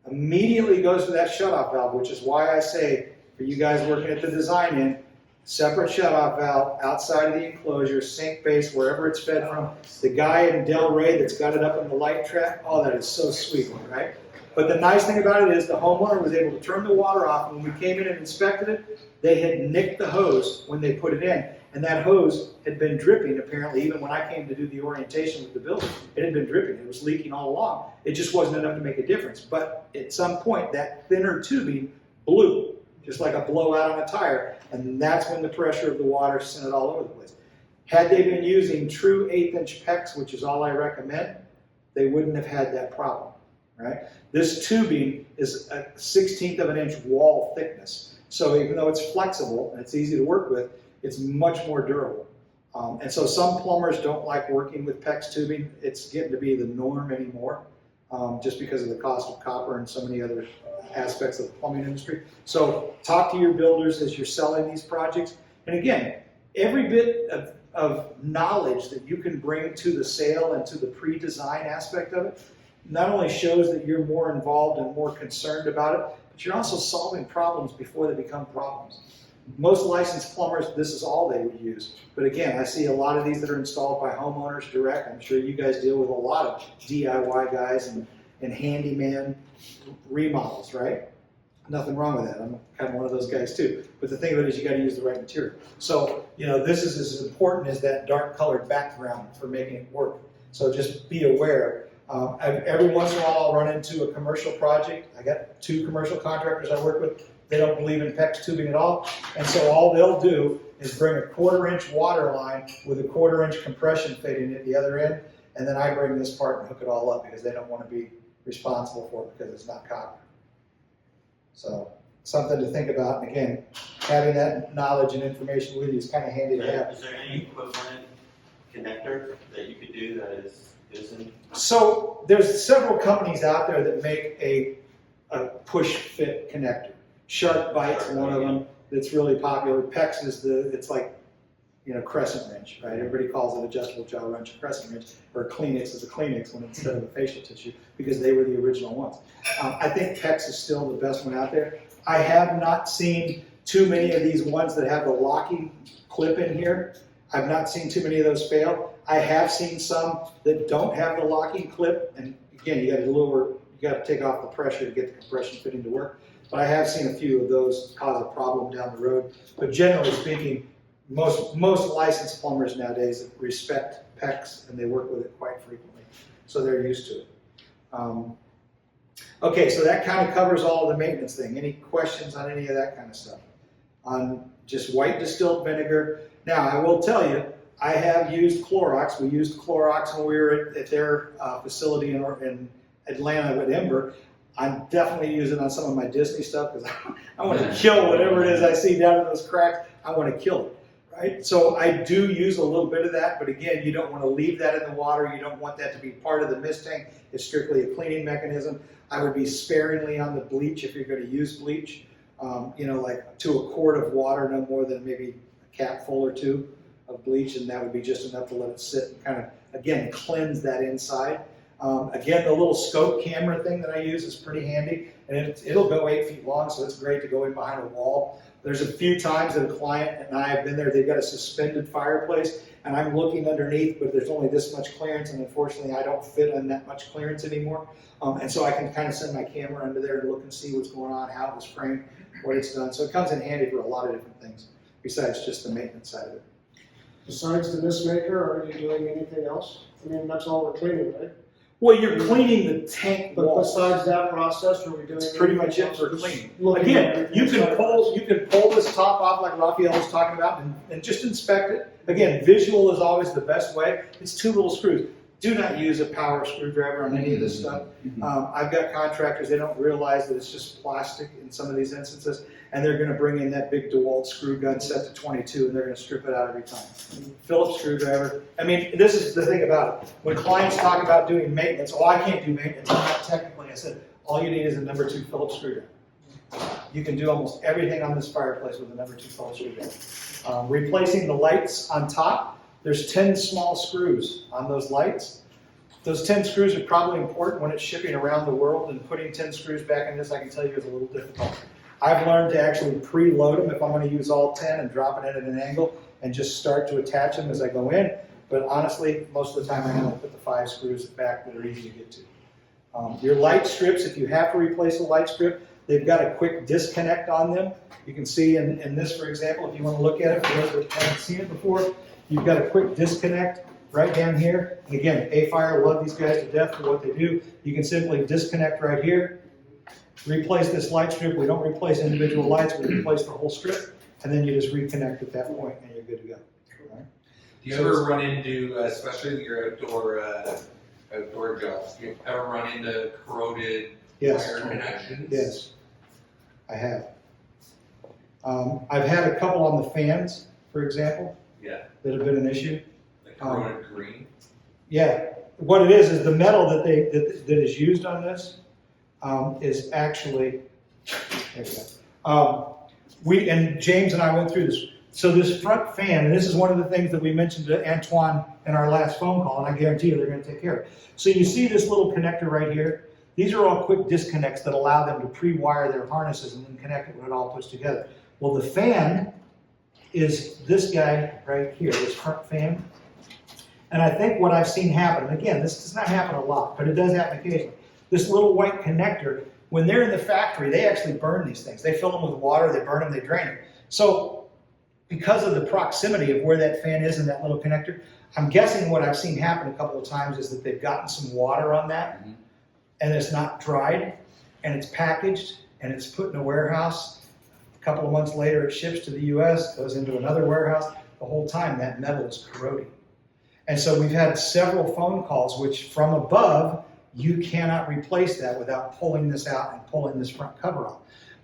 immediately goes to that shutoff valve, which is why I say, for you guys working at the design end, separate shutoff valve outside of the enclosure, sink base, wherever it's fed from. The guy in Delray that's got it up in the light track, oh, that is so sweet, right? But the nice thing about it is the homeowner was able to turn the water off. When we came in and inspected it, they had nicked the hose when they put it in. And that hose had been dripping, apparently, even when I came to do the orientation with the builder. It had been dripping. It was leaking all along. It just wasn't enough to make a difference. But at some point, that thinner tubing blew, just like a blowout on a tire. And that's when the pressure of the water sent it all over the place. Had they been using true 1/8-inch PEX, which is all I recommend, they wouldn't have had that problem, right? This tubing is a 1/16 of an inch wall thickness. So even though it's flexible and it's easy to work with, it's much more durable. And so some plumbers don't like working with PEX tubing. It's getting to be the norm anymore, just because of the cost of copper and so many other aspects of the plumbing industry. So talk to your builders as you're selling these projects. And again, every bit of knowledge that you can bring to the sale and to the pre-design aspect of it not only shows that you're more involved and more concerned about it, but you're also solving problems before they become problems. Most licensed plumbers, this is all they would use. But again, I see a lot of these that are installed by homeowners direct. I'm sure you guys deal with a lot of DIY guys and handyman remodels, right? Nothing wrong with that. I'm kind of one of those guys too. But the thing of it is you got to use the right material. So, this is as important as that dark colored background for making it work. So just be aware. Every once in a while I'll run into a commercial project. I got 2 commercial contractors I work with. They don't believe in PEX tubing at all. And so all they'll do is bring a 1/4-inch water line with a 1/4-inch compression fitting at the other end. And then I bring this part and hook it all up because they don't want to be responsible for it because it's not copper. So, something to think about, and again, having that knowledge and information with you is kind of handy to have. Is there any equivalent connector that you could do that isn't? So, there's several companies out there that make a push fit connector. Shark Bite's one of them that's really popular. PEX is it's like, crescent wrench, right? Everybody calls it adjustable jaw wrench, a crescent wrench, or Kleenex is a Kleenex when instead of a facial tissue, because they were the original ones. I think PEX is still the best one out there. I have not seen too many of these ones that have the locking clip in here. I've not seen too many of those fail. I have seen some that don't have the locking clip, and again, you got to take off the pressure to get the compression fitting to work. But I have seen a few of those cause a problem down the road. But generally speaking, most licensed plumbers nowadays respect PEX and they work with it quite frequently, so they're used to it. Okay, so that kind of covers all of the maintenance thing. Any questions on any of that kind of stuff? On just white distilled vinegar. Now, I will tell you, I have used Clorox. We used Clorox when we were at their facility in Atlanta with Ember. I'm definitely using it on some of my Disney stuff because I want to kill whatever it is I see down in those cracks. I want to kill it, right? So I do use a little bit of that, but again, you don't want to leave that in the water. You don't want that to be part of the mist tank. It's strictly a cleaning mechanism. I would be sparingly on the bleach if you're going to use bleach. Like to a quart of water, no more than maybe a capful or two of bleach, and that would be just enough to let it sit and kind of, again, cleanse that inside. Again, the little scope camera thing that I use is pretty handy, and it'll go 8 feet long, so it's great to go in behind a wall. There's a few times that a client and I have been there, they've got a suspended fireplace, and I'm looking underneath, but there's only this much clearance, and unfortunately I don't fit on that much clearance anymore. And so I can kind of send my camera under there and look and see what's going on, how it was framed, what it's done. So it comes in handy for a lot of different things, besides just the maintenance side of it. Besides the mist maker, are you doing anything else? I mean, that's all we're cleaning, right? Well, you're cleaning the tank But walls. besides that process, are we doing? That's pretty much anything it for else? cleaning. Looking Again, at you everything can pull this top off like Raphael was talking about and just inspect it. Again, visual is always the best way. It's 2 little screws. Do not use a power screwdriver on any of this stuff. I've got contractors, they don't realize that it's just plastic in some of these instances, and they're gonna bring in that big DeWalt screw gun set to 22 and they're gonna strip it out every time. Phillips screwdriver. I mean, this is the thing about it. When clients talk about doing maintenance, I can't do maintenance, I'm not technically. I said, all you need is a number 2 Phillips screwdriver. You can do almost everything on this fireplace with a number 2 Phillips screwdriver. Replacing the lights on top, there's 10 small screws on those lights. Those 10 screws are probably important when it's shipping around the world, and putting 10 screws back in this, I can tell you, is a little difficult. I've learned to actually preload them if I'm going to use all 10 and drop it in at an angle and just start to attach them as I go in. But honestly, most of the time I only put the 5 screws back that are easy to get to. Your light strips, if you have to replace a light strip, they've got a quick disconnect on them. You can see in this, for example, if you want to look at it, for those that haven't seen it before, you've got a quick disconnect right down here. And again, AquafireRaw love these guys to death for what they do. You can simply disconnect right here, replace this light strip. We don't replace individual lights, we replace the whole strip, and then you just reconnect at that point and you're good to go. Right? Do you ever run into, especially your outdoor jobs, do you ever run into corroded wire connections? Yes, I have. I've had a couple on the fans, for example, Yeah, that have been an issue. like corroded green. Yeah, what it is the metal that is used on this is actually, there we go. And James and I went through this. So this front fan, and this is one of the things that we mentioned to Antoine in our last phone call, and I guarantee you they're going to take care of it. So you see this little connector right here? These are all quick disconnects that allow them to pre-wire their harnesses and then connect it when it all puts together. Well, the fan is this guy right here, this front fan. And I think what I've seen happen, and again, this does not happen a lot, but it does happen occasionally. This little white connector, when they're in the factory, they actually burn these things. They fill them with water, they burn them, they drain them. So because of the proximity of where that fan is in that little connector, I'm guessing what I've seen happen a couple of times is that they've gotten some water on that, and it's not dried, and it's packaged, and it's put in a warehouse. A couple of months later, it ships to the US, goes into another warehouse. The whole time, that metal is corroding. And so we've had several phone calls, which from above, you cannot replace that without pulling this out and pulling this front cover off.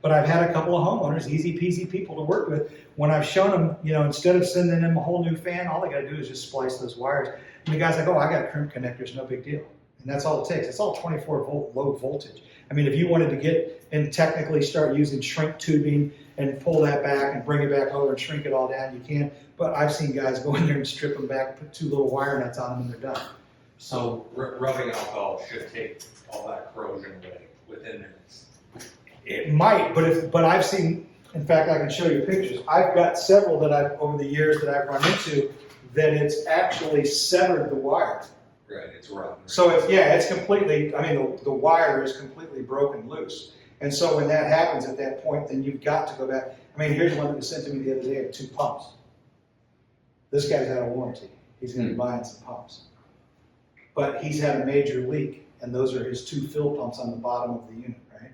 But I've had a couple of homeowners, easy peasy people to work with, when I've shown them, instead of sending them a whole new fan, all they gotta do is just splice those wires. And the guy's like, oh, I got crimp connectors, no big deal. And that's all it takes. It's all 24 volt low voltage. I mean, if you wanted to get and technically start using shrink tubing and pull that back and bring it back over and shrink it all down, you can. But I've seen guys go in there and strip them back, put 2 little wire nuts on them, and they're done. So rubbing alcohol should take all that corrosion away within minutes. It might, but I've seen, in fact, I can show you pictures. I've got several that over the years that I've run into that it's actually severed the wire. Right, it's rotten. So it's completely, the wire is completely broken loose. And so when that happens at that point, then you've got to go back. Here's one that was sent to me the other day of 2 pumps. This guy's out of warranty. He's gonna be buying some pumps. But he's had a major leak, and those are his 2 fill pumps on the bottom of the unit, right?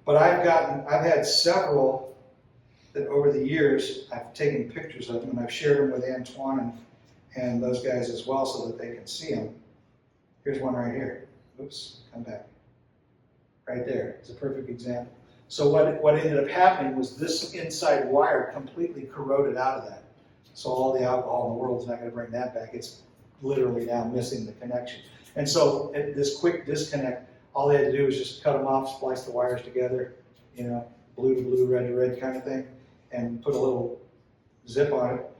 But I've had several that over the years, I've taken pictures of them, and I've shared them with Antoine and those guys as well so that they can see them. Here's one right here. Oops, come back. Right there, it's a perfect example. So what ended up happening was this inside wire completely corroded out of that. So all the alcohol in the world is not gonna bring that back. It's literally now missing the connection. And so this quick disconnect, all they had to do was just cut them off, splice the wires together, blue to blue, red to red kind of thing, and put a little zip on it,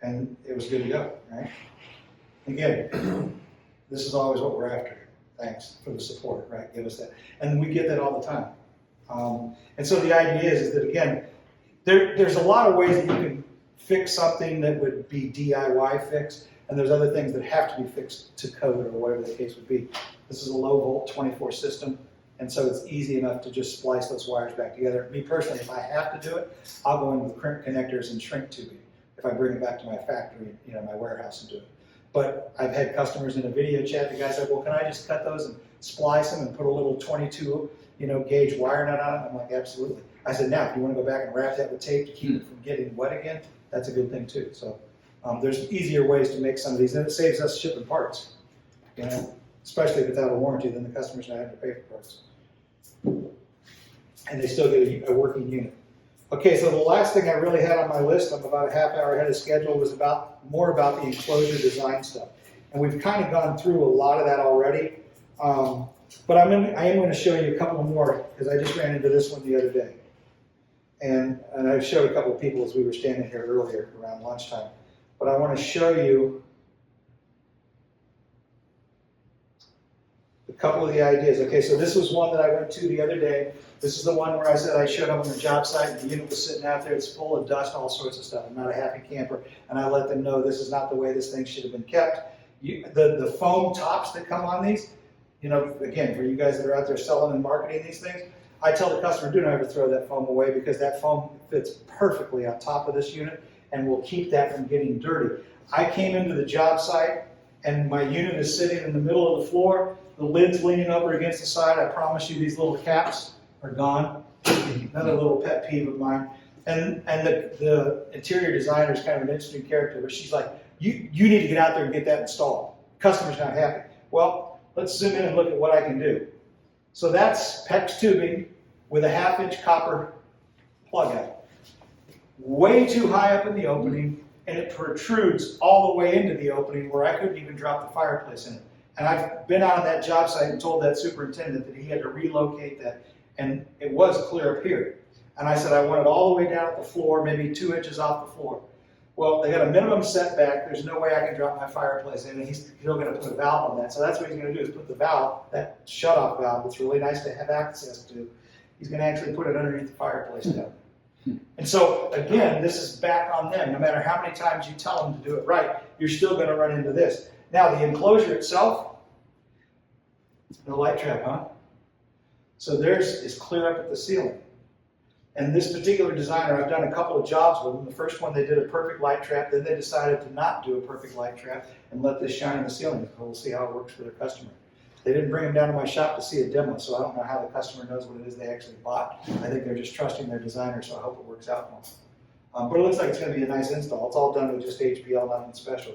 and it was good to go, right? Again, this is always what we're after. Thanks for the support, right? Give us that. And we get that all the time. And so the idea is that, again, there's a lot of ways that you can fix something that would be DIY fix, and there's other things that have to be fixed to code or whatever the case would be. This is a low volt 24 system, and so it's easy enough to just splice those wires back together. Me personally, if I have to do it, I'll go in with crimp connectors and shrink tubing if I bring it back to my factory, my warehouse and do it. But I've had customers in a video chat, the guy said, well, can I just cut those and splice them and put a little 22 gauge wire nut on it? I'm like, absolutely. I said, now, if you want to go back and wrap that with tape to keep it from getting wet again, that's a good thing too. So there's easier ways to make some of these, and it saves us shipping parts. Especially if it's out of warranty, then the customer's not having to pay for parts. And they still get a working unit. Okay, so the last thing I really had on my list, I'm about a half hour ahead of schedule, was more about the enclosure design stuff. And we've kind of gone through a lot of that already. But I am going to show you a couple more, because I just ran into this one the other day. And I showed a couple of people as we were standing here earlier around lunchtime. But I want to show you a couple of the ideas. Okay, so this was one that I went to the other day. This is the one where I said I showed up on the job site and the unit was sitting out there. It's full of dust, all sorts of stuff. I'm not a happy camper. And I let them know this is not the way this thing should have been kept. The foam tops that come on these, again, for you guys that are out there selling and marketing these things, I tell the customer, do not ever throw that foam away, because that foam fits perfectly on top of this unit and will keep that from getting dirty. I came into the job site and my unit is sitting in the middle of the floor. The lid's leaning over against the side. I promise you these little caps are gone. Another little pet peeve of mine. And the interior designer is kind of an interesting character, but she's like, you need to get out there and get that installed. Customer's not happy. Well, let's zoom in and look at what I can do. So that's PEX tubing with a 1/2-inch copper plug out. Way too high up in the opening, and it protrudes all the way into the opening where I couldn't even drop the fireplace in it. And I've been out on that job site and told that superintendent that he had to relocate that, and it was clear up here. And I said I want it all the way down at the floor, maybe 2 inches off the floor. Well, they got a minimum setback. There's no way I can drop my fireplace in, and he's still going to put a valve on that. So that's what he's going to do, is put the valve, that shut-off valve that's really nice to have access to, he's going to actually put it underneath the fireplace down. And so, again, this is back on them. No matter how many times you tell them to do it right, you're still going to run into this. Now, the enclosure itself, no light trap, huh? So theirs is clear up at the ceiling. And this particular designer, I've done a couple of jobs with them. The first one, they did a perfect light trap. Then they decided to not do a perfect light trap and let this shine in the ceiling. We'll see how it works for their customer. They didn't bring them down to my shop to see a demo, so I don't know how the customer knows what it is they actually bought. I think they're just trusting their designer, so I hope it works out for them. But it looks like it's going to be a nice install. It's all done with just HPL, nothing special.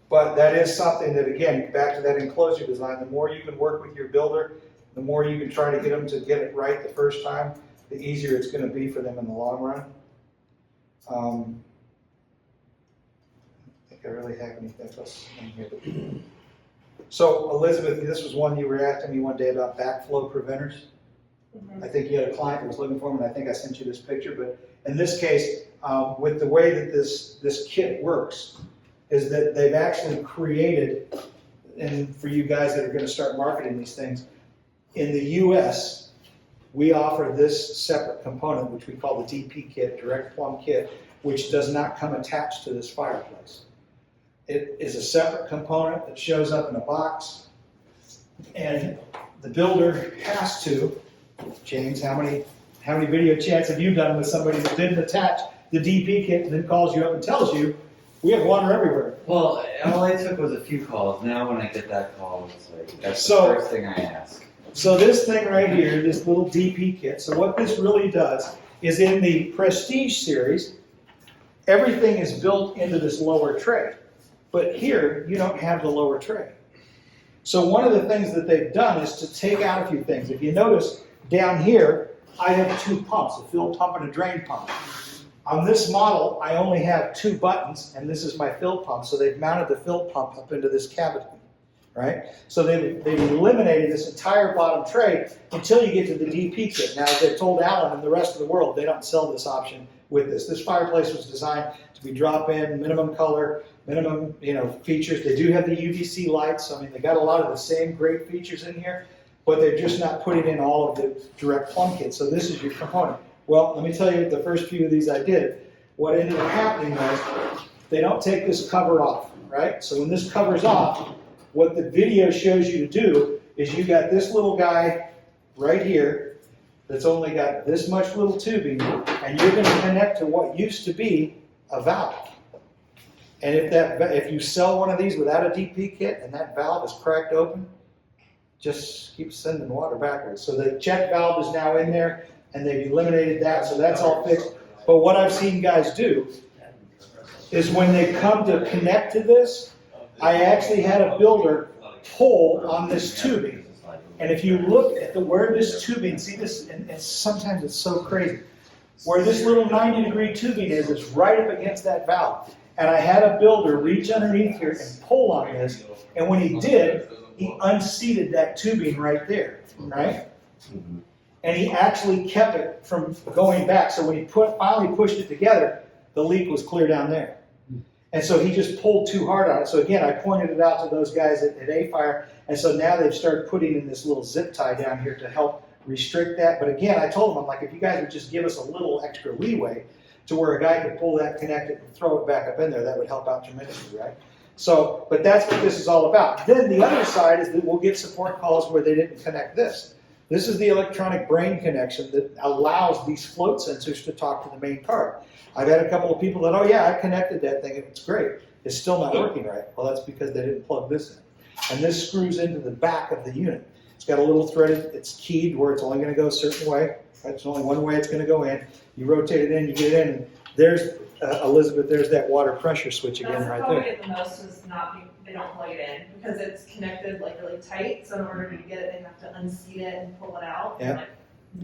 But that is something that, again, back to that enclosure design, the more you can work with your builder, the more you can try to get them to get it right the first time, the easier it's gonna be for them in the long run. I don't think I really have anything else in here. So Elizabeth, this was one you were asking me one day about backflow preventers. I think you had a client who was looking for them, and I think I sent you this picture, but in this case, with the way that this kit works, is that they've actually created, and for you guys that are gonna start marketing these things, in the US, we offer this separate component, which we call the DP kit, direct plumb kit, which does not come attached to this fireplace. It is a separate component that shows up in a box, and the builder has to, James, how many video chats have you done with somebody that didn't attach the DP kit and then calls you up and tells you, we have water everywhere? Well, all I took was a few calls. Now when I get that call, it's like, that's So- the first thing I ask. So this thing right here, this little DP kit, so what this really does is in the Prestige series, everything is built into this lower tray. But here, you don't have the lower tray. So one of the things that they've done is to take out a few things. If you notice down here, I have two pumps, a fill pump and a drain pump. On this model, I only have two buttons, and this is my fill pump, so they've mounted the fill pump up into this cavity, right? So they've eliminated this entire bottom tray until you get to the DP kit. Now, as they've told Alan and the rest of the world, they don't sell this option with this. This fireplace was designed to be drop-in, minimum color, minimum, features. They do have the UVC lights, so I mean, they got a lot of the same great features in here, but they're just not putting in all of the direct plumb kit. So this is your component. Well, let me tell you, the first few of these I did, what ended up happening was they don't take this cover off, right? So when this cover's off, what the video shows you to do is you got this little guy right here that's only got this much little tubing, and you're going to connect to what used to be a valve. And if you sell one of these without a DP kit and that valve is cracked open, just keep sending water backwards. So the check valve is now in there, and they've eliminated that, so that's all fixed. But what I've seen guys do is when they come to connect to this, I actually had a builder pull on this tubing. And if you look at where this tubing, see this, and sometimes it's so crazy, where this little 90-degree tubing is right up against that valve. And I had a builder reach underneath here and pull on this, and when he did, he unseated that tubing right there, right? And he actually kept it from going back. So when he finally pushed it together, the leak was clear down there. And so he just pulled too hard on it. So again, I pointed it out to those guys at AquafireRaw, and so now they've started putting in this little zip tie down here to help restrict that. But again, I told them, I'm like, if you guys would just give us a little extra leeway to where a guy could pull that, connect it, and throw it back up in there, that would help out tremendously, right? So, but that's what this is all about. Then the other side is that we'll get support calls where they didn't connect this. This is the electronic brain connection that allows these float sensors to talk to the main card. I've had a couple of people that, oh yeah, I connected that thing, it's great. It's still not working right. Well, that's because they didn't plug this in. And this screws into the back of the unit. It's got a little threaded, it's keyed where it's only going to go a certain way. There's only one way it's going to go in. You rotate it in, you get it in, and there's, Elizabeth, there's that water pressure switch again right there. That's probably the most is they don't plug it in because it's connected like really tight. So in order to get it, they have to unseat it and pull it out. Yeah. Like,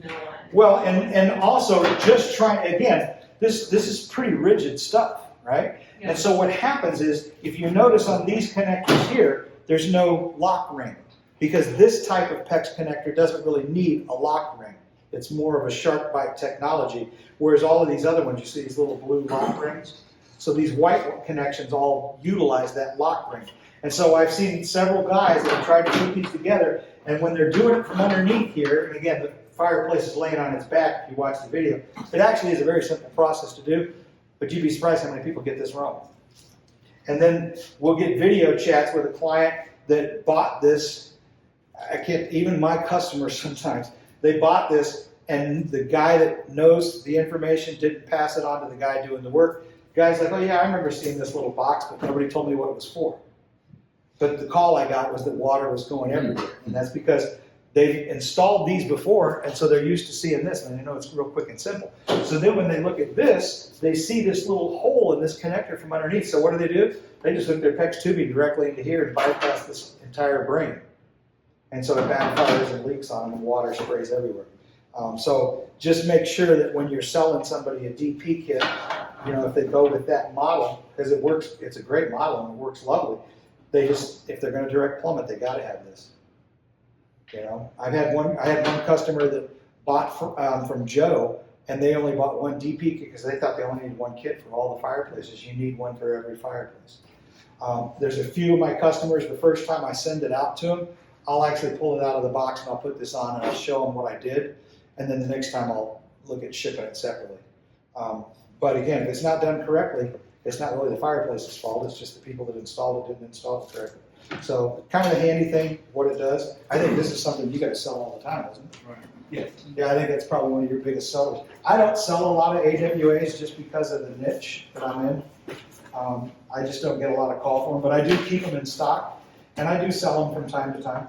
no one. Well, and also just trying, again, this is pretty rigid stuff, right? Yeah. And so what happens is, if you notice on these connectors here, there's no lock ring. Because this type of PEX connector doesn't really need a lock ring. It's more of a shark bite technology. Whereas all of these other ones, you see these little blue lock rings. So these white connections all utilize that lock ring. And so I've seen several guys that have tried to put these together, and when they're doing it from underneath here, and again, the fireplace is laying on its back if you watch the video, it actually is a very simple process to do, but you'd be surprised how many people get this wrong. And then we'll get video chats with a client that bought this. I can't, even my customers sometimes, they bought this, and the guy that knows the information didn't pass it on to the guy doing the work. The guy's like, oh yeah, I remember seeing this little box, but nobody told me what it was for. But the call I got was that water was going everywhere, and that's because they've installed these before, and so they're used to seeing this, and they know it's real quick and simple. So then when they look at this, they see this little hole in this connector from underneath. So what do? They just hook their PEX tubing directly into here and bypass this entire brain. And so it backfires and leaks on them and water sprays everywhere. So just make sure that when you're selling somebody a DP kit, if they go with that model, because it works, it's a great model and it works lovely. If they're going to direct plumb it, they got to have this. I had one customer that bought from Joe, and they only bought one DP kit because they thought they only needed one kit for all the fireplaces. You need one for every fireplace. There's a few of my customers, the first time I send it out to them, I'll actually pull it out of the box and I'll put this on and I'll show them what I did. And then the next time I'll look at shipping it separately. But again, if it's not done correctly, it's not really the fireplace's fault. It's just the people that installed it didn't install it correctly. So kind of a handy thing, what it does. I think this is something you guys sell all the time, isn't it? Right. Yeah. Yeah, I think that's probably one of your biggest sellers. I don't sell a lot of AWAs just because of the niche that I'm in. I just don't get a lot of call for them, but I do keep them in stock, and I do sell them from time to time.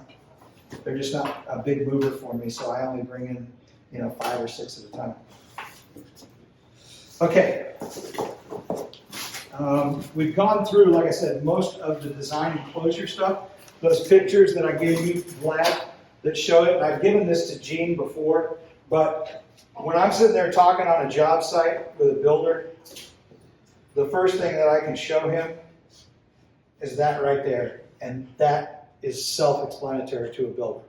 They're just not a big mover for me, so I only bring in, 5 or 6 at a time. Okay. We've gone through, like I said, most of the design enclosure stuff. Those pictures that I gave you, Vlad, that show it, and I've given this to Gene before, but when I'm sitting there talking on a job site with a builder, the first thing that I can show him is that right there, and that is self-explanatory to a builder.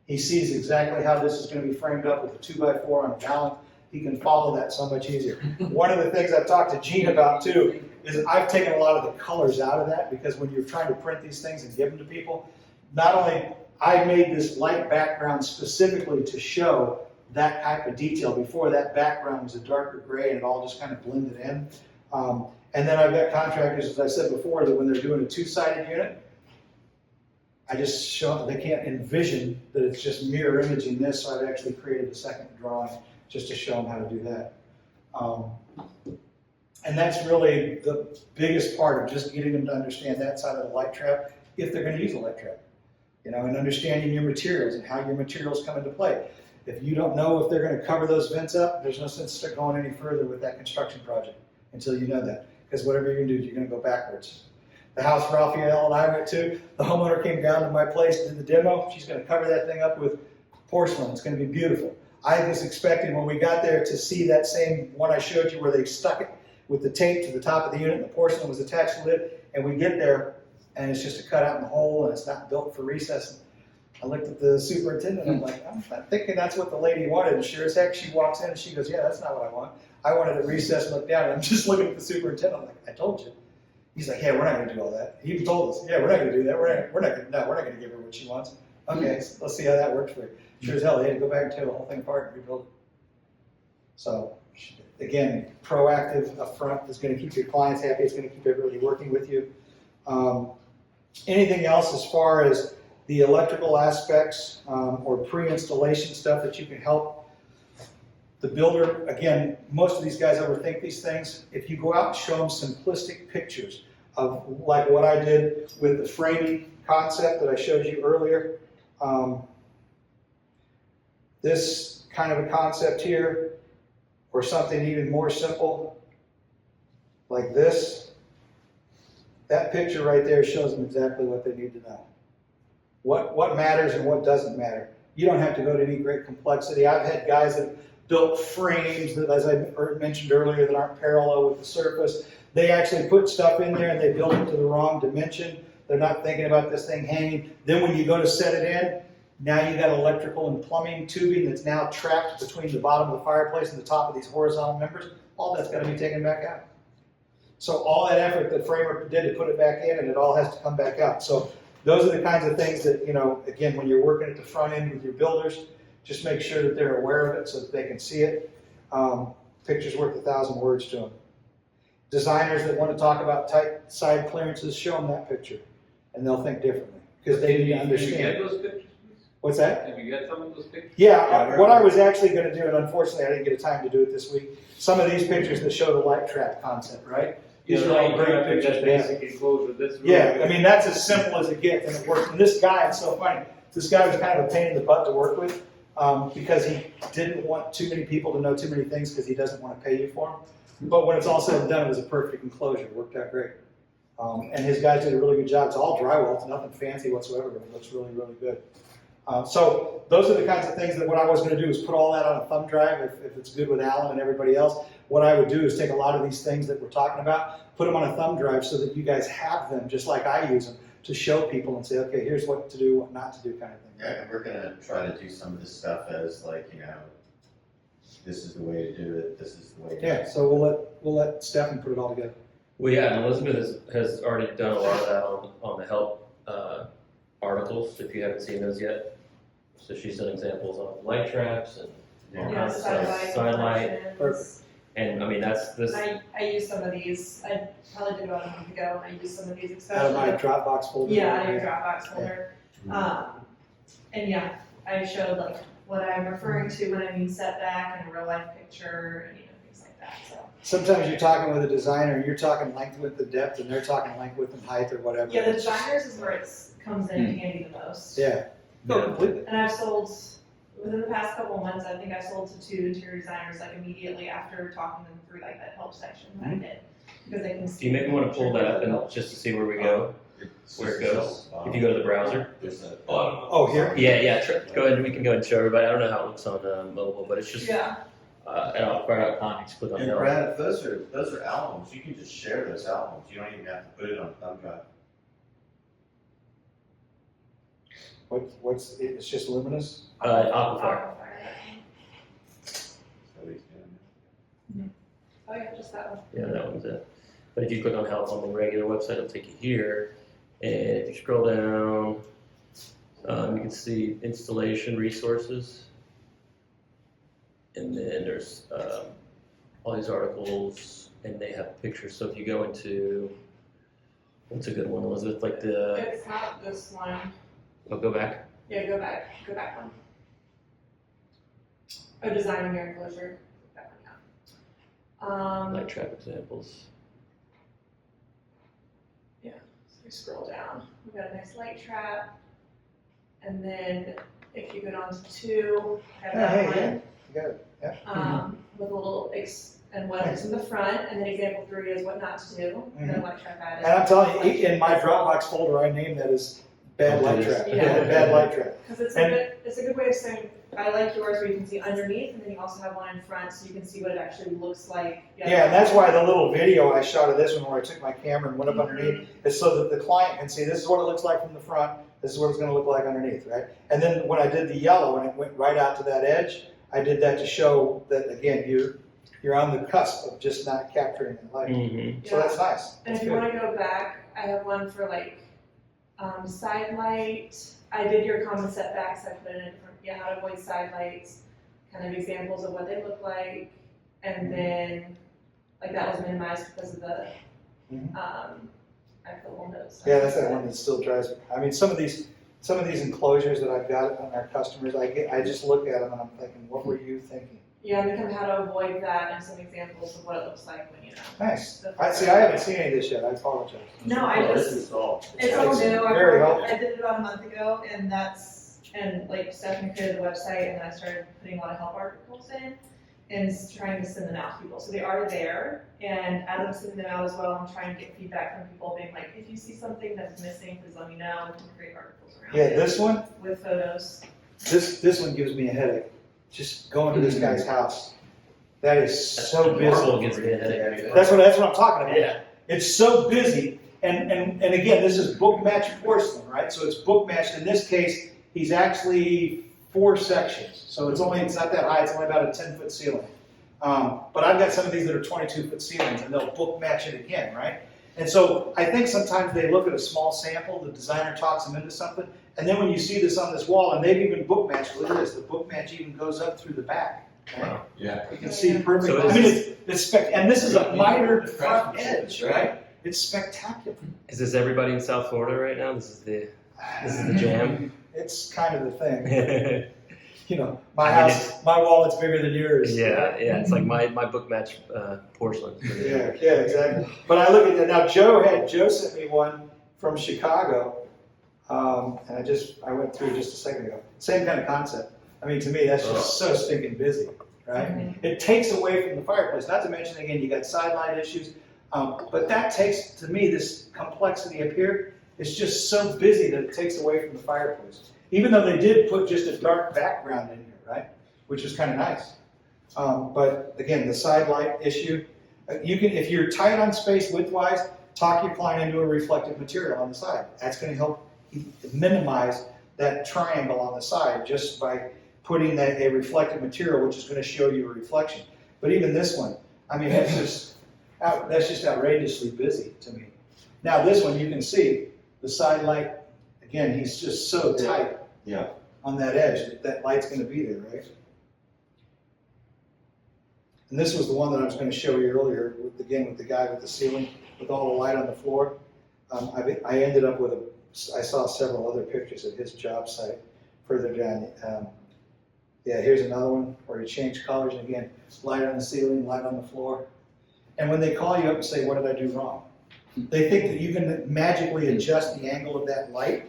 He sees exactly how this is going to be framed up with a 2x4 on a gallon. He can follow that so much easier. One of the things I've talked to Gene about too is I've taken a lot of the colors out of that, because when you're trying to print these things and give them to people, not only I made this light background specifically to show that type of detail. Before, that background was a darker gray and it all just kind of blended in. And then I've got contractors, as I said before, that when they're doing a 2-sided unit, I just show them, they can't envision that it's just mirror imaging this, so I've actually created a second drawing just to show them how to do that. And that's really the biggest part of just getting them to understand that side of the light trap, if they're going to use a light trap. And understanding your materials and how your materials come into play. If you don't know if they're going to cover those vents up, there's no sense going any further with that construction project until you know that. Because whatever you're going to do, you're going to go backwards. The house Raphael and I went to, the homeowner came down to my place, did the demo. She's going to cover that thing up with porcelain. It's going to be beautiful. I was expecting when we got there to see that same one I showed you where they stuck it with the tape to the top of the unit and the porcelain was attached to it. And we get there and it's just a cutout in the hole and it's not built for recess. I looked at the superintendent and I'm like, I'm not thinking that's what the lady wanted. And sure as heck, she walks in and she goes, yeah, that's not what I want. I wanted to recess and look down. And I'm just looking at the superintendent. I'm like, I told you. He's like, yeah, we're not going to do all that. He even told us, yeah, we're not going to do that. We're not going to give her what she wants. Okay, so let's see how that works for you. Sure as hell, they had to go back and tear the whole thing apart and rebuild it. So, again, proactive upfront is going to keep your clients happy. It's going to keep everybody working with you. Anything else as far as the electrical aspects or pre-installation stuff that you can help the builder? Again, most of these guys overthink these things. If you go out and show them simplistic pictures of like what I did with the framing concept that I showed you earlier, this kind of a concept here, or something even more simple like this, that picture right there shows them exactly what they need to know. What matters and what doesn't matter. You don't have to go to any great complexity. I've had guys that built frames that, as I mentioned earlier, that aren't parallel with the surface. They actually put stuff in there and they build it to the wrong dimension. They're not thinking about this thing hanging. Then when you go to set it in, now you got electrical and plumbing tubing that's now trapped between the bottom of the fireplace and the top of these horizontal members. All that's got to be taken back out. So all that effort that framer did to put it back in, and it all has to come back out. So those are the kinds of things that, again, when you're working at the front end with your builders, just make sure that they're aware of it so that they can see it. Picture's worth 1,000 words to them. Designers that want to talk about tight side clearances, show them that picture, and they'll think differently because they need to understand. Can you get those pictures, please? What's that? Can you get some of those pictures? Yeah, what I was actually going to do, and unfortunately I didn't get a time to do it this week, some of these pictures that show the light trap concept, right? These are all great pictures. Basically close with this. Yeah, I mean, that's as simple as it gets, and it works. And this guy, it's so funny. This guy was kind of a pain in the butt to work with, because he didn't want too many people to know too many things because he doesn't want to pay you for them. But when it's all said and done, it was a perfect enclosure. It worked out great. And his guys did a really good job. It's all drywall. It's nothing fancy whatsoever, but it looks really, really good. So those are the kinds of things that what I was going to do is put all that on a thumb drive if it's good with Alan and everybody else. What I would do is take a lot of these things that we're talking about, put them on a thumb drive so that you guys have them just like I use them to show people and say, okay, here's what to do, what not to do kind of thing. Yeah, and we're gonna try to do some of this stuff as like, this is the way to do it, this is the way to do it. Yeah, so we'll let Stefan put it all together. Well, yeah, and Elizabeth has already done a lot of that on the help articles, if you haven't seen those yet. So she's done examples on light traps and all kinds of stuff, sidelight. And I mean, this. I use some of these. I probably did about a month ago, and I used some of these, Out of especially. my Dropbox folder. Yeah, out of your Dropbox folder. And yeah, I showed like what I'm referring to when I mean setback and a real life picture and things like that. So. Sometimes you're talking with a designer, and you're talking length, width, and depth, and they're talking length, width, and height, or whatever. Yeah, the designers is where it comes in handy the most. Yeah. No, completely. And I've sold, within the past couple of months, I think I sold to 2 interior designers like immediately after talking them through like that help section that I did. Because they can see. Do you maybe want to pull that up and just to see where we go? Where it goes? If you go to the browser. There's a Oh, here? Yeah, go ahead, we can go ahead and show everybody. I don't know how it looks on mobile, but it's just Yeah. at aquafire.com, you just click on And help. Brad, if those are albums, you can just share those albums. You don't even have to put it on a thumb drive. It's just luminous? Aquafire. Nobody's doing it. Oh yeah, just that one. Yeah, that one's it. But if you click on help on the regular website, it'll take you here. And if you scroll down, you can see installation resources. And then there's all these articles, and they have pictures. So if you go into, what's a good one, Elizabeth? Like It's not this one. I'll go back. Yeah, go back one. Oh, designing your enclosure. That one, yeah. Light trap examples. So we scroll down. We've got a nice light trap. And then if you go down to 2, have that one. Yeah, you got it, yeah. With a little and what is in the front, and then example 3 is what not to do, and then light trap added. And I'm telling you, in my Dropbox folder, I named that as bad light trap. Yeah. Bad light trap. Because it's a good way of saying, I like yours where you can see underneath, and then you also have one in front, so you can see what it actually looks like. Yeah, and that's why the little video I shot of this one where I took my camera and went up underneath is so that the client can see this is what it looks like from the front, this is what it's going to look like underneath, right? And then when I did the yellow and it went right out to that edge, I did that to show that, again, you're on the cusp of just not capturing that light. Mm-hmm. So that's nice. And That's if you good. want to go back, I have one for like side light. I did your common setbacks. I put in a different, how to avoid side lights, kind of examples of what they look like, and then like that was minimized because of the I put little notes. Yeah, that's that one that still drives me. I mean, some of these enclosures that I've got on our customers, I just look at them and I'm thinking, what were you thinking? Yeah, and kind of how to avoid that and some examples of what it looks like when Nice. I haven't seen any of this yet. I apologize. No, I Well, just. this is all. It's all new. Very helpful. I did it about a month ago, and like Stephanie created the website, and then I started putting a lot of help articles in and trying to send them out to people. So they are there, and as I'm sending them out as well, I'm trying to get feedback from people being like, if you see something that's missing, please let me know. We can create articles around Yeah, it this one, with photos. this one gives me a headache. Just going to this guy's house. That is so busy. Marble gives me a headache. That's what I'm talking about. Yeah. It's so busy, and again, this is book matched porcelain, right? So it's book matched. In this case, he's actually 4 sections. So it's not that high, it's only about a 10-foot ceiling. But I've got some of these that are 22-foot ceilings, and they'll book match it again, right? And so I think sometimes they look at a small sample, the designer talks them into something, and then when you see this on this wall, and they've even book matched, look at this, the book match even goes up through the back. Right? Wow. Yeah. You can see perfectly. So I mean, it's and this is a mitered front edge, right? It's spectacular. Is this everybody in South Florida right now? This is the jam. It's kind of the thing. Yeah, My house, my wallet's bigger than yours. it's like my book match porcelain. Yeah, exactly. But I look at that now. Joe sent me one from Chicago. And I went through just a second ago. Same kind of concept. I mean, to me, that's just so stinking busy, right? It takes away from the fireplace. Not to mention, again, you got sidelight issues. But that takes, to me, this complexity up here is just so busy that it takes away from the fireplace. Even though they did put just a dark background in here, right? Which is kind of nice. But again, the sidelight issue, you can, if you're tight on space width-wise, talk your client into a reflective material on the side. That's going to help minimize that triangle on the side just by putting a reflective material, which is going to show you a reflection. But even this one, I mean, that's just outrageously busy to me. Now this one, you can see the side light. Again, he's just so tight on that edge that light's going to be there, right? And this was the one that I was going to show you earlier, with the guy with the ceiling, with all the light on the floor. I ended up with I saw several other pictures of his job site further down. Yeah, here's another one where he changed colors, and again, light on the ceiling, light on the floor. And when they call you up and say, what did I do wrong? They think that you can magically adjust the angle of that light,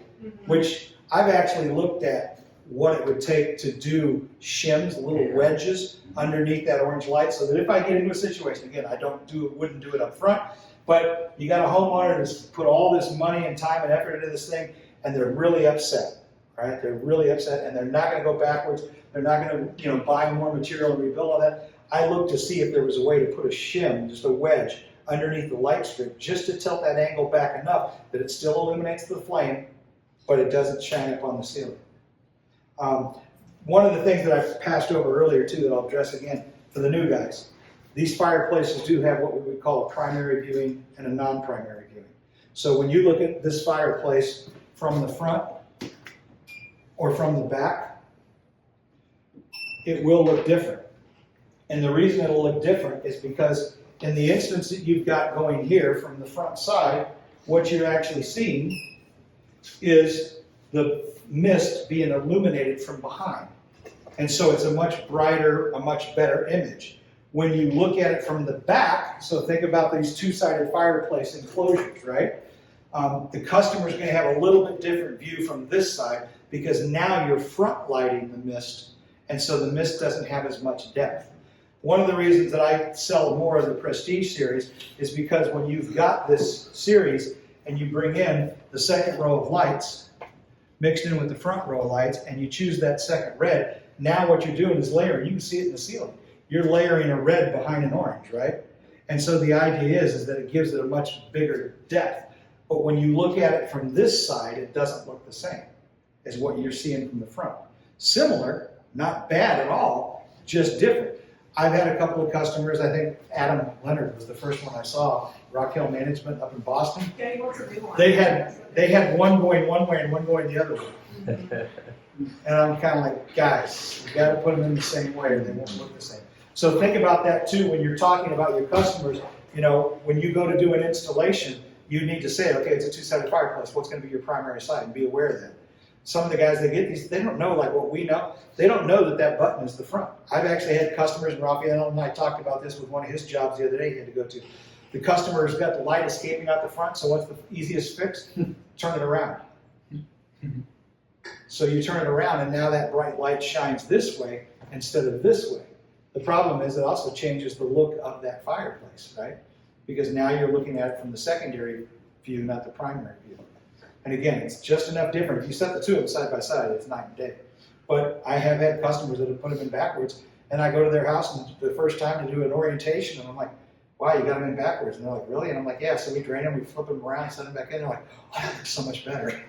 which I've actually looked at what it would take to do shims, little wedges underneath that orange light, so that if I get into a situation, again, wouldn't do it up front, but you got a homeowner that's put all this money and time and effort into this thing, and they're really upset, right? They're really upset, and they're not going to go backwards. They're not going to, buy more material and rebuild all that. I looked to see if there was a way to put a shim, just a wedge, underneath the light strip, just to tilt that angle back enough that it still illuminates the flame, but it doesn't shine up on the ceiling. One of the things that I passed over earlier too, that I'll address again for the new guys, these fireplaces do have what we would call a primary viewing and a non-primary viewing. So when you look at this fireplace from the front or from the back, it will look different. And the reason it'll look different is because in the instance that you've got going here from the front side, what you're actually seeing is the mist being illuminated from behind. And so it's a much brighter, a much better image. When you look at it from the back, so think about these two-sided fireplace enclosures, right? The customer's going to have a little bit different view from this side because now you're front lighting the mist, and so the mist doesn't have as much depth. One of the reasons that I sell more of the Prestige series is because when you've got this series and you bring in the second row of lights mixed in with the front row of lights and you choose that second red, now what you're doing is layering. You can see it in the ceiling. You're layering a red behind an orange, right? And so the idea is that it gives it a much bigger depth. But when you look at it from this side, it doesn't look the same as what you're seeing from the front. Similar, not bad at all, just different. I've had a couple of customers, I think Adam Leonard was the first one I saw, Rock Hill Management up in Boston. Yeah, he wants a new one. They had one going one way and one going the other way. And I'm kind of like, guys, you got to put them in the same way or they won't look the same. So think about that too when you're talking about your customers. When you go to do an installation, you need to say, okay, it's a two-sided fireplace. What's going to be your primary side? And be aware of that. Some of the guys that get these, they don't know like what we know. They don't know that that button is the front. I've actually had customers, and Raphael and I talked about this with one of his jobs the other day he had to go to. The customer's got the light escaping out the front, so what's the easiest fix? Turn it around. So you turn it around, and now that bright light shines this way instead of this way. The problem is it also changes the look of that fireplace, right? Because now you're looking at it from the secondary view, not the primary view. And again, it's just enough different. If you set the two of them side by side, it's night and day. But I have had customers that have put them in backwards, and I go to their house and the first time to do an orientation, and I'm like, wow, you got them in backwards. And they're like, really? And I'm like, yeah. So we drain them, we flip them around, send them back in. They're like, oh, that looks so much better.